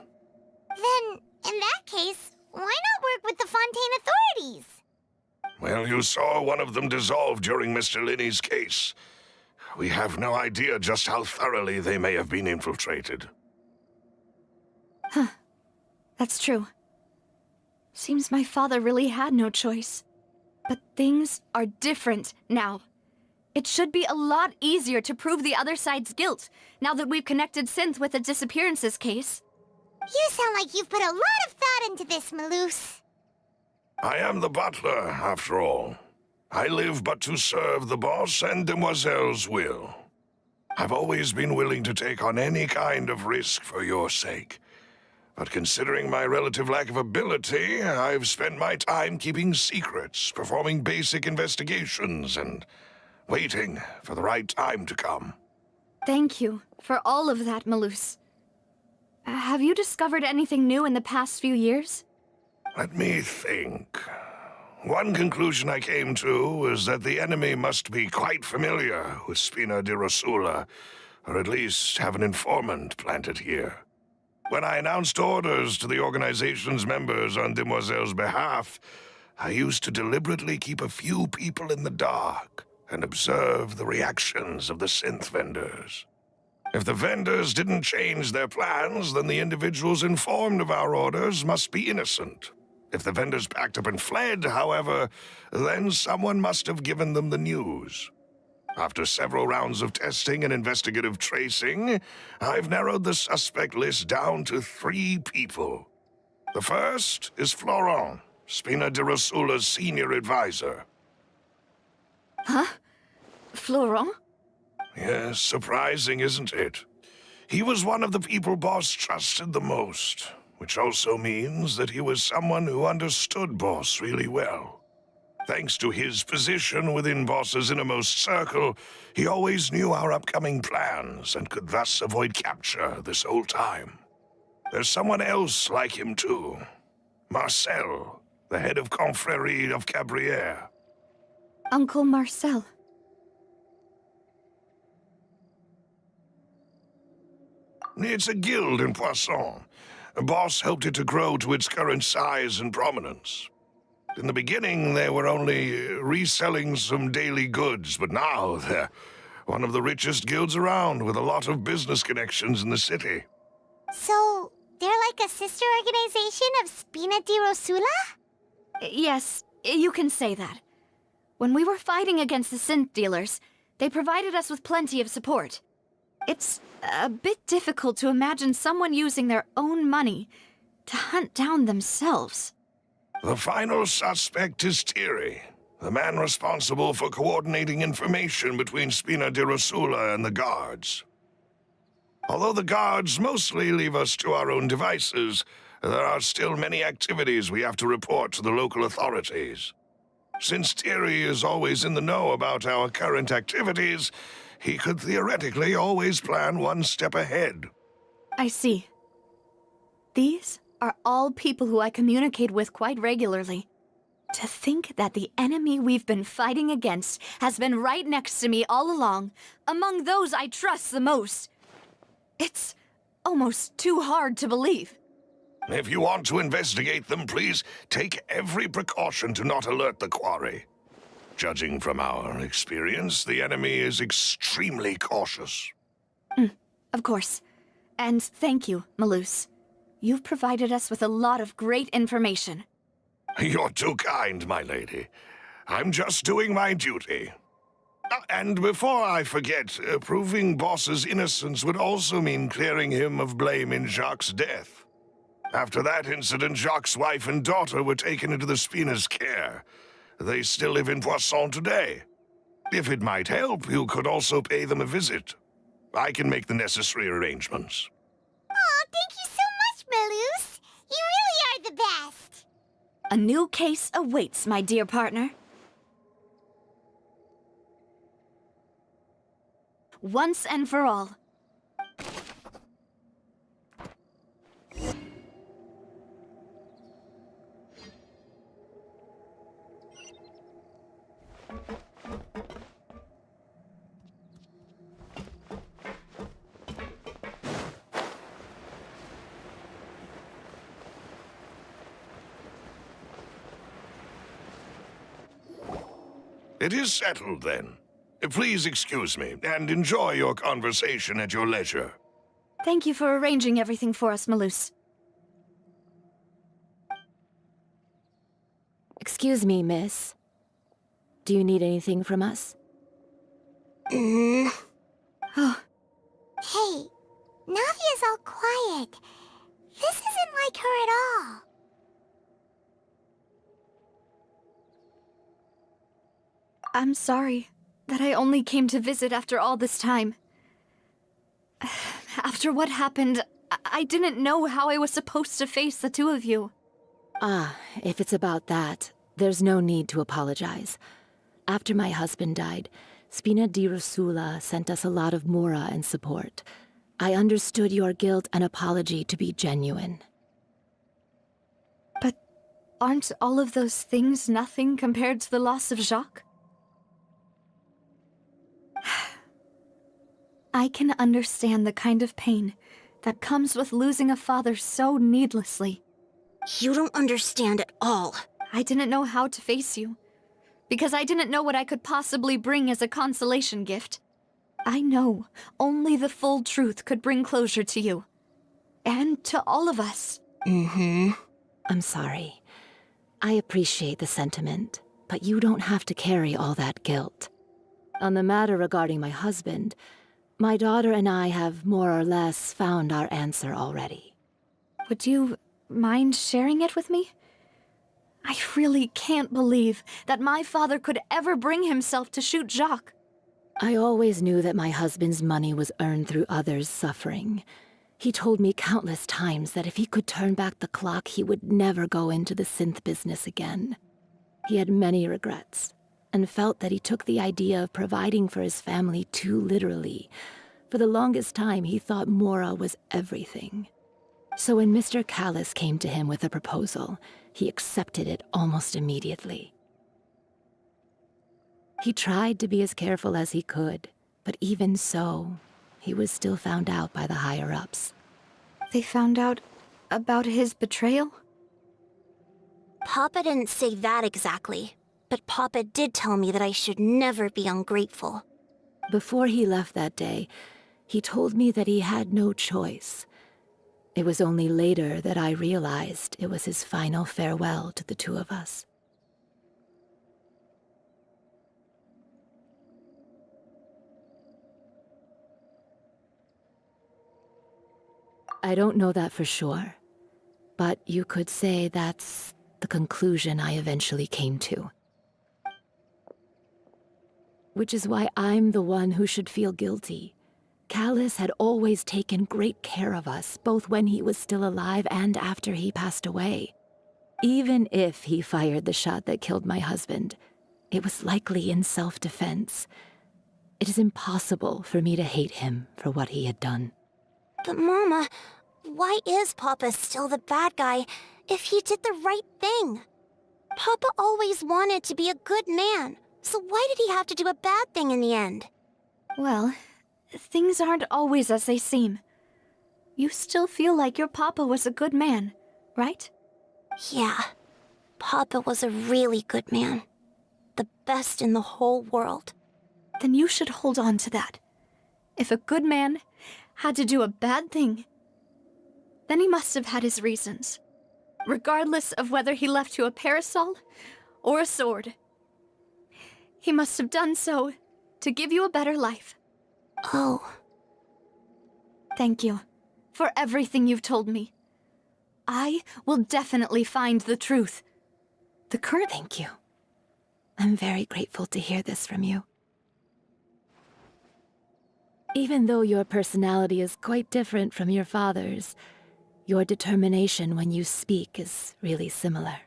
Then, in that case, why not work with the Fontaine authorities? Well, you saw one of them dissolve during Mr. Linney's case. We have no idea just how thoroughly they may have been infiltrated. Huh. That's true. Seems my father really had no choice. But things are different now. It should be a lot easier to prove the other side's guilt, now that we've connected Synth with the disappearances case. You sound like you've put a lot of thought into this, Malus. I am the butler, after all. I live but to serve the boss and Demoiselle's will. I've always been willing to take on any kind of risk for your sake. But considering my relative lack of ability, I've spent my time keeping secrets, performing basic investigations, and waiting for the right time to come. Thank you for all of that, Malus. Have you discovered anything new in the past few years? Let me think. One conclusion I came to was that the enemy must be quite familiar with Spina di Rosula, or at least have an informant planted here. When I announced orders to the organization's members on Demoiselle's behalf, I used to deliberately keep a few people in the dark and observe the reactions of the synth vendors. If the vendors didn't change their plans, then the individuals informed of our orders must be innocent. If the vendors packed up and fled, however, then someone must have given them the news. After several rounds of testing and investigative tracing, I've narrowed the suspect list down to 3 people. The first is Florent, Spina di Rosula's senior advisor. Huh? Florent? Yes, surprising, isn't it? He was one of the people Boss trusted the most, which also means that he was someone who understood Boss really well. Thanks to his position within Boss's innermost circle, he always knew our upcoming plans and could thus avoid capture this whole time. There's someone else like him too. Marcel, the head of Confrérie of Cabrières. Uncle Marcel. It's a guild in Poisson. Boss helped it to grow to its current size and prominence. In the beginning, they were only reselling some daily goods, but now they're one of the richest guilds around with a lot of business connections in the city. So, they're like a sister organization of Spina di Rosula? Yes, you can say that. When we were fighting against the synth dealers, they They provided us with plenty of support. It's a bit difficult to imagine someone using their own money to hunt down themselves. The final suspect is Thierry, the man responsible for coordinating information between Spina di Rosula and the guards. Although the guards mostly leave us to our own devices, there are still many activities we have to report to the local authorities. Since Thierry is always in the know about our current activities, he could theoretically always plan one step ahead. I see. These are all people who I communicate with quite regularly. To think that the enemy we've been fighting against has been right next to me all along, among those I trust the most. It's almost too hard to believe. If you want to investigate them, please take every precaution to not alert the quarry. Judging from our experience, the enemy is extremely cautious. Of course. And thank you, Malus. You've provided us with a lot of great information. You're too kind, my lady. I'm just doing my duty. And before I forget, proving Boss's innocence would also mean clearing him of blame in Jacques' death. After that incident, Jacques' wife and daughter were taken into the Spina's care. They still live in Poisson today. If it might help, you could also pay them a visit. I can make the necessary arrangements. Oh, thank you so much, Malus. You really are the best. A new case awaits, my dear partner. Once and for all. It is settled, then. Please excuse me, and enjoy your conversation at your leisure. Thank you for arranging everything for us, Malus. Excuse me, miss. Do you need anything from us? Oh. Hey, Navia's all quiet. This isn't like her at all. I'm sorry that I only came to visit after all this time. After what happened, I didn't know how I was supposed to face the two of you. Ah, if it's about that, there's no need to apologize. After my husband died, Spina di Rosula sent us a lot of mora and support. I understood your guilt and apology to be genuine. But aren't all of those things nothing compared to the loss of Jacques? I can understand the kind of pain that comes with losing a father so needlessly. You don't understand at all. I didn't know how to face you, because I didn't know what I could possibly bring as a consolation gift. I know only the full truth could bring closure to you. And to all of us. I'm sorry. I appreciate the sentiment, but you don't have to carry all that guilt. On the matter regarding my husband, my daughter and I have more or less found our answer already. Would you mind sharing it with me? I really can't believe that my father could ever bring himself to shoot Jacques. I always knew that my husband's money was earned through others' suffering. He told me countless times that if he could turn back the clock, he would never go into the synth business again. He had many regrets, and felt that he took the idea of providing for his family too literally. For the longest time, he thought Mora was everything. So when Mr. Callis came to him with a proposal, he accepted it almost immediately. He tried to be as careful as he could, but even so, he was still found out by the higher-ups. They found out about his betrayal? Papa didn't say that exactly, but Papa did tell me that I should never be ungrateful. Before he left that day, he told me that he had no choice. It was only later that I realized it was his final farewell to the two of us. I don't know that for sure. But you could say that's the conclusion I eventually came to. Which is why I'm the one who should feel guilty. Callus had always taken great care of us, both when he was still alive and after he passed away. Even if he fired the shot that killed my husband, it was likely in self-defense. It is impossible for me to hate him for what he had done. But Mama, why is Papa still the bad guy if he did the right thing? Papa always wanted to be a good man, so why did he have to do a bad thing in the end? Well, things aren't always as they seem. You still feel like your Papa was a good man, right? Yeah, Papa was a really good man. The best in the whole world. Then you should hold on to that. If a good man had to do a bad thing, then he must have had his reasons. Regardless of whether he left you a parasol or a sword. He must have done so to give you a better life. Oh. Thank you for everything you've told me. I will definitely find the truth. The current... Thank you. I'm very grateful to hear this from you. Even though your personality is quite different from your father's, your determination when you speak is really similar.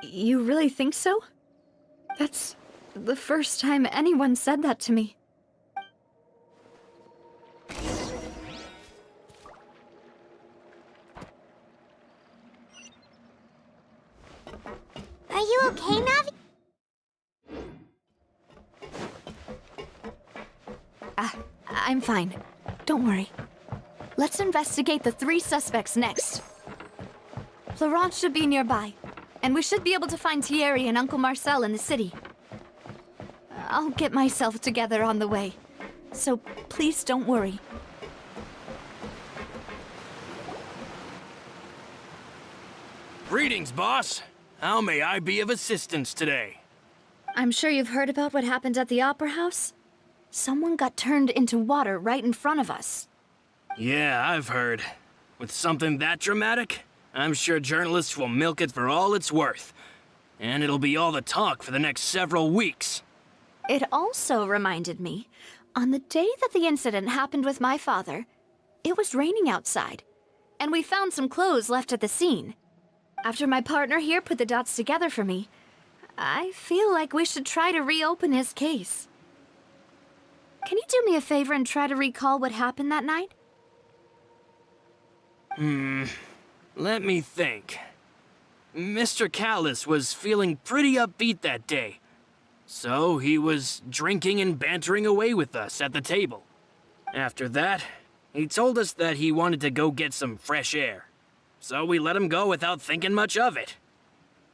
You really think so? That's the first time anyone said that to me. Are you okay, Navi? I'm fine. Don't worry. Let's investigate the 3 suspects next. Florent should be nearby, and we should be able to find Thierry and Uncle Marcel in the city. I'll get myself together on the way, so please don't worry. Greetings, boss. How may I be of assistance today? I'm sure you've heard about what happened at the Opera House? Someone got turned into water right in front of us. Yeah, I've heard. With something that dramatic, I'm sure journalists will milk it for all it's worth. And it'll be all the talk for the next several weeks. It also reminded me, on the day that the incident happened with my father, it was raining outside, and we found some clothes left at the scene. After my partner here put the dots together for me, I feel like we should try to reopen his case. Can you do me a favor and try to recall what happened that night? Let me think. Mr. Callus was feeling pretty upbeat that day. So he was drinking and bantering away with us at the table. After that, he told us that he wanted to go get some fresh air. So we let him go without thinking much of it.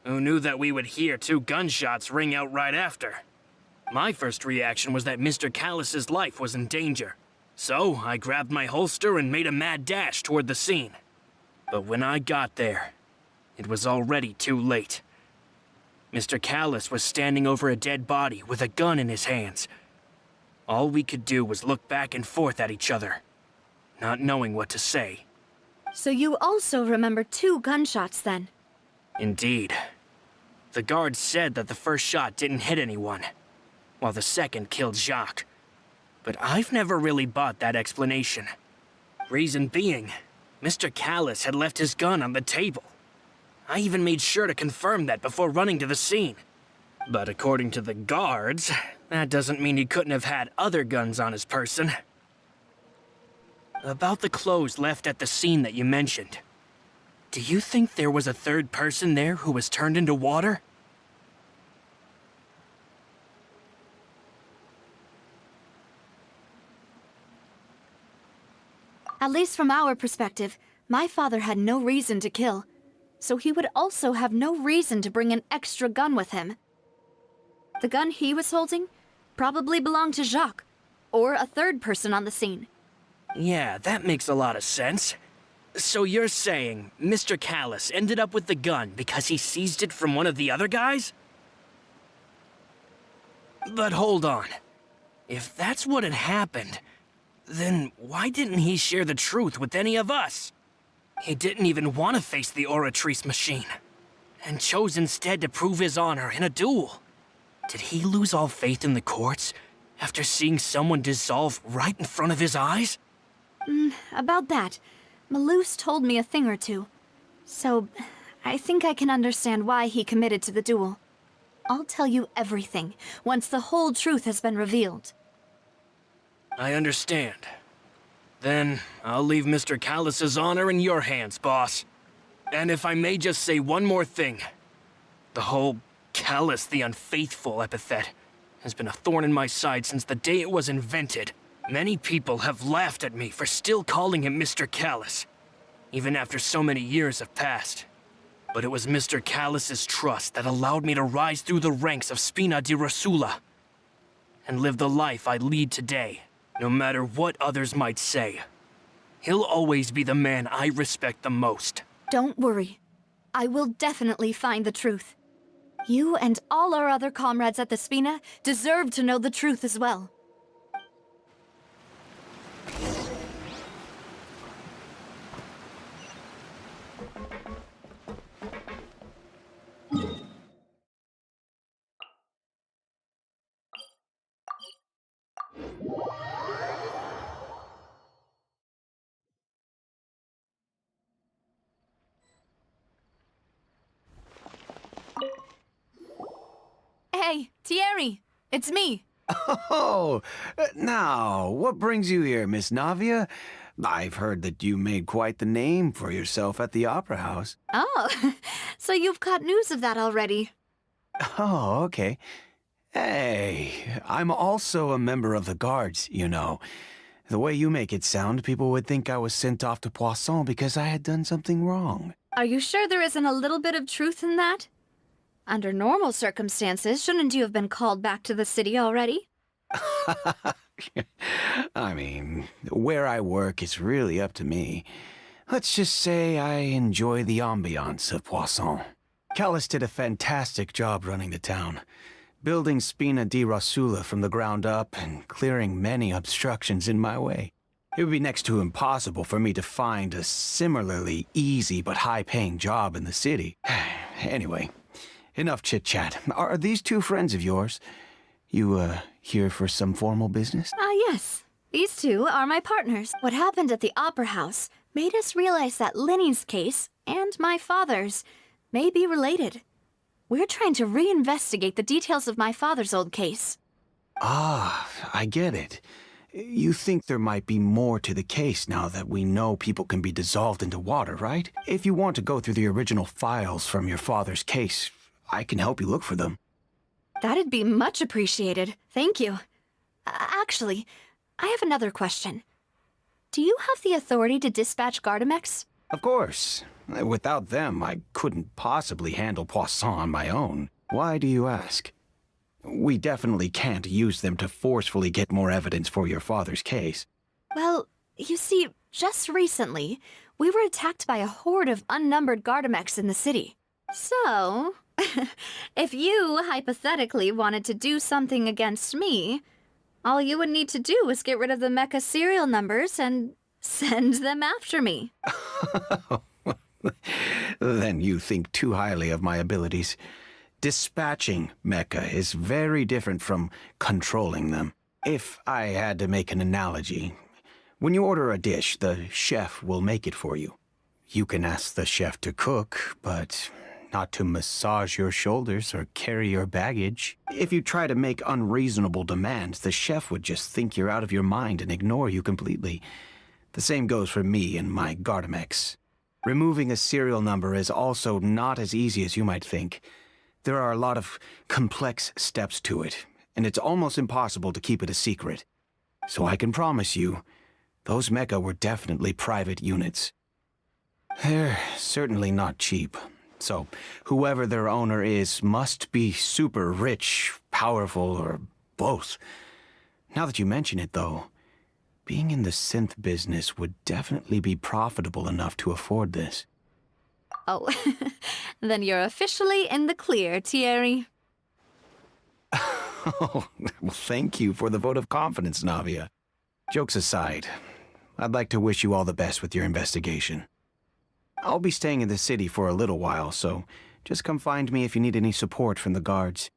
Who knew that we would hear 2 gunshots ring out right after? My first reaction was that Mr. Callus's life was in danger. So I grabbed my holster and made a mad dash toward the scene. But when I got there, it was already too late. Mr. Callus was standing over a dead body with a gun in his hands. All we could do was look back and forth at each other, not knowing what to say. So you also remember 2 gunshots then? Indeed. The guard said that the first shot didn't hit anyone, while the second killed Jacques. But I've never really bought that explanation. Reason being, Mr. Callus had left his gun on the table. I even made sure to confirm that before running to the scene. But according to the guards, that doesn't mean he couldn't have had other guns on his person. About the clothes left at the scene that you mentioned, do you think there was a 3rd person there who was turned into water? At least from our perspective, my father had no reason to kill, so he would also have no reason to bring an extra gun with him. The gun he was holding probably belonged to Jacques, or a 3rd person on the scene. Yeah, that makes a lot of sense. So you're saying Mr. Callus ended up with the gun because he seized it from one of the other guys? But hold on. If that's what had happened, then why didn't he share the truth with any of us? He didn't even want to face the Oratrice machine, and chose instead to prove his honor in a duel. Did he lose all faith in the courts after seeing someone dissolve right in front of his eyes? About that, Malus told me a thing or two. So, I think I can understand why he committed to the duel. I'll tell you everything, once the whole truth has been revealed. I understand. Then, I'll leave Mr. Callus's honor in your hands, boss. And if I may just say one more thing. The whole Callus the Unfaithful epithet has been a thorn in my side since the day it was invented. Many people have laughed at me for still calling him Mr. Callus, even after so many years have passed. But it was Mr. Callus's trust that allowed me to rise through the ranks of Spina di Rosula and live the life I lead today, no matter what others might say. He'll always be the man I respect the most. Don't worry. I will definitely find the truth. You and all our other comrades at the Spina deserve to know the truth as well. Hey, Thierry! It's me! Oh, now, what brings you here, Miss Navia? I've heard that you made quite the name for yourself at the Opera House. Oh, so you've got news of that already. Oh, okay. Hey, I'm also a member of the Guards, you know. The way you make it sound, people would think I was sent off to Poisson because I had done something wrong. Are you sure there isn't a little bit of truth in that? Under normal circumstances, shouldn't you have been called back to the city already? I mean, where I work is really up to me. Let's just say I enjoy the ambiance of Poisson. Callus did a fantastic job running the town, building Spina di Rosula from the ground up and clearing many obstructions in my way. It would be next to impossible for me to find a similarly easy but high-paying job in the city. Anyway, enough chit-chat. Are these two friends of yours? You, here for some formal business? Yes. These two are my partners. What happened at the Opera House made us realize that Linny's case, and my father's, may be related. We're trying to reinvestigate the details of my father's old case. Ah, I get it. You think there might be more to the case now that we know people can be dissolved into water, right? If you want to go through the original files from your father's case, I can help you look for them. That'd be much appreciated. Thank you. Actually, I have another question. Do you have the authority to dispatch Gardamex? Of course. Without them, I couldn't possibly handle Poisson on my own. Why do you ask? We definitely can't use them to forcefully get more evidence for your father's case. Well, you see, just recently, we were attacked by a horde of unnumbered Gardamex in the city. So, if you hypothetically wanted to do something against me, all you would need to do is get rid of the mecha serial numbers and send them after me. Then you think too highly of my abilities. Dispatching mecha is very different from controlling them. If I had to make an analogy, when you order a dish, the chef will make it for you. You can ask the chef to cook, but not to massage your shoulders or carry your baggage. If you try to make unreasonable demands, the chef would just think you're out of your mind and ignore you completely. The same goes for me and my Gardamex. Removing a serial number is also not as easy as you might think. There are a lot of complex steps to it, and it's almost impossible to keep it a secret. So I can promise you, those mecha were definitely private units. They're certainly not cheap. So, whoever their owner is must be super rich, powerful, or both. Now that you mention it, though, being in the synth business would definitely be profitable enough to afford this. Oh, then you're officially in the clear, Thierry. Oh, well, thank you for the vote of confidence, Navia. Jokes aside, I'd like to wish you all the best with your investigation. I'll be staying in the city for a little while, so just come find me if you need any support from the guards.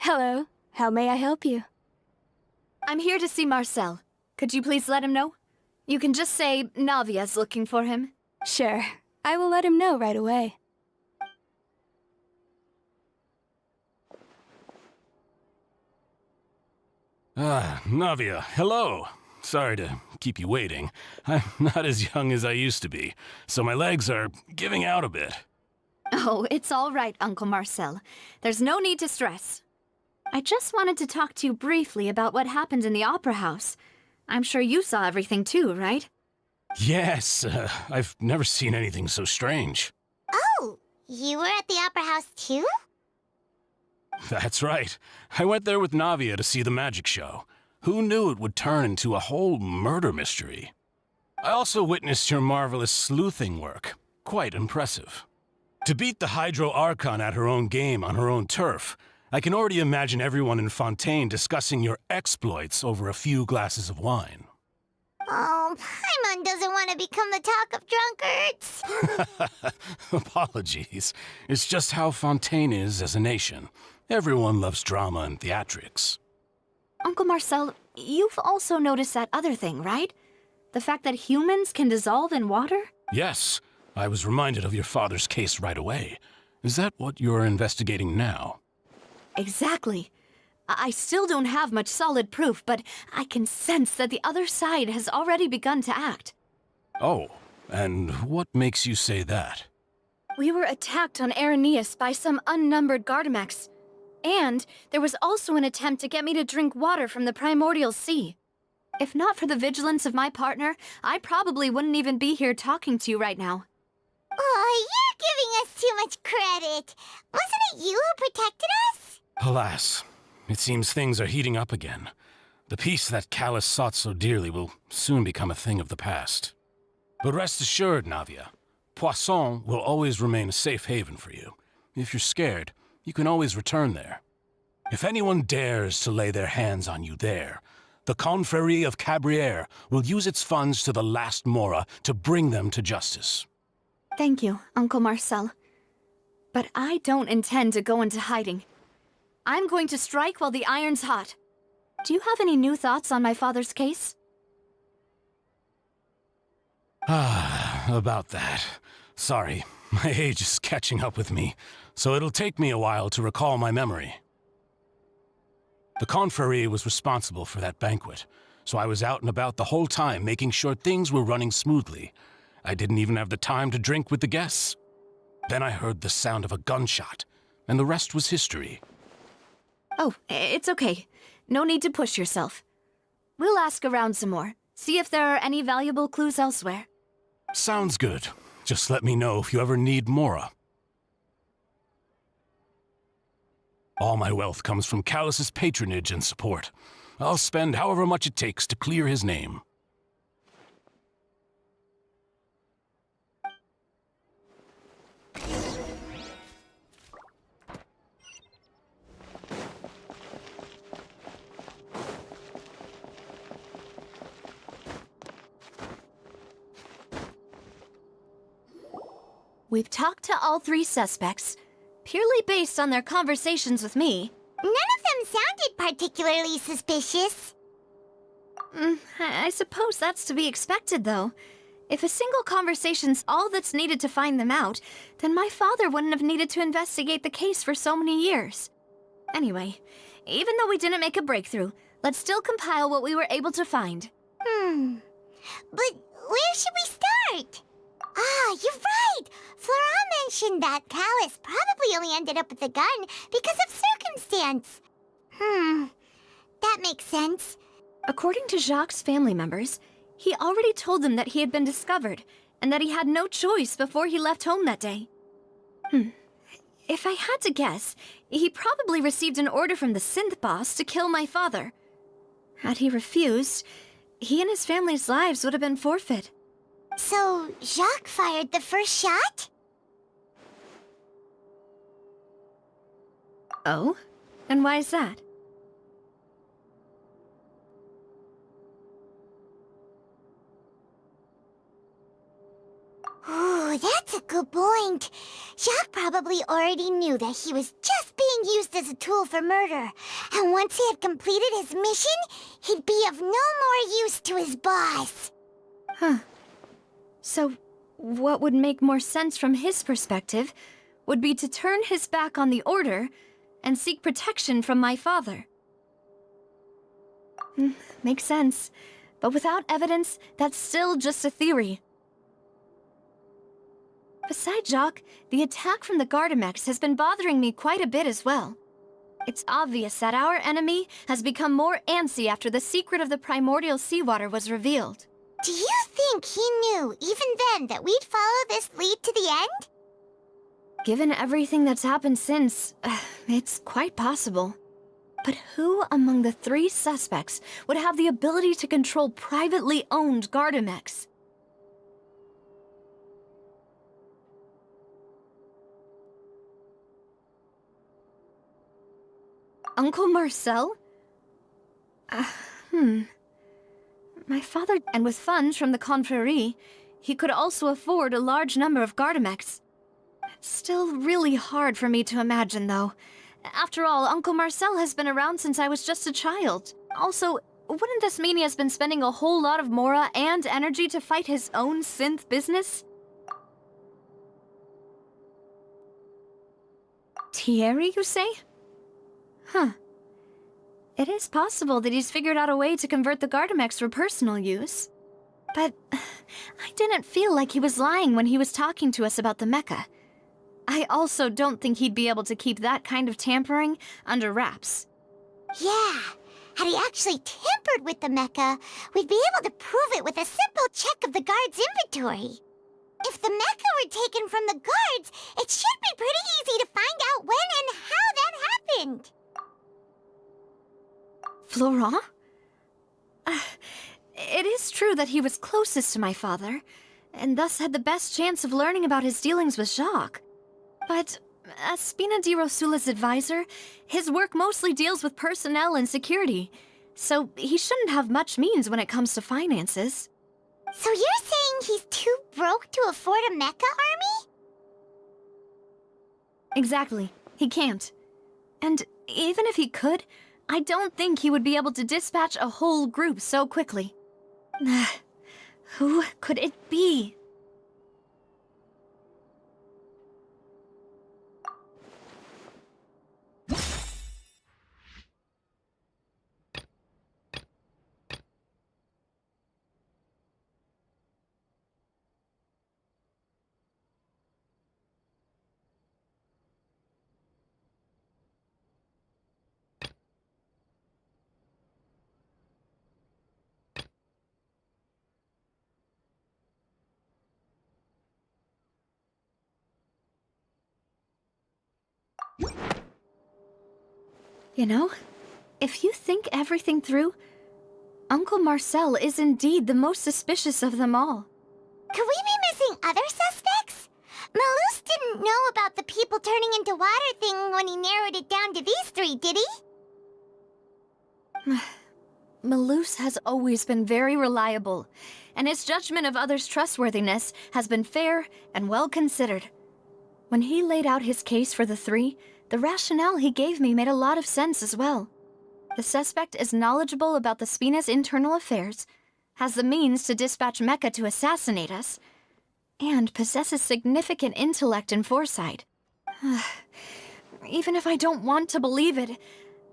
Hello. How may I help you? I'm here to see Marcel. Could you please let him know? You can just say Navia's looking for him. Sure. I will let him know right away. Navia, hello. Sorry to keep you waiting. I'm not as young as I used to be, so my legs are giving out a bit. Oh, it's all right, Uncle Marcel. There's no need to stress. I just wanted to talk to you briefly about what happened in the Opera House. I'm sure you saw everything too, right? Yes, I've never seen anything so strange. Oh, you were at the Opera House too? That's right. I went there with Navia to see the magic show. Who knew it would turn into a whole murder mystery? I also witnessed your marvelous sleuthing work. Quite impressive. To beat the Hydro Archon at her own game on her own turf, I can already imagine everyone in Fontaine discussing your exploits over a few glasses of wine. Oh, Paimon doesn't want to become the talk of drunkards. Apologies. It's just how Fontaine is as a nation. Everyone loves drama and theatrics. Uncle Marcel, you've also noticed that other thing, right? The fact that humans can dissolve in water? Yes. I was reminded of your father's case right away. Is that what you're investigating now? Exactly. I still don't have much solid proof, but I can sense that the other side has already begun to act. Oh, and what makes you say that? We were attacked on Araneus by some unnumbered Gardamex. And there was also an attempt to get me to drink water from the primordial sea. If not for the vigilance of my partner, I probably wouldn't even be here talking to you right now. Oh, you're giving us too much credit. Wasn't it you who protected us? Alas, it seems things are heating up again. The peace that Callus sought so dearly will soon become a thing of the past. But rest assured, Navia, Poisson will always remain a safe haven for you. If you're scared, you can always return there. If anyone dares to lay their hands on you there, the Confrérie of Cabrières will use its funds to the last Mora to bring them to justice. Thank you, Uncle Marcel. But I don't intend to go into hiding. I'm going to strike while the iron's hot. Do you have any new thoughts on my father's case? About that. Sorry, my age is catching up with me, so it'll take me a while to recall my memory. The Confrérie was responsible for that banquet, so I was out and about the whole time making sure things were running smoothly. I didn't even have the time to drink with the guests. Then I heard the sound of a gunshot, and the rest was history. Oh, it's okay. No need to push yourself. We'll ask around some more, see if there are any valuable clues elsewhere. Sounds good. Just let me know if you ever need Mora. All my wealth comes from Callus's patronage and support. I'll spend however much it takes to clear his name. We've talked to all three suspects, purely based on their conversations with me. None of them sounded particularly suspicious. I suppose that's to be expected, though. If a single conversation's all that's needed to find them out, then my father wouldn't have needed to investigate the case for so many years. Anyway, even though we didn't make a breakthrough, let's still compile what we were able to find. But where should we start? Ah, you're right! Flora mentioned that Callus probably only ended up with the gun because of circumstance. That makes sense. According to Jacques' family members, he already told them that he had been discovered, and that he had no choice before he left home that day. If I had to guess, he probably received an order from the synth boss to kill my father. Had he refused, he and his family's lives would have been forfeit. So, Jacques fired the first shot? Oh? And why is that? Ooh, that's a good point. Jacques probably already knew that he was just being used as a tool for murder. And once he had completed his mission, he'd be of no more use to his boss. So, what would make more sense from his perspective would be to turn his back on the Order and seek protection from my father. Makes sense. But without evidence, that's still just a theory. Besides Jacques, the attack from the Gardamex has been bothering me quite a bit as well. It's obvious that our enemy has become more antsy after the secret of the primordial seawater was revealed. Do you think he knew, even then, that we'd follow this lead to the end? Given everything that's happened since, it's quite possible. But who among the 3 suspects would have the ability to control privately owned Gardamex? Uncle Marcel? My father, and with funds from the Confrérie, he could also afford a large number of Gardamex. It's still really hard for me to imagine, though. After all, Uncle Marcel has been around since I was just a child. Also, wouldn't this mean he has been spending a whole lot of mora and energy to fight his own synth business? Thierry, you say? It is possible that he's figured out a way to convert the Gardamex for personal use. But I didn't feel like he was lying when he was talking to us about the mecha. I also don't think he'd be able to keep that kind of tampering under wraps. Yeah, had he actually tampered with the mecha, we'd be able to prove it with a simple check of the guard's inventory. If the mecha were taken from the guards, it should be pretty easy to find out when and how that happened. Florent? It is true that he was closest to my father, and thus had the best chance of learning about his dealings with Jacques. But as Spina di Rosula's advisor, his work mostly deals with personnel and security, so he shouldn't have much means when it comes to finances. So you're saying he's too broke to afford a mecha army? Exactly. He can't. And even if he could, I don't think he would be able to dispatch a whole group so quickly. Who could it be? You know, if you think everything through, Uncle Marcel is indeed the most suspicious of them all. Could we be missing other suspects? Malus didn't know about the people turning into water thing when he narrowed it down to these 3, did he? Malus has always been very reliable, and his judgment of others' trustworthiness has been fair and well considered. When he laid out his case for the 3, the rationale he gave me made a lot of sense as well. The suspect is knowledgeable about the Spina's internal affairs, has the means to dispatch Mecha to assassinate us, and possesses significant intellect and foresight. Even if I don't want to believe it,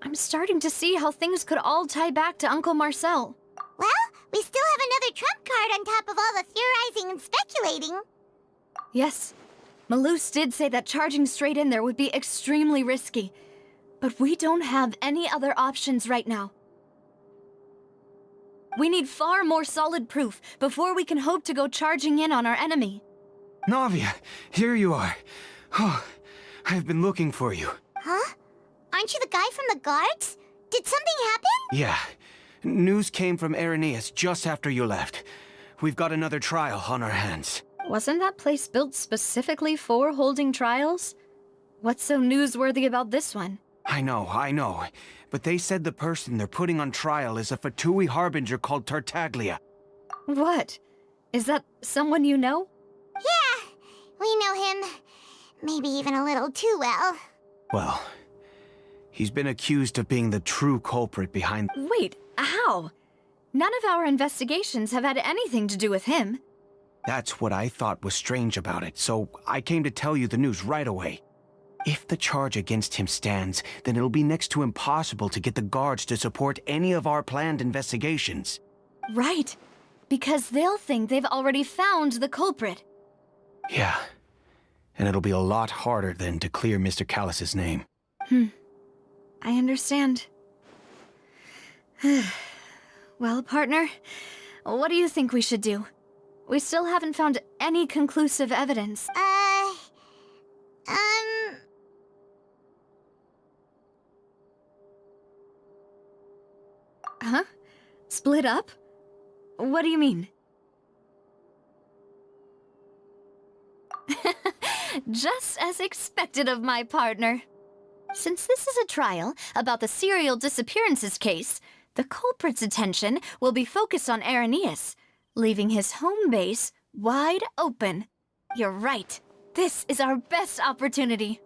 I'm starting to see how things could all tie back to Uncle Marcel. Well, we still have another trump card on top of all the theorizing and speculating. Yes, Malus did say that charging straight in there would be extremely risky. But we don't have any other options right now. We need far more solid proof before we can hope to go charging in on our enemy. Navia, here you are. Oh, I've been looking for you. Huh? Aren't you the guy from the guards? Did something happen? Yeah. News came from Irenaeus just after you left. We've got another trial on our hands. Wasn't that place built specifically for holding trials? What's so newsworthy about this one? I know. But they said the person they're putting on trial is a Fatui harbinger called Tartaglia. What? Is that someone you know? Yeah, we know him. Maybe even a little too well. Well, he's been accused of being the true culprit behind... Wait, how? None of our investigations have had anything to do with him. That's what I thought was strange about it, so I came to tell you the news right away. If the charge against him stands, then it'll be next to impossible to get the guards to support any of our planned investigations. Right, because they'll think they've already found the culprit. Yeah, and it'll be a lot harder then to clear Mr. Callus's name. I understand. Well, partner, what do you think we should do? We still haven't found any conclusive evidence. Huh? Split up? What do you mean? Just as expected of my partner. Since this is a trial about the serial disappearances case, the culprit's attention will be focused on Irenaeus, leaving his home base wide open. You're right. This is our best opportunity.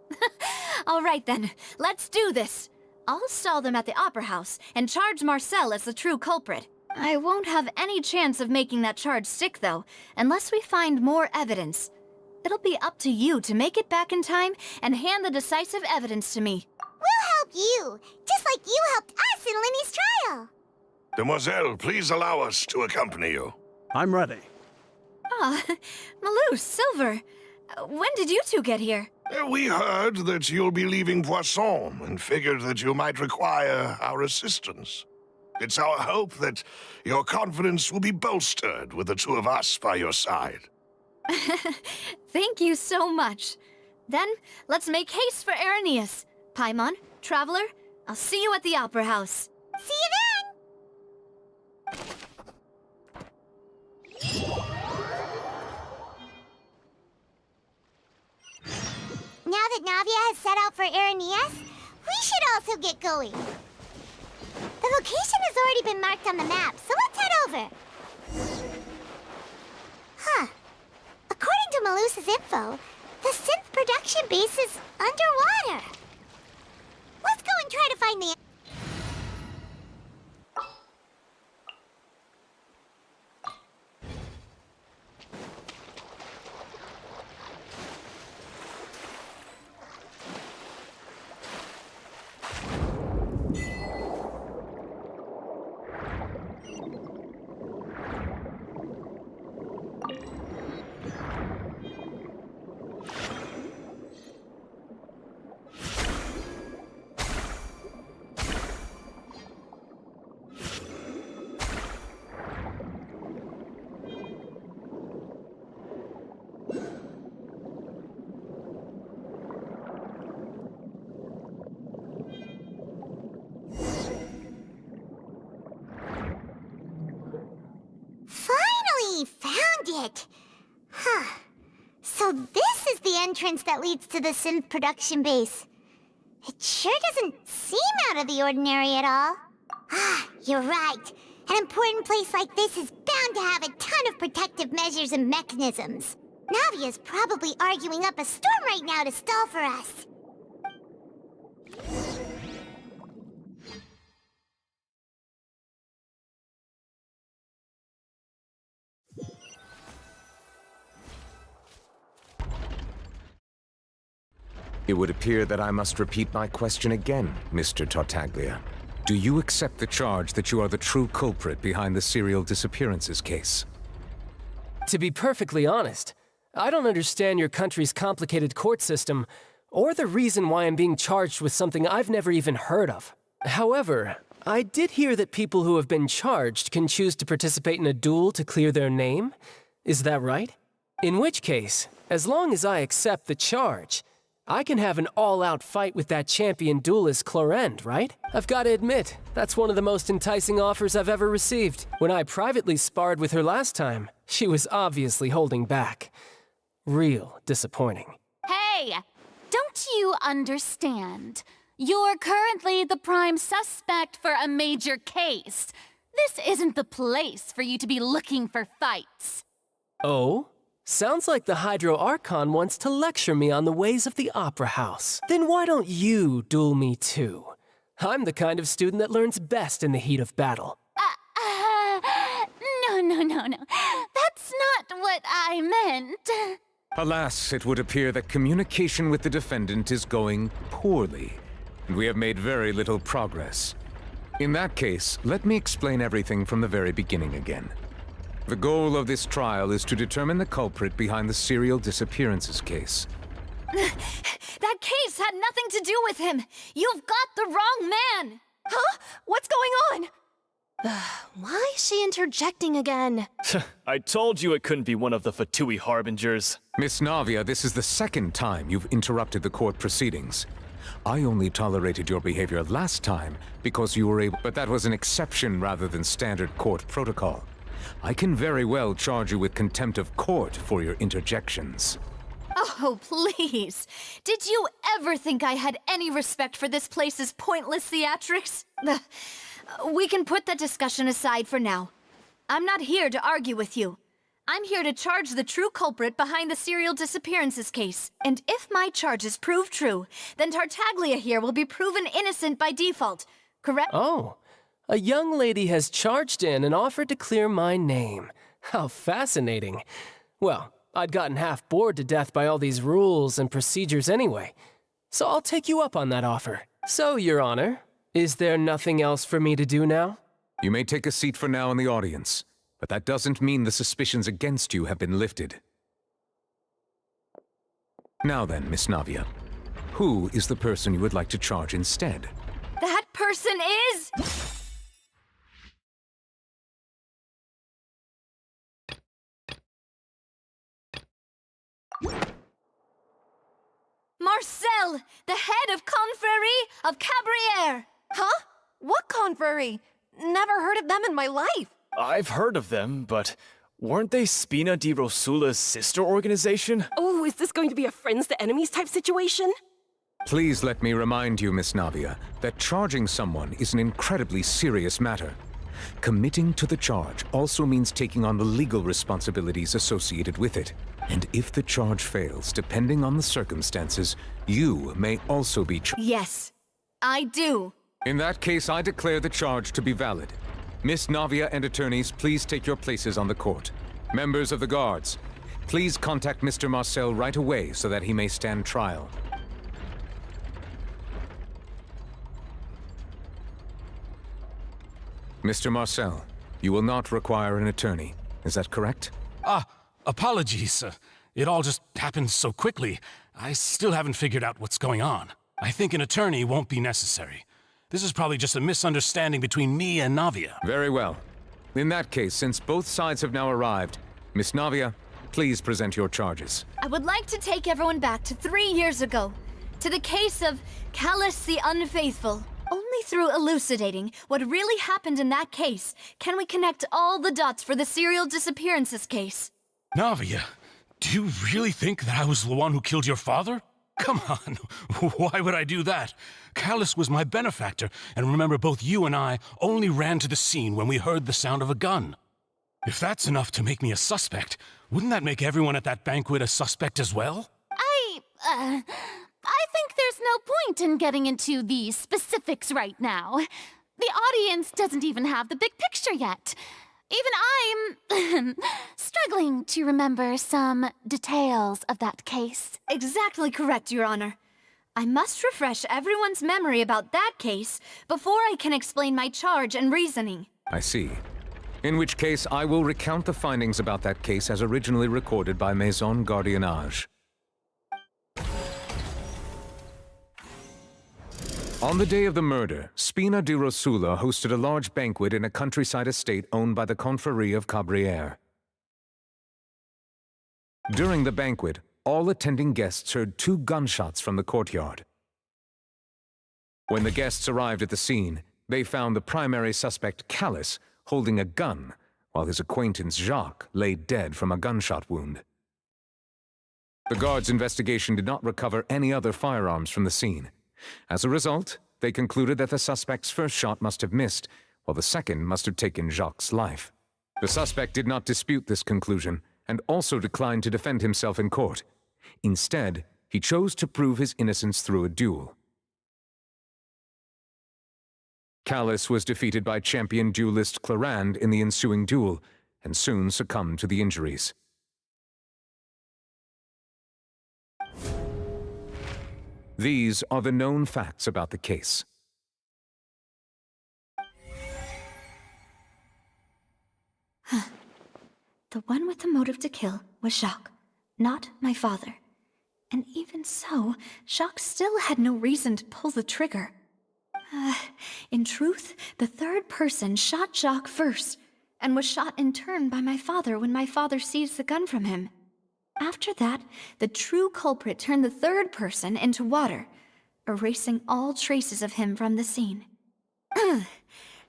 All right then, let's do this. I'll stall them at the Opera House and charge Marcel as the true culprit. I won't have any chance of making that charge stick, though, unless we find more evidence. It'll be up to you to make it back in time and hand the decisive evidence to me. We'll help you, just like you helped us in Linny's trial. Demoiselle, please allow us to accompany you. I'm ready. Ah, Malus, Silver, when did you two get here? We heard that you'll be leaving Poisson and figured that you might require our assistance. It's our hope that your confidence will be bolstered with the two of us by your side. Thank you so much. Then, let's make haste for Irenaeus. Paimon, Traveler, I'll see you at the Opera House. See you then! Now that Navia has set out for Irenaeus, we should also get going. The location has already been marked on the map, so let's head over. Huh. According to Malus's info, the synth production base is underwater. Let's go and try to find the... It. Huh. So this is the entrance that leads to the synth production base. It sure doesn't seem out of the ordinary at all. Ah, you're right. An important place like this is bound to have a ton of protective measures and mechanisms. Navia's probably arguing up a storm right now to stall for us. It would appear that I must repeat my question again, Mr. Tartaglia. Do you accept the charge that you are the true culprit behind the serial disappearances case? To be perfectly honest, I don't understand your country's complicated court system, or the reason why I'm being charged with something I've never even heard of. However, I did hear that people who have been charged can choose to participate in a duel to clear their name. Is that right? In which case, as long as I accept the charge, I can have an all-out fight with that champion duelist Clorend, right? I've got to admit, that's one of the most enticing offers I've ever received. When I privately sparred with her last time, she was obviously holding back. Real disappointing. Hey! Don't you understand? You're currently the prime suspect for a major case. This isn't the place for you to be looking for fights. Oh? Sounds like the Hydro Archon wants to lecture me on the ways of the Opera House. Then why don't you duel me too? I'm the kind of student that learns best in the heat of battle. No. That's not what I meant. Alas, it would appear that communication with the defendant is going poorly, and we have made very little progress. In that case, let me explain everything from the very beginning again. The goal of this trial is to determine the culprit behind the serial disappearances case. That case had nothing to do with him! You've got the wrong man! Huh? What's going on? Why is she interjecting again? I told you it couldn't be one of the Fatui Harbingers. Miss Navia, this is the second time you've interrupted the court proceedings. I only tolerated your behavior last time because you were able, but that was an exception rather than standard court protocol. I can very well charge you with contempt of court for your interjections. Oh, please. Did you ever think I had any respect for this place's pointless theatrics? We can put that discussion aside for now. I'm not here to argue with you. I'm here to charge the true culprit behind the serial disappearances case. And if my charges prove true, then Tartaglia here will be proven innocent by default, correct? Oh, a young lady has charged in and offered to clear my name. How fascinating. Well, I'd gotten half bored to death by all these rules and procedures anyway. So I'll take you up on that offer. So, Your Honor, is there nothing else for me to do now? You may take a seat for now in the audience, but that doesn't mean the suspicions against you have been lifted. Now then, Miss Navia, who is the person you would like to charge instead? That person is... Marcel, the head of Confrérie of Cabrières! Huh? What Confrérie? Never heard of them in my life. I've heard of them, but weren't they Spina di Rosula's sister organization? Oh, is this going to be a friends to enemies type situation? Please let me remind you, Miss Navia, that charging someone is an incredibly serious matter. Committing to the charge also means taking on the legal responsibilities associated with it. And if the charge fails, depending on the circumstances, you may also be charged. Yes, I do. In that case, I declare the charge to be valid. Miss Navia and attorneys, please take your places on the court. Members of the guards, please contact Mr. Marcel right away so that he may stand trial. Mr. Marcel, you will not require an attorney. Is that correct? Apologies. It all just happened so quickly. I still haven't figured out what's going on. I think an attorney won't be necessary. This is probably just a misunderstanding between me and Navia. Very well. In that case, since both sides have now arrived, Miss Navia, please present your charges. I would like to take everyone back to 3 years ago, to the case of Callus the Unfaithful. Only through elucidating what really happened in that case can we connect all the dots for the serial disappearances case. Navia, do you really think that I was the one who killed your father? Come on, why would I do that? Callus was my benefactor, and remember both you and I only ran to the scene when we heard the sound of a gun. If that's enough to make me a suspect, wouldn't that make everyone at that banquet a suspect as well? I think there's no point in getting into the specifics right now. The audience doesn't even have the big picture yet. Even I'm struggling to remember some details of that case. Exactly correct, Your Honor. I must refresh everyone's memory about that case before I can explain my charge and reasoning. I see. In which case, I will recount the findings about that case as originally recorded by Maison Gardiennage. On the day of the murder, Spina di Rosula hosted a large banquet in a countryside estate owned by the Confrérie of Cabrières. During the banquet, all attending guests heard 2 gunshots from the courtyard. When the guests arrived at the scene, they found the primary suspect, Callus, holding a gun, while his acquaintance Jacques lay dead from a gunshot wound. The guards' investigation did not recover any other firearms from the scene. As a result, they concluded that the suspect's first shot must have missed, while the second must have taken Jacques' life. The suspect did not dispute this conclusion, and also declined to defend himself in court. Instead, he chose to prove his innocence through a duel. Callus was defeated by champion duelist Clarande in the ensuing duel, and soon succumbed to the injuries. These are the known facts about the case. The one with the motive to kill was Jacques, not my father. And even so, Jacques still had no reason to pull the trigger. In truth, the third person shot Jacques first, and was shot in turn by my father when my father seized the gun from him. After that, the true culprit turned the third person into water, erasing all traces of him from the scene.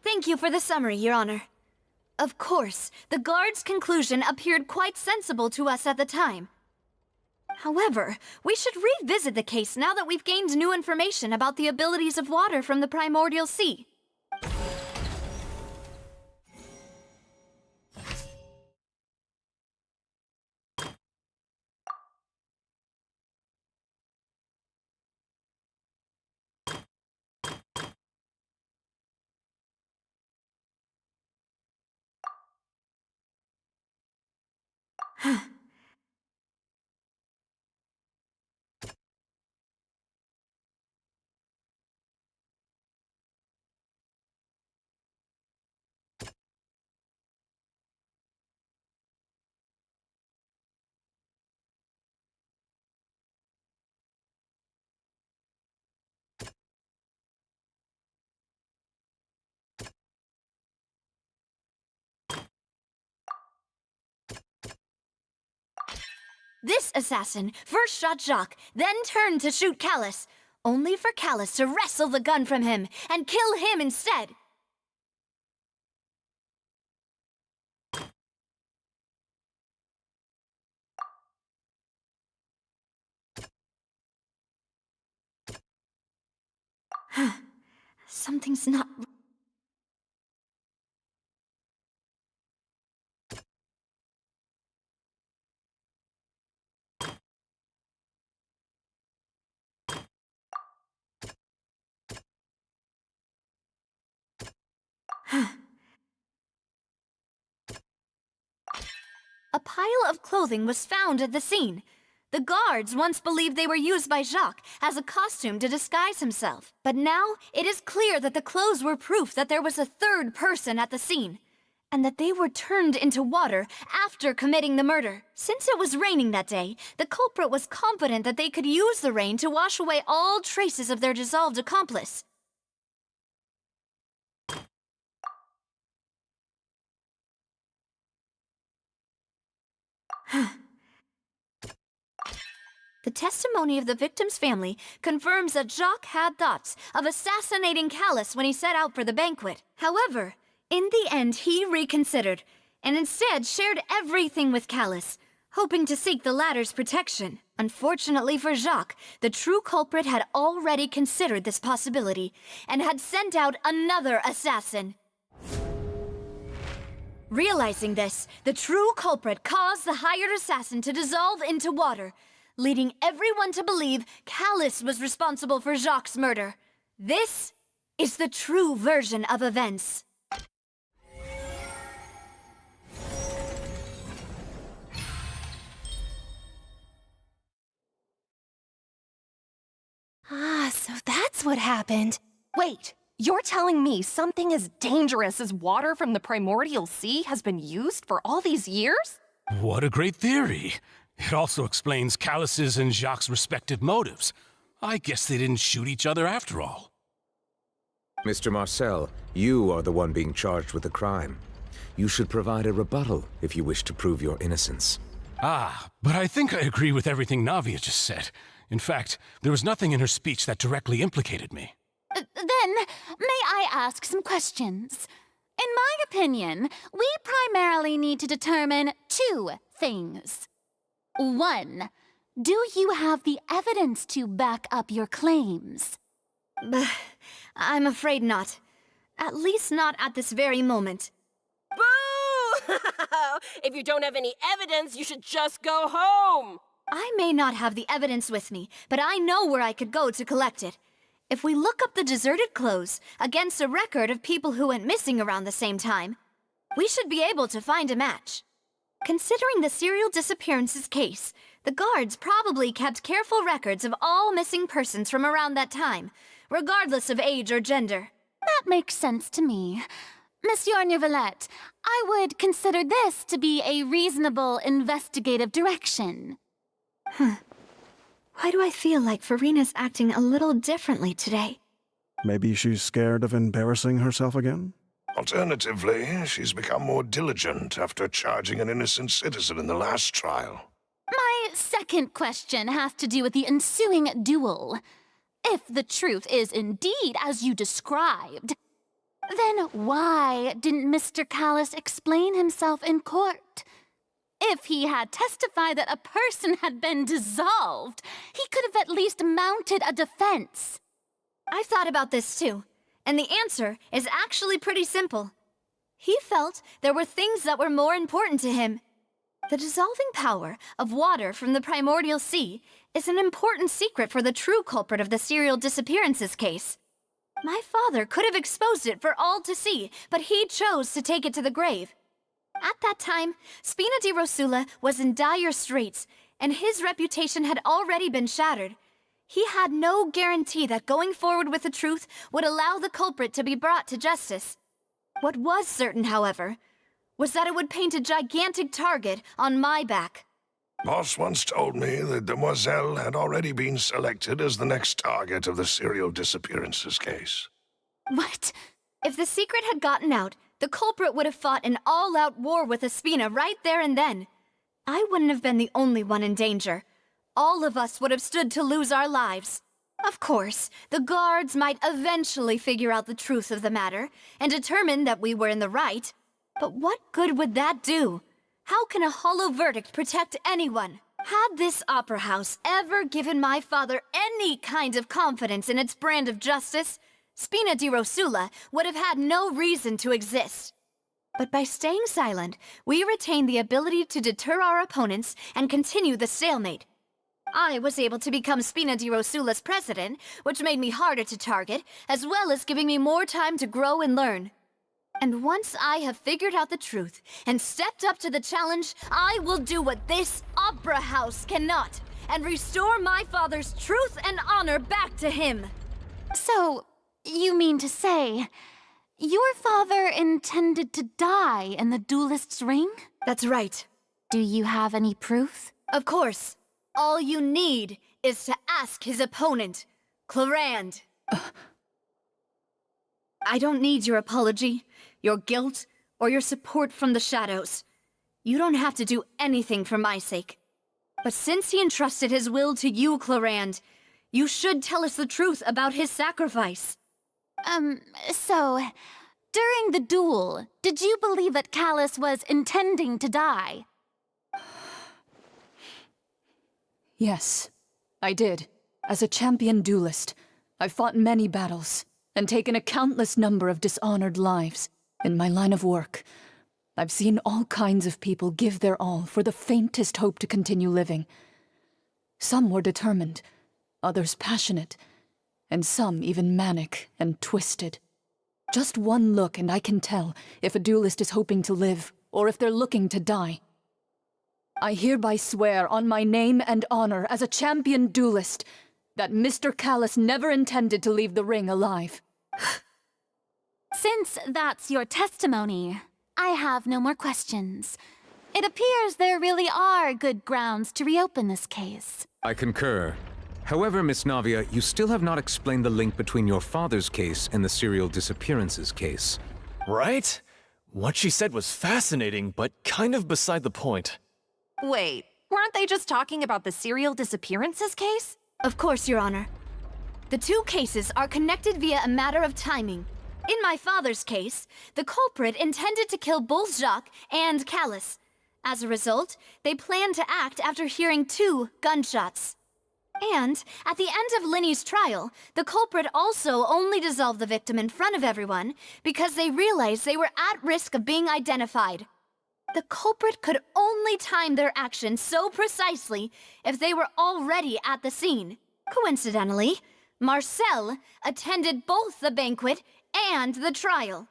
Thank you for the summary, Your Honor. Of course, the guard's conclusion appeared quite sensible to us at the time. However, we should revisit the case now that we've gained new information about the abilities of water from the primordial sea. This assassin first shot Jacques, then turned to shoot Callus, only for Callus to wrestle the gun from him and kill him instead. Something's not... A pile of clothing was found at the scene. The guards once believed they were used by Jacques as a costume to disguise himself. But now it is clear that the clothes were proof that there was a third person at the scene, and that they were turned into water after committing the murder. Since it was raining that day, the culprit was confident that they could use the rain to wash away all traces of their dissolved accomplice. The testimony of the victim's family confirms that Jacques had thoughts of assassinating Callus when he set out for the banquet. However, in the end he reconsidered, and instead shared everything with Callus, hoping to seek the latter's protection. Unfortunately for Jacques, the true culprit had already considered this possibility, and had sent out another assassin. Realizing this, the true culprit caused the hired assassin to dissolve into water, leading everyone to believe Callus was responsible for Jacques' murder. This is the true version of events. So that's what happened. Wait, You're telling me something as dangerous as water from the primordial sea has been used for all these years? What a great theory. It also explains Callus's and Jacques' respective motives. I guess they didn't shoot each other after all. Mr. Marcel, you are the one being charged with the crime. You should provide a rebuttal if you wish to prove your innocence. Ah, but I think I agree with everything Navia just said. In fact, there was nothing in her speech that directly implicated me. Then, may I ask some questions? In my opinion, we primarily need to determine two things. One, do you have the evidence to back up your claims? I'm afraid not. At least not at this very moment. Boo! If you don't have any evidence, you should just go home! I may not have the evidence with me, but I know where I could go to collect it. If we look up the deserted clothes against a record of people who went missing around the same time, we should be able to find a match. Considering the serial disappearances case, the guards probably kept careful records of all missing persons from around that time, regardless of age or gender. That makes sense to me. Monsieur Neuvillette, I would consider this to be a reasonable investigative direction. Why do I feel like Farina's acting a little differently today? Maybe she's scared of embarrassing herself again? Alternatively, she's become more diligent after charging an innocent citizen in the last trial. My second question has to do with the ensuing duel. If the truth is indeed as you described, then why didn't Mr. Callus explain himself in court? If he had testified that a person had been dissolved, he could have at least mounted a defense. I've thought about this too, and the answer is actually pretty simple. He felt there were things that were more important to him. The dissolving power of water from the primordial sea is an important secret for the true culprit of the serial disappearances case. My father could have exposed it for all to see, but he chose to take it to the grave. At that time, Spina di Rosula was in dire straits, and his reputation had already been shattered. He had no guarantee that going forward with the truth would allow the culprit to be brought to justice. What was certain, however, was that it would paint a gigantic target on my back. Boss once told me that Demoiselle had already been selected as the next target of the serial disappearances case. What? If the secret had gotten out, the culprit would have fought an all-out war with Espina right there and then. I wouldn't have been the only one in danger. All of us would have stood to lose our lives. Of course, the guards might eventually figure out the truth of the matter and determine that we were in the right. But what good would that do? How can a hollow verdict protect anyone? Had this opera house ever given my father any kind of confidence in its brand of justice, Spina di Rosula would have had no reason to exist. But by staying silent, we retained the ability to deter our opponents and continue the stalemate. I was able to become Spina di Rosula's president, which made me harder to target, as well as giving me more time to grow and learn. And once I have figured out the truth and stepped up to the challenge, I will do what this opera house cannot, and restore my father's truth and honor back to him. So, you mean to say, your father intended to die in the duelist's ring? That's right. Do you have any proof? Of course. All you need is to ask his opponent, Clarand. I don't need your apology, your guilt, or your support from the shadows. You don't have to do anything for my sake. But since he entrusted his will to you, Clarand, you should tell us the truth about his sacrifice. So, during the duel, did you believe that Callus was intending to die? Yes, I did. As a champion duelist, I've fought many battles and taken a countless number of dishonored lives. In my line of work, I've seen all kinds of people give their all for the faintest hope to continue living. Some were determined, others passionate, and some even manic and twisted. Just one look and I can tell if a duelist is hoping to live or if they're looking to die. I hereby swear on my name and honor as a champion duelist that Mr. Callus never intended to leave the ring alive. Since that's your testimony, I have no more questions. It appears there really are good grounds to reopen this case. I concur. However, Miss Navia, you still have not explained the link between your father's case and the serial disappearances case. Right? What she said was fascinating, but kind of beside the point. Wait, weren't they just talking about the serial disappearances case? Of course, Your Honor. The two cases are connected via a matter of timing. In my father's case, the culprit intended to kill both Jacques and Callus. As a result, they planned to act after hearing 2 gunshots. And, at the end of Linny's trial, the culprit also only dissolved the victim in front of everyone because they realized they were at risk of being identified. The culprit could only time their actions so precisely if they were already at the scene. Coincidentally, Marcel attended both the banquet and the trial.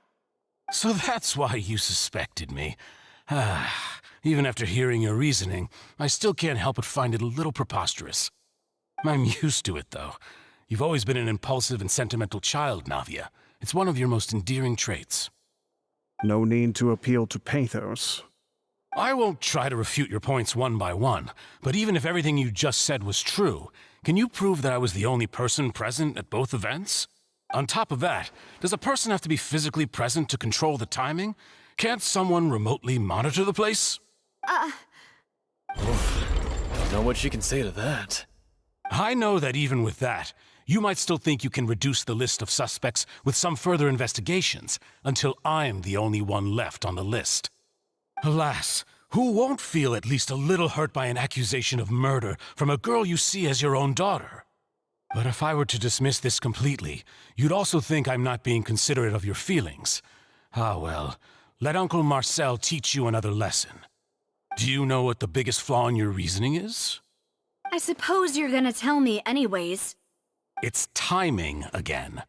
So that's why you suspected me. Even after hearing your reasoning, I still can't help but find it a little preposterous. I'm used to it, though. You've always been an impulsive and sentimental child, Navia. It's one of your most endearing traits. No need to appeal to pathos. I won't try to refute your points one by one, but even if everything you just said was true, can you prove that I was the only person present at both events? On top of that, does a person have to be physically present to control the timing? Can't someone remotely monitor the place? Don't know what she can say to that. I know that even with that, you might still think you can reduce the list of suspects with some further investigations until I'm the only one left on the list. Alas, who won't feel at least a little hurt by an accusation of murder from a girl you see as your own daughter? But if I were to dismiss this completely, you'd also think I'm not being considerate of your feelings. Ah well, let Uncle Marcel teach you another lesson. Do you know what the biggest flaw in your reasoning is? I suppose you're gonna tell me anyways. It's timing again.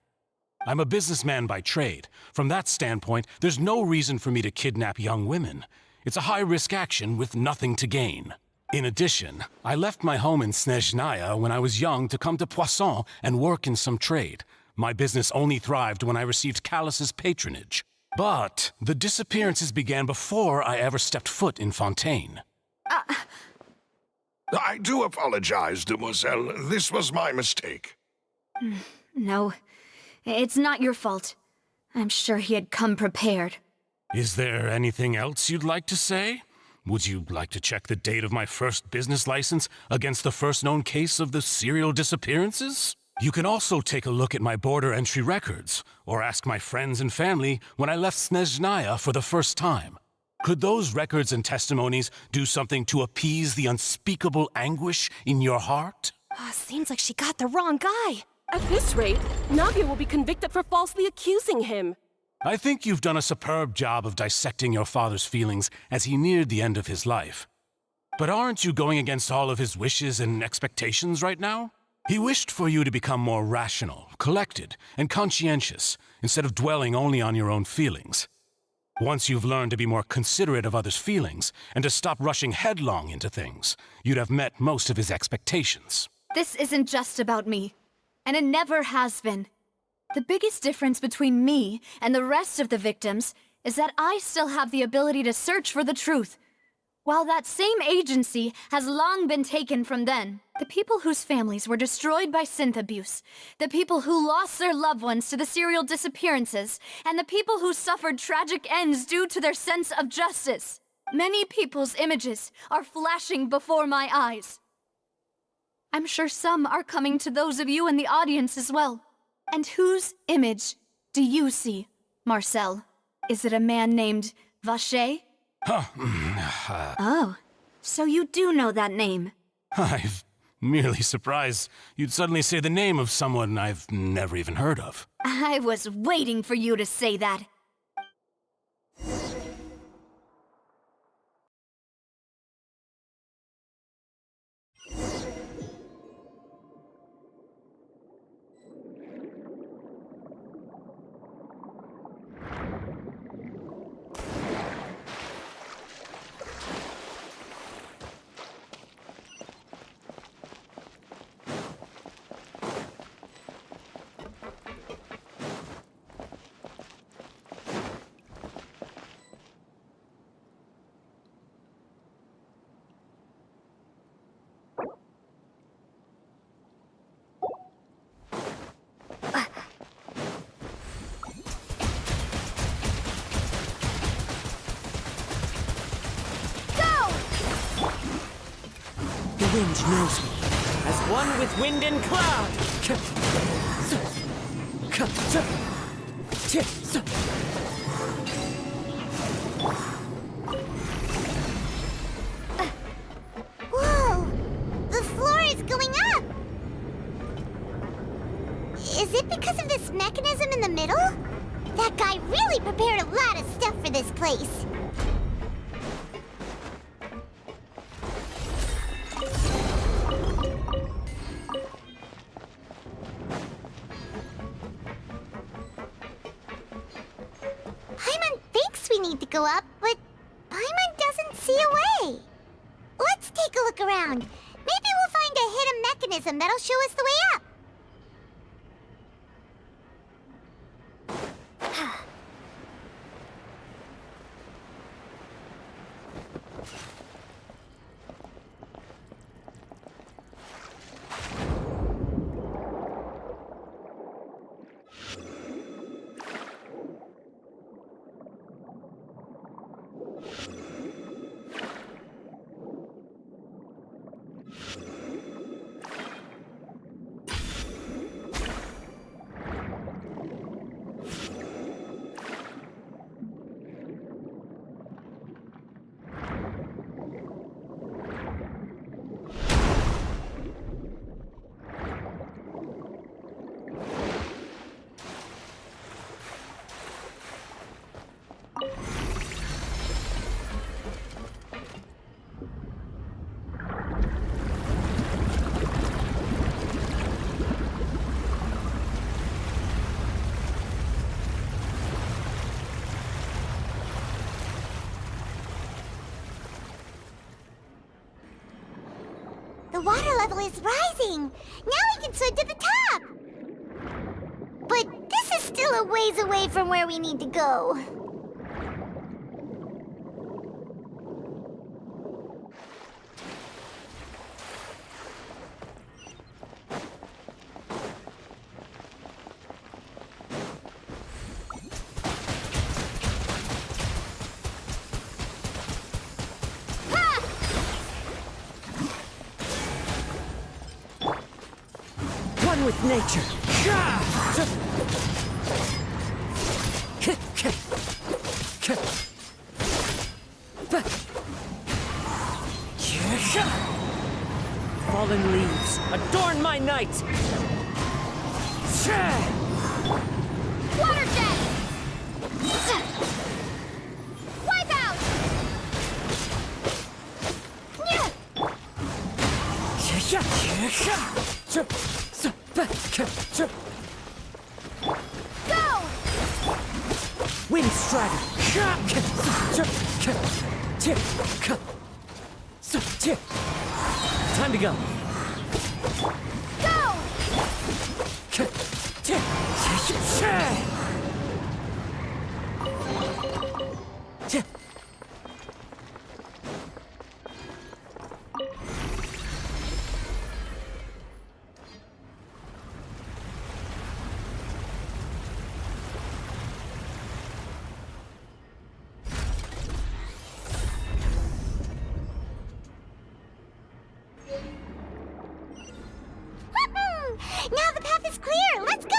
I'm a businessman by trade. From that standpoint, there's no reason for me to kidnap young women. It's a high-risk action with nothing to gain. In addition, I left my home in Snezhnaya when I was young to come to Poisson and work in some trade. My business only thrived when I received Callus's patronage. But the disappearances began before I ever stepped foot in Fontaine. I do apologize, demoiselle. This was my mistake. No, it's not your fault. I'm sure he had come prepared. Is there anything else you'd like to say? Would you like to check the date of my first business license against the first known case of the serial disappearances? You can also take a look at my border entry records, or ask my friends and family when I left Snezhnaya for the first time. Could those records and testimonies do something to appease the unspeakable anguish in your heart? Seems like she got the wrong guy. At this rate, Navia will be convicted for falsely accusing him. I think you've done a superb job of dissecting your father's feelings as he neared the end of his life. But aren't you going against all of his wishes and expectations right now? He wished for you to become more rational, collected, and conscientious, instead of dwelling only on your own feelings. Once you've learned to be more considerate of others' feelings, and to stop rushing headlong into things, you'd have met most of his expectations. This isn't just about me, and it never has been. The biggest difference between me and the rest of the victims is that I still have the ability to search for the truth, while that same agency has long been taken from them. The people whose families were destroyed by synth abuse, the people who lost their loved ones to the serial disappearances, and the people who suffered tragic ends due to their sense of justice. Many people's images are flashing before my eyes. I'm sure some are coming to those of you in the audience as well. And whose image do you see, Marcel? Is it a man named Vacher? Oh, so you do know that name. I'm merely surprised you'd suddenly say the name of someone I've never even heard of. I was waiting for you to say that. wind knows me, as one with wind and cloud. Whoa! The floor is going up! Is it because of this mechanism in the middle? That guy really prepared a lot of stuff for this place. Paimon thinks we need to go up, but Paimon doesn't see a way. Let's take a look around. Maybe we'll find a hidden mechanism that'll show us the way up. The water level is rising. Now we can swim to the top. But this is still a ways away from where we need to go. One with nature. Fallen leaves, adorn my night! Water jet! Wipe out! Go! Wind strider! Time to go! Go! Now the path is clear! Let's go!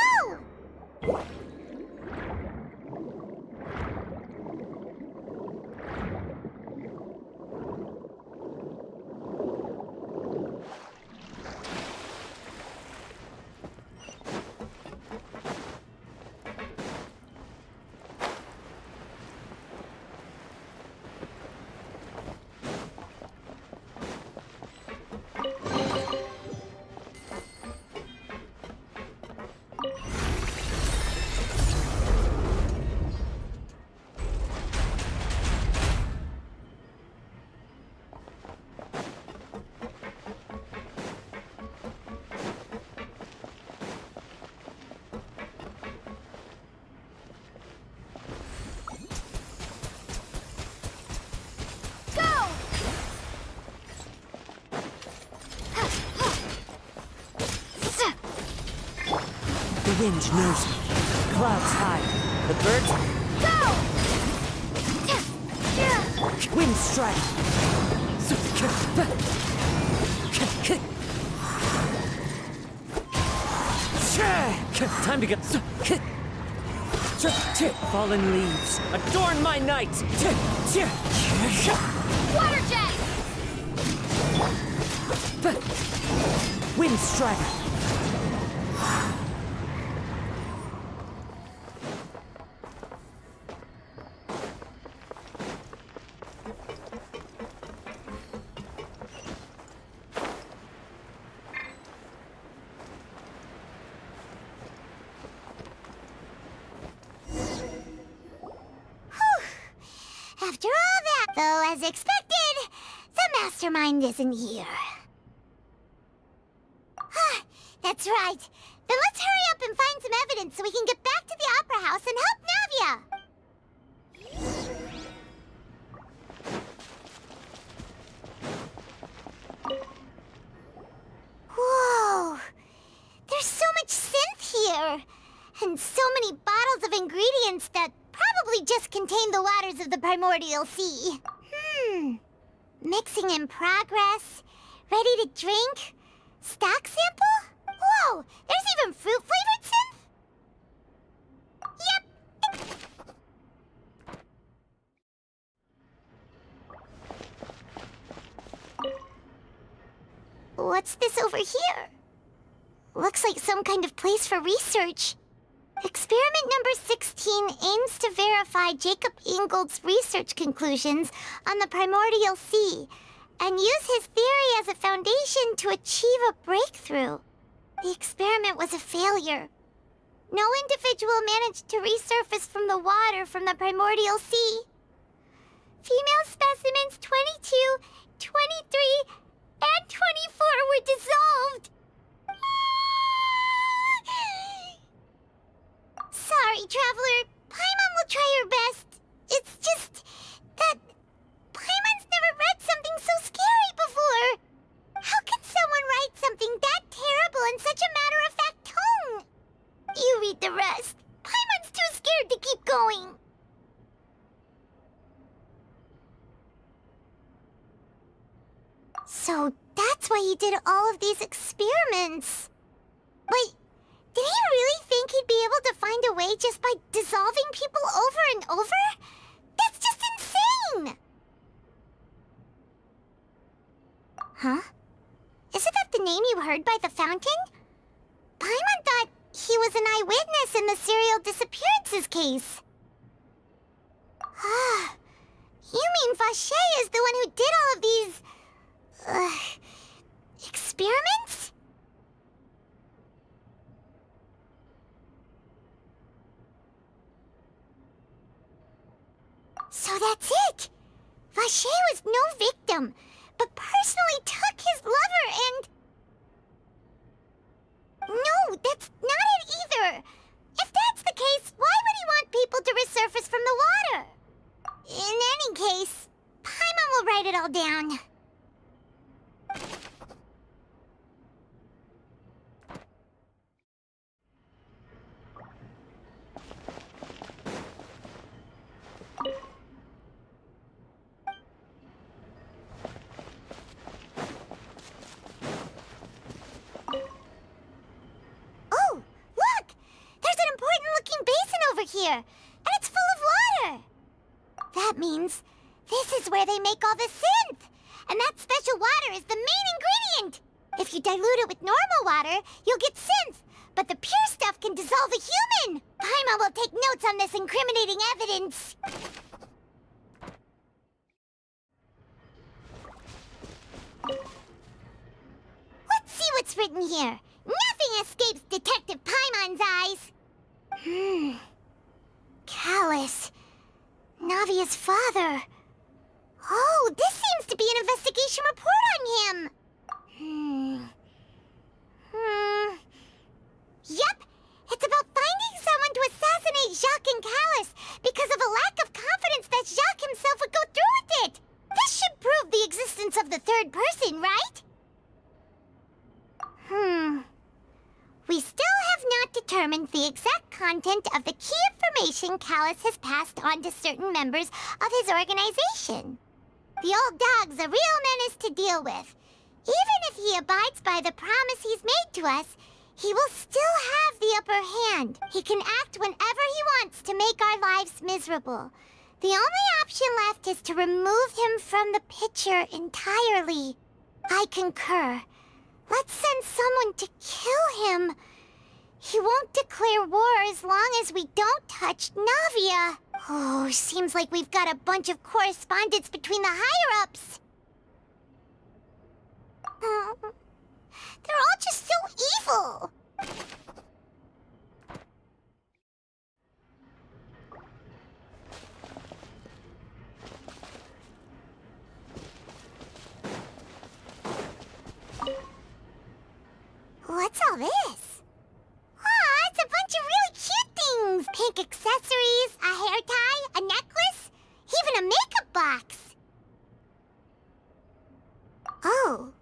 The wind knows me. Clouds high. The birds... Go! Wind strike! Time to go. Fallen leaves, adorn my night. Water jet! Wind strider. After all that, though, as expected, the mastermind isn't here. That's right. Then let's hurry up and find some evidence so we can get back to the Opera House and help Navia! Whoa! There's so much synth here! And so many bottles of ingredients that probably just contain the waters of the primordial sea. Mixing in progress. Ready to drink? Stock sample? Whoa! There's even fruit-flavored synth? Yep! What's this over here? Looks like some kind of place for research. Experiment number 16 aims to verify Jacob Ingold's research conclusions on the primordial sea and use his theory as a foundation to achieve a breakthrough. The experiment was a failure. No individual managed to resurface from the water from the primordial sea. Female specimens 22, 23, and 24 were dissolved. Sorry, Traveler. Paimon will try her best. It's just that Paimon's never read something so scary before. How can someone write something that terrible in such a matter-of-fact tone? You read the rest. Paimon's too scared to keep going. So that's why he did all of these experiments. Wait. Did he really think he'd be able to find a way just by dissolving people over and over? That's just insane! Huh? Isn't that the name you heard by the fountain? Paimon thought he was an eyewitness in the serial disappearances case. You mean Vacher is the one who did all of these... experiments? So that's it! Vacher was no victim, but personally took his lover and... No, that's not it either! If that's the case, why would he want people to resurface from the water? In any case, Paimon will write it all down. Here, and it's full of water. That means this is where they make all the synth, and that special water is the main ingredient. If you dilute it with normal water, you'll get synth, but the pure stuff can dissolve a human. Paimon will take notes on this incriminating evidence. Let's see what's written here. Nothing escapes Detective Paimon's eyes. Callus. Navia's father. Oh, this seems to be an investigation report on him. Yep, it's about finding someone to assassinate Jacques and Callus because of a lack of confidence that Jacques himself would go through with it. This should prove the existence of the third person, right? We still have not determined the exact content of the key information Callus has passed on to certain members of his organization. The old dog's a real menace to deal with. Even if he abides by the promise he's made to us, he will still have the upper hand. He can act whenever he wants to make our lives miserable. The only option left is to remove him from the picture entirely. I concur. Let's send someone to kill him. He won't declare war as long as we don't touch Navia. Oh, seems like we've got a bunch of correspondence between the higher-ups. They're all just so evil. What's all this? Aw, it's a bunch of really cute things. Pink accessories, a hair tie, a necklace, even a makeup box. Oh,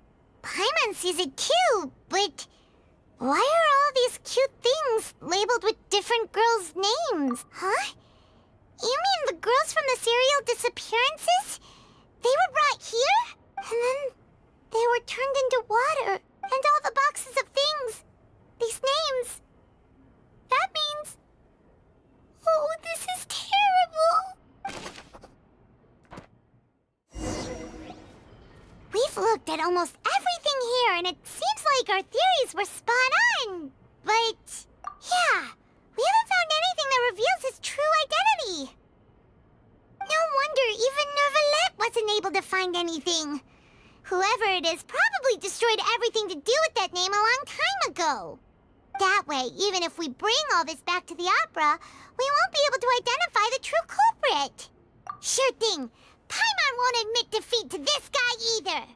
Paimon sees it too, but why are all these cute things labeled with different girls' names? Huh? You mean the girls from the serial disappearances? They were brought here? And then they were turned into water. And all the boxes of things. These names. That means... Oh, this is terrible. We've looked at almost everything here, and it seems like our theories were spot on. But, yeah, we haven't found anything that reveals his true identity. No wonder even Nervalette wasn't able to find anything. Whoever it is probably destroyed everything to do with that name a long time ago. That way, even if we bring all this back to the opera, we won't be able to identify the true culprit. Sure thing. Paimon won't admit defeat to this guy either.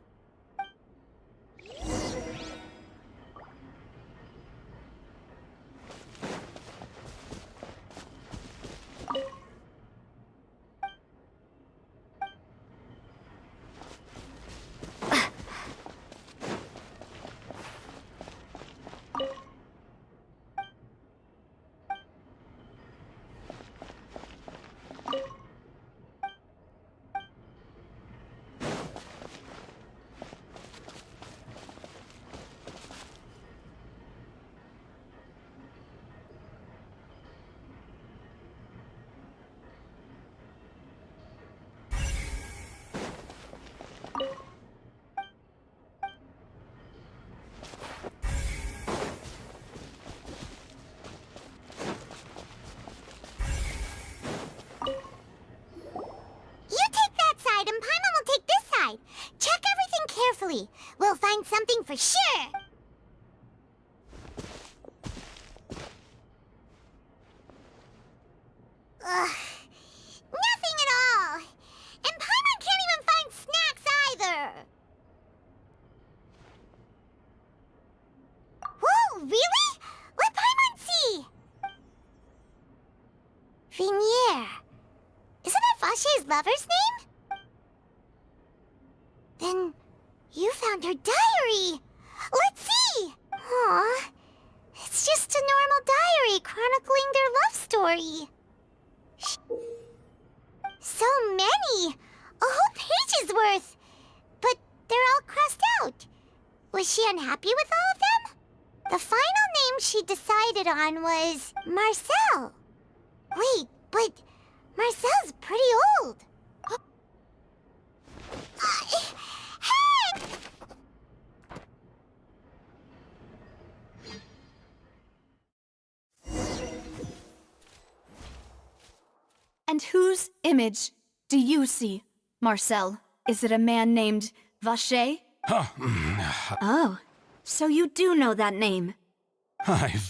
Check everything carefully. We'll find something for sure. Ugh. Nothing at all. And Paimon can't even find snacks either. Whoa, really? Let Paimon see. Vinier. Isn't that Vache's lover's name? Then you found her diary. Let's see. Aw, it's just a normal diary chronicling their love story. So many! A whole page's worth! But they're all crossed out. Was she unhappy with all of them? The final name she decided on was Marcel. Wait, but Marcel's pretty old. Hey! And whose image do you see, Marcel? Is it a man named Vache? Oh, so you do know that name. I'm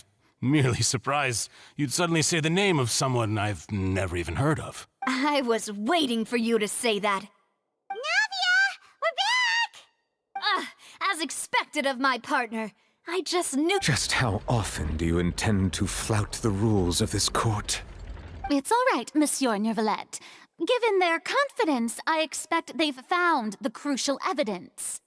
merely surprised you'd suddenly say the name of someone I've never even heard of. I was waiting for you to say that. Navia! We're back! As expected of my partner. I just knew— Just how often do you intend to flout the rules of this court? It's all right, Monsieur Nervalette. Given their confidence, I expect they've found the crucial evidence.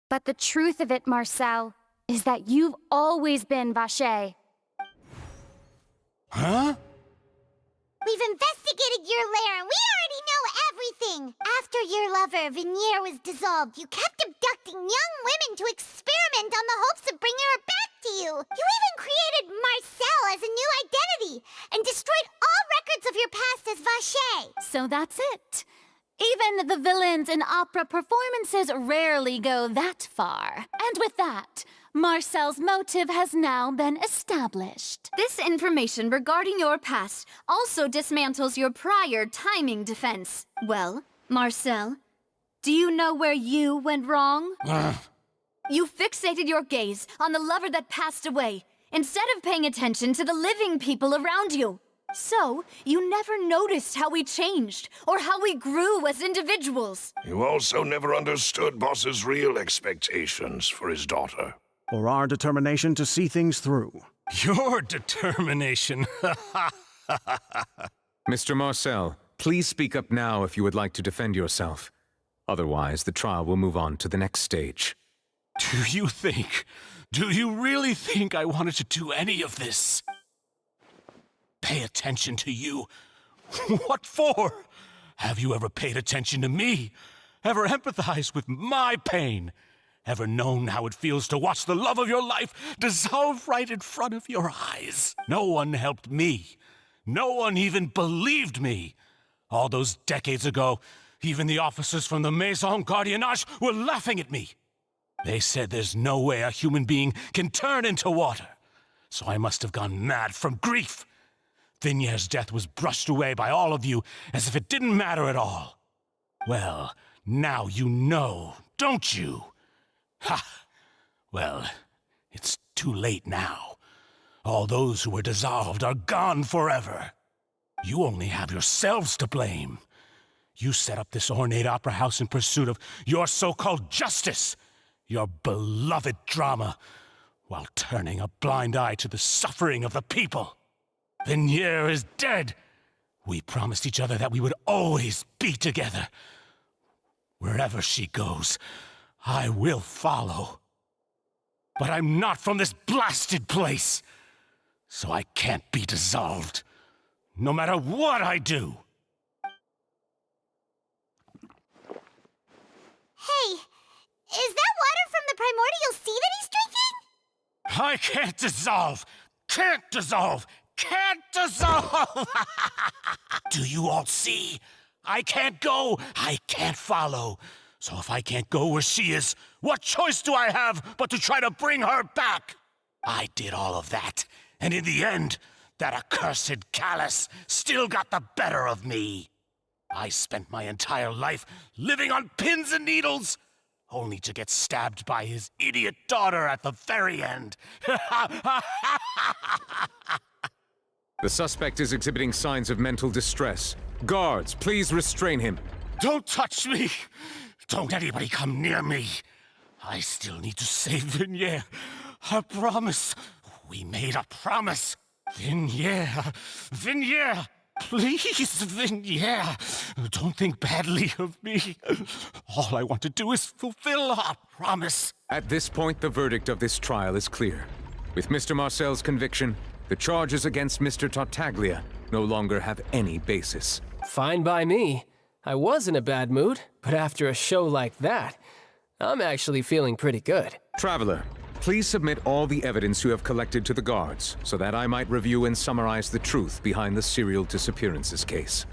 But the truth of it, Marcel, is that you've always been Vache. Huh? We've investigated your lair and we already know everything! After your lover, Venier, was dissolved, you kept abducting young women to experiment on the hopes of bringing her back to you! You even created Marcel as a new identity, and destroyed all records of your past as Vacher! So that's it. Even the villains in opera performances rarely go that far. And with that, Marcel's motive has now been established. This information regarding your past also dismantles your prior timing defense. Well, Marcel, do you know where you went wrong? You fixated your gaze on the lover that passed away, instead of paying attention to the living people around you. So, you never noticed how we changed, or how we grew as individuals. You also never understood Boss's real expectations for his daughter. Or our determination to see things through. Your determination. Mr. Marcel, please speak up now if you would like to defend yourself. Otherwise, the trial will move on to the next stage. Do you really think I wanted to do any of this? Pay attention to you? What for? Have you ever paid attention to me? Ever empathized with my pain? Ever known how it feels to watch the love of your life dissolve right in front of your eyes? No one helped me. No one even believed me. All those decades ago, even the officers from the Maison Gardiennage were laughing at me. They said there's no way a human being can turn into water. So I must have gone mad from grief. Vinier's death was brushed away by all of you as if it didn't matter at all. Well, now you know, don't you? Ha! Well, it's too late now. All those who were dissolved are gone forever. You only have yourselves to blame. You set up this ornate opera house in pursuit of your so-called justice, your beloved drama, while turning a blind eye to the suffering of the people. Venier is dead. We promised each other that we would always be together. Wherever she goes, I will follow. But I'm not from this blasted place, so I can't be dissolved, no matter what I do. Hey, is that water from the primordial sea that he's drinking? I can't dissolve! Can't dissolve! Can't dissolve! Do you all see? I can't go, I can't follow. So if I can't go where she is, what choice do I have but to try to bring her back? I did all of that, and in the end, that accursed Callus still got the better of me. I spent my entire life living on pins and needles, only to get stabbed by his idiot daughter at the very end. The suspect is exhibiting signs of mental distress. Guards, please restrain him. Don't touch me! Don't anybody come near me! I still need to save Venier. A promise. We made a promise. Venier. Venier! Please, Venier. Don't think badly of me. All I want to do is fulfill our promise. At this point, the verdict of this trial is clear. With Mr. Marcel's conviction, the charges against Mr. Tartaglia no longer have any basis. Fine by me. I was in a bad mood, but after a show like that, I'm actually feeling pretty good. Traveler, please submit all the evidence you have collected to the guards, so that I might review and summarize the truth behind the serial disappearances case.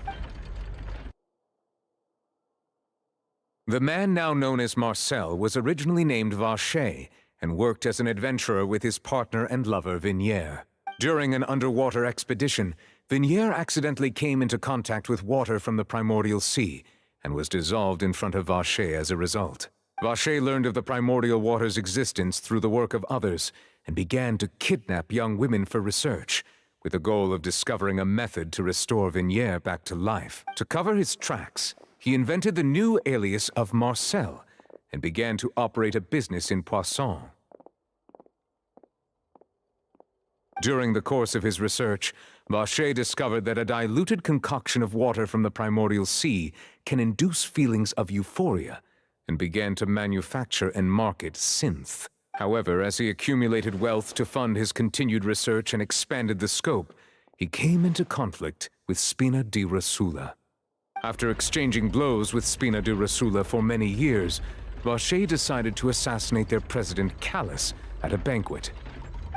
The man now known as Marcel was originally named Vacher and worked as an adventurer with his partner and lover Venier. During an underwater expedition, Venier accidentally came into contact with water from the primordial sea and was dissolved in front of Vacher as a result. Vacher learned of the primordial water's existence through the work of others and began to kidnap young women for research, with the goal of discovering a method to restore Venier back to life. To cover his tracks, he invented the new alias of Marcel and began to operate a business in Poisson. During the course of his research, Vacher discovered that a diluted concoction of water from the primordial sea can induce feelings of euphoria, and began to manufacture and market synth. However, as he accumulated wealth to fund his continued research and expanded the scope, he came into conflict with Spina di Rasula. After exchanging blows with Spina di Rasula for many years, Vache decided to assassinate their president Callus at a banquet.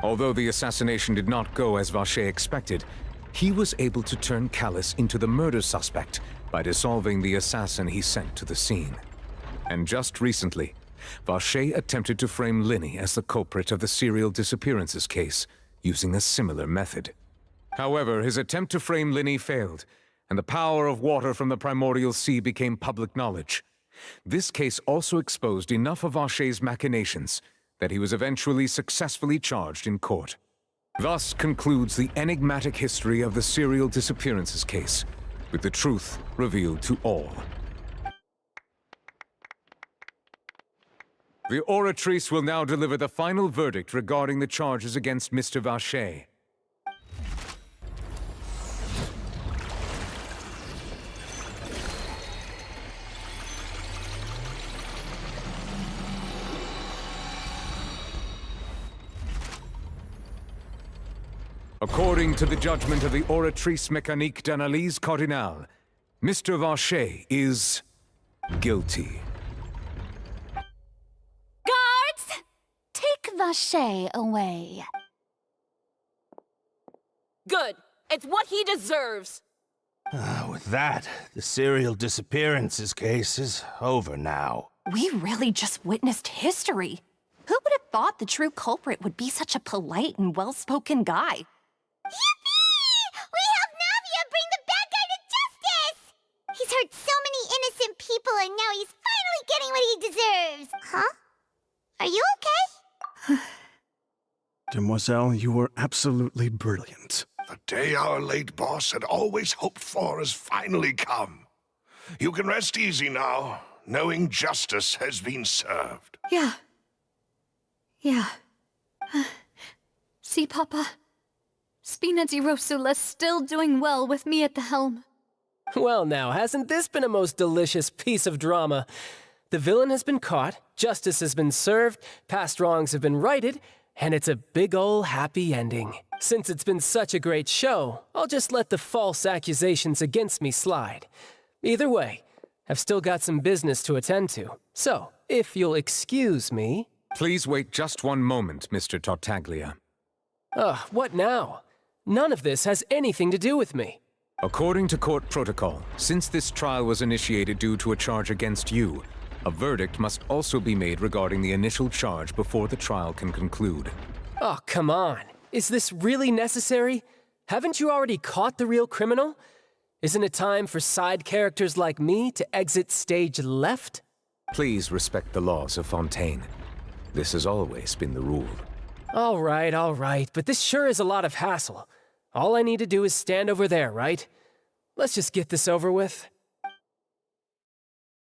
Although the assassination did not go as Vache expected, he was able to turn Callus into the murder suspect by dissolving the assassin he sent to the scene. And just recently, Vache attempted to frame Linny as the culprit of the serial disappearances case, using a similar method. However, his attempt to frame Linny failed, and the power of water from the primordial sea became public knowledge. This case also exposed enough of Vache's machinations that he was eventually successfully charged in court. Thus concludes the enigmatic history of the serial disappearances case, with the truth revealed to all. The Oratrice will now deliver the final verdict regarding the charges against Mr. Vache. According to the judgment of the Oratrice Mécanique d'Analyse Cardinale, Mr. Vache is guilty. Guards! Take Vache away. Good. It's what he deserves. With that, the serial disappearances case is over now. We really just witnessed history. Who would have thought the true culprit would be such a polite and well-spoken guy? Yippee! We helped Navia bring the bad guy to justice! He's hurt so many innocent people and now he's finally getting what he deserves. Huh? Are you okay? Demoiselle, you were absolutely brilliant. The day our late boss had always hoped for has finally come. You can rest easy now, knowing justice has been served. Yeah. See, Papa? Spina di Rosula's still doing well with me at the helm. Well now, hasn't this been a most delicious piece of drama? The villain has been caught, justice has been served, past wrongs have been righted, and it's a big ol' happy ending. Since it's been such a great show, I'll just let the false accusations against me slide. Either way, I've still got some business to attend to. So, if you'll excuse me... Please wait just one moment, Mr. Tartaglia. What now? None of this has anything to do with me. According to court protocol, since this trial was initiated due to a charge against you, a verdict must also be made regarding the initial charge before the trial can conclude. Oh, come on. Is this really necessary? Haven't you already caught the real criminal? Isn't it time for side characters like me to exit stage left? Please respect the laws of Fontaine. This has always been the rule. All right, but this sure is a lot of hassle. All I need to do is stand over there, right? Let's just get this over with.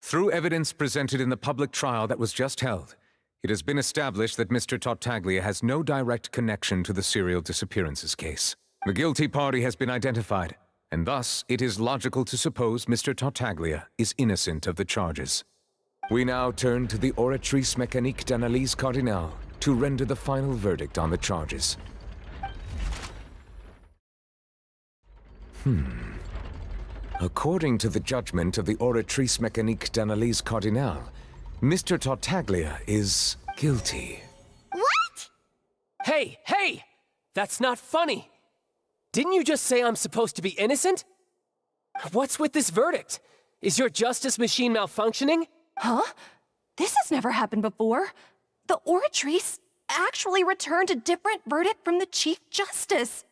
Through evidence presented in the public trial that was just held, it has been established that Mr. Tartaglia has no direct connection to the serial disappearances case. The guilty party has been identified, and thus it is logical to suppose Mr. Tartaglia is innocent of the charges. We now turn to the Oratrice Mécanique d'Analyse Cardinale to render the final verdict on the charges. According to the judgment of the Oratrice Mécanique d'Analyse Cardinale, Mr. Tartaglia is guilty. What? Hey! That's not funny! Didn't you just say I'm supposed to be innocent? What's with this verdict? Is your justice machine malfunctioning? Huh? This has never happened before. The Oratrice actually returned a different verdict from the Chief Justice.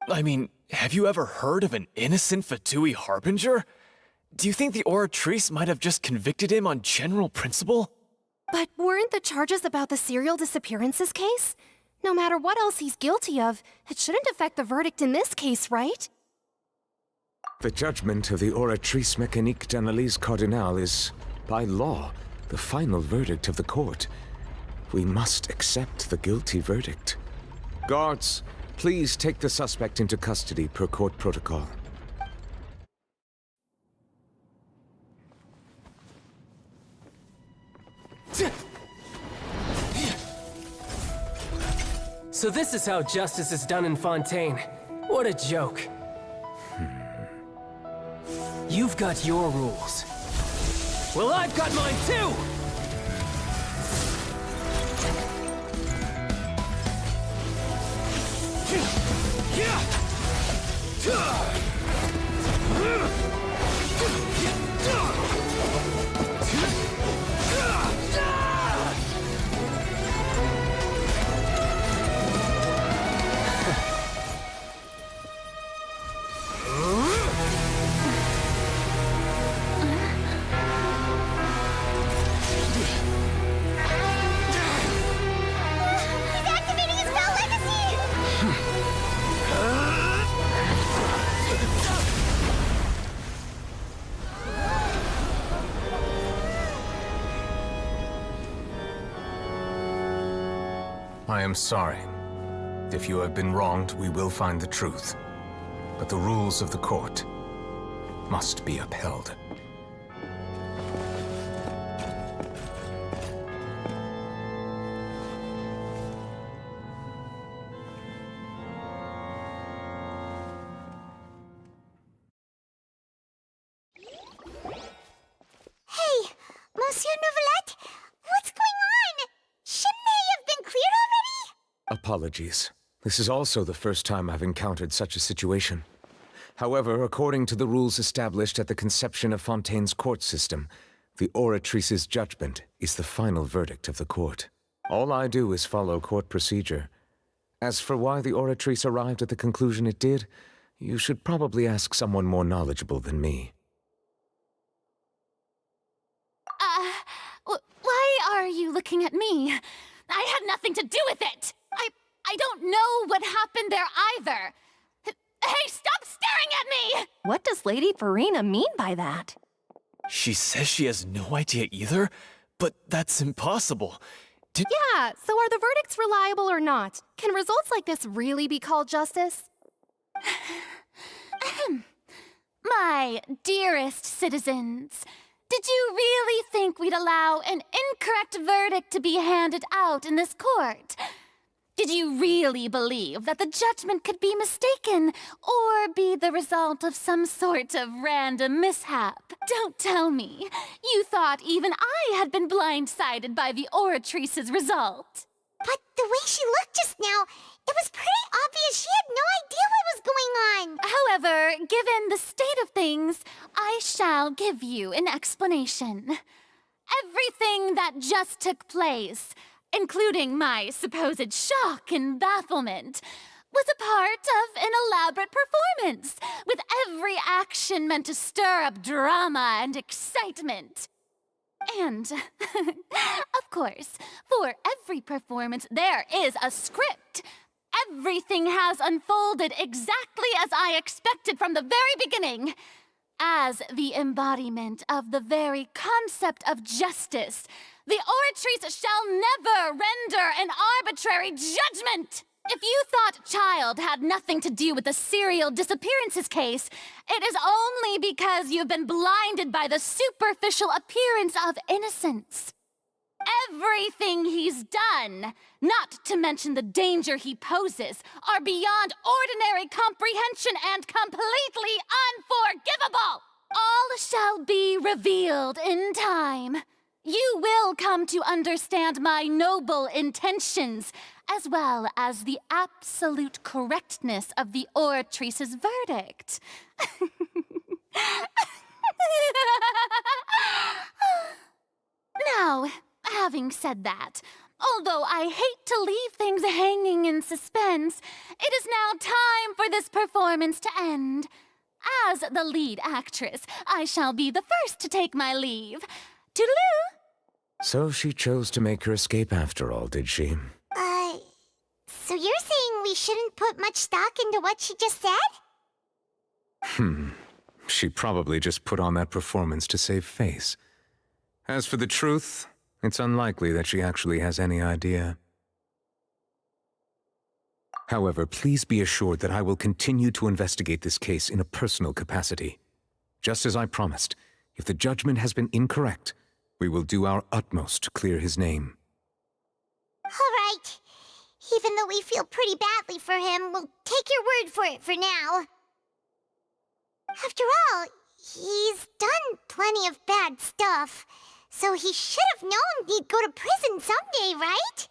I mean, have you ever heard of an innocent Fatui Harbinger? Do you think the Oratrice might have just convicted him on general principle? But weren't the charges about the serial disappearances case? No matter what else he's guilty of, it shouldn't affect the verdict in this case, right? The judgment of the Oratrice Mécanique d'Analyse Cardinale is, by law, the final verdict of the court. We must accept the guilty verdict. Guards, please take the suspect into custody per court protocol. So this is how justice is done in Fontaine. What a joke. You've got your rules. Well, I've got mine too! I am sorry. If you have been wronged, we will find the truth. But the rules of the court must be upheld. Hey, Monsieur Novelette, what's going on? Shouldn't they have been cleared already? Apologies. This is also the first time I've encountered such a situation. However, according to the rules established at the conception of Fontaine's court system, the Oratrice's judgment is the final verdict of the court. All I do is follow court procedure. As for why the Oratrice arrived at the conclusion it did, you should probably ask someone more knowledgeable than me. Why are you looking at me? I had nothing to do with it! I don't know what happened there either! Hey, stop staring at me! What does Lady Farina mean by that? She says she has no idea either? But that's impossible. Yeah, so are the verdicts reliable or not? Can results like this really be called justice? My dearest citizens, did you really think we'd allow an incorrect verdict to be handed out in this court? Did you really believe that the judgment could be mistaken or be the result of some sort of random mishap? Don't tell me. You thought even I had been blindsided by the Oratrice's result. But the way she looked just now, it was pretty obvious she had no idea what was going on. However, given the state of things, I shall give you an explanation. Everything that just took place, including my supposed shock and bafflement, was a part of an elaborate performance, with every action meant to stir up drama and excitement. And, of course, for every performance there is a script. Everything has unfolded exactly as I expected from the very beginning. As the embodiment of the very concept of justice, the Oratrice shall never render an arbitrary judgment! If you thought Child had nothing to do with the serial disappearances case, it is only because you've been blinded by the superficial appearance of innocence. Everything he's done, not to mention the danger he poses, are beyond ordinary comprehension and completely unforgivable! All shall be revealed in time. You will come to understand my noble intentions, as well as the absolute correctness of the Oratrice's verdict. Now, having said that, although I hate to leave things hanging in suspense, it is now time for this performance to end. As the lead actress, I shall be the first to take my leave. Toodaloo! So she chose to make her escape after all, did she? So you're saying we shouldn't put much stock into what she just said? She probably just put on that performance to save face. As for the truth, it's unlikely that she actually has any idea. However, please be assured that I will continue to investigate this case in a personal capacity. Just as I promised, if the judgment has been incorrect, we will do our utmost to clear his name. All right. Even though we feel pretty badly for him, we'll take your word for it for now. After all, he's done plenty of bad stuff, so he should have known he'd go to prison someday, right?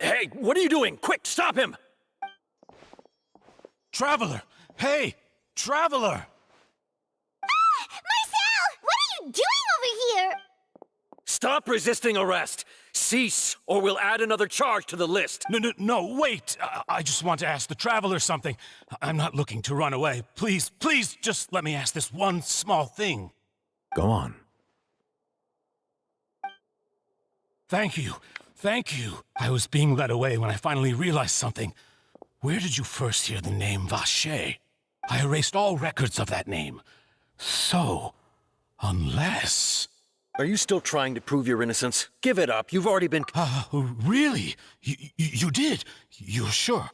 Hey, what are you doing? Quick, stop him! Traveler! Hey! Traveler! Ah! Marcel! What are you doing over here? Stop resisting arrest! Cease, or we'll add another charge to the list! No, wait! I just want to ask the Traveler something. I'm not looking to run away. Please, just let me ask this one small thing. Go on. Thank you. I was being led away when I finally realized something. Where did you first hear the name Vache? I erased all records of that name. So, unless... Are you still trying to prove your innocence? Give it up. You've already been... Really? You did? You're sure?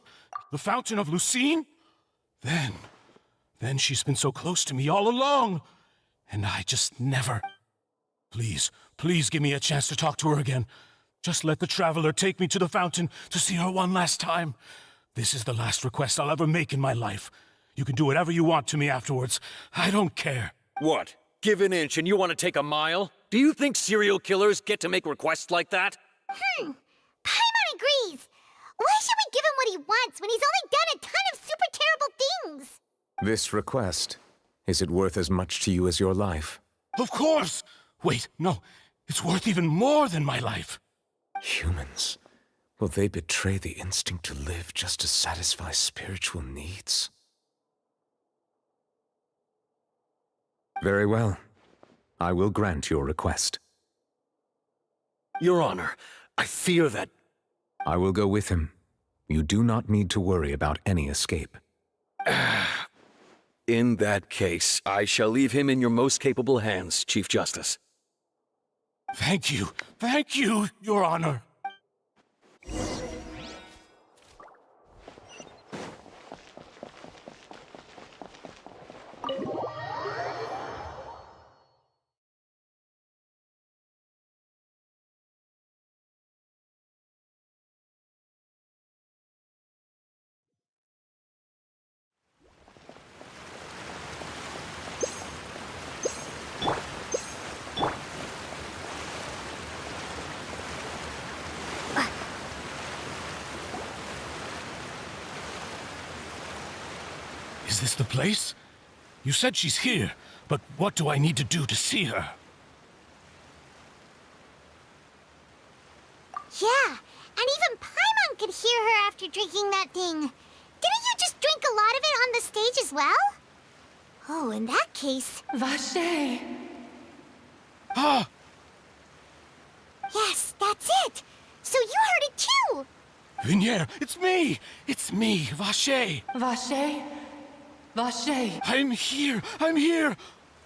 The Fountain of Lucine? Then she's been so close to me all along. And I just never... Please give me a chance to talk to her again. Just let the Traveler take me to the fountain to see her one last time. This is the last request I'll ever make in my life. You can do whatever you want to me afterwards. I don't care. What? Give an inch and you want to take a mile? Do you think serial killers get to make requests like that? Paimon agrees. Why should we give him what he wants when he's only done a ton of super terrible things? This request, is it worth as much to you as your life? Of course! Wait, no. It's worth even more than my life. Humans. Will they betray the instinct to live just to satisfy spiritual needs? Very well. I will grant your request. Your Honor, I fear that... I will go with him. You do not need to worry about any escape. In that case, I shall leave him in your most capable hands, Chief Justice. Thank you, Your Honor. Is this the place? You said she's here, but what do I need to do to see her? Yeah, and even Paimon could hear her after drinking that thing. Didn't you just drink a lot of it on the stage as well? Oh, in that case... Vache! Ah! Yes, that's it! So you heard it too! Vignier, it's me! It's me, Vache! Vache? Vache! I'm here!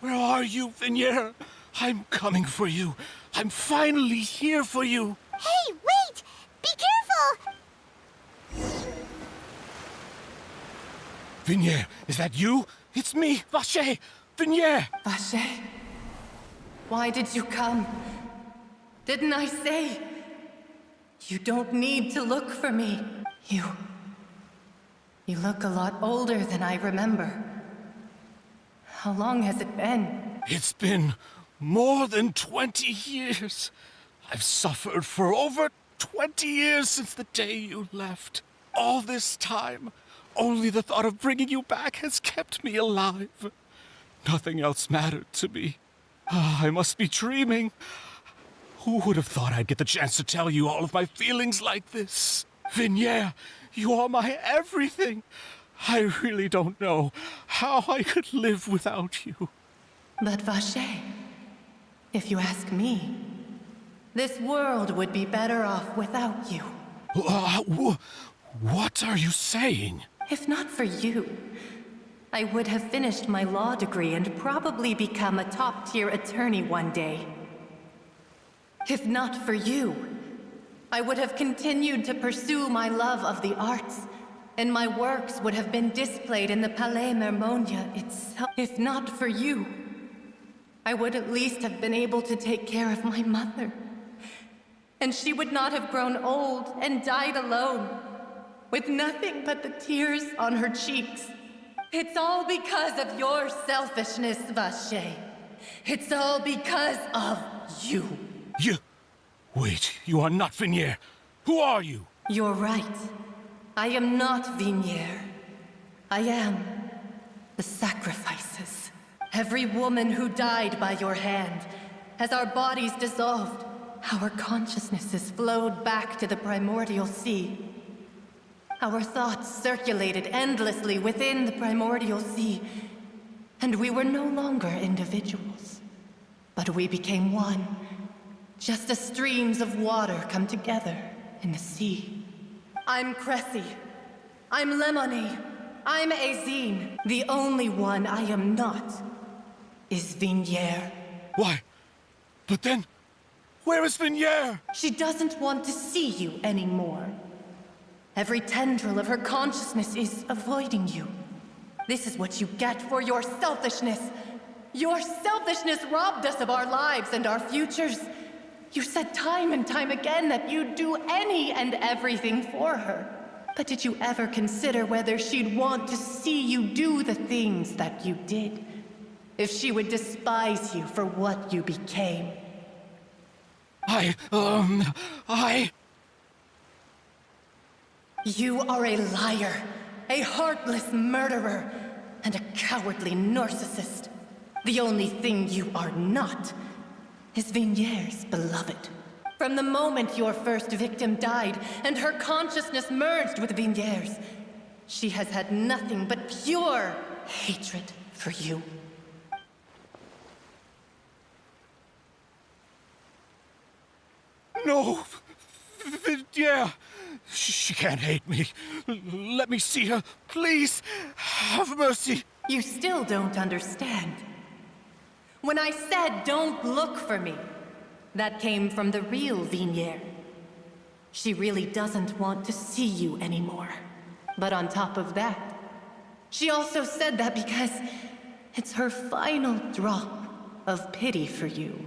Where are you, Vignier? I'm coming for you. I'm finally here for you. Hey, wait! Be careful! Vignier, is that you? It's me, Vache! Vignier! Vache? Why did you come? Didn't I say? You don't need to look for me. You look a lot older than I remember. How long has it been? It's been more than 20 years. I've suffered for over 20 years since the day you left. All this time, only the thought of bringing you back has kept me alive. Nothing else mattered to me. I must be dreaming. Who would have thought I'd get the chance to tell you all of my feelings like this? Vignier, you are my everything. I really don't know how I could live without you. But Vache, if you ask me, this world would be better off without you. What are you saying? If not for you, I would have finished my law degree and probably become a top-tier attorney one day. If not for you, I would have continued to pursue my love of the arts, and my works would have been displayed in the Palais Mermonia itself. If not for you, I would at least have been able to take care of my mother. And she would not have grown old and died alone, with nothing but the tears on her cheeks. It's all because of your selfishness, Vache. It's all because of you. You... Wait, you are not Vignier. Who are you? You're right. I am not Vignier. I am the sacrifices. Every woman who died by your hand, as our bodies dissolved, our consciousnesses flowed back to the primordial sea. Our thoughts circulated endlessly within the primordial sea, and we were no longer individuals, but we became one, just as streams of water come together in the sea. I'm Cressy. I'm Lemonie. I'm Azine. The only one I am not is Vignier. Why? But then, where is Vignier? She doesn't want to see you anymore. Every tendril of her consciousness is avoiding you. This is what you get for your selfishness. Your selfishness robbed us of our lives and our futures. You said time and time again that you'd do any and everything for her. But did you ever consider whether she'd want to see you do the things that you did? If she would despise you for what you became? You are a liar, a heartless murderer, and a cowardly narcissist. The only thing you are not is Vignier's beloved. From the moment your first victim died and her consciousness merged with Vignier's, she has had nothing but pure hatred for you. No! Vignier! She can't hate me. Let me see her, please. Have mercy. You still don't understand. When I said don't look for me, that came from the real Vignier. She really doesn't want to see you anymore. But on top of that, she also said that because it's her final drop of pity for you.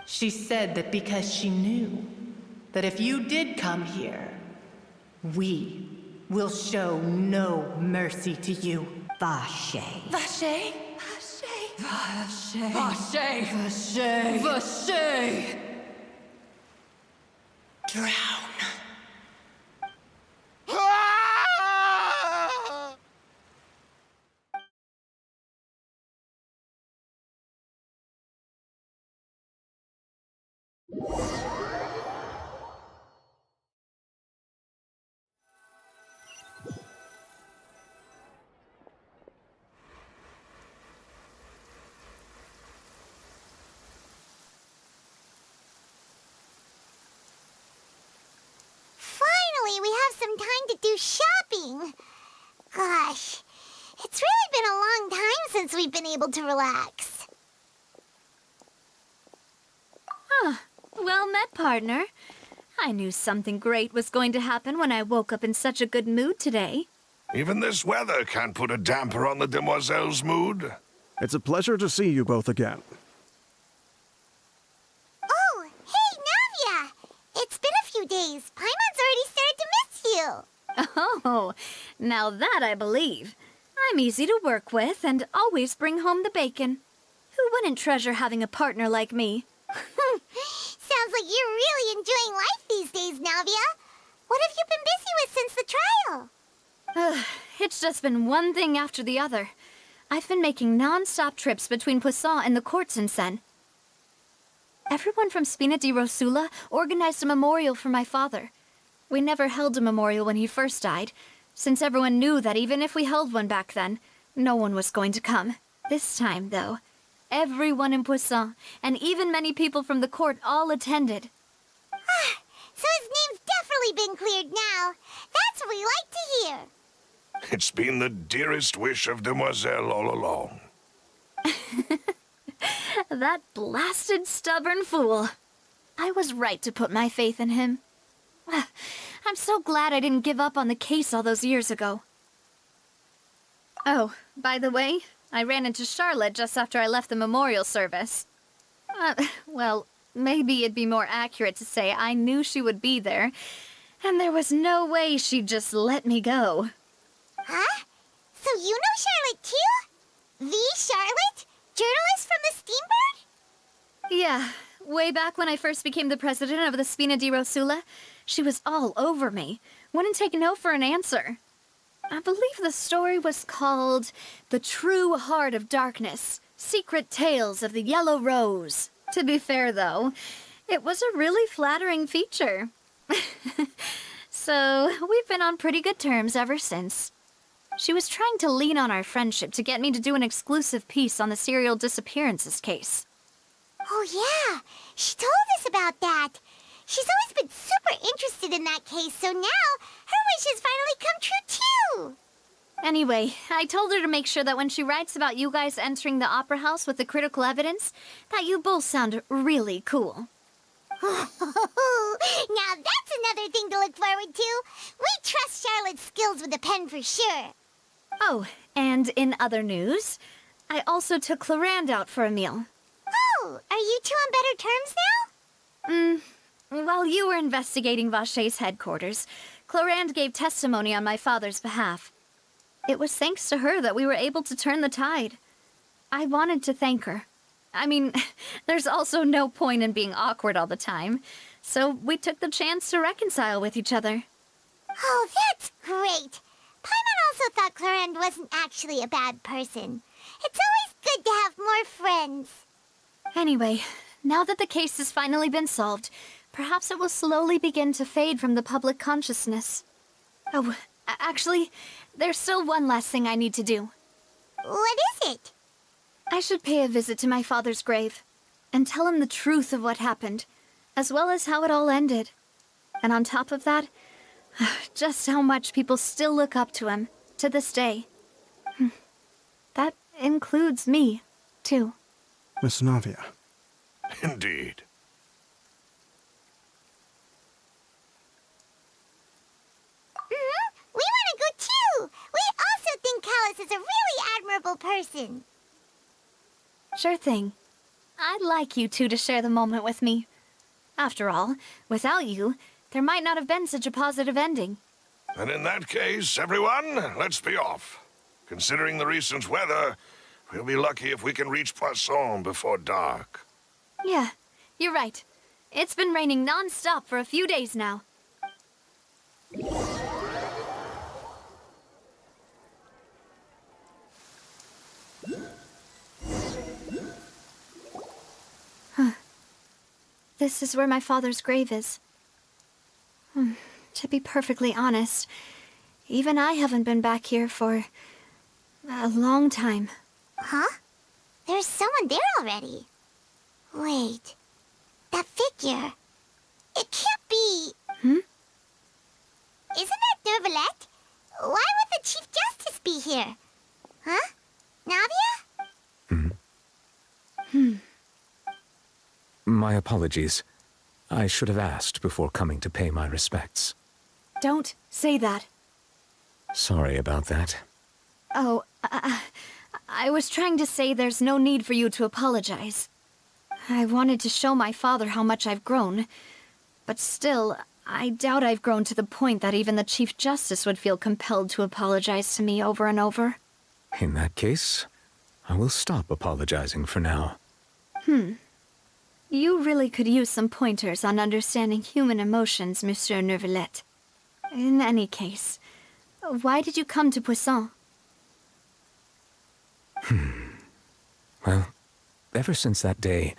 She said that because she knew that if you did come here, we will show no mercy to you. Vache. Vache? Vache? Vache? Vache? Vache? Drown. Finally, we have some time to do shopping. Gosh, it's really been a long time since we've been able to relax. Well met, partner. I knew something great was going to happen when I woke up in such a good mood today. Even this weather can't put a damper on the demoiselle's mood. It's a pleasure to see you both again. Oh, hey, Navia! It's been a few days. Paimon's already started to miss you. Oh, now that I believe. I'm easy to work with and always bring home the bacon. Who wouldn't treasure having a partner like me? Sounds like you're really enjoying life these days, Navia. What have you been busy with since the trial? It's just been one thing after the other. I've been making non-stop trips between Poisson and the courts in Sen. Everyone from Spina di Rosula organized a memorial for my father. We never held a memorial when he first died, since everyone knew that even if we held one back then, no one was going to come. This time, though, everyone in Poisson, and even many people from the court, all attended. So his name's definitely been cleared now. That's what we like to hear. It's been the dearest wish of Demoiselle all along. That blasted stubborn fool. I was right to put my faith in him. I'm so glad I didn't give up on the case all those years ago. Oh, by the way, I ran into Charlotte just after I left the memorial service. Well, maybe it'd be more accurate to say I knew she would be there, and there was no way she'd just let me go. Huh? So you know Charlotte too? The Charlotte? Journalist from the Steambird? Yeah, way back when I first became the president of the Spina di Rosula, she was all over me. Wouldn't take no for an answer. I believe the story was called The True Heart of Darkness, Secret Tales of the Yellow Rose. To be fair, though, it was a really flattering feature. So, we've been on pretty good terms ever since. She was trying to lean on our friendship to get me to do an exclusive piece on the serial disappearances case. Oh yeah, she told us about that. She's always been super interested in that case, so now her wish has finally come true too. Anyway, I told her to make sure that when she writes about you guys entering the opera house with the critical evidence, that you both sound really cool. Now that's another thing to look forward to. We trust Charlotte's skills with a pen for sure. Oh, and in other news, I also took Clarand out for a meal. Oh, are you two on better terms now? While you were investigating Vaché's headquarters, Clarand gave testimony on my father's behalf. It was thanks to her that we were able to turn the tide. I wanted to thank her. I mean, there's also no point in being awkward all the time, so we took the chance to reconcile with each other. Oh, that's great. Paimon also thought Clarand wasn't actually a bad person. It's always good to have more friends. Anyway, now that the case has finally been solved, perhaps it will slowly begin to fade from the public consciousness. Oh, actually, there's still one last thing I need to do. What is it? I should pay a visit to my father's grave, and tell him the truth of what happened, as well as how it all ended. And on top of that, just how much people still look up to him, to this day. That includes me, too. Miss Navia. Indeed. We want to go too! We also think Callus is a really admirable person. Sure thing. I'd like you two to share the moment with me. After all, without you, there might not have been such a positive ending. And in that case, everyone, let's be off. Considering the recent weather, we'll be lucky if we can reach Poisson before dark. Yeah, you're right. It's been raining non-stop for a few days now. This is where my father's grave is. To be perfectly honest, even I haven't been back here for a long time. Huh? There's someone there already. Wait. That figure. It can't be... Hmm? Isn't that Neuvillette? Why would the Chief Justice be here? Huh? Navia? My apologies. I should have asked before coming to pay my respects. Don't say that. Sorry about that. Oh, I was trying to say there's no need for you to apologize. I wanted to show my father how much I've grown, but still, I doubt I've grown to the point that even the Chief Justice would feel compelled to apologize to me over and over. In that case, I will stop apologizing for now. You really could use some pointers on understanding human emotions, Monsieur Neuvillette. In any case, why did you come to Poisson? Well, ever since that day,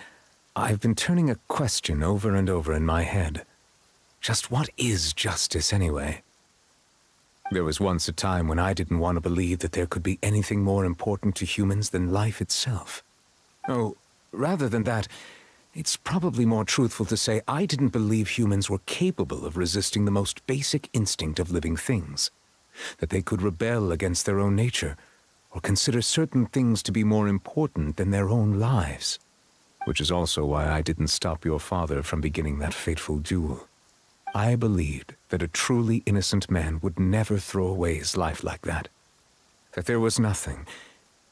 I've been turning a question over and over in my head. Just what is justice, anyway? There was once a time when I didn't want to believe that there could be anything more important to humans than life itself. Oh, rather than that, it's probably more truthful to say I didn't believe humans were capable of resisting the most basic instinct of living things. that they could rebel against their own nature, or consider certain things to be more important than their own lives. Which is also why I didn't stop your father from beginning that fateful duel. I believed that a truly innocent man would never throw away his life like that. That there was nothing,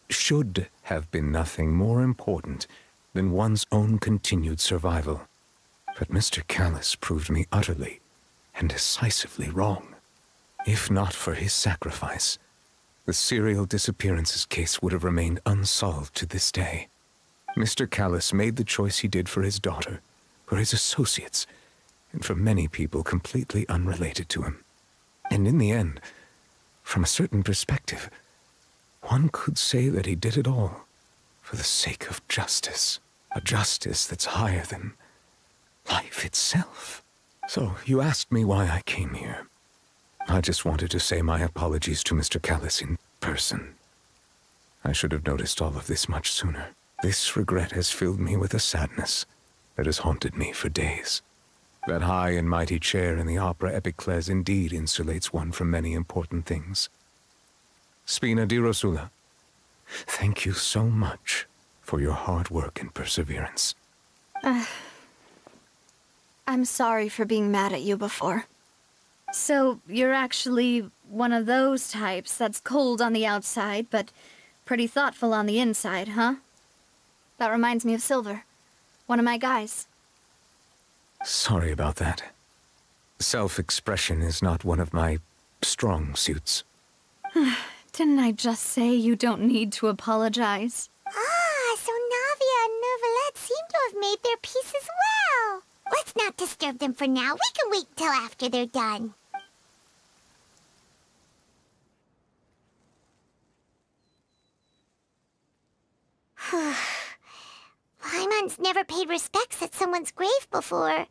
should have been nothing more important than one's own continued survival. But Mr. Callus proved me utterly and decisively wrong. If not for his sacrifice, the serial disappearances case would have remained unsolved to this day. Mr. Callus made the choice he did for his daughter, for his associates, and for many people completely unrelated to him. And in the end, from a certain perspective, one could say that he did it all for the sake of justice. A justice that's higher than life itself. So, you asked me why I came here. I just wanted to say my apologies to Mr. Callus in person. I should have noticed all of this much sooner. This regret has filled me with a sadness that has haunted me for days. That high and mighty chair in the opera Epiclese indeed insulates one from many important things. Spina di Rosula, thank you so much for your hard work and perseverance. I'm sorry for being mad at you before. So, you're actually one of those types that's cold on the outside, but pretty thoughtful on the inside, huh? That reminds me of Silver, one of my guys. Sorry about that. Self-expression is not one of my strong suits. Didn't I just say you don't need to apologize? Ah, so Navia and Neuvillette seem to have made their peace as well. Let's not disturb them for now. We can wait till after they're done. Paimon's never paid respects at someone's grave before.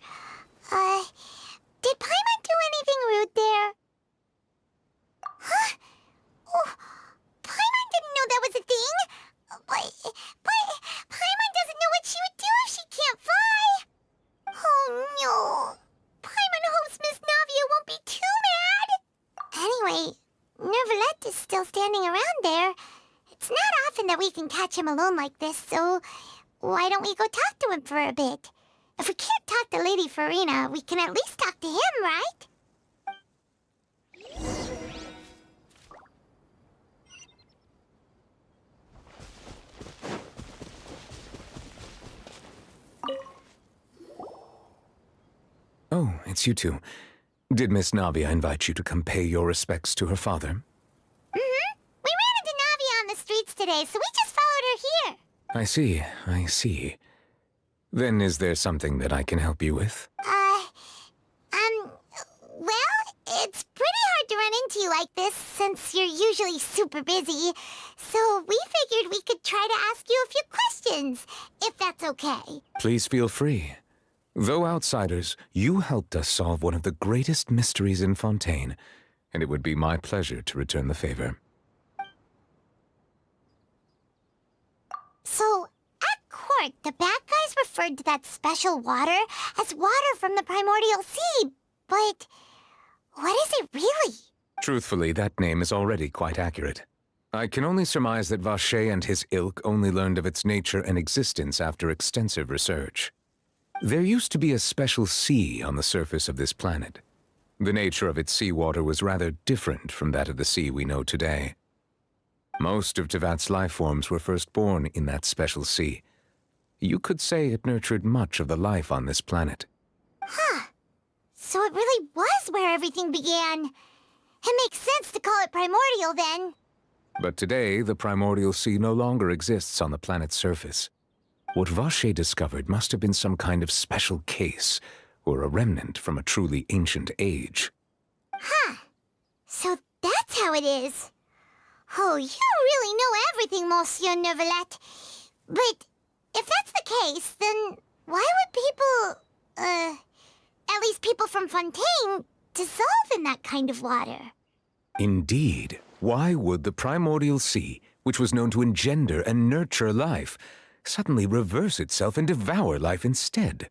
Did Paimon do anything rude there? Huh? Oh, Paimon didn't know that was a thing. But Paimon doesn't know what she would do if she can't fly. Oh no. Paimon hopes Miss Navia won't be too mad. Anyway, Neuvillette is still standing around there. It's not often that we can catch him alone like this, so why don't we go talk to him for a bit? If we can't talk to Lady Farina, we can at least talk to him, right? Oh, it's you two. Did Miss Navia invite you to come pay your respects to her father? Mm-hmm. We ran into Navia on the streets today, so we just followed her here. I see. Then is there something that I can help you with? Well, it's pretty hard to run into you like this, since you're usually super busy. So we figured we could try to ask you a few questions, if that's okay. Please feel free. Though outsiders, you helped us solve one of the greatest mysteries in Fontaine, and it would be my pleasure to return the favor. So, at court, the bad guys referred to that special water as water from the primordial sea, but what is it really? Truthfully, that name is already quite accurate. I can only surmise that Vacher and his ilk only learned of its nature and existence after extensive research. There used to be a special sea on the surface of this planet. The nature of its seawater was rather different from that of the sea we know today. Most of TheFat's life forms were first born in that special sea. You could say it nurtured much of the life on this planet. Huh. So it really was where everything began. It makes sense to call it primordial then. But today, the primordial sea no longer exists on the planet's surface. What Vacher discovered must have been some kind of special case, or a remnant from a truly ancient age. Huh. So that's how it is. Oh, you really know everything, Monsieur Neuvillette. But if that's the case, then why would people, at least people from Fontaine, dissolve in that kind of water? Indeed. Why would the primordial sea, which was known to engender and nurture life, suddenly reverse itself and devour life instead?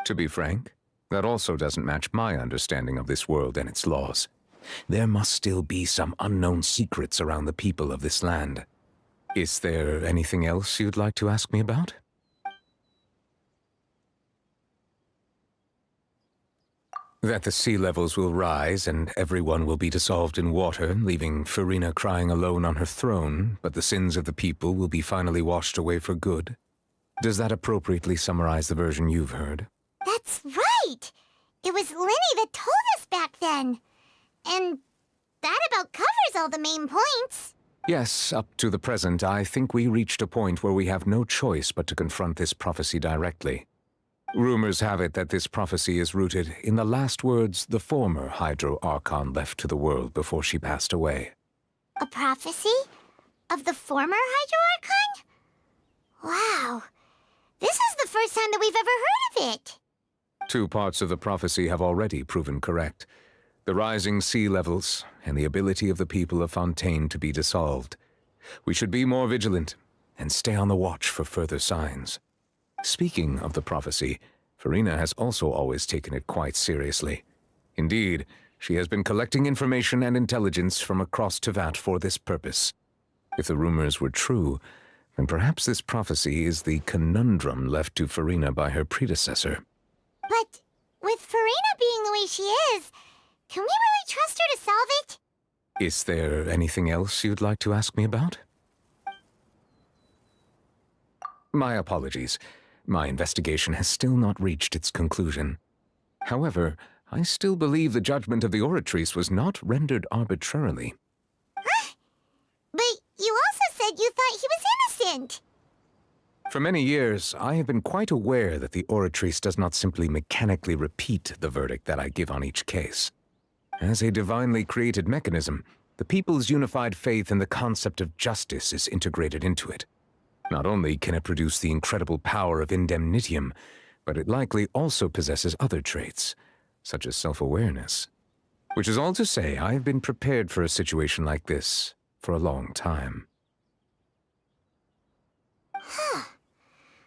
To be frank, that also doesn't match my understanding of this world and its laws. There must still be some unknown secrets around the people of this land. Is there anything else you'd like to ask me about? That the sea levels will rise and everyone will be dissolved in water, leaving Farina crying alone on her throne, but the sins of the people will be finally washed away for good. Does that appropriately summarize the version you've heard? That's right! It was Lenny that told us back then. And that about covers all the main points. Yes, up to the present, I think we reached a point where we have no choice but to confront this prophecy directly. Rumors have it that this prophecy is rooted in the last words the former Hydro Archon left to the world before she passed away. A prophecy? Of the former Hydro Archon? Wow. This is the first time that we've ever heard of it. 2 parts of the prophecy have already proven correct. The rising sea levels and the ability of the people of Fontaine to be dissolved. We should be more vigilant and stay on the watch for further signs. Speaking of the prophecy, Farina has also always taken it quite seriously. Indeed, she has been collecting information and intelligence from across TheFatRat for this purpose. If the rumors were true, then perhaps this prophecy is the conundrum left to Farina by her predecessor. But with Farina being the way she is, can we really trust her to solve it? Is there anything else you'd like to ask me about? My apologies. My investigation has still not reached its conclusion. However, I still believe the judgment of the Oratrice was not rendered arbitrarily. Huh? But you also said you thought he was innocent. For many years, I have been quite aware that the Oratrice does not simply mechanically repeat the verdict that I give on each case. As a divinely created mechanism, the people's unified faith in the concept of justice is integrated into it. Not only can it produce the incredible power of indemnitium, but it likely also possesses other traits, such as self-awareness. Which is all to say, I have been prepared for a situation like this for a long time. Huh.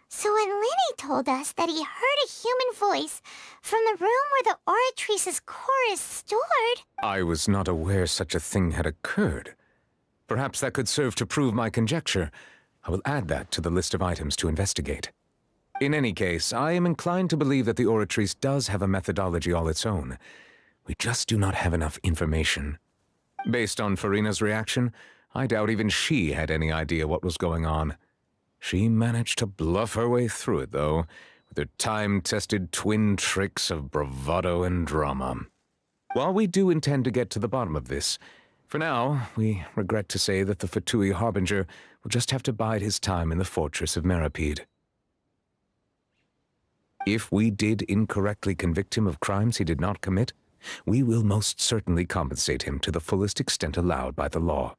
So when Lenny told us that he heard a human voice from the room where the Oratrice's core is stored... I was not aware such a thing had occurred. Perhaps that could serve to prove my conjecture. I will add that to the list of items to investigate. In any case, I am inclined to believe that the Oratrice does have a methodology all its own. We just do not have enough information. Based on Farina's reaction, I doubt even she had any idea what was going on. She managed to bluff her way through it, though, with her time-tested twin tricks of bravado and drama. While we do intend to get to the bottom of this, for now, we regret to say that the Fatui Harbinger will just have to bide his time in the fortress of Meripede. If we did incorrectly convict him of crimes he did not commit, we will most certainly compensate him to the fullest extent allowed by the law.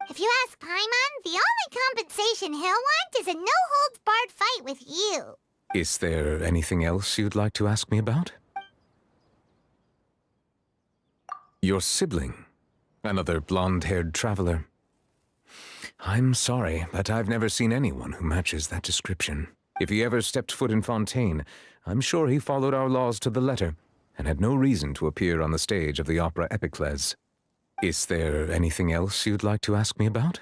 If you ask Paimon, the only compensation he'll want is a no-holds-barred fight with you. Is there anything else you'd like to ask me about? Your sibling. Another blonde-haired traveler. I'm sorry, but I've never seen anyone who matches that description. If he ever stepped foot in Fontaine, I'm sure he followed our laws to the letter, and had no reason to appear on the stage of the opera Epicles. Is there anything else you'd like to ask me about?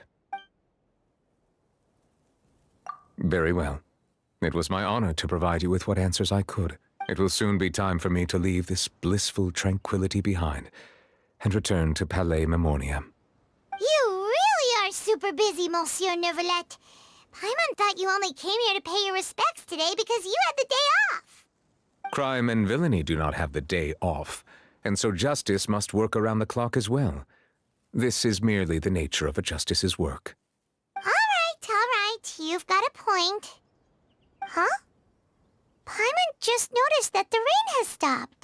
Very well. It was my honor to provide you with what answers I could. It will soon be time for me to leave this blissful tranquility behind and return to Palais Memornia. You really are super busy, Monsieur Neuvillette. Paimon thought you only came here to pay your respects today because you had the day off. Crime and villainy do not have the day off, and so justice must work around the clock as well. This is merely the nature of a justice's work. All right. You've got a point. Huh? Paimon just noticed that the rain has stopped.